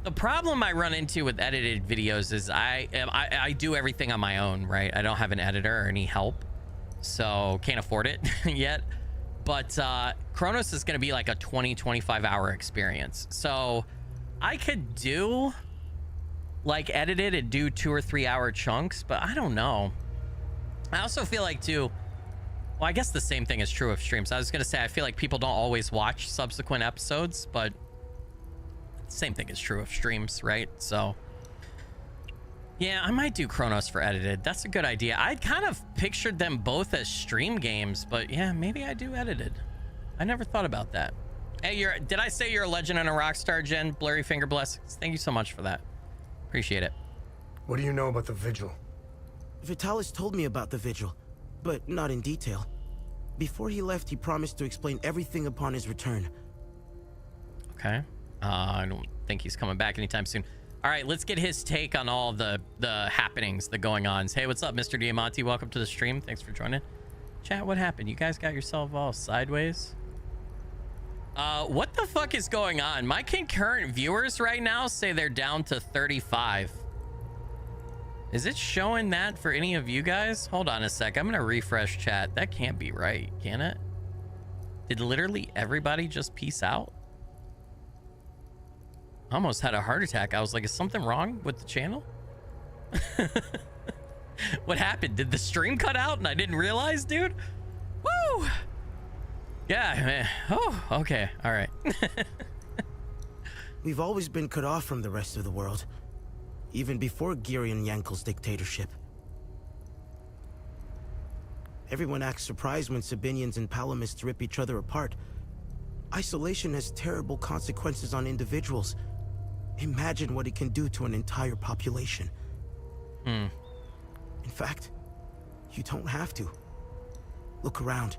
The problem I run into with edited videos is I do everything on my own, right? I don't have an editor or any help, so can't afford it yet. But Chronos is going to be like a 20-25 hour experience, so I could do like edit it and do 2 or 3 hour chunks, but I don't know. I also feel like too, well, I guess the same thing is true of streams. I was going to say I feel like people don't always watch subsequent episodes, but same thing is true of streams, right? So yeah, I might do Chronos for edited. That's a good idea. I'd kind of pictured them both as stream games, but yeah, maybe I do edited. I never thought about that. Hey, did I say you're a legend and a rock star, Jen? Blurry finger blessings. Thank you so much for that. Appreciate it. What do you know about the Vigil? Vitalis told me about the Vigil, but not in detail. Before he left, he promised to explain everything upon his return. Okay. I don't think he's coming back anytime soon. All right, let's get his take on all the happenings, the going-ons. Hey, what's up, Mr. Diamante? Welcome to the stream. Thanks for joining. Chat, what happened? You guys got yourself all sideways? What the fuck is going on? My concurrent viewers right now say they're down to 35. Is it showing that for any of you guys? Hold on a sec. I'm gonna refresh chat. That can't be right, can it? Did literally everybody just peace out? I almost had a heart attack. I was like, is something wrong with the channel? What happened? Did the stream cut out and I didn't realize, dude? Woo! Yeah, man. Oh, okay. All right. We've always been cut off from the rest of the world, even before Geary and Yankel's dictatorship. Everyone acts surprised when Sabinians and Palamists rip each other apart. Isolation has terrible consequences on individuals. Imagine what it can do to an entire population. In fact, you don't have to. Look around.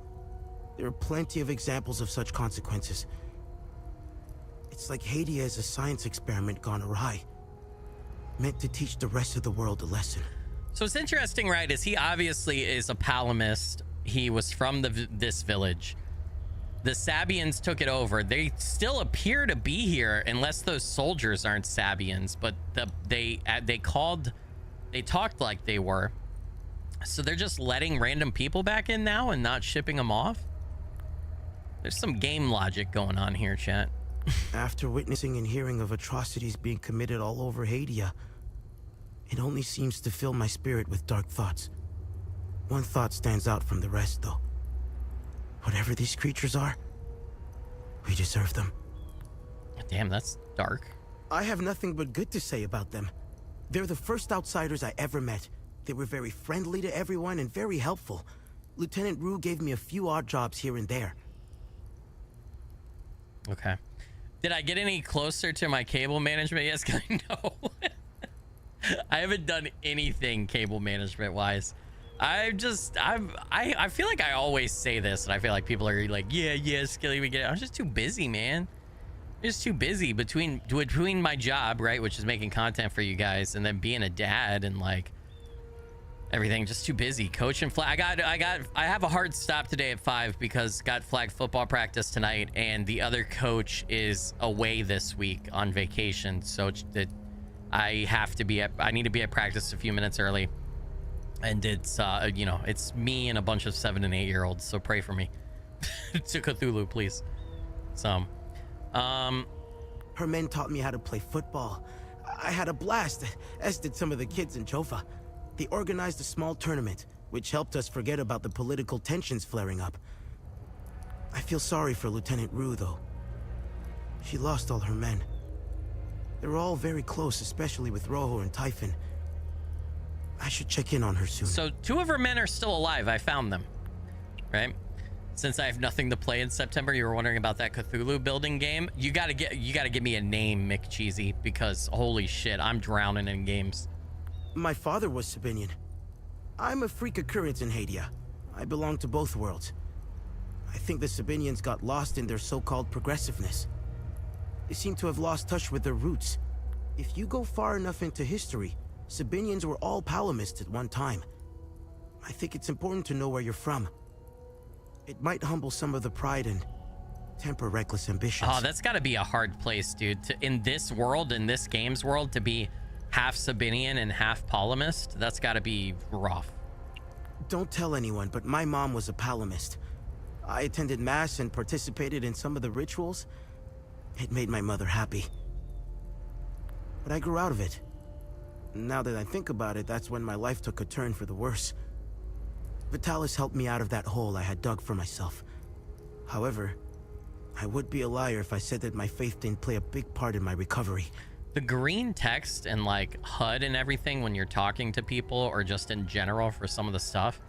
There are plenty of examples of such consequences. It's like Haiti is a science experiment gone awry, meant to teach the rest of the world a lesson. So it's interesting, right? Is he obviously is a Palamist. He was from this village. The Sabians took it over. They still appear to be here unless those soldiers aren't Sabians, but they talked like they were. So they're just letting random people back in now and not shipping them off. There's some game logic going on here, chat. After witnessing and hearing of atrocities being committed all over Haiti, it only seems to fill my spirit with dark thoughts. One thought stands out from the rest, though. Whatever these creatures are, we deserve them. Damn, that's dark. I have nothing but good to say about them. They're the first outsiders I ever met. They were very friendly to everyone and very helpful. Lieutenant Rue gave me a few odd jobs here and there. Okay. Did I get any closer to my cable management? Yes, no. I haven't done anything cable management wise. I feel like I always say this, and I feel like people are like, yeah, Skilly, we get it. I'm just too busy, man. I'm just too busy between my job, right, which is making content for you guys, and then being a dad and like everything. Just too busy. Coach and flag. I have a hard stop today at 5 because got flag football practice tonight, and the other coach is away this week on vacation, so that I need to be at practice a few minutes early. And it's it's me and a bunch of 7 and 8 year olds, so pray for me. To Cthulhu, please. So her men taught me how to play football. I had a blast, as did some of the kids in Jova. They organized a small tournament, which helped us forget about the political tensions flaring up. I feel sorry for Lieutenant Rue, though. She lost all her men. They were all very close, especially with Rojo and Typhon. I should check in on her soon. So 2 of her men are still alive. I found them, right? Since I have nothing to play in September, you were wondering about that Cthulhu building game. You gotta give me a name, McCheesy, because holy shit, I'm drowning in games. My father was Sabinian. I'm a freak occurrence in Haiti. I belong to both worlds. I think the Sabinians got lost in their so-called progressiveness. They seem to have lost touch with their roots. If you go far enough into history, Sabinians were all Palamists at one time. I think it's important to know where you're from. It might humble some of the pride and temper reckless ambitions. Oh, that's got to be a hard place, dude. In this world, in this game's world, to be half Sabinian and half Palomist, that's got to be rough. Don't tell anyone, but my mom was a Palomist. I attended Mass and participated in some of the rituals. It made my mother happy. But I grew out of it. Now that I think about it, that's when my life took a turn for the worse. Vitalis helped me out of that hole I had dug for myself. However, I would be a liar if I said that my faith didn't play a big part in my recovery. The green text and like HUD and everything when you're talking to people or just in general for some of the stuff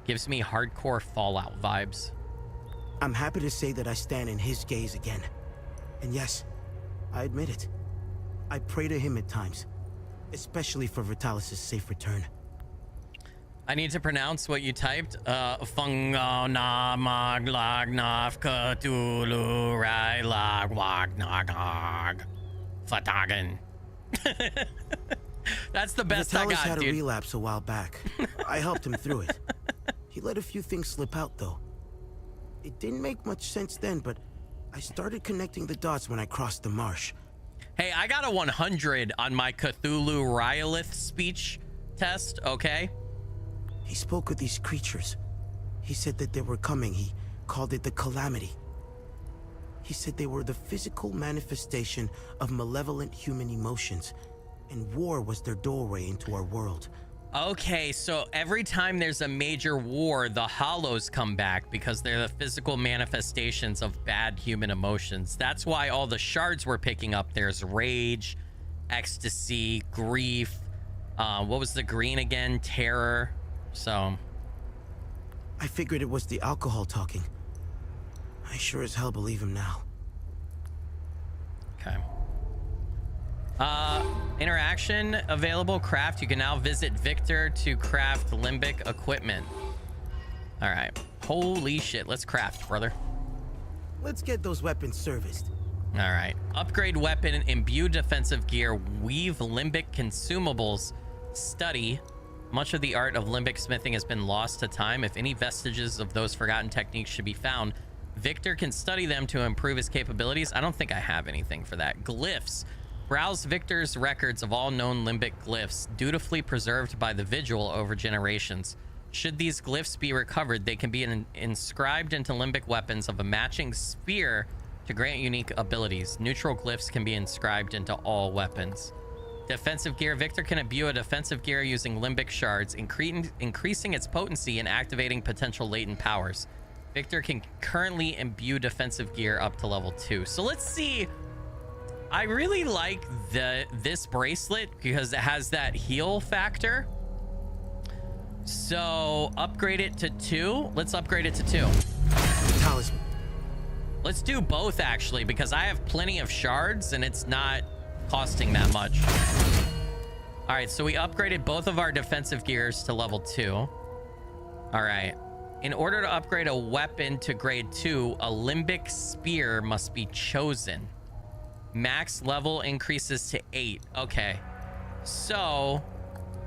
gives me hardcore Fallout vibes. I'm happy to say that I stand in his gaze again. And yes, I admit it. I pray to him at times, especially for Vitalis' safe return. I need to pronounce what you typed. Fungo na maglagnaf Cthulhu rai lag wagnagog fatagan. That's the best I Vitalis got, had dude. a relapse a while back. I helped him through it. He let a few things slip out, though. It didn't make much sense then, but I started connecting the dots when I crossed the marsh. Hey, I got a 100 on my Cthulhu Rhyolith speech test, okay? He spoke with these creatures. He said that they were coming. He called it the calamity. He said they were the physical manifestation of malevolent human emotions, and war was their doorway into our world. Okay, so every time there's a major war, the hollows come back because they're the physical manifestations of bad human emotions. That's why all the shards we're picking up, there's rage, ecstasy, grief. What was the green again? Terror. So I figured it was the alcohol talking. I sure as hell believe him now. Okay. Interaction available. Craft. You can now visit Victor to craft limbic equipment. All right. Holy shit. Let's craft, brother. Let's get those weapons serviced. All right. Upgrade weapon, imbue defensive gear, weave limbic consumables, study. Much of the art of limbic smithing has been lost to time. If any vestiges of those forgotten techniques should be found, Victor can study them to improve his capabilities. I don't think I have anything for that. Glyphs. Browse Victor's records of all known limbic glyphs, dutifully preserved by the Vigil over generations. Should these glyphs be recovered, they can be inscribed into limbic weapons of a matching sphere to grant unique abilities. Neutral glyphs can be inscribed into all weapons. Defensive gear. Victor can imbue a defensive gear using limbic shards, increasing its potency and activating potential latent powers. Victor can currently imbue defensive gear up to level 2. So let's see. I really like this bracelet because it has that heal factor. So upgrade it to 2. Let's upgrade it to 2. Talisman. Let's do both actually, because I have plenty of shards and it's not costing that much. All right, so we upgraded both of our defensive gears to level 2. All right. In order to upgrade a weapon to grade 2, a limbic spear must be chosen. Max level increases to 8. Okay. So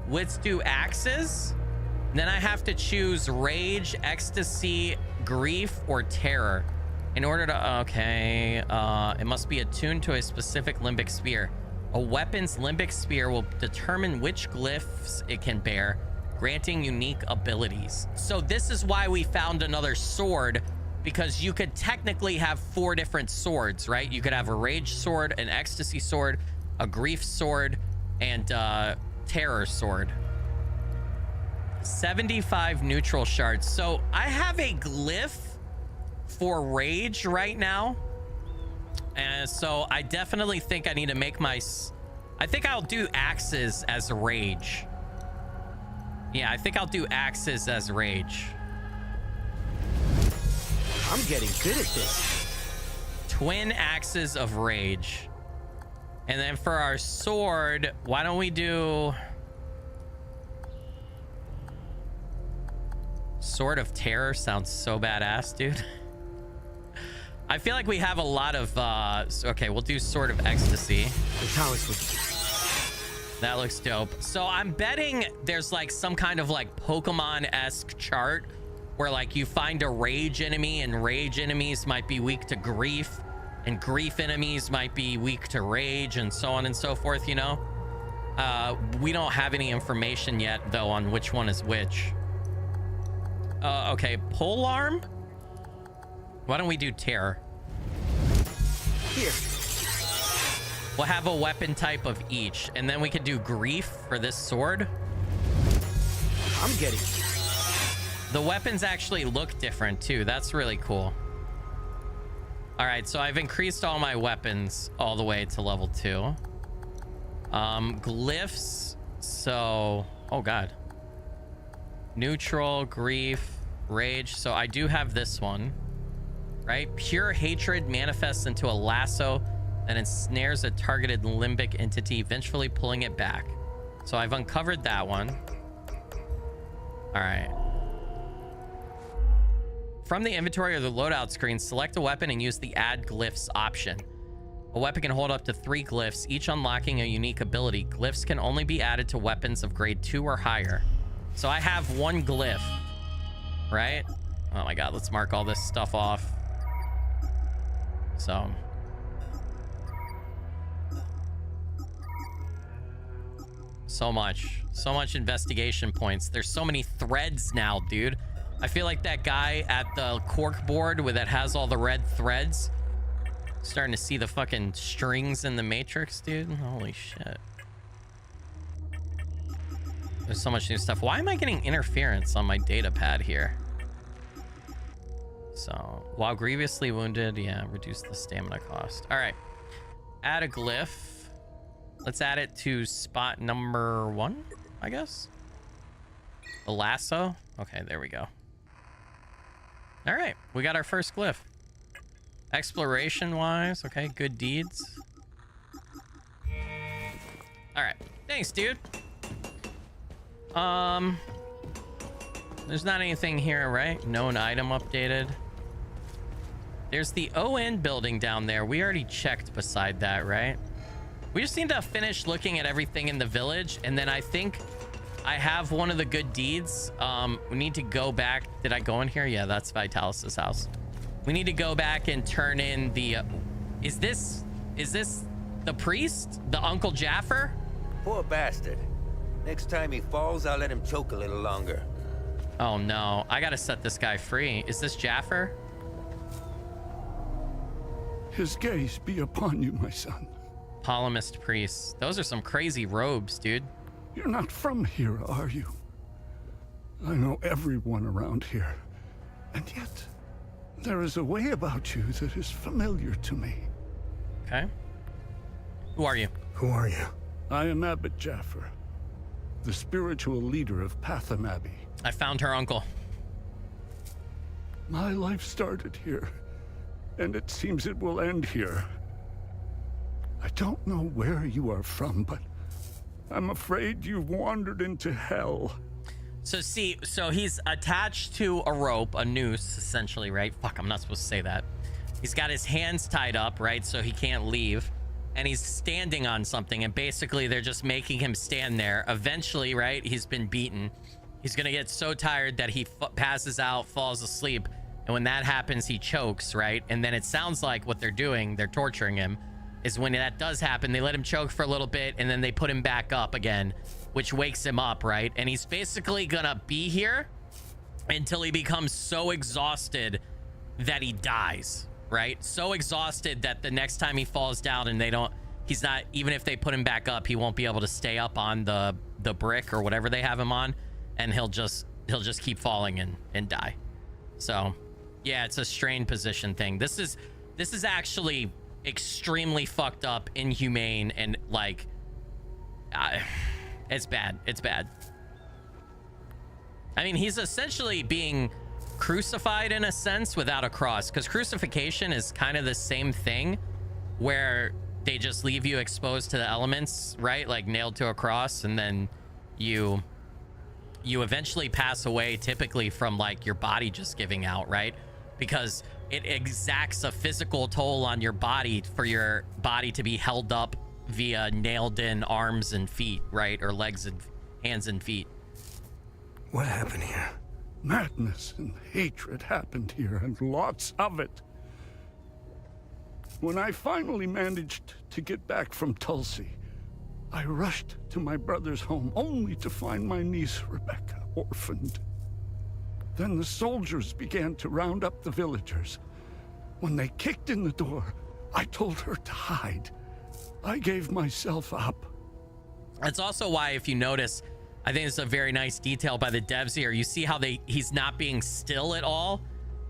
let's do axes. Then I have to choose rage, ecstasy, grief, or terror. In order to, okay, it must be attuned to a specific limbic sphere. A weapon's limbic sphere will determine which glyphs it can bear, granting unique abilities. So this is why we found another sword, because you could technically have 4 different swords, right? You could have a rage sword, an ecstasy sword, a grief sword, and terror sword. 75 neutral shards. So I have a glyph for rage right now, and so I definitely think I need to make my I think I'll do axes as rage. Yeah, I think I'll do axes as rage. I'm getting good at this. Twin axes of rage. And then for our sword, why don't we do Sword of Terror? Sounds so badass, dude. I feel like we have a lot of okay, we'll do Sword of Ecstasy. That looks dope. So I'm betting there's like some kind of like Pokemon-esque chart where like you find a rage enemy and rage enemies might be weak to grief and grief enemies might be weak to rage and so on and so forth, you know? We don't have any information yet though on which one is which. Okay, polearm? Why don't we do terror? Here. We'll have a weapon type of each, and then we could do grief for this sword. I'm getting the weapons actually look different too. That's really cool. All right, so I've increased all my weapons all the way to level 2. Glyphs. So, oh God. Neutral, grief, rage. So I do have this one, right? Pure hatred manifests into a lasso and ensnares a targeted limbic entity, eventually pulling it back. So I've uncovered that one. All right. From the inventory or the loadout screen, select a weapon and use the add glyphs option. A weapon can hold up to 3 glyphs, each unlocking a unique ability. Glyphs can only be added to weapons of grade 2 or higher. So I have 1 glyph, right? Oh my God, let's mark all this stuff off. So much investigation points. There's so many threads now, dude. I feel like that guy at the cork board that has all the red threads. Starting to see the fucking strings in the Matrix, dude. Holy shit. There's so much new stuff. Why am I getting interference on my data pad here? So, while grievously wounded, yeah, reduce the stamina cost. All right. Add a glyph. Let's add it to spot number 1, I guess. The lasso. Okay, there we go. All right, we got our first glyph. Exploration wise, okay, good deeds. All right, thanks, dude. There's not anything here, right? Known item updated. There's the ON building down there. We already checked beside that, right? We just need to finish looking at everything in the village, and then I think I have one of the good deeds. We need to go back. Did I go in here? Yeah, that's Vitalis's house. We need to go back and turn in the is this the priest, the Uncle Jaffer? Poor bastard. Next time he falls, I'll let him choke a little longer. Oh no, I gotta set this guy free. Is this Jaffer? His gaze be upon you, my son. Polemist priests. Those are some crazy robes, dude. You're not from here, are you? I know everyone around here. And yet, there is a way about you that is familiar to me. Okay. Who are you? Who are you? I am Abbot Jaffer, the spiritual leader of Patham Abbey. I found her uncle. My life started here, and it seems it will end here. I don't know where you are from, but I'm afraid you've wandered into hell. So he's attached to a rope, a noose, essentially, right? Fuck, I'm not supposed to say that. He's got his hands tied up, right? So he can't leave. And he's standing on something, and basically they're just making him stand there. Eventually, right, he's been beaten. He's gonna get so tired that he passes out, falls asleep. And when that happens, he chokes, right? And then it sounds like what they're doing, they're torturing him, is when that does happen, they let him choke for a little bit, and then they put him back up again, which wakes him up, right? And he's basically gonna be here until he becomes so exhausted that he dies, right? So exhausted that the next time he falls down and he's not, even if they put him back up, he won't be able to stay up on the brick or whatever they have him on, and he'll just keep falling and die. So yeah, it's a strained position thing. This is actually extremely fucked up, inhumane, and like it's bad. I mean, he's essentially being crucified in a sense without a cross, because crucifixion is kind of the same thing, where they just leave you exposed to the elements, right? Like nailed to a cross, and then you eventually pass away, typically from like your body just giving out, right? Because it exacts a physical toll on your body for your body to be held up via nailed in arms and feet, right? Or legs and hands and feet. What happened here? Madness and hatred happened here, and lots of it. When I finally managed to get back from Tulsi, I rushed to my brother's home only to find my niece Rebecca orphaned. Then the soldiers began to round up the villagers. When they kicked in the door, I told her to hide. I gave myself up. That's also why, if you notice, I think it's a very nice detail by the devs here. You see how he's not being still at all?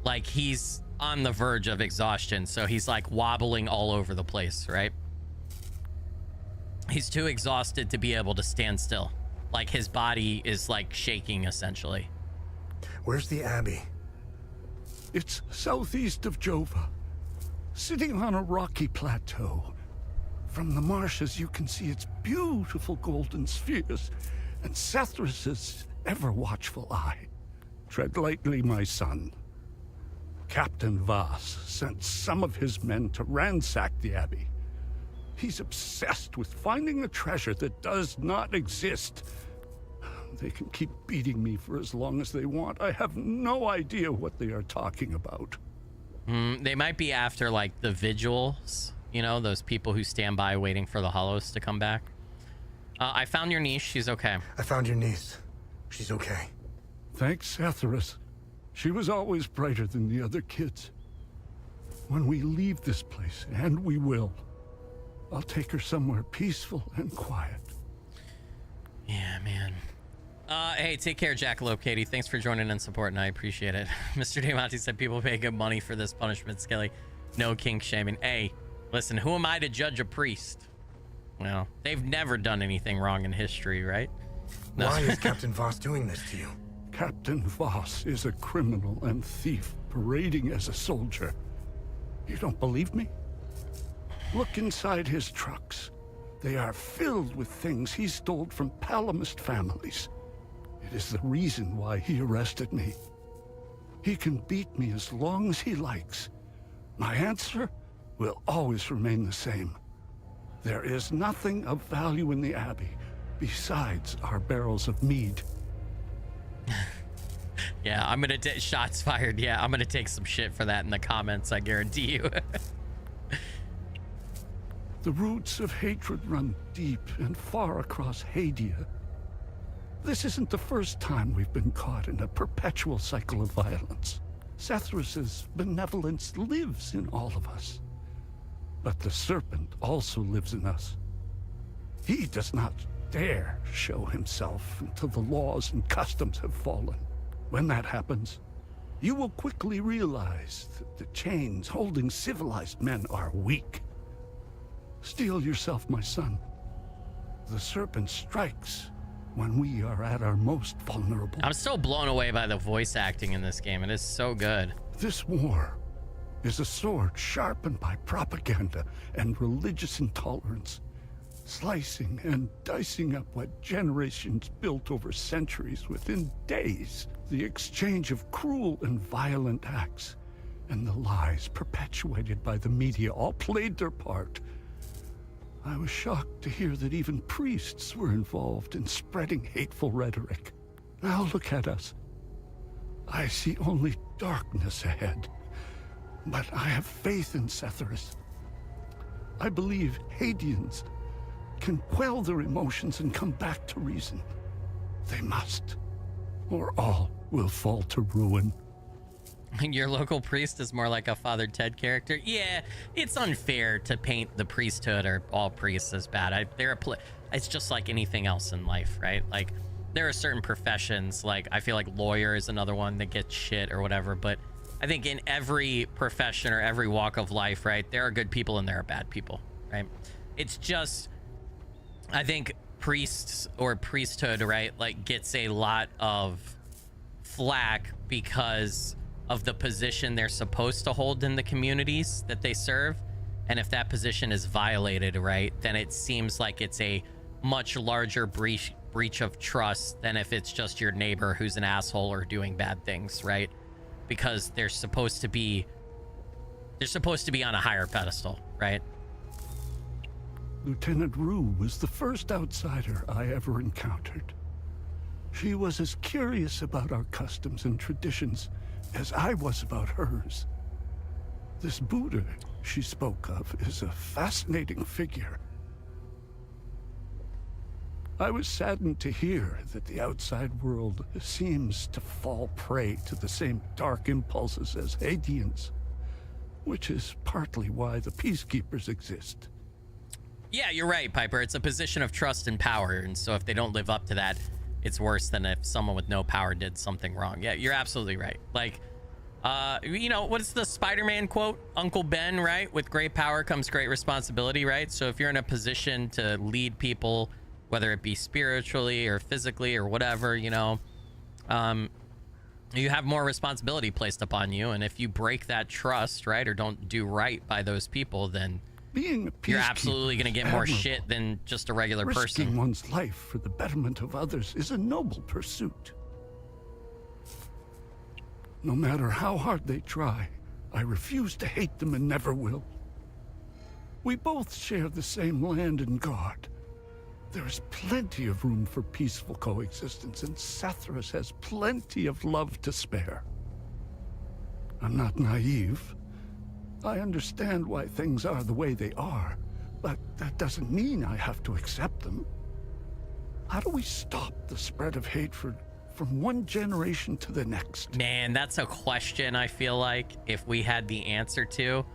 Like, he's on the verge of exhaustion, so he's like wobbling all over the place, right? He's too exhausted to be able to stand still. Like, his body is like shaking, essentially. Where's the Abbey? It's southeast of Jova, sitting on a rocky plateau. From the marshes, you can see its beautiful golden spheres and Sethrus's ever-watchful eye. Tread lightly, my son. Captain Voss sent some of his men to ransack the Abbey. He's obsessed with finding a treasure that does not exist. They can keep beating me for as long as they want. I have no idea what they are talking about. They might be after, like, the vigils. You know, those people who stand by waiting for the hollows to come back. I found your niece. She's okay. I found your niece. She's okay. Thanks, Sethrus. She was always brighter than the other kids. When we leave this place, and we will, I'll take her somewhere peaceful and quiet. Yeah, man. Hey, take care, Jackalope Katie. Thanks for joining and supporting. I appreciate it. Mr. Diamante said people pay good money for this punishment, Skilly. No kink shaming. Hey, listen, who am I to judge a priest? Well, they've never done anything wrong in history, right? No. Why is Captain Voss doing this to you? Captain Voss is a criminal and thief parading as a soldier. You don't believe me? Look inside his trucks. They are filled with things he stole from Palamist families. It is the reason why he arrested me. He can beat me as long as he likes. My answer will always remain the same. There is nothing of value in the Abbey besides our barrels of mead. Yeah, I'm gonna shots fired. Yeah, I'm gonna take some shit for that in the comments, I guarantee you. The roots of hatred run deep and far across Hadia. This isn't the first time we've been caught in a perpetual cycle of violence. Sethrus's benevolence lives in all of us. But the serpent also lives in us. He does not dare show himself until the laws and customs have fallen. When that happens, you will quickly realize that the chains holding civilized men are weak. Steel yourself, my son. The serpent strikes when we are at our most vulnerable. I'm still blown away by the voice acting in this game. It is so good. This war is a sword sharpened by propaganda and religious intolerance, slicing and dicing up what generations built over centuries within days. The exchange of cruel and violent acts and the lies perpetuated by the media all played their part. I was shocked to hear that even priests were involved in spreading hateful rhetoric. Now look at us. I see only darkness ahead, but I have faith in Sethrus. I believe Hadians can quell their emotions and come back to reason. They must, or all will fall to ruin. Your local priest is more like a Father Ted character. Yeah, it's unfair to paint the priesthood or all priests as bad. It's just like anything else in life, right? Like, there are certain professions, like I feel like lawyer is another one that gets shit or whatever, but I think in every profession or every walk of life, right, there are good people and there are bad people, right? It's just, I think priests or priesthood, right, like gets a lot of flack because of the position they're supposed to hold in the communities that they serve. And if that position is violated, right, then it seems like it's a much larger breach of trust than if it's just your neighbor who's an asshole or doing bad things, right? Because they're supposed to be on a higher pedestal, right? Lieutenant Rue was the first outsider I ever encountered. She was as curious about our customs and traditions as I was about hers. This Buddha she spoke of is a fascinating figure. I was saddened to hear that the outside world seems to fall prey to the same dark impulses as Haitians, which is partly why the peacekeepers exist. Yeah, you're right, Piper. It's a position of trust and power, and so if they don't live up to that, it's worse than if someone with no power did something wrong. Yeah, you're absolutely right. Like, you know, what's the Spider-Man quote? Uncle Ben, right? With great power comes great responsibility, right? So if you're in a position to lead people, whether it be spiritually or physically or whatever, you know, you have more responsibility placed upon you. And if you break that trust, right, or don't do right by those people, then you're absolutely going to get more shit than just a regular person. Risking one's life for the betterment of others is a noble pursuit. No matter how hard they try, I refuse to hate them and never will. We both share the same land and God. There is plenty of room for peaceful coexistence, and Sethras has plenty of love to spare. I'm not naive. I understand why things are the way they are, but that doesn't mean I have to accept them. How do we stop the spread of hatred from one generation to the next? Man, that's a question I feel like if we had the answer to,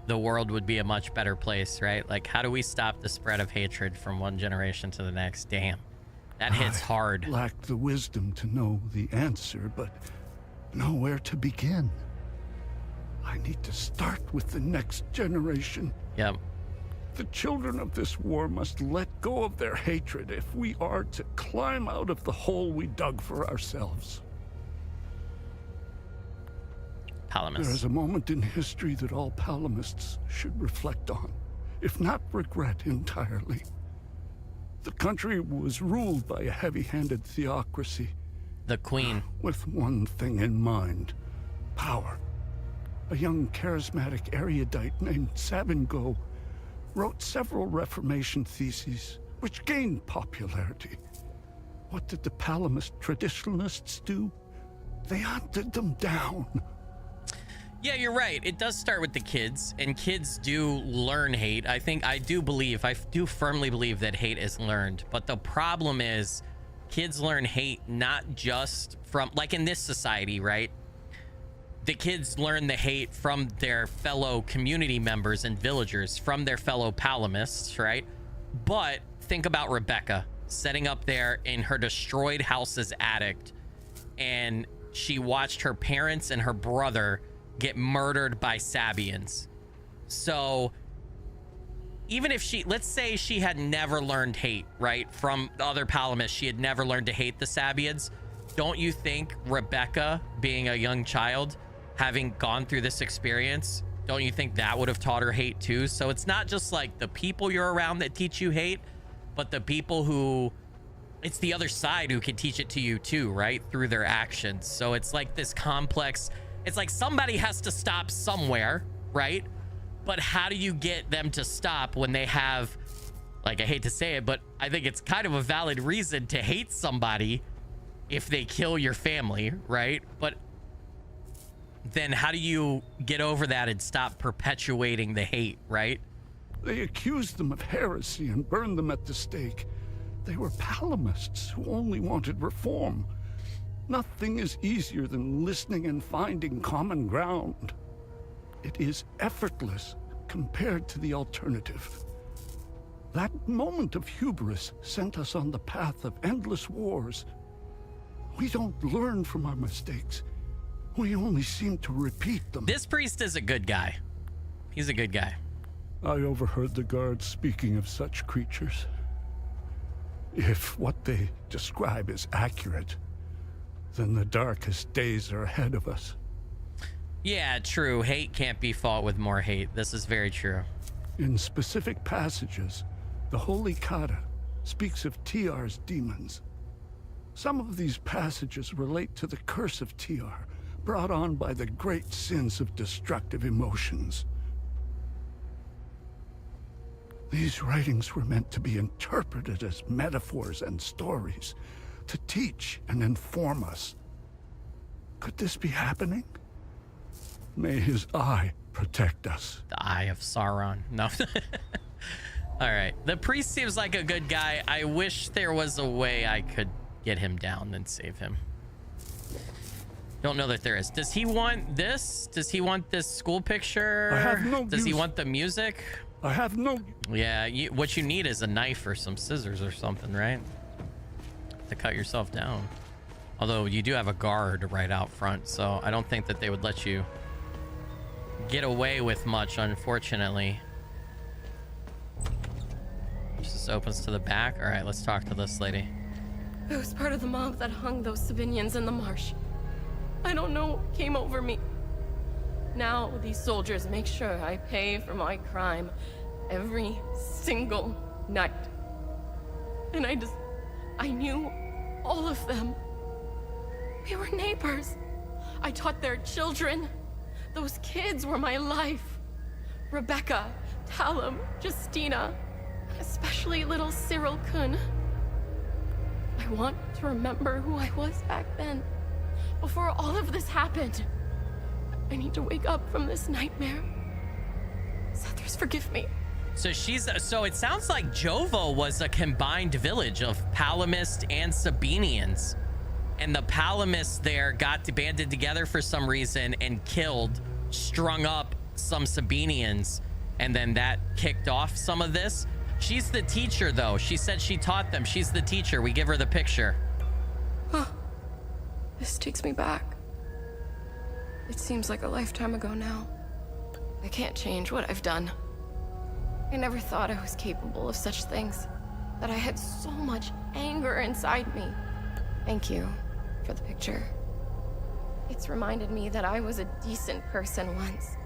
the world would be a much better place, right? Like, how do we stop the spread of hatred from one generation to the next? Damn, that hits hard. I lack the wisdom to know the answer, but know where to begin. I need to start with the next generation. Yep. The children of this war must let go of their hatred if we are to climb out of the hole we dug for ourselves. Palamus. There is a moment in history that all Palamists should reflect on, if not regret entirely. The country was ruled by a heavy-handed theocracy. The Queen. With one thing in mind: power. A young charismatic erudite named Sabingo wrote several Reformation theses, which gained popularity. What did the Palamist traditionalists do? They hunted them down. Yeah, you're right. It does start with the kids, and kids do learn hate. I do firmly believe that hate is learned. But the problem is kids learn hate not just from, like in this society, right? The kids learn the hate from their fellow community members and villagers, from their fellow Palamists, right? But think about Rebecca setting up there in her destroyed house's attic, and she watched her parents and her brother get murdered by Sabians. So even if let's say she had never learned hate, right, from the other Palamists, she had never learned to hate the Sabians, don't you think Rebecca, being a young child, having gone through this experience, don't you think that would have taught her hate too? So it's not just like the people you're around that teach you hate, but the people who, it's the other side who can teach it to you too, right? Through their actions. So it's like this complex, it's like somebody has to stop somewhere, right? But how do you get them to stop when they have, like, I hate to say it, but I think it's kind of a valid reason to hate somebody if they kill your family, right? But then how do you get over that and stop perpetuating the hate, right? They accused them of heresy and burned them at the stake. They were Palamists who only wanted reform. Nothing is easier than listening and finding common ground. It is effortless compared to the alternative. That moment of hubris sent us on the path of endless wars. We don't learn from our mistakes. We only seem to repeat them. This priest is a good guy. He's a good guy. I overheard the guards speaking of such creatures. If what they describe is accurate, then the darkest days are ahead of us. Yeah, true. Hate can't be fought with more hate. This is very true. In specific passages, the Holy Kata speaks of TR's demons. Some of these passages relate to the curse of TR, brought on by the great sins of destructive emotions. These writings were meant to be interpreted as metaphors and stories, to teach and inform us. Could this be happening? May his eye protect us. The Eye of Sauron. No. All right. The priest seems like a good guy. I wish there was a way I could get him down and save him. Don't know that there is. Does he want this? Does he want this school picture? I have no Does he use. want the music? I have no... Yeah, what you need is a knife or some scissors or something, right? To cut yourself down. Although you do have a guard right out front, so I don't think that they would let you get away with much, unfortunately. This opens to the back. All right, let's talk to this lady. I was part of the mob that hung those civilians in the marsh. I don't know what came over me. Now these soldiers make sure I pay for my crime every single night. And I knew all of them. We were neighbors. I taught their children. Those kids were my life. Rebecca, Talum, Justina, especially little Cyril Kun. I want to remember who I was back then, before all of this happened. I need to wake up from this nightmare. Sethers, forgive me. So so it sounds like Jova was a combined village of Palamists and Sabinians. And the Palamists there got banded together for some reason and strung up some Sabinians. And then that kicked off some of this. She's the teacher, though. She said she taught them. She's the teacher. We give her the picture. Huh. This takes me back. It seems like a lifetime ago now. I can't change what I've done. I never thought I was capable of such things. That I had so much anger inside me. Thank you for the picture. It's reminded me that I was a decent person once.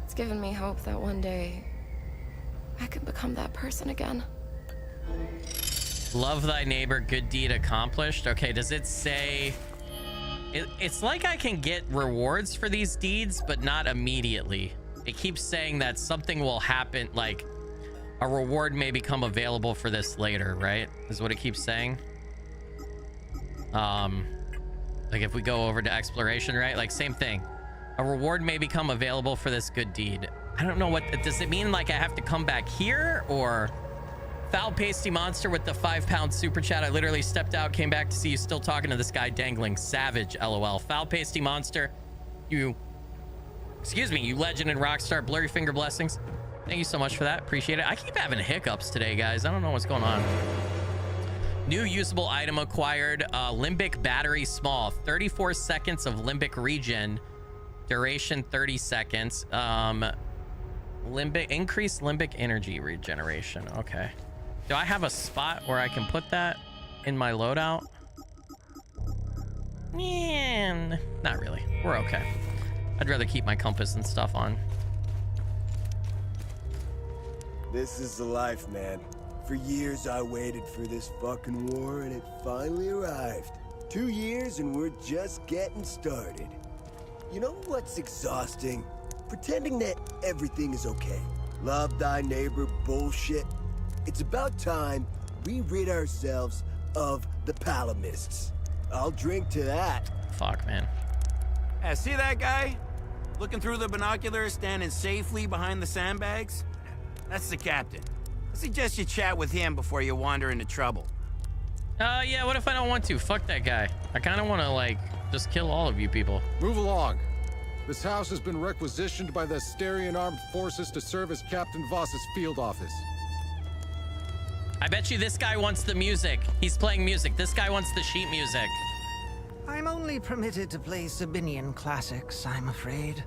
It's given me hope that one day I could become that person again. Love thy neighbor, good deed accomplished. Okay, does it say... It's like I can get rewards for these deeds, but not immediately. It keeps saying that something will happen, like a reward may become available for this later, right? Is what it keeps saying. Like if we go over to exploration, right? Like same thing. A reward may become available for this good deed. I don't know what, does it mean like I have to come back here or... Foul pasty monster with the 5-pound super chat. I literally stepped out, came back to see you still talking to this guy dangling. Savage, LOL. Foul pasty monster. You legend and rockstar. Blurry finger blessings. Thank you so much for that. Appreciate it. I keep having hiccups today, guys. I don't know what's going on. New usable item acquired. Limbic battery small. 34 seconds of limbic regen. Duration 30 seconds. Increased limbic energy regeneration. Okay. Do I have a spot where I can put that in my loadout? Yeah, not really. We're okay. I'd rather keep my compass and stuff on. This is the life, man. For years I waited for this fucking war and it finally arrived. 2 years and we're just getting started. You know what's exhausting? Pretending that everything is okay. Love thy neighbor bullshit. It's about time we rid ourselves of the Palamists. I'll drink to that. Fuck, man. See that guy? Looking through the binoculars, standing safely behind the sandbags? That's the captain. I suggest you chat with him before you wander into trouble. Yeah, what if I don't want to? Fuck that guy. I kind of want to, like, just kill all of you people. Move along. This house has been requisitioned by the Asterian Armed Forces to serve as Captain Voss's field office. I bet you this guy wants the music. He's playing music. This guy wants the sheet music. I'm only permitted to play Sabinian classics, I'm afraid.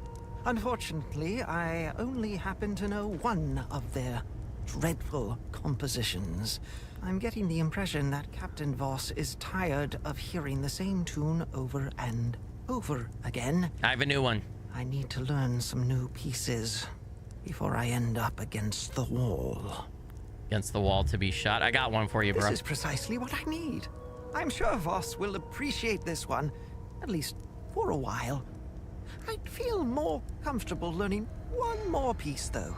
Unfortunately, I only happen to know one of their dreadful compositions. I'm getting the impression that Captain Voss is tired of hearing the same tune over and over again. I have a new one. I need to learn some new pieces before I end up against the wall. Against the wall to be shot. I got one for you, bro. This is precisely what I need. I'm sure Voss will appreciate this one, at least for a while. I'd feel more comfortable learning one more piece, though.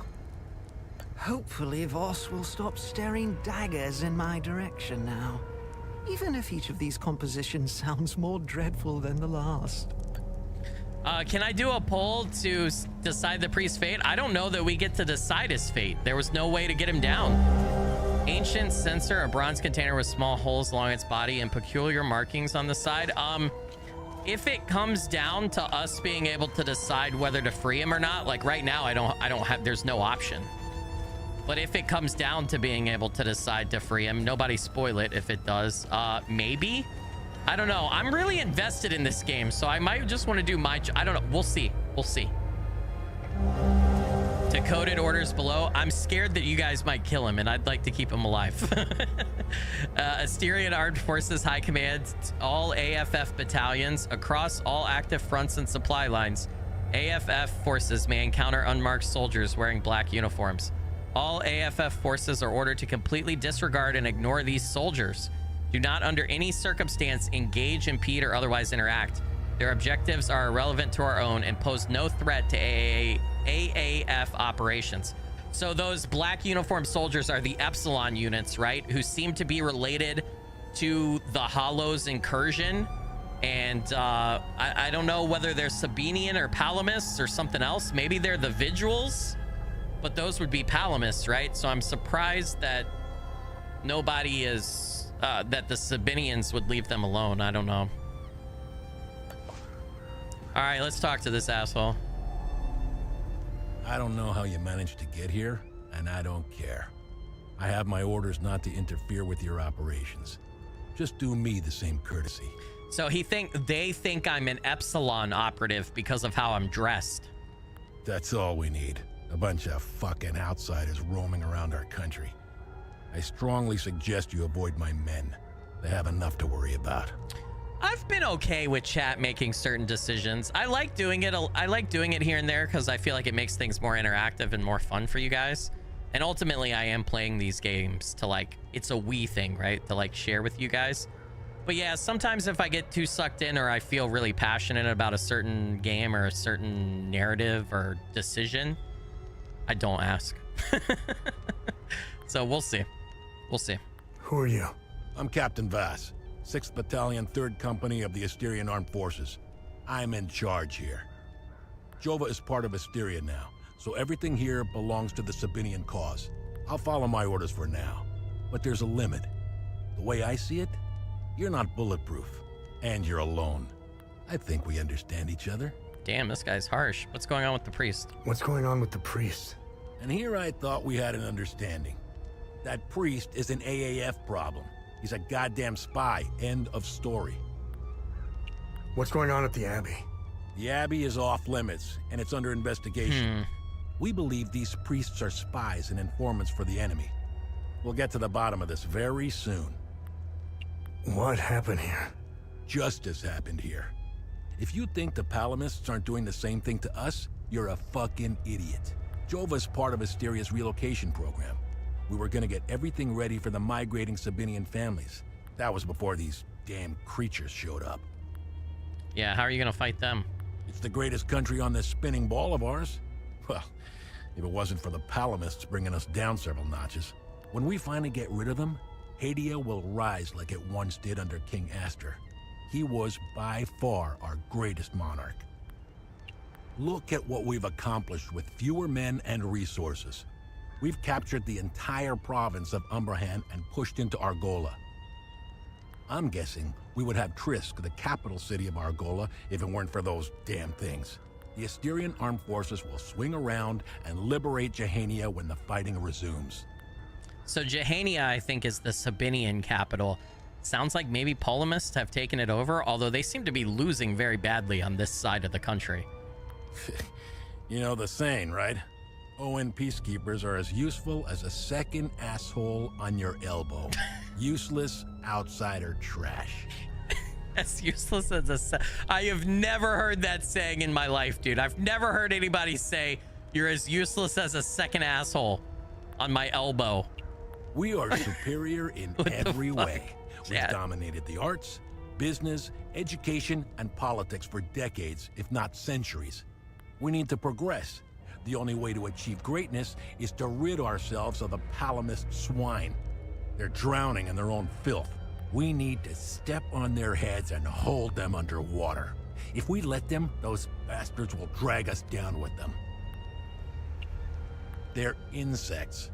Hopefully Voss will stop staring daggers in my direction now. even if each of these compositions sounds more dreadful than the last. Can I do a poll to decide the priest's fate? I don't know that we get to decide his fate. There was no way to get him down. Ancient censer, a bronze container with small holes along its body and peculiar markings on the side. If it comes down to us being able to decide whether to free him or not, like right now, I don't have, there's no option. But if it comes down to being able to decide to free him, nobody spoil it if it does. Maybe. I don't know. I'm really invested in this game, so I might just want to do my... I don't know. We'll see. We'll see. Decoded orders below. I'm scared that you guys might kill him, and I'd like to keep him alive. Asterian Armed Forces High Command, all AFF battalions across all active fronts and supply lines. AFF forces may encounter unmarked soldiers wearing black uniforms. All AFF forces are ordered to completely disregard and ignore these soldiers. Do not under any circumstance engage, impede, or otherwise interact. Their objectives are irrelevant to our own and pose no threat to AAF operations. So those black uniform soldiers are the Epsilon units, right? Who seem to be related to the Hollows incursion. And I don't know whether they're Sabinian or Palamists or something else. Maybe they're the Vigils, but those would be Palamists, right? So I'm surprised that nobody is... that the Sabinians would leave them alone. I don't know. All right, let's talk to this asshole. I don't know how you managed to get here, and I don't care. I have my orders not to interfere with your operations. Just do me the same courtesy. So they think I'm an Epsilon operative because of how I'm dressed. That's all we need. A bunch of fucking outsiders roaming around our country. I strongly suggest you avoid my men. They have enough to worry about. I've been okay with chat making certain decisions. I like doing it. I like doing it here and there because I feel like it makes things more interactive and more fun for you guys. And ultimately, I am playing these games to like, it's a we thing, right? To like share with you guys. But yeah, sometimes if I get too sucked in or I feel really passionate about a certain game or a certain narrative or decision, I don't ask. So we'll see. We'll see. Who are you? I'm Captain Vass, 6th Battalion, 3rd Company of the Asterian Armed Forces. I'm in charge here. Jova is part of Asteria now, so everything here belongs to the Sabinian cause. I'll follow my orders for now, but there's a limit. The way I see it, you're not bulletproof, and you're alone. I think we understand each other. Damn, this guy's harsh. What's going on with the priest? What's going on with the priest? And here I thought we had an understanding. That priest is an AAF problem. He's a goddamn spy. End of story. What's going on at the Abbey? The Abbey is off limits, and it's under investigation. We believe these priests are spies and informants for the enemy. We'll get to the bottom of this very soon. What happened here? Justice happened here. If you think the Palamists aren't doing the same thing to us, you're a fucking idiot. Jova's part of Asteria's relocation program. We were gonna get everything ready for the migrating Sabinian families. That was before these damn creatures showed up. Yeah, how are you gonna fight them? It's the greatest country on this spinning ball of ours. Well, if it wasn't for the Palamists bringing us down several notches. When we finally get rid of them, Hadia will rise like it once did under King Astor. He was by far our greatest monarch. Look at what we've accomplished with fewer men and resources. We've captured the entire province of Umbrahan and pushed into Argola. I'm guessing we would have Trisk, the capital city of Argola, if it weren't for those damn things. The Asterian armed forces will swing around and liberate Jehania when the fighting resumes. So Jehania, I think, is the Sabinian capital. Sounds like maybe Palamists have taken it over, although they seem to be losing very badly on this side of the country. You know the saying, right? ON peacekeepers are as useful as a second asshole on your elbow. Useless outsider trash. As useless as I have never heard that saying in my life, dude. I've never heard anybody say you're as useless as a second asshole on my elbow. We are superior in every way. We've dominated the arts, business, education, and politics for decades, if not centuries. We need to progress. The only way to achieve greatness is to rid ourselves of the Palamist swine. They're drowning in their own filth. We need to step on their heads and hold them underwater. If we let them, those bastards will drag us down with them. They're insects.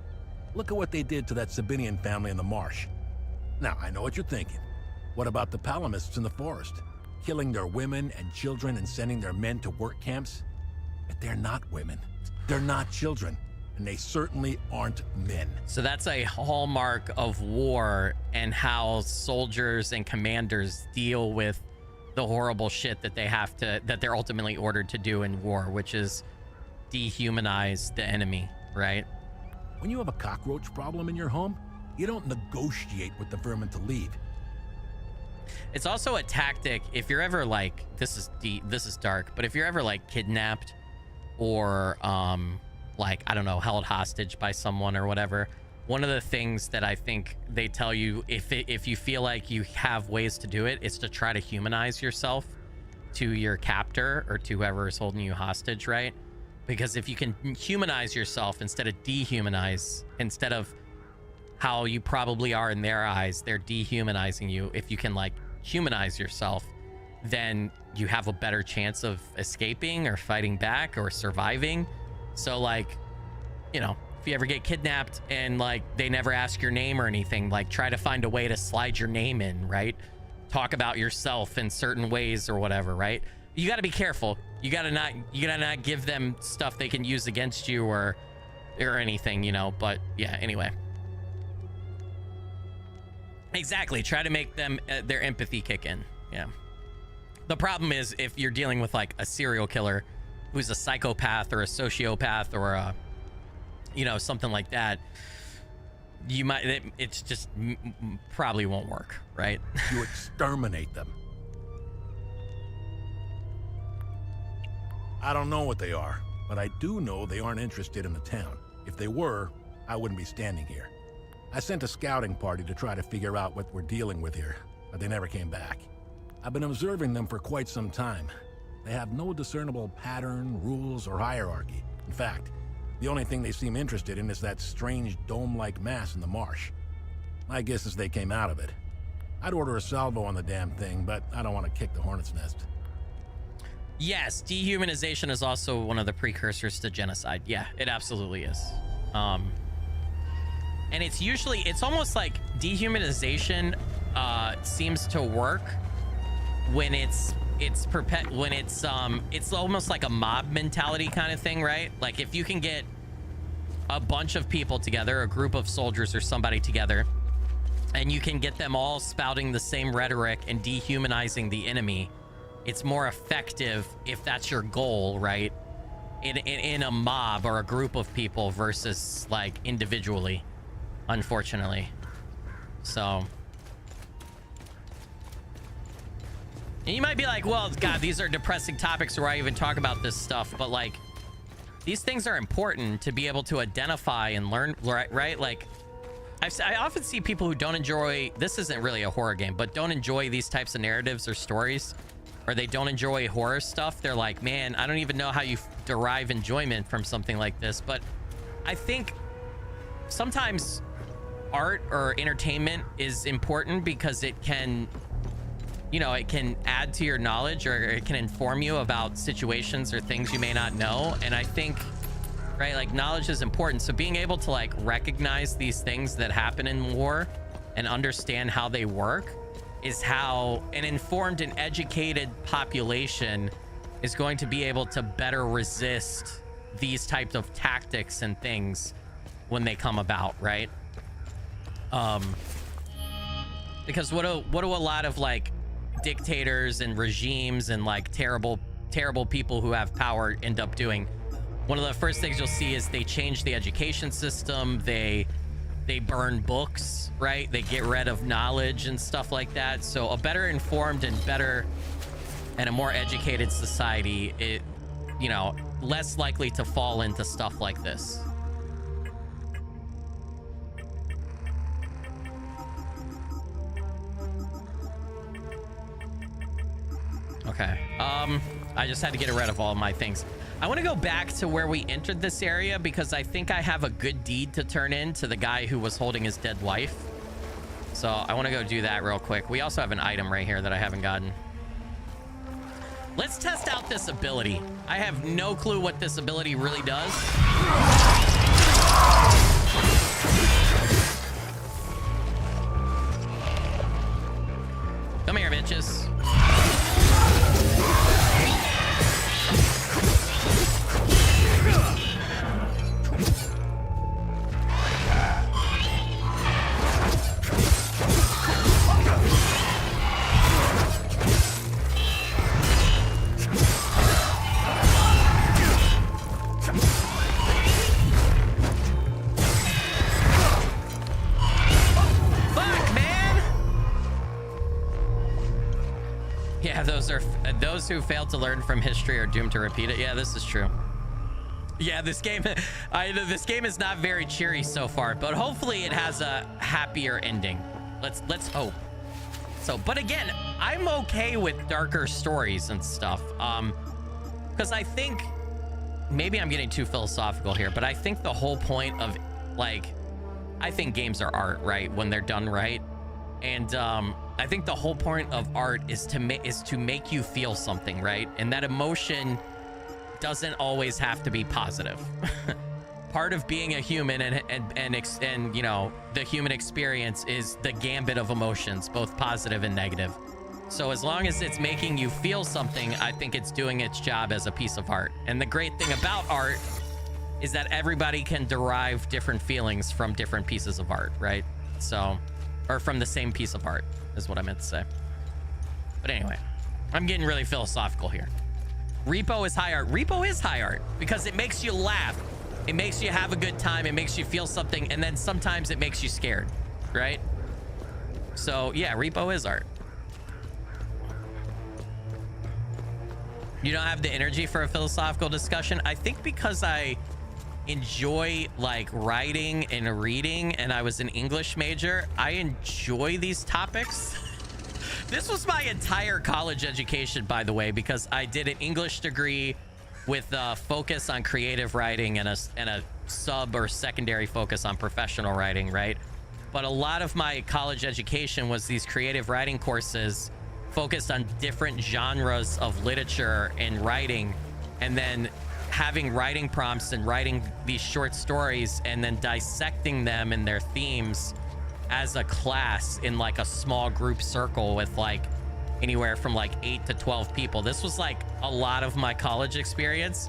Look at what they did to that Sabinian family in the marsh. Now, I know what you're thinking. What about the palamists in the forest? Killing their women and children and sending their men to work camps? But they're not women. They're not children. And they certainly aren't men. So that's a hallmark of war and how soldiers and commanders deal with the horrible shit that they're ultimately ordered to do in war, which is dehumanize the enemy, right? When you have a cockroach problem in your home, you don't negotiate with the vermin to leave. It's also a tactic if you're ever like, this is dark, but if you're ever like kidnapped or like, I don't know, held hostage by someone or whatever, one of the things that I think they tell you, if you feel like you have ways to do it, is to try to humanize yourself to your captor or to whoever is holding you hostage, right? Because if you can humanize yourself instead of dehumanize, instead of how you probably are in their eyes, they're dehumanizing you. If you can like humanize yourself, then you have a better chance of escaping or fighting back or surviving. So like, you know, if you ever get kidnapped and like they never ask your name or anything, like try to find a way to slide your name in, right? Talk about yourself in certain ways or whatever, right? You got to be careful. You gotta not give them stuff they can use against you or anything, you know. But yeah, anyway. Exactly. Try to make them their empathy kick in. Yeah. The problem is if you're dealing with like a serial killer who's a psychopath or a sociopath or a, you know, something like that, you might, it's just probably won't work, right? You exterminate them. I don't know what they are, but I do know they aren't interested in the town. If they were, I wouldn't be standing here. I sent a scouting party to try to figure out what we're dealing with here, but they never came back. I've been observing them for quite some time. They have no discernible pattern, rules, or hierarchy. In fact, the only thing they seem interested in is that strange dome-like mass in the marsh. My guess is they came out of it. I'd order a salvo on the damn thing, but I don't want to kick the hornet's nest. Yes, dehumanization is also one of the precursors to genocide. Yeah, it absolutely is. And it's almost like dehumanization seems to work when it's almost like a mob mentality kind of thing, right? Like if you can get a bunch of people together, a group of soldiers or somebody together, and you can get them all spouting the same rhetoric and dehumanizing the enemy, it's more effective if that's your goal, right? In a mob or a group of people versus like individually, unfortunately. So, and you might be like, well, God, these are depressing topics where I even talk about this stuff, but like these things are important to be able to identify and learn, right? Like I often see people who don't enjoy, this isn't really a horror game, but don't enjoy these types of narratives or stories, or they don't enjoy horror stuff. They're like, man, I don't even know how you derive enjoyment from something like this. But I think sometimes art or entertainment is important because it can, you know, it can add to your knowledge or it can inform you about situations or things you may not know. And I think, right, like knowledge is important. So being able to like recognize these things that happen in war and understand how they work is how an informed and educated population is going to be able to better resist these types of tactics and things when they come about, right? Because what do a lot of like dictators and regimes and like terrible people who have power end up doing? One of the first things you'll see is they change the education system. They burn books, right? They get rid of knowledge and stuff like that. So a better informed and a more educated society, it, you know, less likely to fall into stuff like this. Okay. I just had to get rid of all my things. I want to go back to where we entered this area because I think I have a good deed to turn in to the guy who was holding his dead wife. So I want to go do that real quick. We also have an item right here that I haven't gotten. Let's test out this ability. I have no clue what this ability really does. Come here, bitches. Yeah, those who fail to learn from history are doomed to repeat it. Yeah, this is true. Yeah, this game, this game is not very cheery so far, but hopefully it has a happier ending. Let's hope. So, but again, I'm okay with darker stories and stuff. Because I think maybe I'm getting too philosophical here, but I think the whole point of I think games are art, right? When they're done right. And I think the whole point of art is to make you feel something, right? And that emotion doesn't always have to be positive. Part of being a human and you know, the human experience is the gambit of emotions, both positive and negative. So as long as it's making you feel something, I think it's doing its job as a piece of art. And the great thing about art is that everybody can derive different feelings from different pieces of art, right? So, or from the same piece of art is what I meant to say. But anyway, I'm getting really philosophical here. Repo is high art. Repo is high art because it makes you laugh. It makes you have a good time. It makes you feel something. And then sometimes it makes you scared, right? So yeah, repo is art. You don't have the energy for a philosophical discussion? I think because I enjoy like writing and reading and I was an English major, I enjoy these topics. This was my entire college education, by the way, because I did an English degree with a focus on creative writing and a sub or secondary focus on professional writing, right? But a lot of my college education was these creative writing courses focused on different genres of literature and writing, and then having writing prompts and writing these short stories and then dissecting them and their themes as a class in like a small group circle with like anywhere from like 8 to 12 people. This was like a lot of my college experience.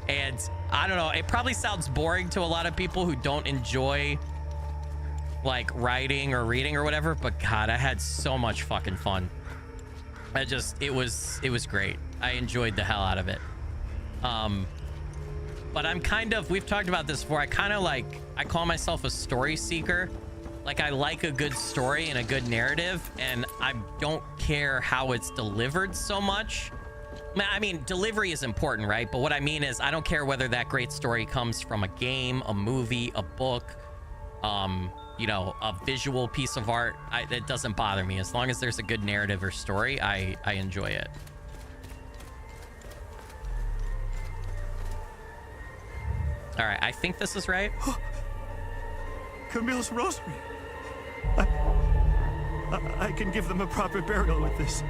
And I don't know, it probably sounds boring to a lot of people who don't enjoy like writing or reading or whatever, but God, I had so much fucking fun. It was great. I enjoyed the hell out of it. But I'm kind of, we've talked about this before, I call myself a story seeker. Like, I like a good story and a good narrative, and I don't care how it's delivered so much. I mean, delivery is important, right? But what I mean is, I don't care whether that great story comes from a game, a movie, a book, you know, a visual piece of art. It doesn't bother me. As long as there's a good narrative or story, I enjoy it. All right, I think this is right. Camille's rosary. I can give them a proper burial with this.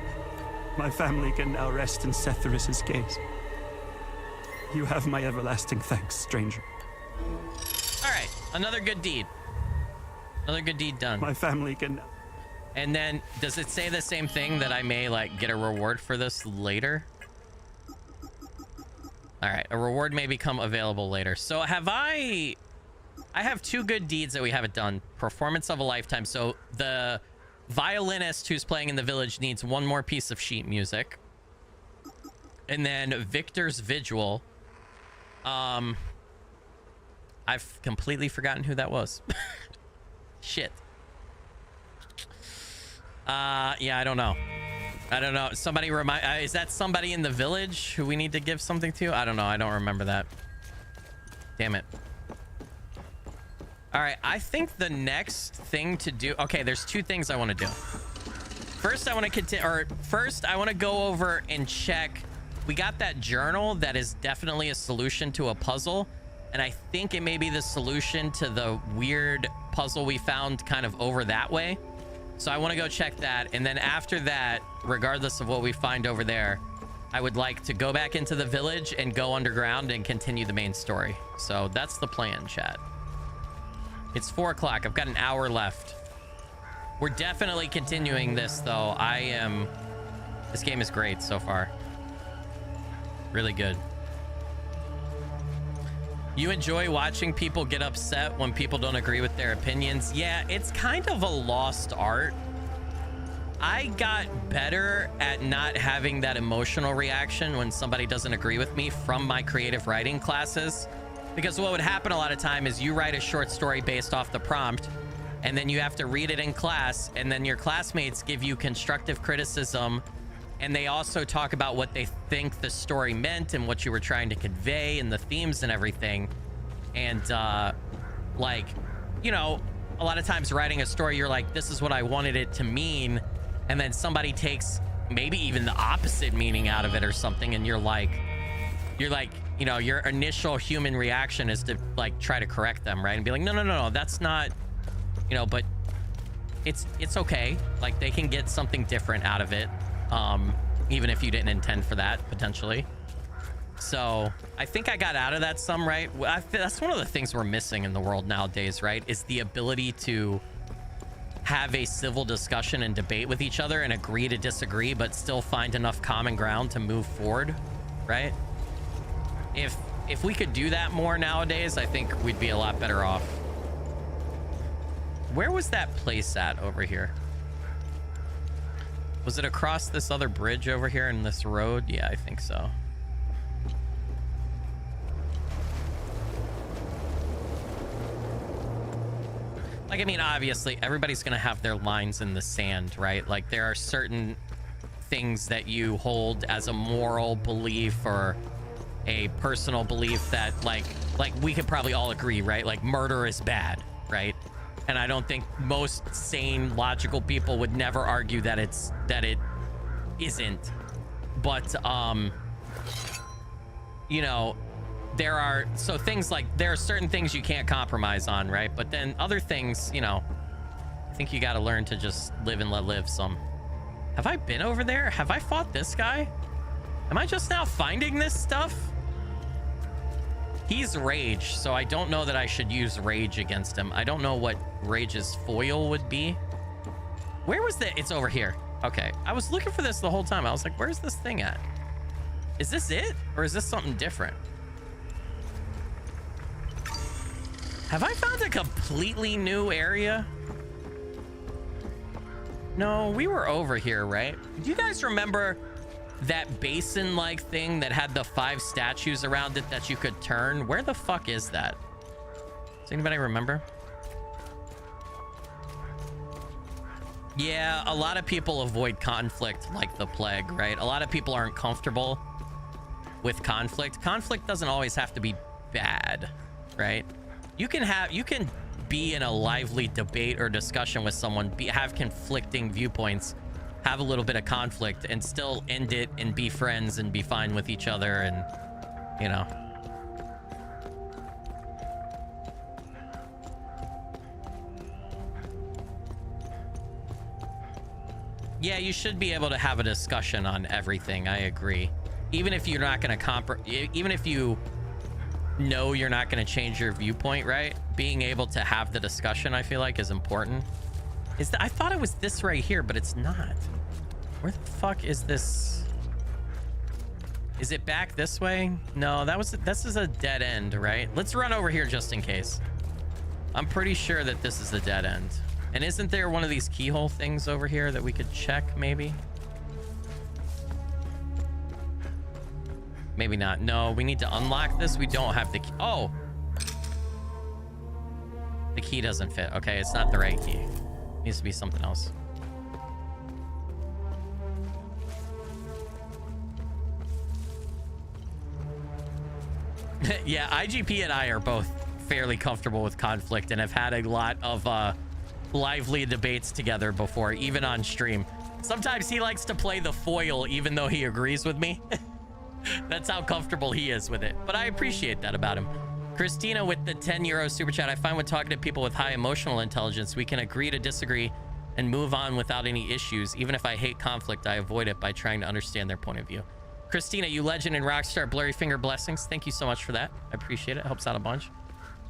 My family can now rest in Setherus's gaze. You have my everlasting thanks, stranger. All right, another good deed. Another good deed done. My family can... And then, does it say the same thing that I may, like, get a reward for this later? All right, a reward may become available later. So I have 2 good deeds that we haven't done. Performance of a lifetime. So the violinist who's playing in the village needs 1 more piece of sheet music. And then Victor's Vigil. I've completely forgotten who that was. Shit. Yeah, I don't know. Somebody remind, is that somebody in the village who we need to give something to? I don't know. I don't remember that. Damn it. All right, I think the next thing to do... Okay, there's 2 things I want to do. First, I want to continue... Or first, I want to go over and check... We got that journal that is definitely a solution to a puzzle. And I think it may be the solution to the weird puzzle we found kind of over that way. So I want to go check that. And then after that, regardless of what we find over there, I would like to go back into the village and go underground and continue the main story. So that's the plan, chat. It's 4 o'clock. I've got an hour left. We're definitely continuing this, though. This game is great so far. Really good. You enjoy watching people get upset when people don't agree with their opinions? Yeah, it's kind of a lost art. I got better at not having that emotional reaction when somebody doesn't agree with me from my creative writing classes. Because what would happen a lot of time is you write a short story based off the prompt, and then you have to read it in class, and then your classmates give you constructive criticism, and they also talk about what they think the story meant and what you were trying to convey and the themes and everything. And like, you know, a lot of times writing a story, you're like, this is what I wanted it to mean, and then somebody takes maybe even the opposite meaning out of it or something, and you're like, you know, your initial human reaction is to like try to correct them, right? And be like, no, that's not, you know, but it's okay. Like, they can get something different out of it, even if you didn't intend for that, potentially. So I think I got out of that some, right? That's one of the things we're missing in the world nowadays, right? Is the ability to have a civil discussion and debate with each other and agree to disagree, but still find enough common ground to move forward, right? If we could do that more nowadays, I think we'd be a lot better off. Where was that place at over here? Was it across this other bridge over here in this road? Yeah, I think so. Like, I mean, obviously, everybody's going to have their lines in the sand, right? Like, there are certain things that you hold as a moral belief or a personal belief that, like we could probably all agree, right? Like, murder is bad, right? And I don't think most sane, logical people would never argue that it isn't. But, you know, there are certain things you can't compromise on, right? But then other things, you know, I think you got to learn to just live and let live some. Have I been over there? Have I fought this guy? Am I just now finding this stuff? He's rage, so I don't know that I should use rage against him. I don't know what rage's foil would be. Where was the... It's over here. Okay. I was looking for this the whole time. I was like, where's this thing at? Is this it? Or is this something different? Have I found a completely new area? No, we were over here, right? Do you guys remember that basin-like thing that had the 5 statues around it that you could turn? Where the fuck is that? Does anybody remember? Yeah, a lot of people avoid conflict like the plague, right? A lot of people aren't comfortable with conflict. Conflict doesn't always have to be bad, right? You can be in a lively debate or discussion with someone, have conflicting viewpoints, have a little bit of conflict, and still end it and be friends and be fine with each other, and, you know. Yeah, you should be able to have a discussion on everything. I agree. Even if you're not going to even if you know you're not going to change your viewpoint, right? Being able to have the discussion, I feel like, is important. I thought it was this right here, but it's not. Where the fuck is this? Is it back this way? No, this is a dead end, right? Let's run over here just in case. I'm pretty sure that this is a dead end. And isn't there one of these keyhole things over here that we could check, maybe? Maybe not. No, we need to unlock this. We don't have the key. Oh! The key doesn't fit. Okay, it's not the right key. It needs to be something else. Yeah, IGP and I are both fairly comfortable with conflict and have had a lot of lively debates together before, even on stream. Sometimes he likes to play the foil even though he agrees with me. That's how comfortable he is with it. But I appreciate that about him. Christina with the €10 super chat. I find when talking to people with high emotional intelligence, we can agree to disagree and move on without any issues. Even if I hate conflict, I avoid it by trying to understand their point of view. Christina, you legend and rockstar, blurry finger blessings. Thank you so much for that. I appreciate it. Helps out a bunch.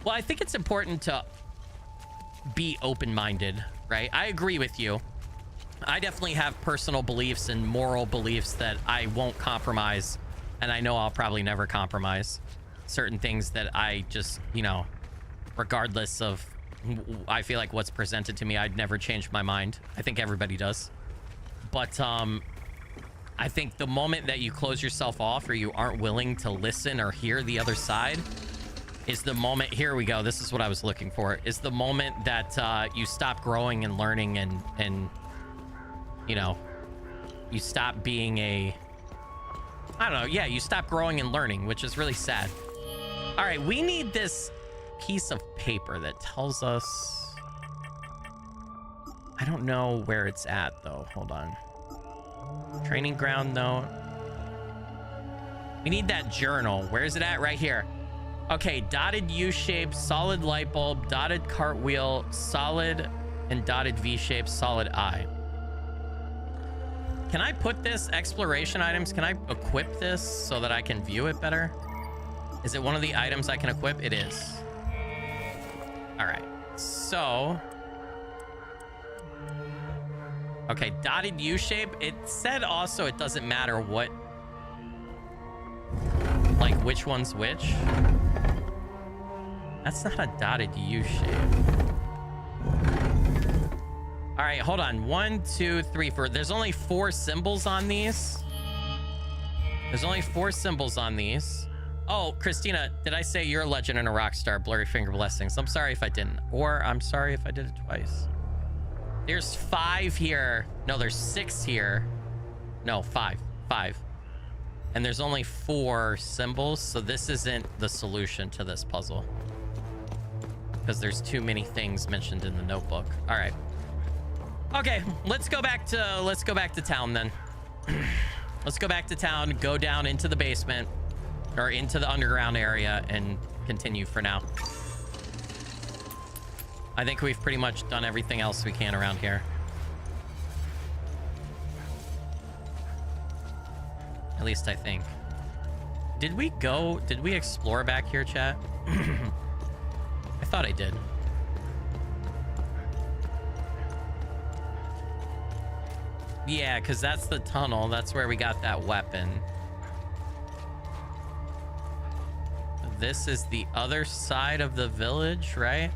Well, I think it's important to be open-minded, right? I agree with you. I definitely have personal beliefs and moral beliefs that I won't compromise, and I know I'll probably never compromise. Certain things that I just, you know, regardless of, I feel like what's presented to me, I'd never change my mind. I think everybody does. But I think the moment that you close yourself off or you aren't willing to listen or hear the other side is the moment, here we go, this is what I was looking for, is the moment that you stop growing and learning and you know, you stop being a, I don't know, yeah, you stop growing and learning, which is really sad. All right, we need this piece of paper that tells us, I don't know where it's at though, hold on. Training ground, no. We need that journal. Where is it at? Right here. Okay, dotted U-shape, solid light bulb, dotted cartwheel, solid and dotted V-shape, solid eye. Can I put this exploration items? Can I equip this so that I can view it better? Is it one of the items I can equip? It is. All right, so. Okay, dotted U-shape. It said also it doesn't matter what, like which one's which. That's not a dotted U-shape. All right, hold on. 1, 2, 3, 4. There's only 4 symbols on these. There's only 4 symbols on these. Oh, Christina, did I say you're a legend and a rock star? Blurry finger blessings. I'm sorry if I didn't. Or I'm sorry if I did it twice. There's 5 here. No, there's 6 here. No, 5. 5. And there's only 4 symbols, so this isn't the solution to this puzzle. Because there's too many things mentioned in the notebook. All right. Okay, let's go back to town then. Let's go back to town, go down into the basement or into the underground area and continue for now. I think we've pretty much done everything else we can around here. At least I think. Did we explore back here, chat? I thought I did. Yeah, because that's the tunnel. That's where we got that weapon. This is the other side of the village, right?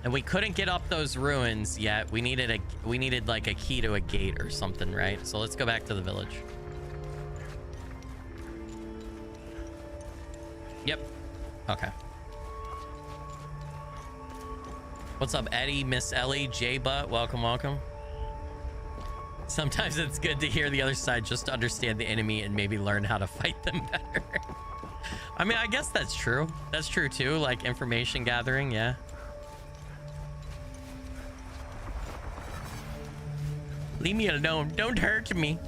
And we couldn't get up those ruins yet. We needed like a key to a gate or something, right? So let's go back to the village. Yep. Okay. What's up, Eddie, Miss Ellie, J-Butt? Welcome, welcome. Sometimes it's good to hear the other side just to understand the enemy and maybe learn how to fight them better. I mean, I guess that's true. That's true too, like information gathering, yeah. Leave me alone. Don't hurt me.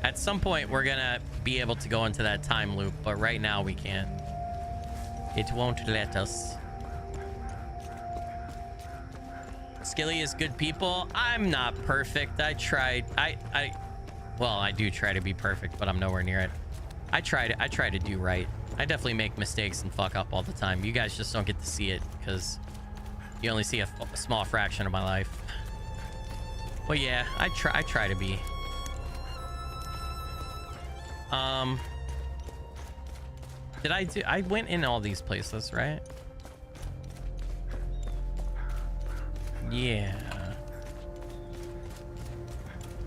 At some point, we're gonna be able to go into that time loop, but right now we can't. It won't let us. Skilly is good people. I'm not perfect. I tried. Well, I do try to be perfect, but I'm nowhere near it. I try to do right. I definitely make mistakes and fuck up all the time. You guys just don't get to see it because you only see a small fraction of my life. Well, yeah, I try to be. I went in all these places, right? Yeah.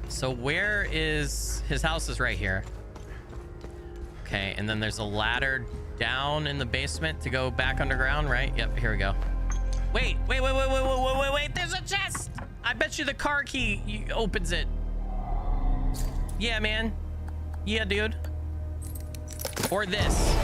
So where is his house? Is right here. Okay, and then there's a ladder down in the basement to go back underground, right? Yep, here we go. Wait, there's a chest! I bet you the car key opens it. Yeah, man. Yeah, dude. Or this.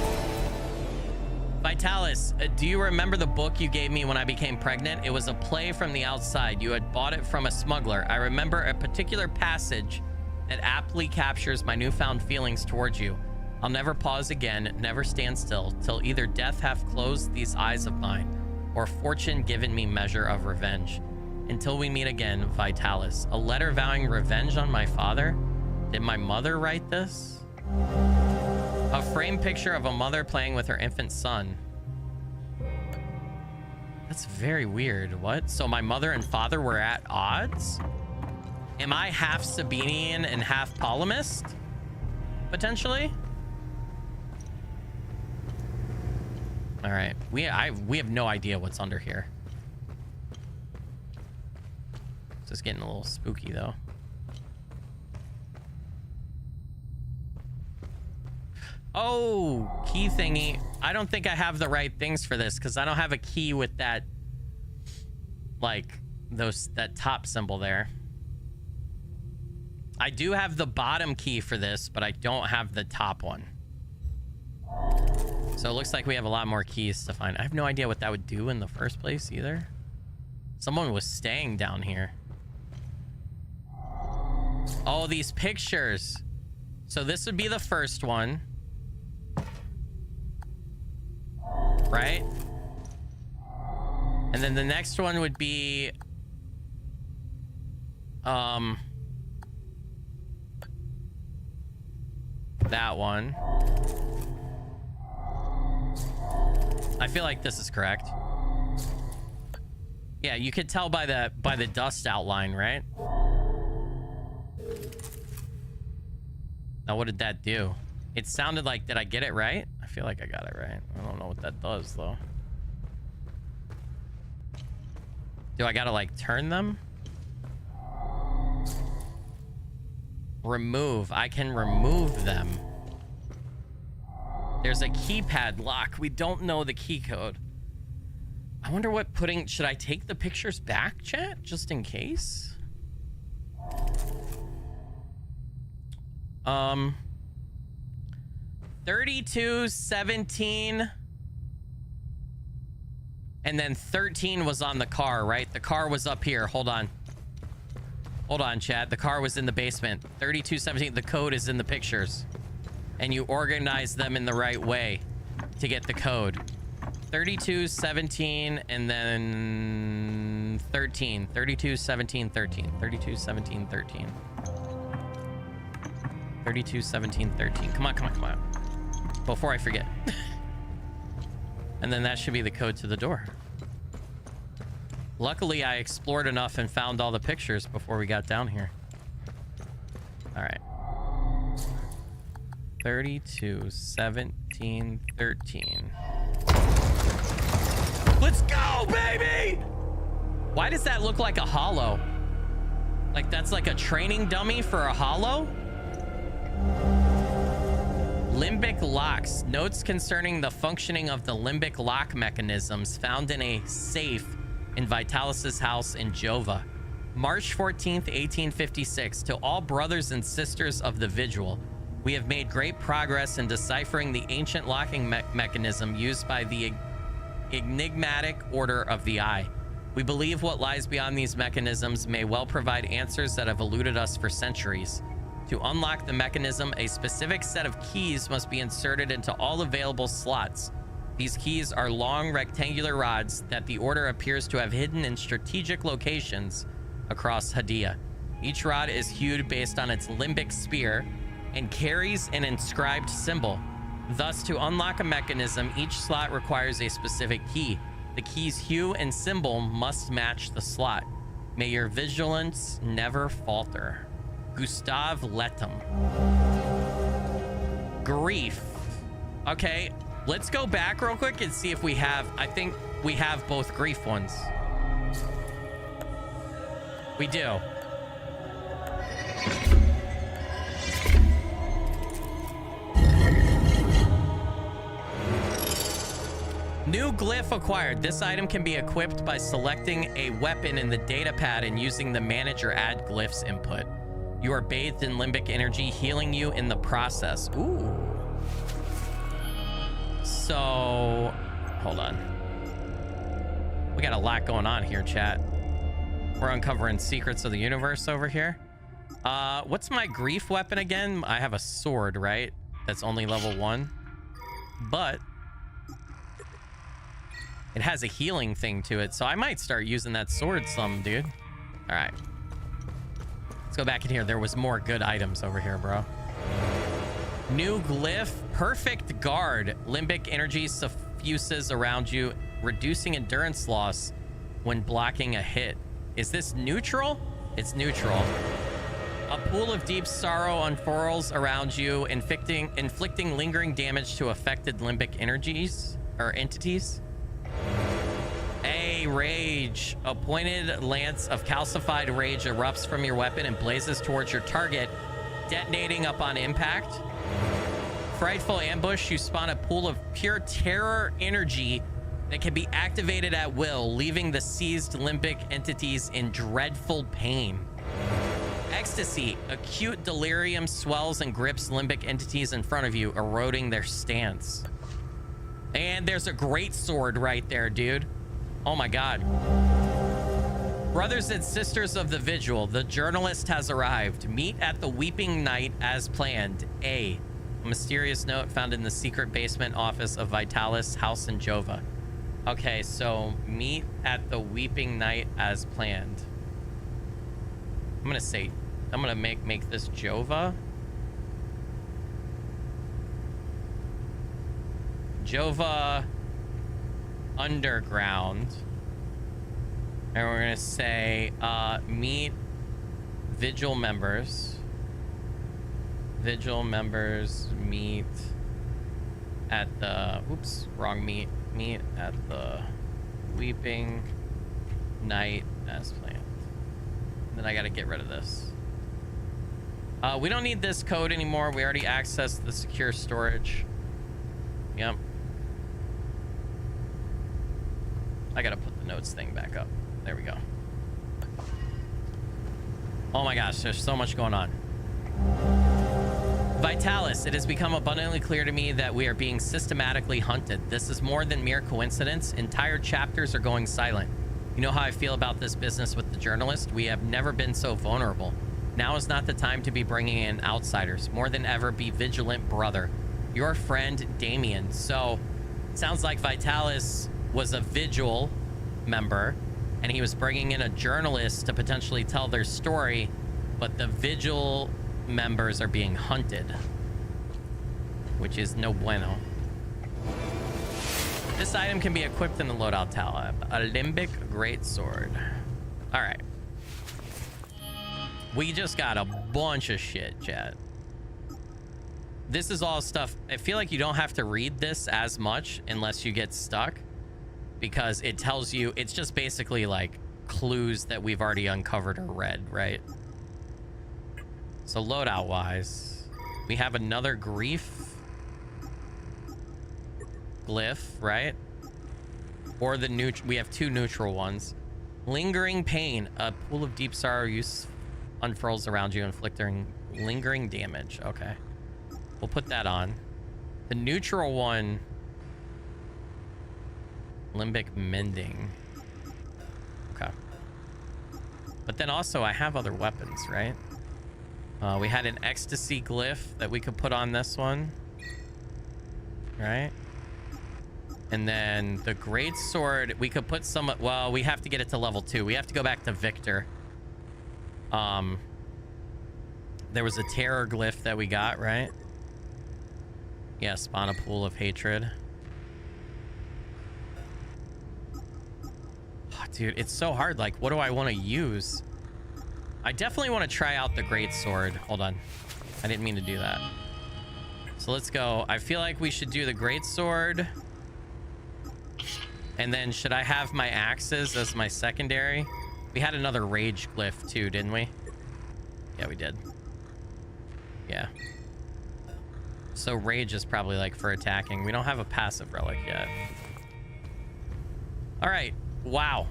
Vitalis, do you remember the book you gave me when I became pregnant? It was a play from the outside. You had bought it from a smuggler. I remember a particular passage that aptly captures my newfound feelings towards you. I'll never pause again, never stand still, till either death have closed these eyes of mine, or fortune given me measure of revenge. Until we meet again, Vitalis. A letter vowing revenge on my father? Did my mother write this? A framed picture of a mother playing with her infant son. That's very weird. What? So my mother and father were at odds? Am I half Sabinian and half polemist? Potentially? All right. We have no idea what's under here. This is getting a little spooky though. Oh, key thingy. I don't think I have the right things for this because I don't have a key with that, like, that top symbol there. I do have the bottom key for this, but I don't have the top one. So it looks like we have a lot more keys to find. I have no idea what that would do in the first place either. Someone was staying down here. Oh, these pictures. So this would be the first one. Right? And then the next one would be that one. I feel like this is correct. Yeah, you could tell by the dust outline, right? Now, what did that do? It sounded like, did I get it right? I feel like I got it right. I don't know what that does, though. Do I gotta, like, turn them? Remove. I can remove them. There's a keypad lock. We don't know the key code. I wonder what putting... Should I take the pictures back, chat? Just in case? 32, 17, and then 13 was on the car, right? The car was up here. Hold on. Hold on, chat. The car was in the basement. 32, 17. The code is in the pictures. And you organize them in the right way to get the code. 32, 17, and then 13. 32, 17, 13. 32, 17, 13. 32, 17, 13. Come on, come on, come on. Before I forget. And then that should be the code to the door. Luckily, I explored enough and found all the pictures before we got down here. All right. 32, 17, 13. Let's go, baby! Why does that look like a hollow? Like that's like a training dummy for a hollow? Limbic locks. Notes concerning the functioning of the limbic lock mechanisms found in a safe in Vitalis's house in Jova. March 14th, 1856. To all brothers and sisters of the Vigil, we have made great progress in deciphering the ancient locking mechanism used by the enigmatic Order of the Eye. We believe what lies beyond these mechanisms may well provide answers that have eluded us for centuries. To unlock the mechanism, a specific set of keys must be inserted into all available slots. These keys are long rectangular rods that the Order appears to have hidden in strategic locations across Hadia. Each rod is hued based on its limbic sphere and carries an inscribed symbol. Thus, to unlock a mechanism, each slot requires a specific key. The key's hue and symbol must match the slot. May your vigilance never falter. Gustav Lettem. Grief. Okay, let's go back real quick and see if we have... I think we have both grief ones. We do. New glyph acquired. This item can be equipped by selecting a weapon in the data pad and using the manage or add glyphs input. You are bathed in limbic energy, healing you in the process. Ooh. So, hold on. We got a lot going on here, chat. We're uncovering secrets of the universe over here. What's my grief weapon again? I have a sword, right? That's only level 1. But It has a healing thing to it, so I might start using that sword some, dude. All right. Let's go back in here. There was more good items over here, bro. New glyph. Perfect guard. Limbic energy suffuses around you, reducing endurance loss when blocking a hit. Is this neutral? It's neutral. A pool of deep sorrow unfurls around you, inflicting lingering damage to affected limbic energies or entities. A rage. A pointed lance of calcified rage erupts from your weapon and blazes towards your target, detonating upon impact. Frightful ambush. You spawn a pool of pure terror energy that can be activated at will, leaving the seized limbic entities in dreadful pain. Ecstasy. Acute delirium swells and grips limbic entities in front of you, eroding their stance. And there's a great sword right there, dude. Oh my god. Brothers and sisters of the Vigil, the journalist has arrived. Meet at the Weeping Night as planned. A mysterious note found in the secret basement office of Vitalis' house in Jova. Okay, so meet at the Weeping Night as planned. I'm gonna make this Jova. Jova Underground. And we're gonna say meet Vigil members. Vigil members meet at the meet at the Weeping Night as planned. Then I gotta get rid of this. We don't need this code anymore. We already accessed the secure storage. Yep. I gotta put the notes thing back up. There we go. Oh my gosh, there's so much going on. Vitalis, it has become abundantly clear to me that we are being systematically hunted. This is more than mere coincidence. Entire chapters are going silent. You know how I feel about this business with the journalist? We have never been so vulnerable. Now is not the time to be bringing in outsiders. More than ever, be vigilant, brother. Your friend, Damien. So, sounds like Vitalis was a Vigil member, and he was bringing in a journalist to potentially tell their story, but the Vigil members are being hunted, which is no bueno. This item can be equipped in the loadout tab. A Limbic Greatsword. All right. We just got a bunch of shit, chat. This is all stuff. I feel like you don't have to read this as much unless you get stuck, because it tells you, it's just basically like clues that we've already uncovered or read, right? So loadout wise, we have another grief glyph, right? Or the we have two neutral ones. Lingering pain, a pool of deep sorrow use unfurls around you, inflicting lingering damage. Okay, we'll put that on. The neutral one, limbic mending. Okay, but then also I have other weapons, right? We had an ecstasy glyph that we could put on this one, right? And then the great sword, we could put some, well, we have to get it to level 2. We have to go back to Victor. There was a terror glyph that we got, right? Yeah, spawn a pool of hatred. Oh, dude, it's so hard. Like, what do I want to use? I definitely want to try out the great sword. Hold on. I didn't mean to do that. So let's go. I feel like we should do the great sword. And then should I have my axes as my secondary? We had another rage glyph too, didn't we? Yeah, we did. Yeah. So rage is probably like for attacking. We don't have a passive relic yet. All right. Wow.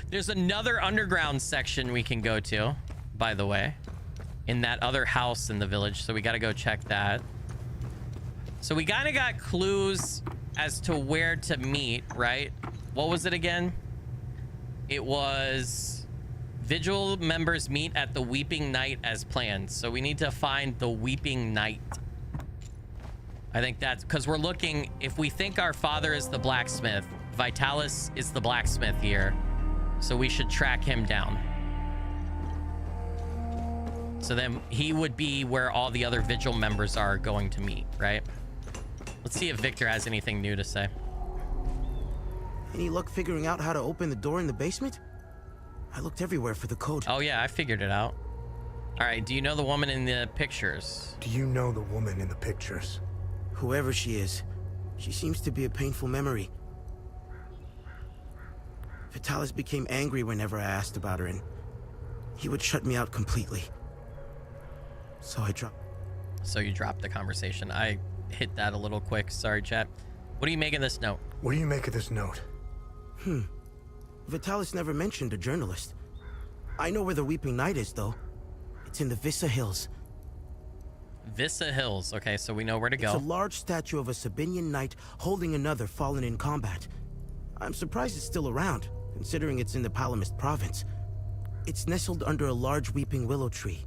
There's another underground section we can go to, by the way, in that other house in the village. So we got to go check that. So we kind of got clues as to where to meet, right? What was it again? It was Vigil members meet at the Weeping Night as planned. So we need to find the Weeping Night. I think that's because we're looking, if we think our father is the blacksmith, Vitalis is the blacksmith here, so we should track him down. So then he would be where all the other Vigil members are going to meet, right? Let's see if Victor has anything new to say. Any luck figuring out how to open the door in the basement? I looked everywhere for the code. Oh yeah, I figured it out. All right, do you know the woman in the pictures? Do you know the woman in the pictures? Whoever she is, she seems to be a painful memory. Vitalis became angry whenever I asked about her, and he would shut me out completely. So I dropped. So you dropped the conversation. I hit that a little quick. Sorry, chat. What do you make of this note? What do you make of this note? Vitalis never mentioned a journalist. I know where the Weeping Knight is, though. It's in the Vissa Hills. Vissa Hills. Okay, so we know where to go. It's a large statue of a Sabinian knight holding another fallen in combat. I'm surprised it's still around, considering it's in the Palamist province. It's nestled under a large weeping willow tree.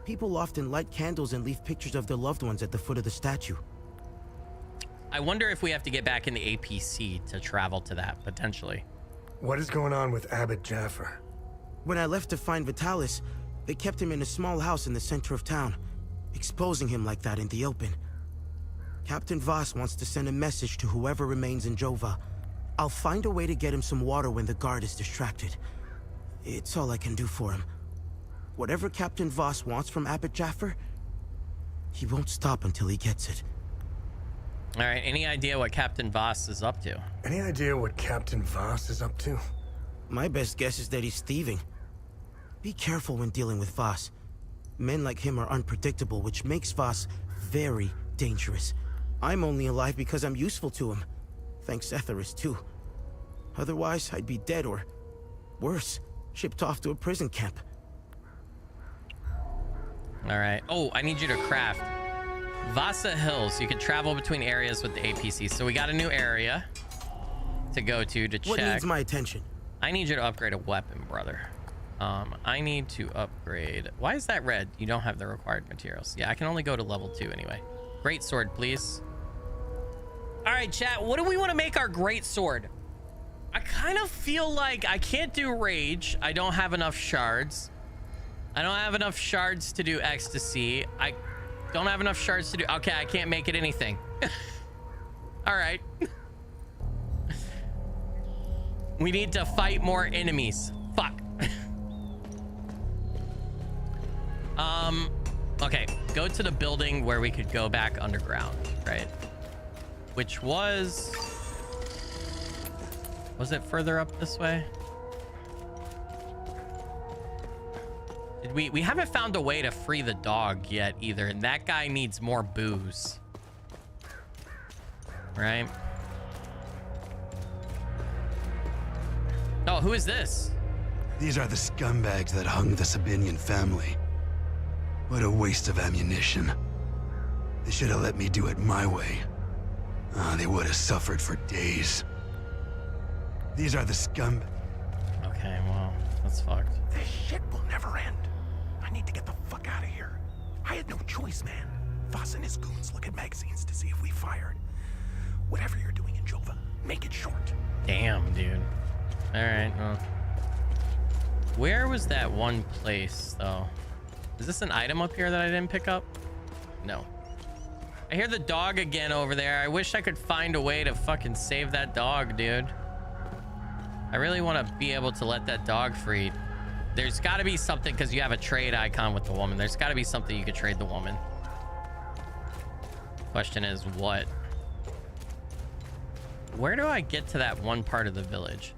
People often light candles and leave pictures of their loved ones at the foot of the statue. I wonder if we have to get back in the APC to travel to that, potentially. What is going on with Abbot Jaffer? When I left to find Vitalis, they kept him in a small house in the center of town, exposing him like that in the open. Captain Voss wants to send a message to whoever remains in Jova. I'll find a way to get him some water when the guard is distracted. It's all I can do for him. Whatever Captain Voss wants from Abbot Jaffer, he won't stop until he gets it. All right, any idea what Captain Voss is up to? Any idea what Captain Voss is up to? My best guess is that he's thieving. Be careful when dealing with Voss. Men like him are unpredictable, which makes Voss very dangerous. I'm only alive because I'm useful to him. Thanks Etheris, too. Otherwise, I'd be dead or, worse, shipped off to a prison camp. All right. Oh, I need you to craft. Vassa Hills. You can travel between areas with the APC. So we got a new area to go to check. What needs my attention? I need you to upgrade a weapon, brother. I need to upgrade. Why is that red? You don't have the required materials. Yeah, I can only go to level 2 anyway. Great sword, please. All right, chat. What do we want to make our great sword? I kind of feel like I can't do rage. I don't have enough shards. I don't have enough shards to do ecstasy. I don't have enough shards to do... Okay, I can't make it anything. All right. We need to fight more enemies. Fuck. Okay, go to the building where we could go back underground, right? Which was it further up this way? Did we haven't found a way to free the dog yet either, and that guy needs more booze. Right? Oh, who is this? These are the scumbags that hung the Sabinian family. What a waste of ammunition. They should have let me do it my way. They would have suffered for days. These are the scum... Okay, well, that's fucked. This shit will never end. I need to get the fuck out of here. I had no choice, man. Voss and his goons look at magazines to see if we fired. Whatever you're doing in Jova, make it short. Damn, dude. All right, well. Where was that one place, though? Is this an item up here that I didn't pick up? No. I hear the dog again over there. I wish I could find a way to fucking save that dog, dude. I really want to be able to let that dog free. There's got to be something, because you have a trade icon with the woman. There's got to be something you could trade the woman. Question is, what? Where do I get to that one part of the village?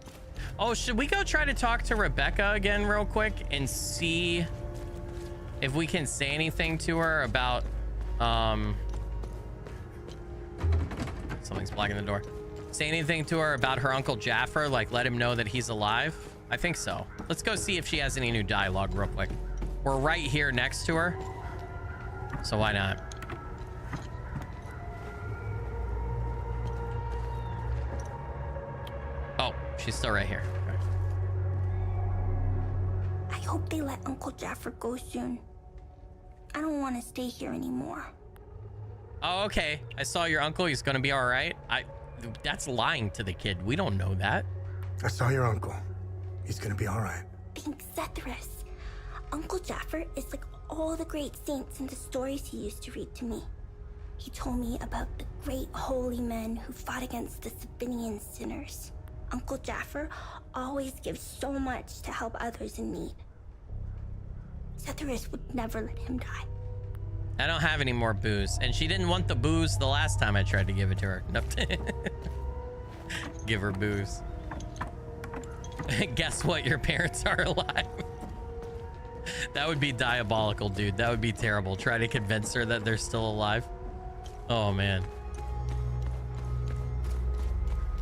Oh, should we go try to talk to Rebecca again real quick and see if we can say anything to her about... Something's blocking the door. Say anything to her about her Uncle Jaffer, like let him know that he's alive? I think so. Let's go see if she has any new dialogue real quick. We're right here next to her, so why not? Oh, she's still right here. Okay. I hope they let Uncle Jaffer go soon. I don't want to stay here anymore. Oh, okay. I saw your uncle. He's gonna be all right. That's lying to the kid. We don't know that. I saw your uncle. He's gonna be all right. Thanks, Sethrus. Uncle Jaffer is like all the great saints in the stories he used to read to me. He told me about the great holy men who fought against the Sabinian sinners. Uncle Jaffer always gives so much to help others in need. Sethrus would never let him die. I don't have any more booze, and she didn't want the booze the last time I tried to give it to her. Nope. Give her booze. Guess what? Your parents are alive. That would be diabolical, dude. That would be terrible. Try to convince her that they're still alive. Oh, man.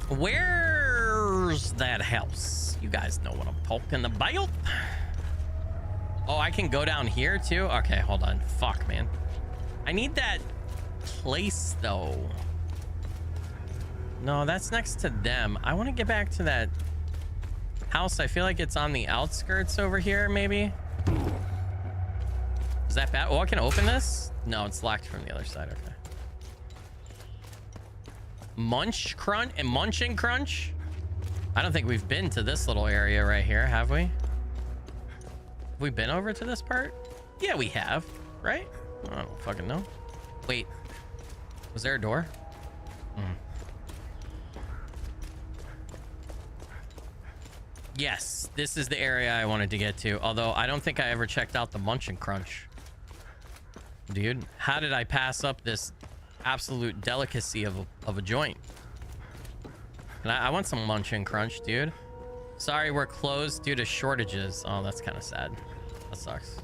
Where's that house? You guys know what I'm talking about. Oh, I can go down here, too? Okay, hold on. Fuck, man. I need that place, though. No, that's next to them. I want to get back to that house. I feel like it's on the outskirts over here, maybe. Is that bad? Oh, I can open this? No, it's locked from the other side. Okay. Munch Crunch and Munch and Crunch? I don't think we've been to this little area right here, have we? Have we been over to this part? Yeah, we have, right? I don't fucking know. Wait, was there a door? Yes, this is the area I wanted to get to. Although I don't think I ever checked out the Munch and Crunch. Dude, how did I pass up this absolute delicacy of a joint? And I want some Munch and Crunch, dude. Sorry, we're closed due to shortages. Oh, that's kind of sad. That sucks.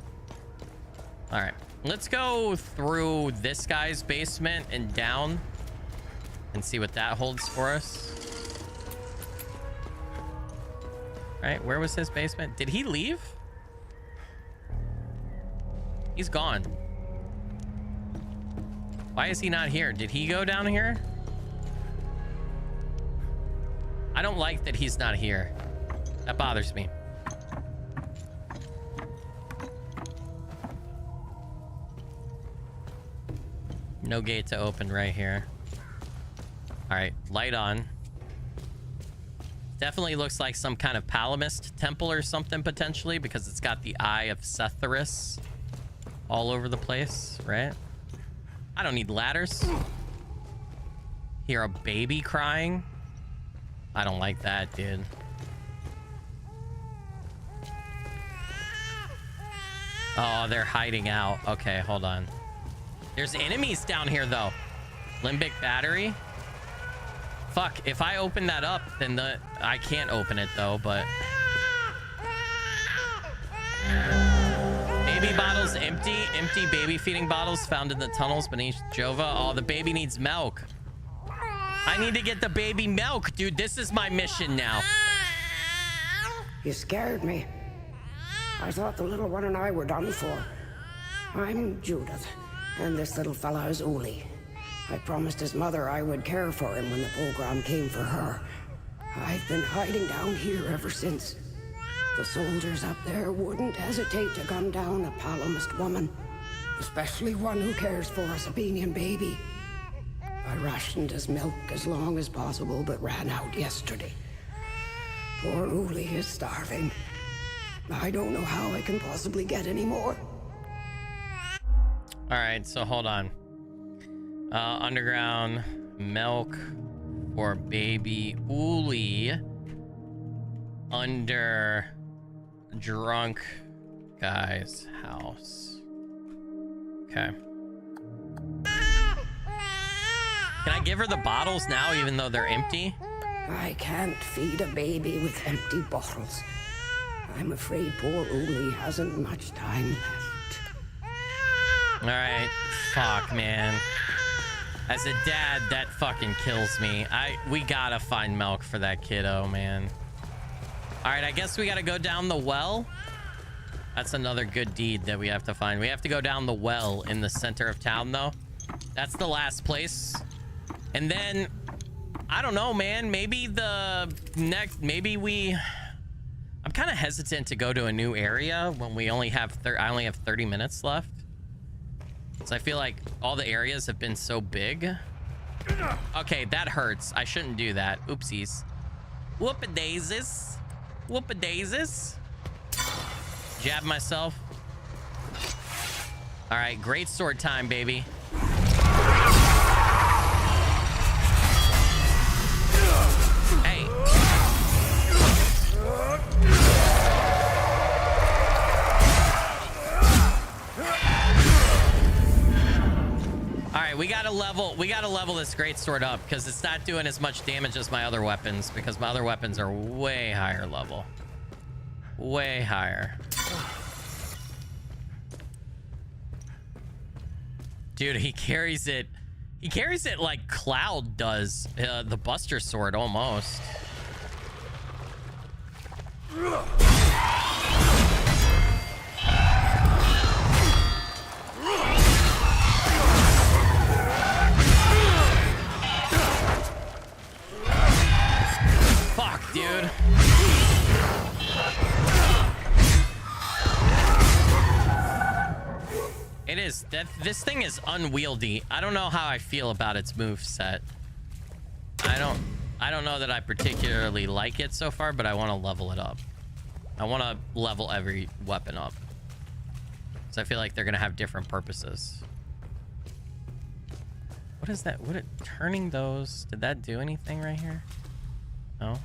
All right, let's go through this guy's basement and down and see what that holds for us. All right, where was his basement? Did he leave? He's gone. Why is he not here? Did he go down here? I don't like that he's not here. That bothers me. No gate to open right here. All right, light on. Definitely looks like some kind of Palamist temple or something, potentially, because it's got the Eye of Sethrus all over the place, right? I don't need ladders. Hear a baby crying. I don't like that, dude. Oh, they're hiding out. Okay, hold on. There's enemies down here, though. Limbic battery. Fuck, if I open that up, then I can't open it, though, but... Baby bottles empty. Empty baby feeding bottles found in the tunnels beneath Jova. Oh, the baby needs milk. I need to get the baby milk, dude. This is my mission now. You scared me. I thought the little one and I were done for. I'm Judith, and this little fella is Uli. I promised his mother I would care for him when the program came for her. I've been hiding down here ever since. The soldiers up there wouldn't hesitate to gun down a Palamist woman, especially one who cares for a Sabinian baby. I rationed his milk as long as possible, but ran out yesterday. Poor Uli is starving. I don't know how I can possibly get any more. All right, so hold on. Underground milk for baby Uli under drunk guy's house. Okay. Can I give her the bottles now, even though they're empty? I can't feed a baby with empty bottles. I'm afraid poor Uli hasn't much time left. All right. Fuck, man. As a dad, that fucking kills me. We gotta find milk for that kiddo, man. All right, I guess we gotta go down the well. That's another good deed that we have to find. We have to go down the well in the center of town, though. That's the last place. And then, I don't know, man. Maybe I'm kind of hesitant to go to a new area when we only have I only have 30 minutes left. So I feel like all the areas have been so big. Okay, that hurts. I shouldn't do that. Oopsies. Whoop-a-daisies. Whoop-a-daisies. Jab myself. All right, great sword time, baby. Hey. All right, we gotta level this great sword up because it's not doing as much damage as my other weapons, because my other weapons are way higher level. Way higher. Dude, he carries it like Cloud does, the Buster Sword almost. Fuck, dude. It is that this thing is unwieldy. I don't know how I feel about its moveset. I don't know that I particularly like it so far, but I want to level it up. I want to level every weapon up. So I feel like they're gonna have different purposes. What is that? What turning those? Did that do anything right here? No.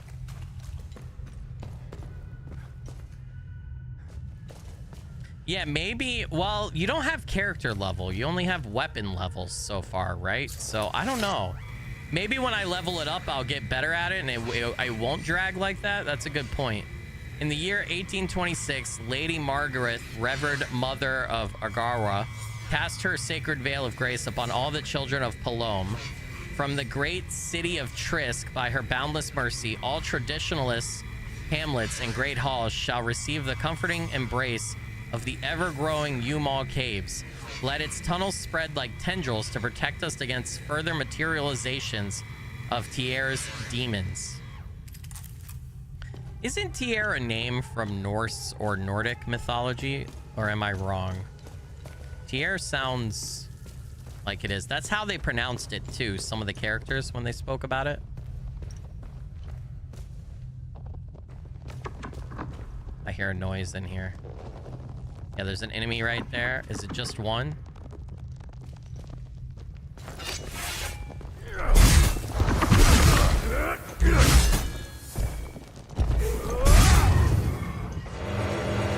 Yeah, maybe. Well, you don't have character level. You only have weapon levels so far, right? So I don't know. Maybe when I level it up, I'll get better at it and I won't drag like that. That's a good point. In the year 1826, Lady Margaret, Revered Mother of Agara, cast her sacred veil of grace upon all the children of Palome. From the great city of Trisk, by her boundless mercy, all traditionalists, hamlets, and great halls shall receive the comforting embrace of the ever-growing Umal Caves. Let its tunnels spread like tendrils to protect us against further materializations of Tier's demons. Isn't Tier a name from Norse or Nordic mythology? Or am I wrong? Tier sounds like it is. That's how they pronounced it too, some of the characters when they spoke about it. I hear a noise in here. Yeah, there's an enemy right there. Is it just one?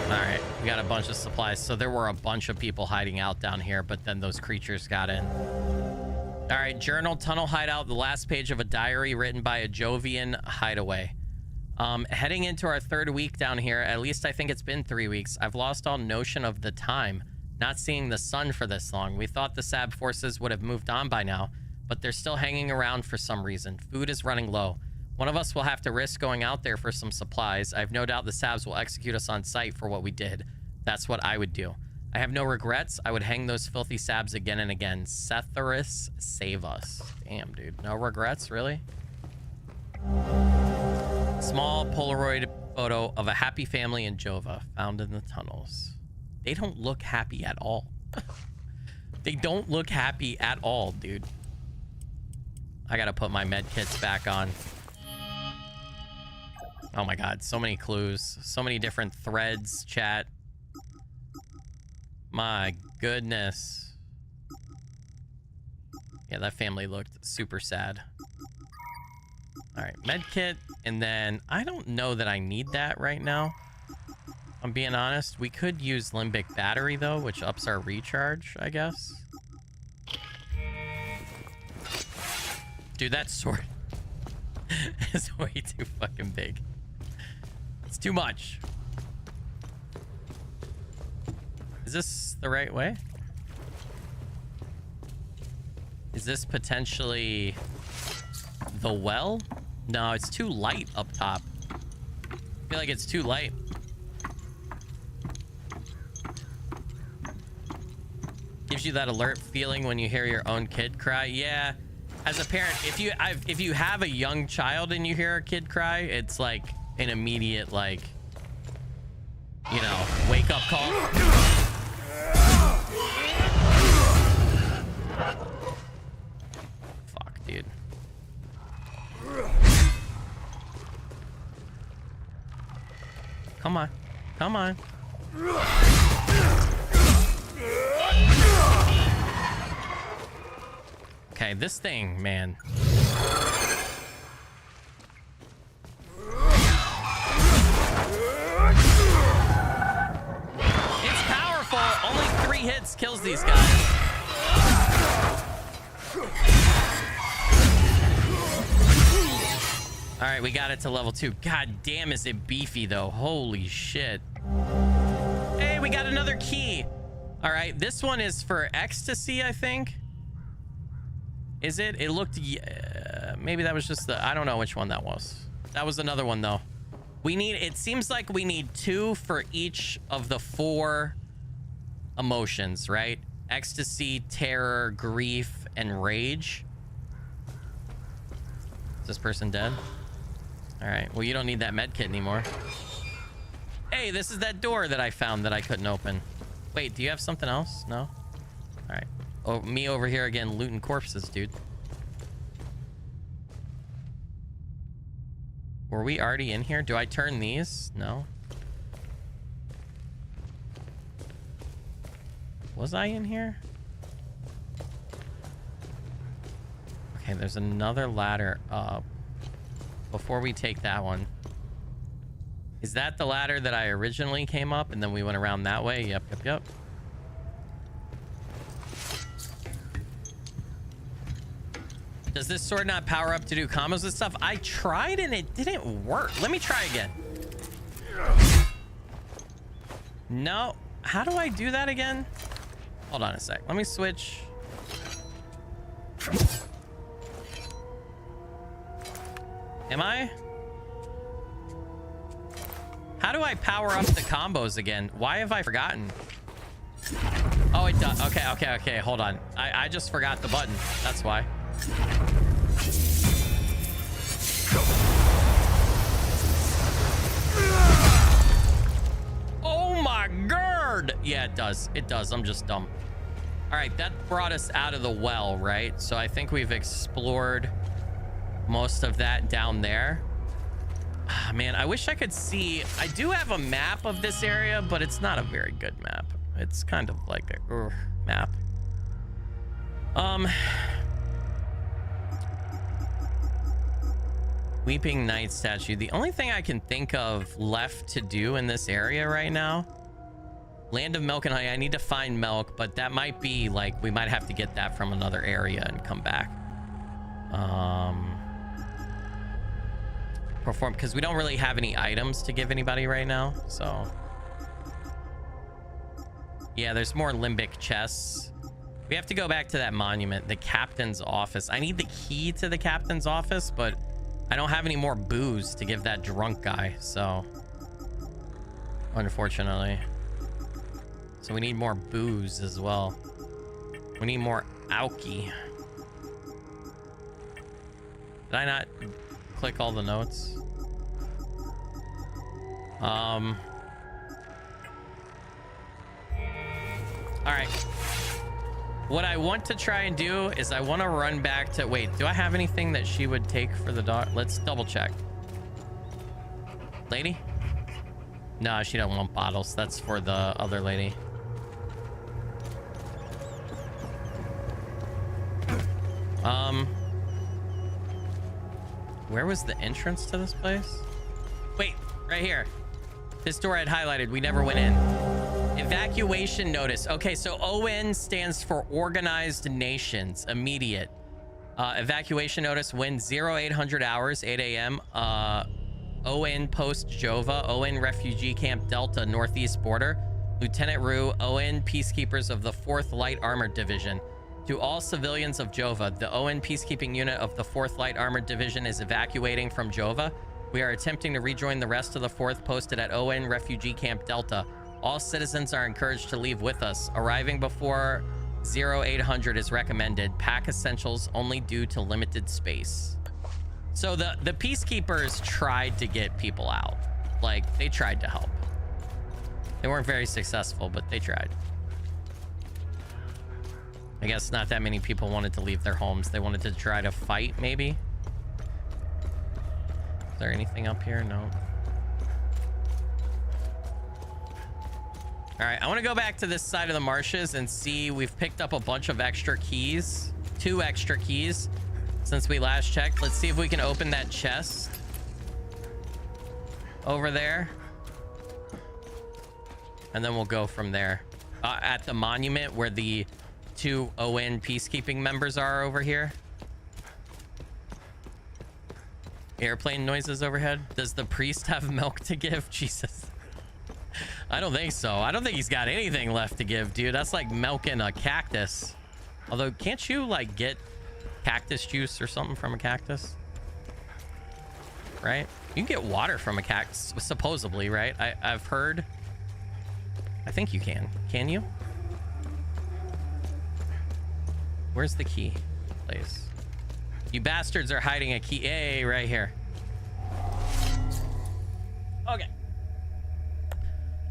Alright, we got a bunch of supplies. So there were a bunch of people hiding out down here, but then those creatures got in. Alright, journal, tunnel hideout, the last page of a diary written by a Jovian hideaway. Heading into our third week down here, at least I think it's been 3 weeks, I've lost all notion of the time, not seeing the sun for this long. We thought the Sab forces would have moved on by now, but they're still hanging around for some reason. Food is running low. One of us will have to risk going out there for some supplies. I have no doubt the Sabs will execute us on sight for what we did. That's what I would do. I have no regrets. I would hang those filthy Sabs again and again. Setharus, save us. Damn, dude. No regrets, really? Small Polaroid photo of a happy family in Jova found in the tunnels. They don't look happy at all. They don't look happy at all, dude. I gotta put my med kits back on. Oh my god, so many clues. So many different threads, chat. My goodness. Yeah, that family looked super sad. All right, med kit, and then I don't know that I need that right now. I'm being honest. We could use limbic battery though, which ups our recharge, I guess. Dude, that sword is way too fucking big. It's too much. Is this the right way? Is this potentially the well? No, it's too light up top. I feel like it's too light. Gives you that alert feeling when you hear your own kid cry. Yeah, as a parent, if you have a young child and you hear a kid cry, it's like an immediate, like, you know, wake up call. Come on. Come on. Okay, this thing, man. It's powerful. Only 3 hits kills these guys. All right, we got it to level 2. God damn, is it beefy though? Holy shit. Hey, we got another key. All right, this one is for ecstasy, I think. Is it? It looked, maybe that was just the, I don't know which one that was. That was another one though. We need, it seems like we need 2 for each of the 4 emotions, right? Ecstasy, terror, grief, and rage. Is this person dead? All right, well, you don't need that med kit anymore. Hey, this is that door that I found that I couldn't open. Wait, do you have something else? No? All right. Oh, me over here again, looting corpses, dude. Were we already in here? Do I turn these? No. Was I in here? Okay, there's another ladder up. Before we take that one. Is that the ladder that I originally came up and then we went around that way? Yep, yep, yep. Does this sword not power up to do combos and stuff? I tried and it didn't work. Let me try again. No. How do I do that again? Hold on a sec. Let me switch. Am I? How do I power up the combos again? Why have I forgotten? Oh, it does. Okay, okay, okay. Hold on. I just forgot the button. That's why. Oh my god! Yeah, it does. It does. I'm just dumb. All right, that brought us out of the well, right? So I think we've explored most of that down there. Ah, man, I wish I could see. I do have a map of this area, but it's not a very good map. It's kind of like a map. Weeping Knight statue. The only thing I can think of left to do in this area right now, Land of Milk and Honey. I need to find milk, but that might be like, we might have to get that from another area and come back. Perform, because we don't really have any items to give anybody right now, so yeah, there's more limbic chests. We have to go back to that monument, the captain's office. I need the key to the captain's office, but I don't have any more booze to give that drunk guy, so unfortunately. So we need more booze as well. We need more alky. Did I not click all the notes? All right. What I want to try and do is I want to run back to, wait, do I have anything that she would take for the dog? Let's double check. Lady? No, she don't want bottles. That's for the other lady. Where was the entrance to this place? Wait, right here. This door I had highlighted. We never went in. Evacuation notice. Okay, so ON stands for Organized Nations. Immediate. Evacuation notice. When 0800 hours, 8 a.m. ON Post Jova. ON Refugee Camp Delta, Northeast Border. Lieutenant Rue. ON Peacekeepers of the 4th Light Armored Division. To all civilians of Jova, the ON Peacekeeping Unit of the 4th Light Armored Division is evacuating from Jova. We are attempting to rejoin the rest of the 4th posted at ON Refugee Camp Delta. All citizens are encouraged to leave with us. Arriving before 0800 is recommended. Pack essentials only due to limited space. So the peacekeepers tried to get people out. Like, they tried to help. They weren't very successful, but they tried. I guess not that many people wanted to leave their homes. They wanted to try to fight, maybe. Is there anything up here? No. All right, I want to go back to this side of the marshes and see. We've picked up a bunch of extra keys, 2 extra keys since we last checked. Let's see if we can open that chest over there, and then we'll go from there. At the monument where the 2 ON peacekeeping members are over here. Airplane noises overhead. Does the priest have milk to give? Jesus. I don't think so. I don't think he's got anything left to give, dude. That's like milking a cactus. Although, can't you like get cactus juice or something from a cactus? Right? You can get water from a cactus, supposedly, right? I've heard. I think you can. Can you? Where's the key, please? You bastards are hiding a key. Hey, right here. Okay.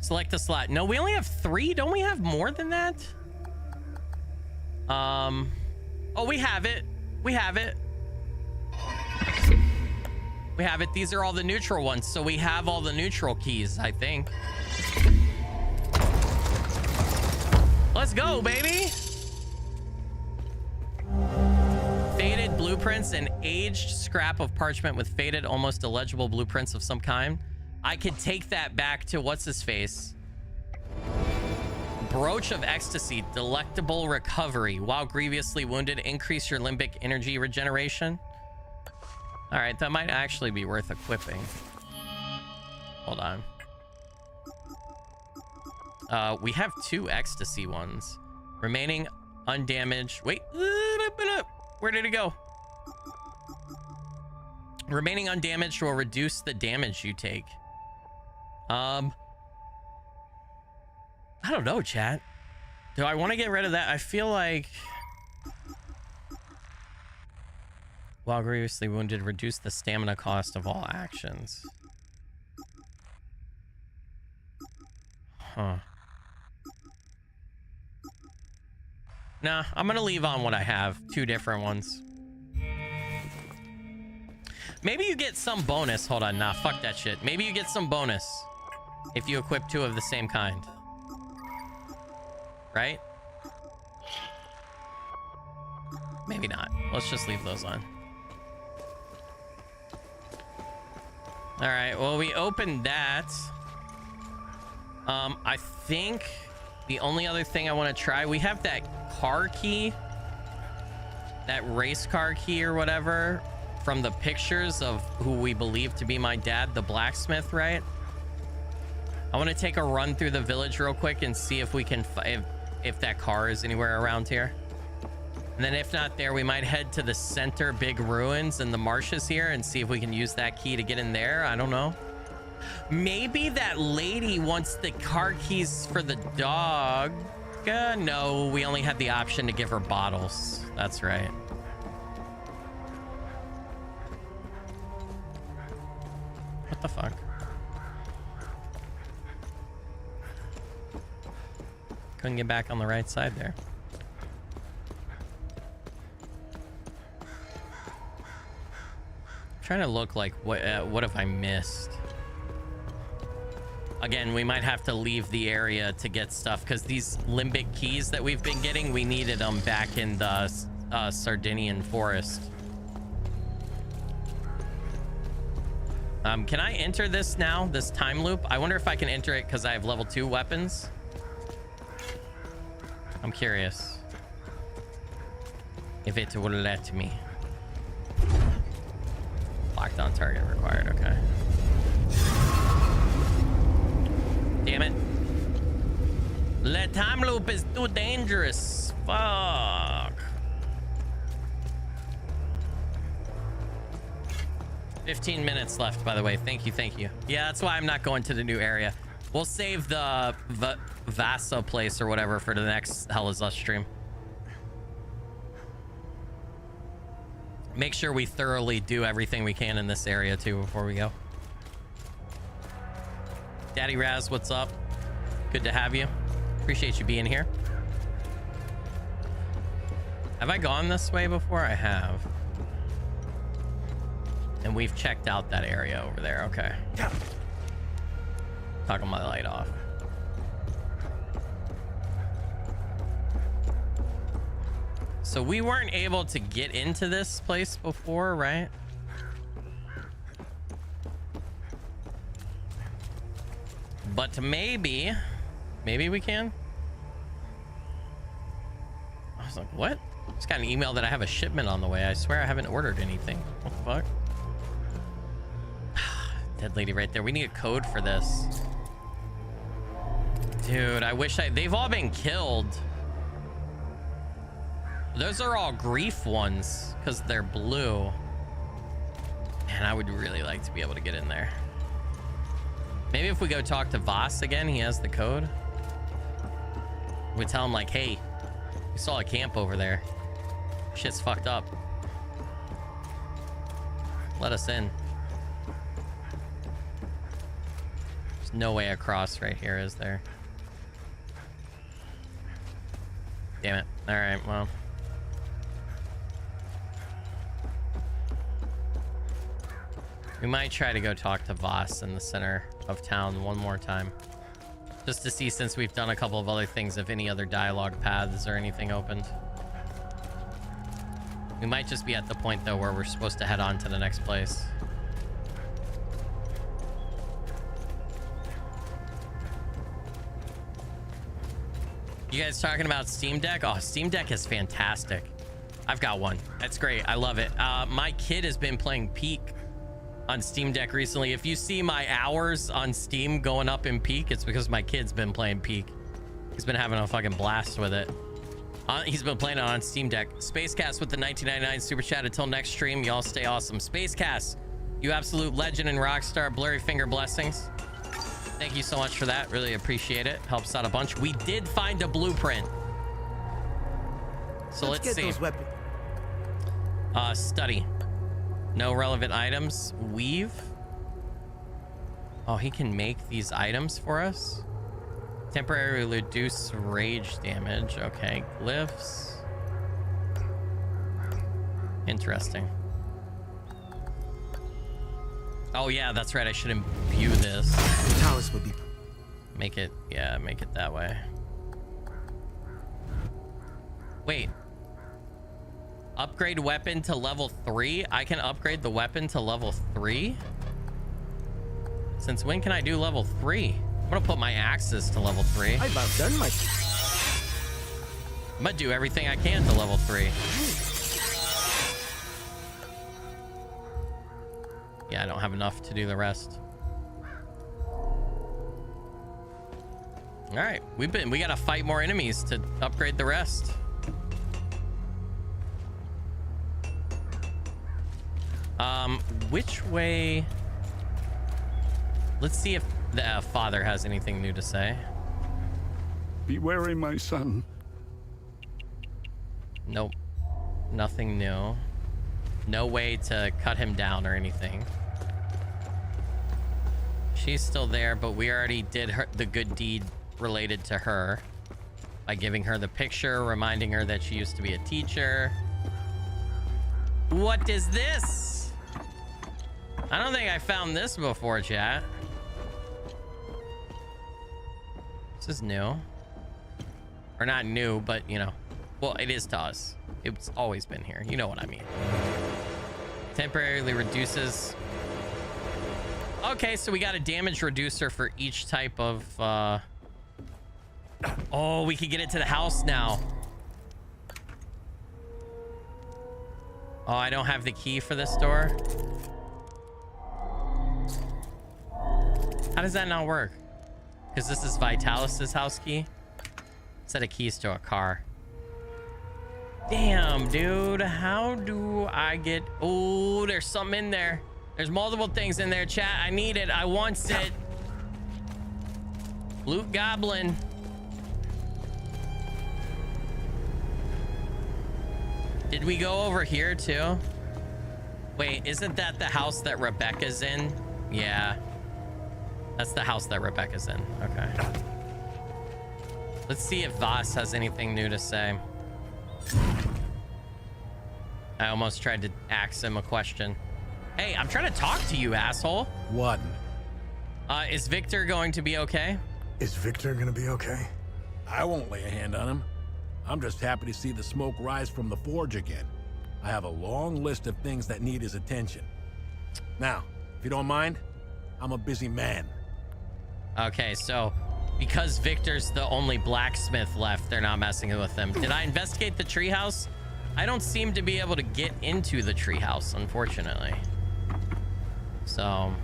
Select a slot. No, we only have 3. Don't we have more than that? Oh, we have it. We have it. We have it. These are all the neutral ones. So we have all the neutral keys, I think. Let's go, baby. Faded blueprints, an aged scrap of parchment with faded, almost illegible blueprints of some kind. I could take that back to what's his face. Brooch of ecstasy, delectable recovery. While grievously wounded, increase your limbic energy regeneration. All right, that might actually be worth equipping. Hold on. We have 2 ecstasy ones. Remaining undamaged. Wait, where did it go? Remaining undamaged will reduce the damage you take. I don't know, chat. Do I want to get rid of that? I feel like while grievously wounded, reduce the stamina cost of all actions. Huh. Nah, I'm gonna leave on what I have. 2 different ones. Maybe you get some bonus. Hold on, nah, fuck that shit. Maybe you get some bonus if you equip 2 of the same kind. Right? Maybe not. Let's just leave those on. All right, well, we opened that. I think the only other thing I want to try, we have that car key, that race car key or whatever, from the pictures of who we believe to be my dad, the blacksmith, right? I want to take a run through the village real quick and see if we can, if that car is anywhere around here. And then if not there, we might head to the center big ruins in the marshes here and see if we can use that key to get in there. I don't know. Maybe that lady wants the car keys for the dog. No, we only had the option to give her bottles. That's right. What the fuck? Couldn't get back on the right side there. Trying to look like what have I missed? Again, we might have to leave the area to get stuff because these limbic keys that we've been getting, we needed them back in the Sardinian forest. Can I enter this now, this time loop? I wonder if I can enter it because I have level 2 weapons. I'm curious if it will let me. Locked on target required. Okay. Damn it. The time loop is too dangerous. Fuck. 15 minutes left, by the way. Thank you, thank you. Yeah, that's why I'm not going to the new area. We'll save the Vasa place or whatever for the next Hell Is Us stream. Make sure we thoroughly do everything we can in this area too before we go. Daddy Raz, what's up? Good to have you. Appreciate you being here. Have I gone this way before? I have. And we've checked out that area over there. Okay. Toggle my light off. So we weren't able to get into this place before, right? But maybe we can. I was like, what? Just got an email that I have a shipment on the way. I swear I haven't ordered anything. What the fuck? Dead lady right there. We need a code for this. Dude, I wish they've all been killed. Those are all grief ones because they're blue. Man, I would really like to be able to get in there. Maybe if we go talk to Voss again, he has the code. We tell him like, hey, we saw a camp over there. Shit's fucked up. Let us in. There's no way across right here, is there? Damn it. All right, well. We might try to go talk to Voss in the center of town one more time. Just to see, since we've done a couple of other things, if any other dialogue paths or anything opened. We might just be at the point, though, where we're supposed to head on to the next place. You guys talking about Steam Deck? Oh, Steam Deck is fantastic. I've got one. That's great. I love it. My kid has been playing Peak on Steam Deck recently. If you see my hours on Steam going up in Peak, it's because my kid's been playing Peak. He's been having a fucking blast with it. He's been playing it on Steam Deck. Spacecast with the 1999 super chat. Until next stream, y'all stay awesome. Spacecast, you absolute legend and rock star. Blurry finger blessings. Thank you so much for that. Really appreciate it. Helps out a bunch. We did find a blueprint. So let's see. Those weapons. Study. No relevant items. Weave. Oh, he can make these items for us. Temporarily reduce rage damage. Okay. Glyphs. Interesting. Oh yeah, that's right. I should imbue this. The Talus would be. Make it, yeah, make it that way. Wait. Upgrade weapon to level 3? I can upgrade the weapon to level 3? Since when can I do level 3? I'm gonna put my axes to level 3. I've outdone my. I'm gonna do everything I can to level 3. Yeah, I don't have enough to do the rest. All right, we gotta fight more enemies to upgrade the rest. Which way? Let's see if the father has anything new to say. Be wary, my son. Nope, nothing new. No way to cut him down or anything. She's still there, but we already did the good deed related to her by giving her the picture, reminding her that she used to be a teacher. What is this? I don't think I found this before, chat. This is new. Or not new, but you know. Well, it is to us. It's always been here. You know what I mean. Temporarily reduces. Okay, so we got a damage reducer for each type of oh, we could get it to the house now. Oh, I don't have the key for this door. How does that not work? Because this is Vitalis's house key. Set of keys to a car. Damn, dude. How do I get... Oh, there's something in there. There's multiple things in there, chat. I need it. I want it. Loot Goblin. Did we go over here too? Wait, isn't that the house that Rebecca's in? Yeah. That's the house that Rebecca's in. Okay. Let's see if Voss has anything new to say. I almost tried to ask him a question. Hey, I'm trying to talk to you, asshole. What? Is Victor going to be okay? Is Victor gonna be okay? I won't lay a hand on him. I'm just happy to see the smoke rise from the forge again. I have a long list of things that need his attention. Now, if you don't mind, I'm a busy man. Okay, so because Victor's the only blacksmith left, they're not messing with him. Did I investigate the treehouse? I don't seem to be able to get into the treehouse, unfortunately. So,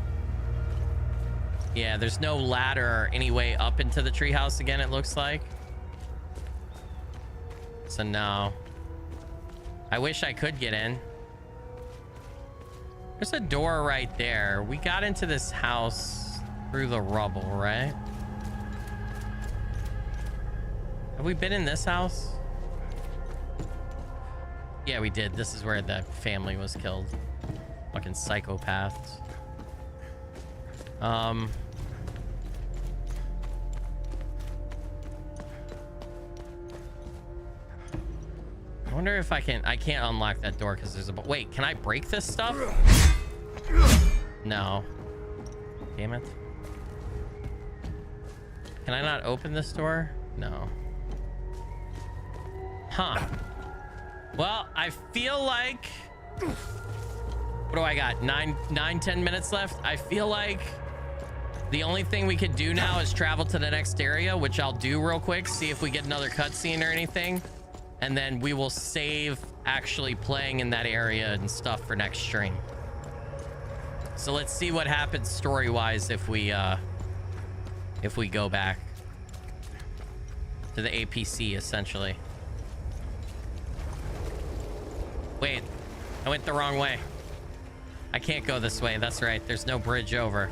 yeah, there's no ladder or any way up into the treehouse again, it looks like. So no. I wish I could get in. There's a door right there. We got into this house through the rubble, right? Have we been in this house? Yeah, we did. This is where the family was killed. Fucking psychopaths. I wonder if I can't unlock that door because there's a... Wait, can I break this stuff? No. Damn it. Can I not open this door? No. Huh. Well, I feel like... What do I got? 10 minutes left? I feel like the only thing we could do now is travel to the next area, which I'll do real quick, see if we get another cutscene or anything. And then we will save actually playing in that area and stuff for next stream. So let's see what happens story-wise if we go back to the APC, essentially. Wait, I went the wrong way. I can't go this way. That's right. There's no bridge over.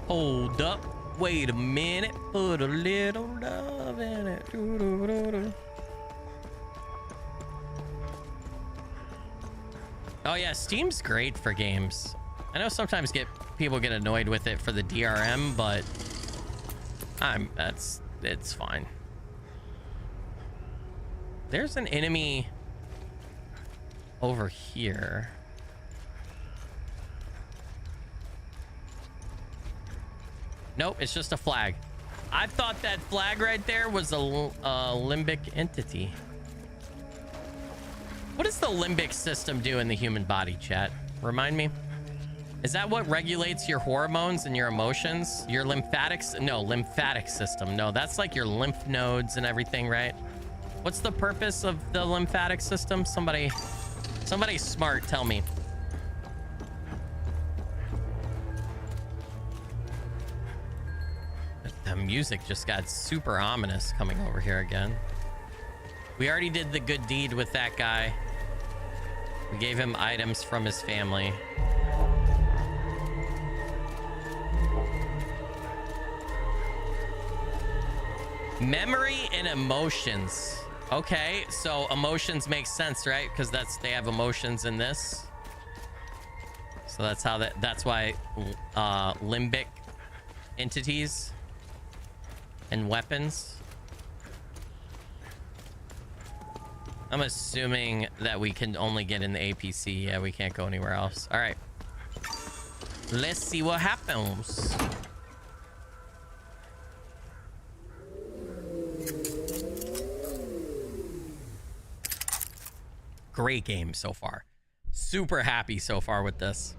Hold up. Wait a minute. Put a little love in it. Doo-doo-doo-doo. Oh yeah, Steam's great for games. I know sometimes people get annoyed with it for the DRM, but it's fine. There's an enemy over here. Nope, it's just a flag. I thought that flag right there was a limbic entity. What does the limbic system do in the human body, chat? Remind me. Is that what regulates your hormones and your emotions? Your lymphatics? No, lymphatic system. No, that's like your lymph nodes and everything, right? What's the purpose of the lymphatic system? Somebody smart, tell me. The music just got super ominous coming over here again. We already did the good deed with that guy. We gave him items from his family. Memory and emotions. Okay, so emotions make sense, right? Because they have emotions in this. So that's why limbic entities and weapons. I'm assuming that we can only get in the APC. Yeah, we can't go anywhere else. All right. Let's see what happens. Great game so far. Super happy so far with this.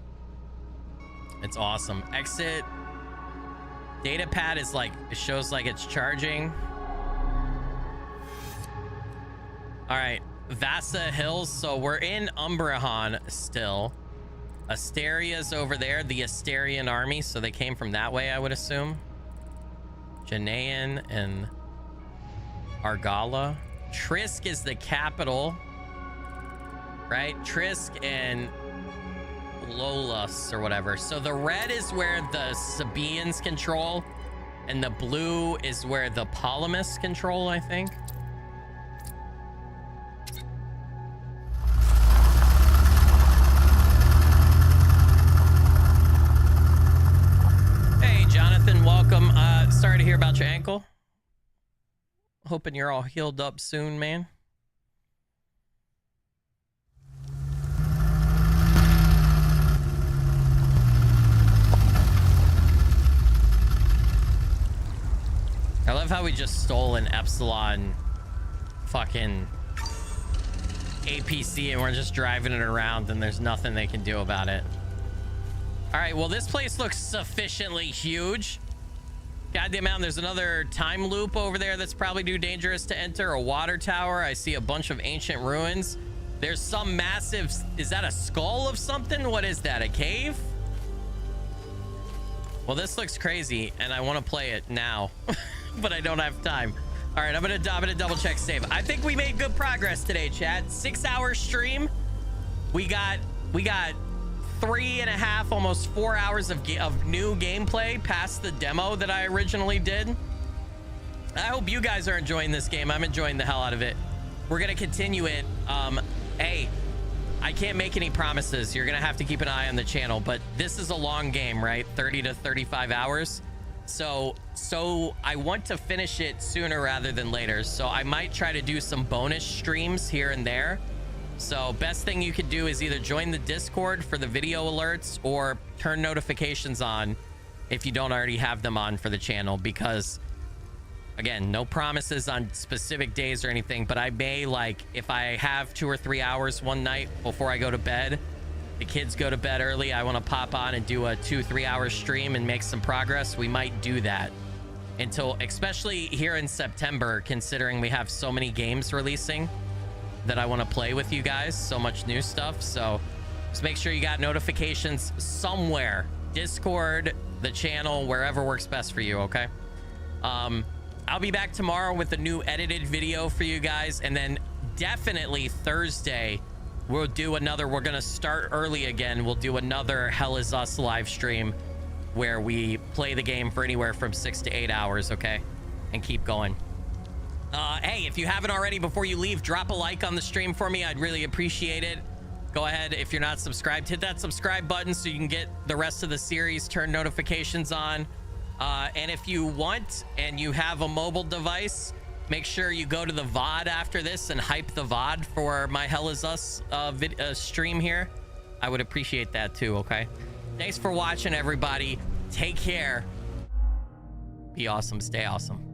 It's awesome. Exit. Data pad is like, it shows like it's charging. All right, Vasa Hills. So we're in Umbrahan still. Asteria's over there, the Asterian army. So they came from that way, I would assume. Janaean and Argala. Trisk is the capital, right? Trisk and Lolus or whatever. So the red is where the Sabaeans control, and the blue is where the Ptolemies control, I think. Jonathan, welcome. Sorry to hear about your ankle. Hoping you're all healed up soon, man. I love how we just stole an Epsilon fucking APC and we're just driving it around and there's nothing they can do about it. All right, well, this place looks sufficiently huge. Goddamn mountain, there's another time loop over there that's probably too dangerous to enter. A water tower. I see a bunch of ancient ruins. There's some massive... Is that a skull of something? What is that, a cave? Well, this looks crazy, and I want to play it now, but I don't have time. All right, I'm gonna double check save. I think we made good progress today, chat. 6-hour stream. We got 3.5, almost 4 hours of new gameplay past the demo that I originally did. I hope you guys are enjoying this game. I'm enjoying the hell out of it. We're gonna continue it. Hey, I can't make any promises. You're gonna have to keep an eye on the channel, but this is a long game, right? 30 to 35 hours. So I want to finish it sooner rather than later. So I might try to do some bonus streams here and there. So best thing you could do is either join the Discord for the video alerts or turn notifications on if you don't already have them on for the channel, because again, no promises on specific days or anything, but I may, like, if I have 2 or 3 hours one night before I go to bed, the kids go to bed early, I want to pop on and do a 2-3 hour stream and make some progress. We might do that until, especially here in September, considering we have so many games releasing that I want to play with you guys, so much new stuff. So just make sure you got notifications somewhere, Discord, the channel, wherever works best for you. Okay. I'll be back tomorrow with a new edited video for you guys, and then definitely Thursday we'll do another. We're gonna start early again. We'll do another Hell Is Us live stream where we play the game for anywhere from 6 to 8 hours. Okay, and keep going. Hey, if you haven't already, before you leave, drop a like on the stream for me. I'd really appreciate it. Go ahead, if you're not subscribed, hit that subscribe button so you can get the rest of the series, turn notifications on. And if you want and you have a mobile device, make sure you go to the VOD after this and hype the VOD for my Hell Is Us stream here. I would appreciate that too. Okay, thanks for watching, everybody. Take care. Be awesome. Stay awesome.